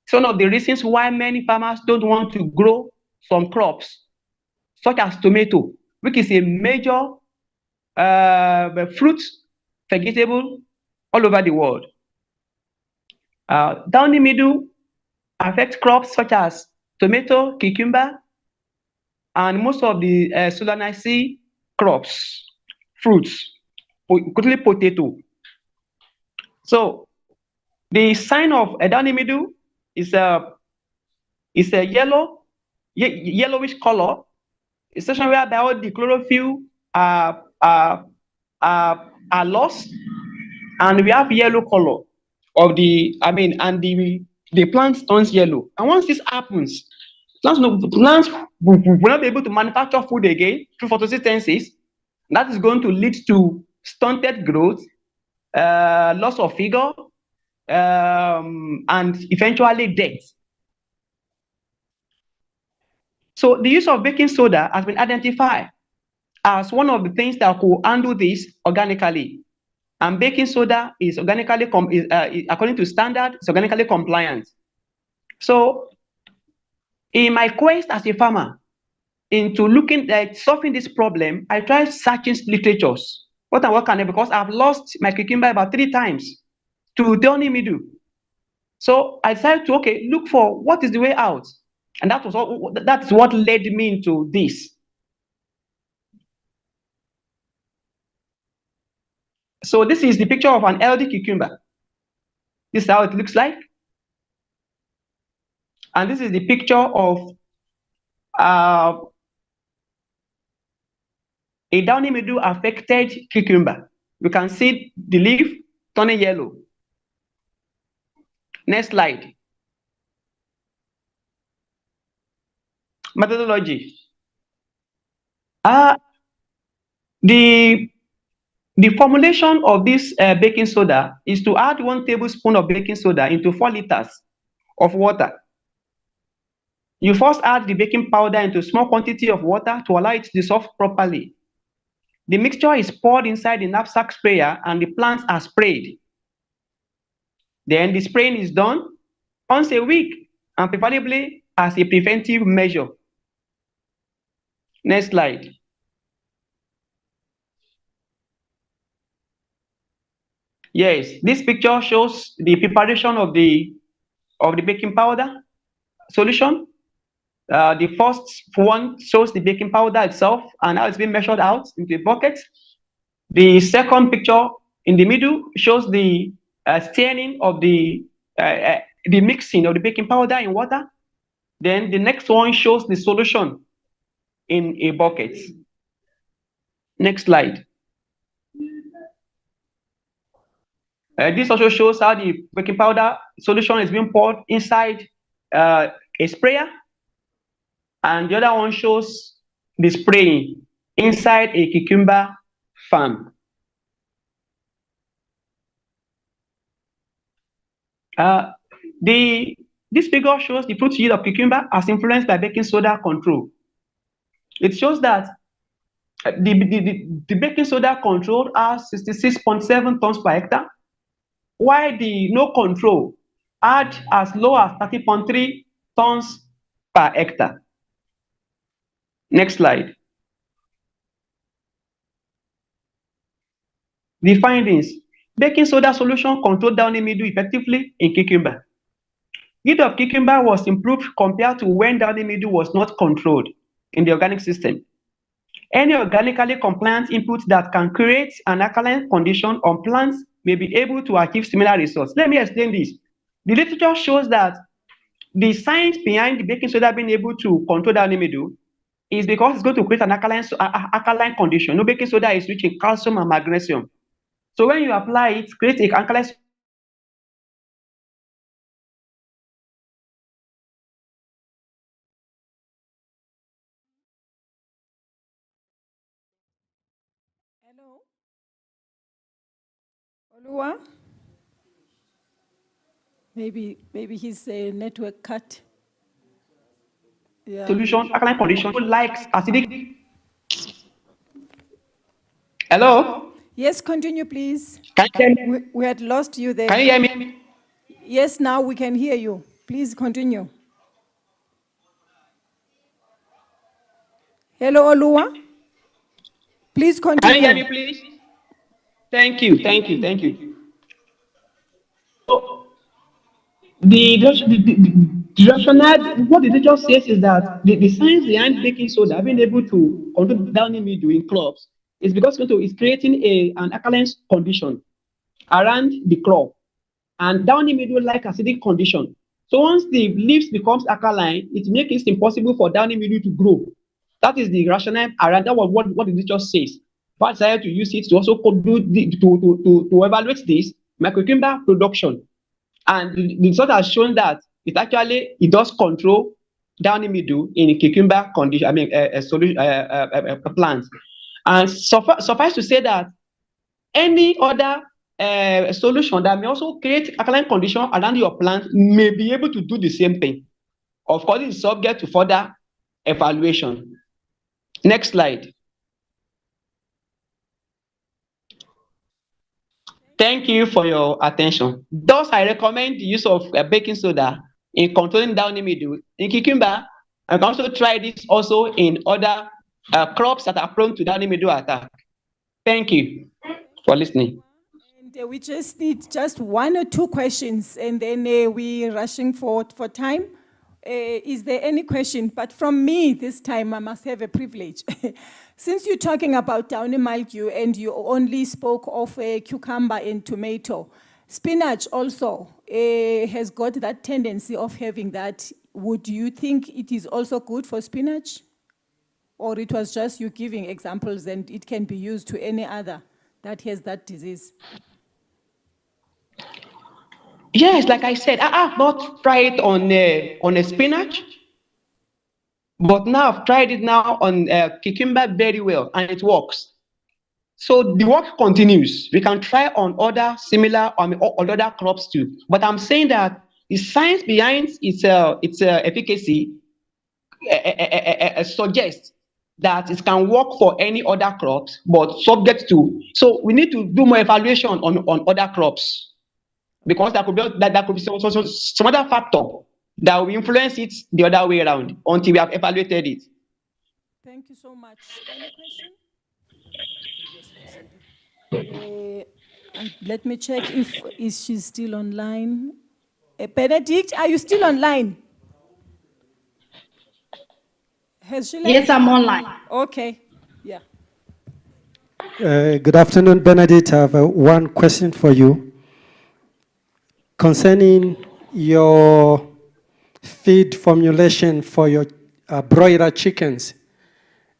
It's one of the reasons why many farmers don't want to grow some crops, such as tomato, which is a major fruit, vegetable all over the world. Downy mildew affects crops such as tomato, cucumber, and most of the Solanaceae crops, fruits, particularly potato. So the sign of a downy mildew is a yellowish color, essentially whereby all the chlorophyll are lost, and we have yellow color of the, and the plant turns yellow. And once this happens, plants will not be able to manufacture food again through photosynthesis. That is going to lead to stunted growth, loss of vigor, and eventually death. So the use of baking soda has been identified as one of the things that could handle this organically. And baking soda is organically, according to standard, it's organically compliant. So in my quest as a farmer into looking at solving this problem, I tried searching literatures. What can I, because I've lost my cucumber about 3 times to Downy Meadow. So I decided to, okay, look for what is the way out. And that's what led me into this. So this is the picture of an healthy cucumber. This is how it looks like. And this is the picture of a Downy Meadow affected cucumber. You can see the leaf turning yellow. Next slide. Methodology. The formulation of this baking soda is to add 1 tablespoon of baking soda into 4 liters of water. You first add the baking powder into a small quantity of water to allow it to dissolve properly. The mixture is poured inside the knapsack sprayer and the plants are sprayed. Then the spraying is done once a week and preferably as a preventive measure. Next slide. Yes, this picture shows the preparation of the baking powder solution. The first one shows the baking powder itself and how it's been measured out into a bucket. The second picture in the middle shows the stirring of the mixing of the baking powder in water. Then the next one shows the solution in a bucket. Next slide. This also shows how the baking powder solution is being poured inside a sprayer. And the other one shows the spraying inside a cucumber farm. This figure shows the fruit yield of cucumber as influenced by baking soda control. It shows that the baking soda control has 66.7 tons per hectare, while the no control had as low as 30.3 tons per hectare. Next slide. The findings. Baking soda solution controlled Downy Meadow effectively in cucumber. Yield of cucumber was improved compared to when Downy Meadow was not controlled in the organic system. Any organically compliant input that can create an alkaline condition on plants may be able to achieve similar results. Let me explain this. The literature shows that the science behind the baking soda being able to control Downy Meadow is because it's going to create an alkaline condition. No, baking soda is rich in calcium and magnesium. So when you apply it, create an alkaline. Hello? Olua? Maybe his network cut. Yeah. Solution, alkaline condition, likes acidic. Hello? Yes, continue, please. Can you hear me? We had lost you there. Can you hear me? Yes, now we can hear you. Please continue. Hello, Olua? Please continue. Can you hear me, please? Thank you. So, the rationale, what the literature says is that the science behind baking soda being able to control Downy Meadow in crops is because it's creating an alkaline condition around the crop. And Downy Meadow like acidic condition. So once the leaves becomes alkaline, it makes it impossible for Downy Meadow to grow. That is the rationale around that. What the literature says. But I decided to use it to also to evaluate this cucumber production. And the result has shown that it does control Downy Meadow in a cucumber condition. I mean, a plant. And suffice to say that any other solution that may also create alkaline condition around your plant may be able to do the same thing. Of course, it's subject to further evaluation. Next slide. Thank you for your attention. Thus, I recommend the use of baking soda in controlling downy mildew in cucumber. I can also try this also in other crops that are prone to downy mildew attack. Thank you for listening. And we just need just one or two questions, and then we're rushing for time. Is there any question? But from me this time, I must have a privilege. Since you're talking about downy mildew and you only spoke of cucumber and tomato, spinach also has got that tendency of having that. Would you think it is also good for spinach? Or it was just you giving examples and it can be used to any other that has that disease? Yes, like I said, I have not tried on a spinach, but now I've tried it now on cucumber very well, and it works. So the work continues. We can try on other similar on other crops too. But I'm saying that the science behind its efficacy suggests that it can work for any other crops, but subject to. So we need to do more evaluation on other crops, because there could be some other factor that will influence it the other way around until we have evaluated it. Thank you so much. Any question? Let me check if she's still online. Benedict, are you still online? Has she left? Yes, I'm online. Okay. Yeah. Good afternoon, Benedict. I have one question for you concerning your feed formulation for your broiler chickens.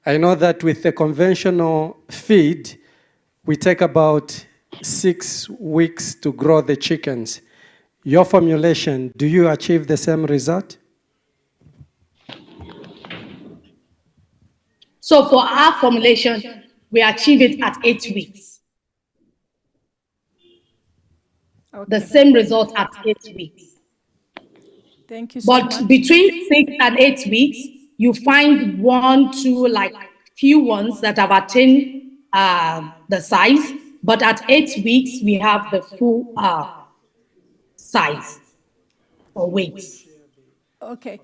I know that with the conventional feed, we take about 6 weeks to grow the chickens. Your formulation, do you achieve the same result? So for our formulation, we achieve it at 8 weeks. Okay. The same result at 8 weeks. Thank you so much. But between 6 and 8 weeks, you find 1, 2, like few ones that have attained the size. But at 8 weeks, we have the full size or weight. Okay.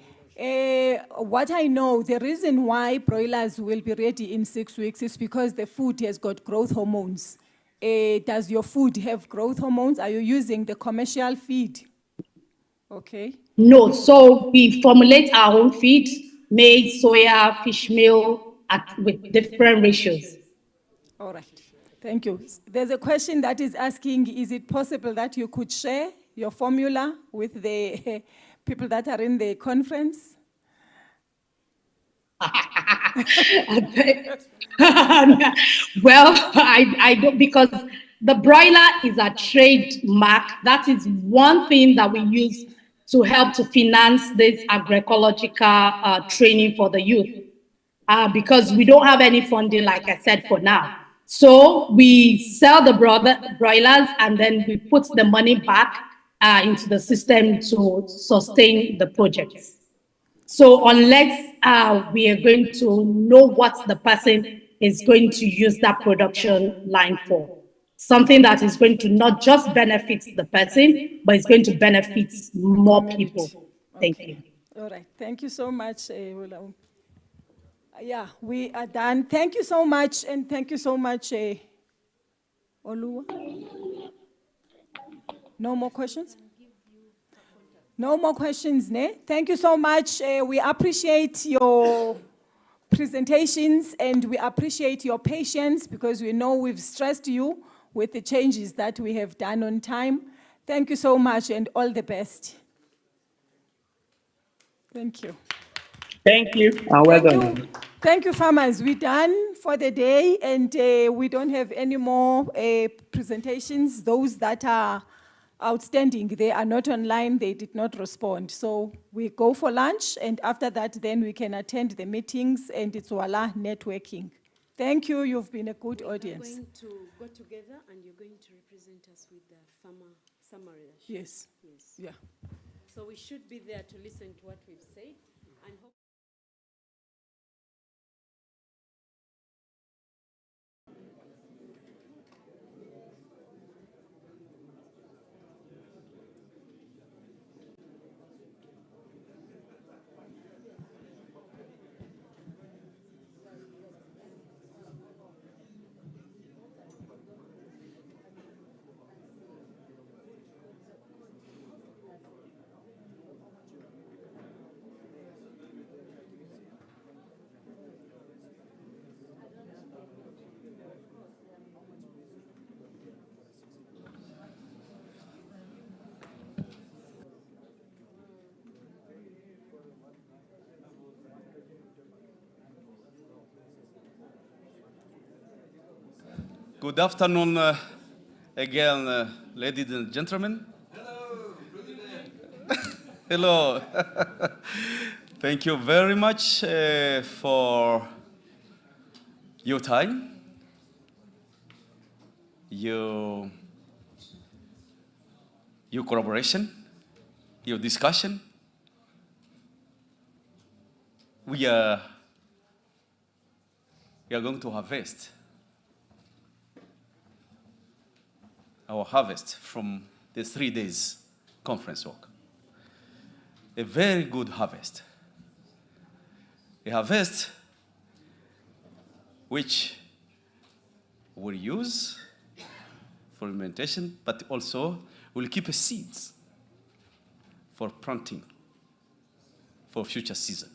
What I know, the reason why broilers will be ready in 6 weeks is because the food has got growth hormones. Does your food have growth hormones? Are you using the commercial feed? Okay. No, so we formulate our own feed, maize, soya, fish meal, with different ratios. All right. Thank you. There's a question that is asking, is it possible that you could share your formula with the people that are in the conference? Well, I don't, because the broiler is a trademark. That is one thing that we use to help to finance this agroecological training for the youth. Because we don't have any funding, like I said, for now. So we sell the broilers and then we put the money back into the system to sustain the projects. So unless we are going to know what the person is going to use that production line for, something that is going to not just benefit the person, but it's going to benefit more people. Thank you. All right. Thank you so much. Yeah, we are done. Thank you so much, and thank you so much, Oluwa. No more questions? No more questions, ne? Thank you so much. We appreciate your presentations and we appreciate your patience because we know we've stressed you with the changes that we have done on time. Thank you so much and all the best. Thank you. Thank you. Well done. Thank you, farmers. We're done for the day and we don't have any more presentations. Those that are outstanding, they are not online, they did not respond. So we go for lunch and after that then we can attend the meetings and it's voila, networking. Thank you, you've been a good audience. We're going to go together and you're going to represent us with the farmer summary. Yes. Yes. Yeah. So we should be there to listen to what we've said and hope Good afternoon again, ladies and gentlemen. Hello. Thank you very much for your time, your collaboration, your discussion. We are going to harvest our harvest from the 3 days conference work. A very good harvest. A harvest which we'll use for implementation, but also will keep seeds for planting for future season.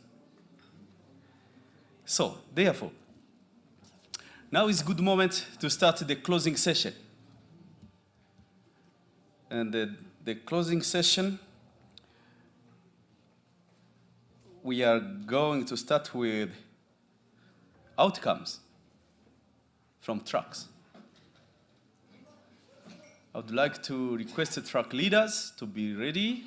So, therefore, now is a good moment to start the closing session. And the closing session, we are going to start with outcomes from trucks. I would like to request the truck leaders to be ready.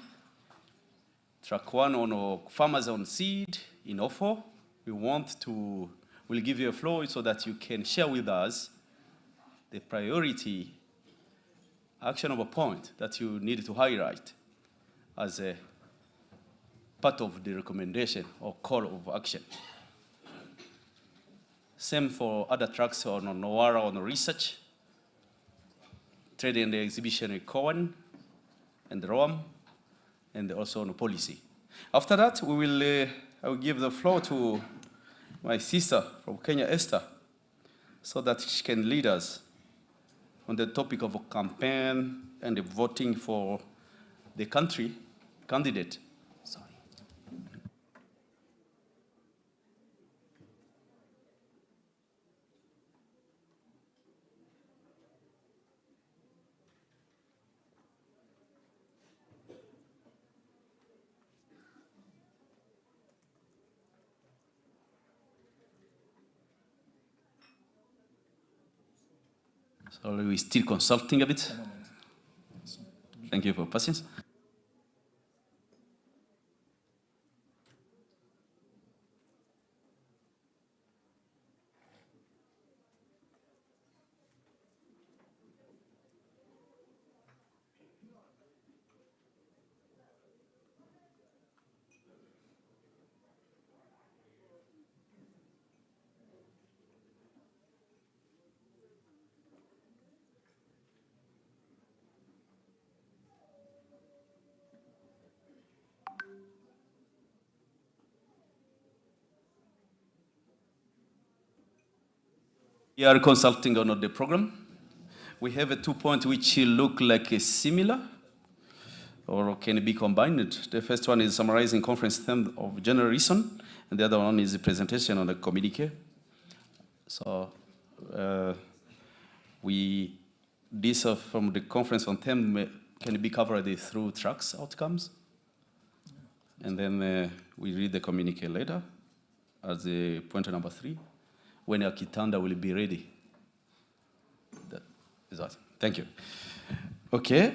Truck 1 on farmers on seed in Ofo. We'll give you a floor so that you can share with us the priority actionable point that you need to highlight as a part of the recommendation or call of action. Same for other tracks on NOARA, on research, trade and exhibition in Cohen and Rome, and also on policy. After that, I will give the floor to my sister from Kenya, Esther, so that she can lead us on the topic of a campaign and the voting for the country candidate. Sorry. So we're still consulting a bit. Thank you for your patience. We are consulting on the program. We have a 2 points which look like similar or can be combined. The first one is summarizing conference theme of general reason, and the other one is a presentation on the communique. So this from the conference on theme can be covered through tracks outcomes. And then we read the communique later as the point number 3. When Akitanda will be ready. That is that. Thank you. Okay.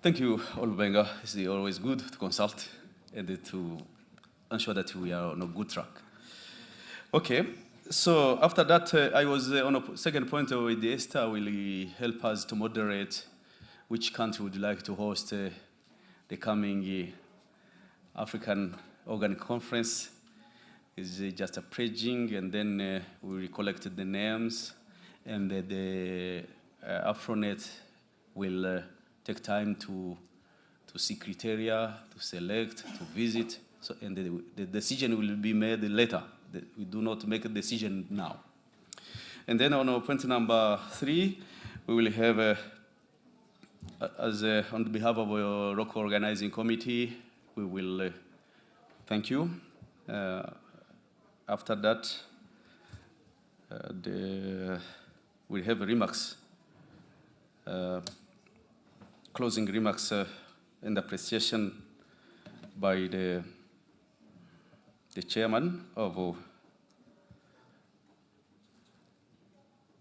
Thank you, Olubenga. It's always good to consult and to ensure that we are on a good track. Okay. So after that, I was on a second point with Esther will help us to moderate which country would like to host the coming African Organic Conference. It's just a pledging, and then we collected the names, and the Afronet will take time to see criteria, to select, to visit, so, and the decision will be made later. We do not make a decision now. And then on point number 3, we will have, on behalf of our local organizing committee, we will thank you. After that, we have remarks, closing remarks and appreciation by the chairman of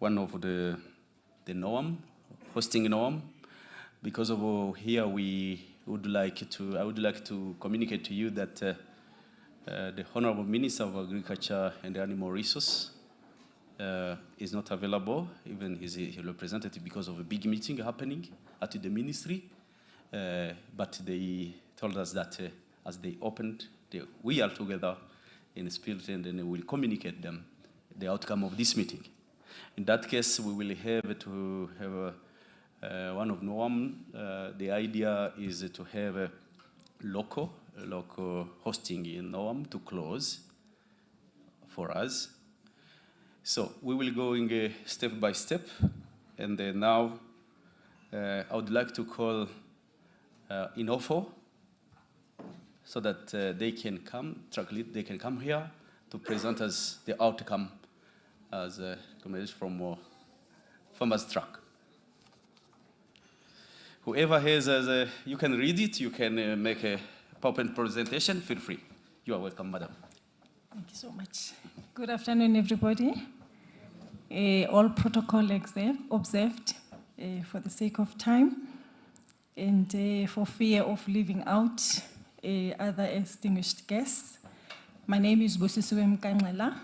one of the the NOAM, hosting NOAM. Because of here, I would like to communicate to you that the Honorable Minister of Agriculture and Animal Resources is not available, even his representative, because of a big meeting happening at the ministry. But they told us that as they opened, we are together in spirit, and then we will communicate them the outcome of this meeting. In that case, we will have to have one of NOAM. The idea is to have a local hosting in NOAM to close for us. So we will go in step by step, and now I would like to call Inofo so that they can come, track lead, they can come here to present us the outcome as a recommendation from Farmers Truck. Whoever has, you can read it, you can make a PowerPoint presentation, feel free. You are welcome, madam. Thank you so much. Good afternoon, everybody. All protocol observed for the sake of time and for fear of leaving out other distinguished guests. My name is Bosisiwe Mkangela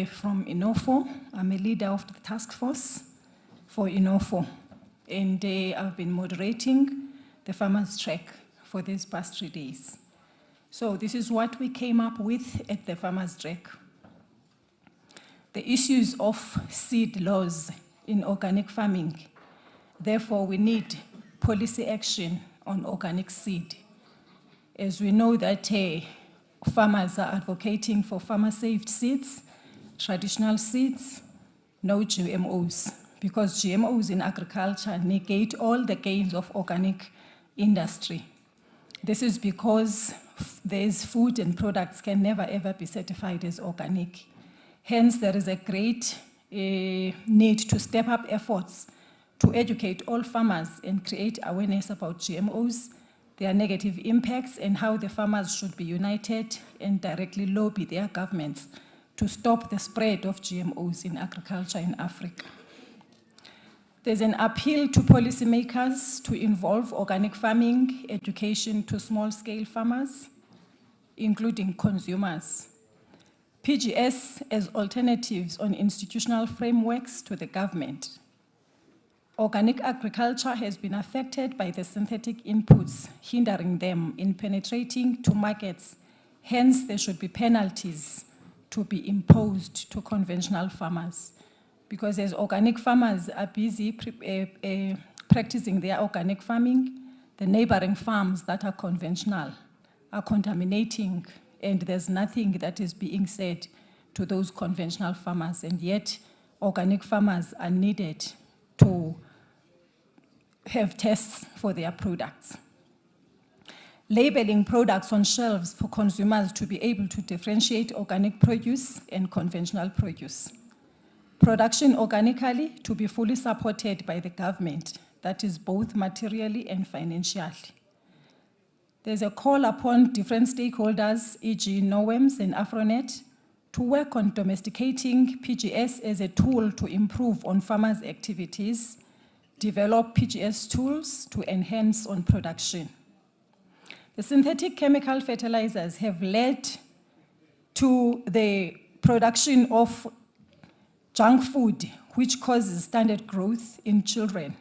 from Inofo. I'm a leader of the task force for Inofo. And I've been moderating the farmers' trek for these past 3 days. So this is what we came up with at the farmers' trek. The issues of seed laws in organic farming. Therefore, we need policy action on organic seed. As we know that farmers are advocating for farmer-saved seeds, traditional seeds, no GMOs, because GMOs in agriculture negate all the gains of organic industry. This is because these food and products can never ever be certified as organic. Hence, there is a great need to step up efforts to educate all farmers and create awareness about GMOs, their negative impacts, and how the farmers should be united and directly lobby their governments to stop the spread of GMOs in agriculture in Africa. There's an appeal to policymakers to involve organic farming education to small-scale farmers, including consumers. PGS as alternatives on institutional frameworks to the government. Organic agriculture has been affected by the synthetic inputs, hindering them in penetrating to markets. Hence, there should be penalties to be imposed to conventional farmers. Because as organic farmers are busy practicing their organic farming, the neighboring farms that are conventional are contaminating, and there's nothing that is being said to those conventional farmers, and yet organic farmers are needed to have tests for their products. Labeling products on shelves for consumers to be able to differentiate organic produce and conventional produce. Production organically to be fully supported by the government, that is both materially and financially. There's a call upon different stakeholders, e.g. NOEMS and AfroNet, to work on domesticating PGS as a tool to improve on farmers' activities, develop PGS tools to enhance on production. The synthetic chemical fertilizers have led to the production of junk food, which causes standard growth in children.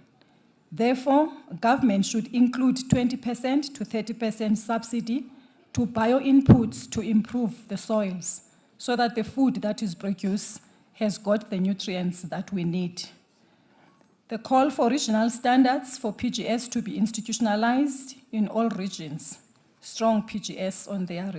Therefore, government should include 20% to 30% subsidy to bio-inputs to improve the soils so that the food that is produced has got the nutrients that we need. The call for regional standards for PGS to be institutionalized in all regions, strong PGS on their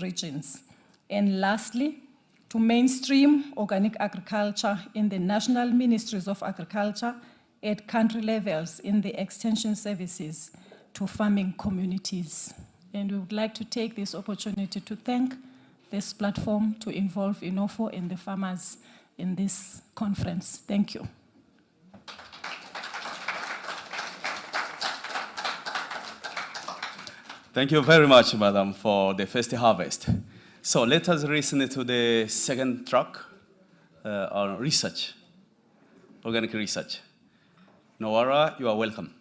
regions. And lastly, to mainstream organic agriculture in the national ministries of agriculture at country levels in the extension services to farming communities. And we would like to take this opportunity to thank this platform to involve Inofo and the farmers in this conference. Thank you. Thank you very much, madam, for the first harvest. So let us listen to the second track on research, organic research. Nawara, you are welcome.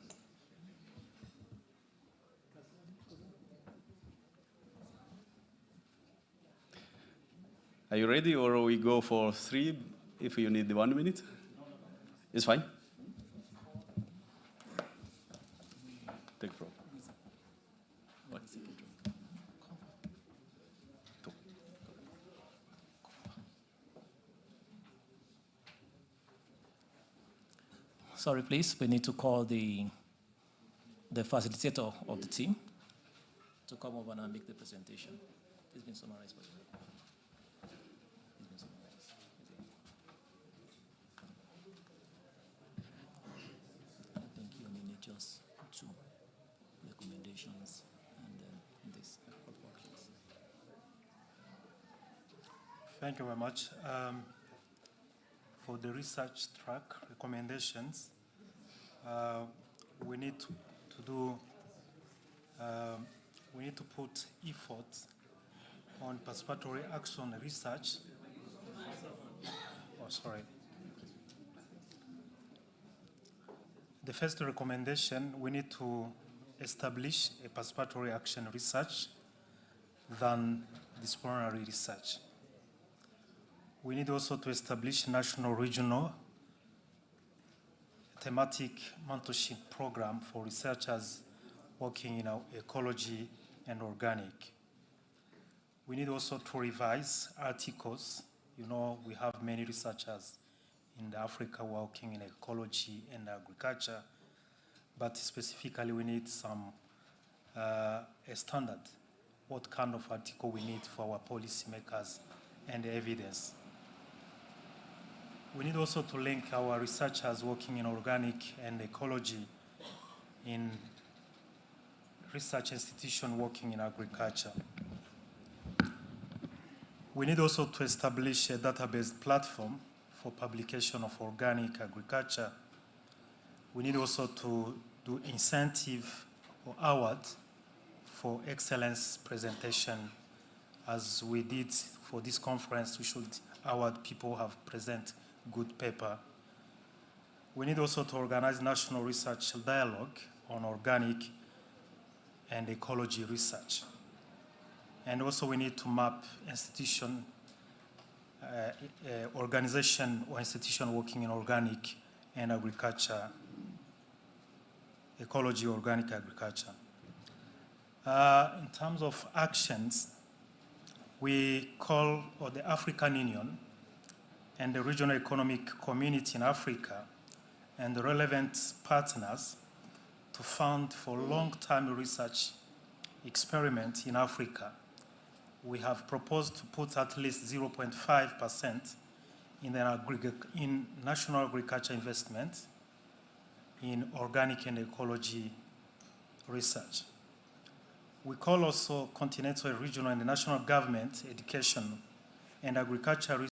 Are you ready, or we go for 3 if you need 1 minute? It's fine. Take from. Sorry, please. We need to call the facilitator of the team to come over and make the presentation. It's been summarized. I think you only need just 2 recommendations and then this. Thank you very much. For the research track recommendations, we need to put effort on participatory action research. Oh, sorry. The first recommendation, we need to establish a participatory action research than disciplinary research. We need also to establish national, regional, thematic mentorship program for researchers working in ecology and organic. We need also to revise articles. You know, we have many researchers in Africa working in ecology and agriculture, but specifically we need some a standard, what kind of article we need for our policymakers and the evidence. We need also to link our researchers working in organic and ecology in research institution working in agriculture. We need also to establish a database platform for publication of organic agriculture. We need also to do incentive or award for excellence presentation. As we did for this conference, we should award people who have present good paper. We need also to organize national research dialogue on organic and ecology research. And also we need to map institution, organization or institution working in organic and agriculture, ecology, organic agriculture. In terms of actions, we call on the African Union and the regional economic community in Africa and the relevant partners to fund for long-term research experiment in Africa. We have proposed to put at least 0.5% in national agriculture investment in organic and ecology research. We call also continental, regional, and national government, education, and agriculture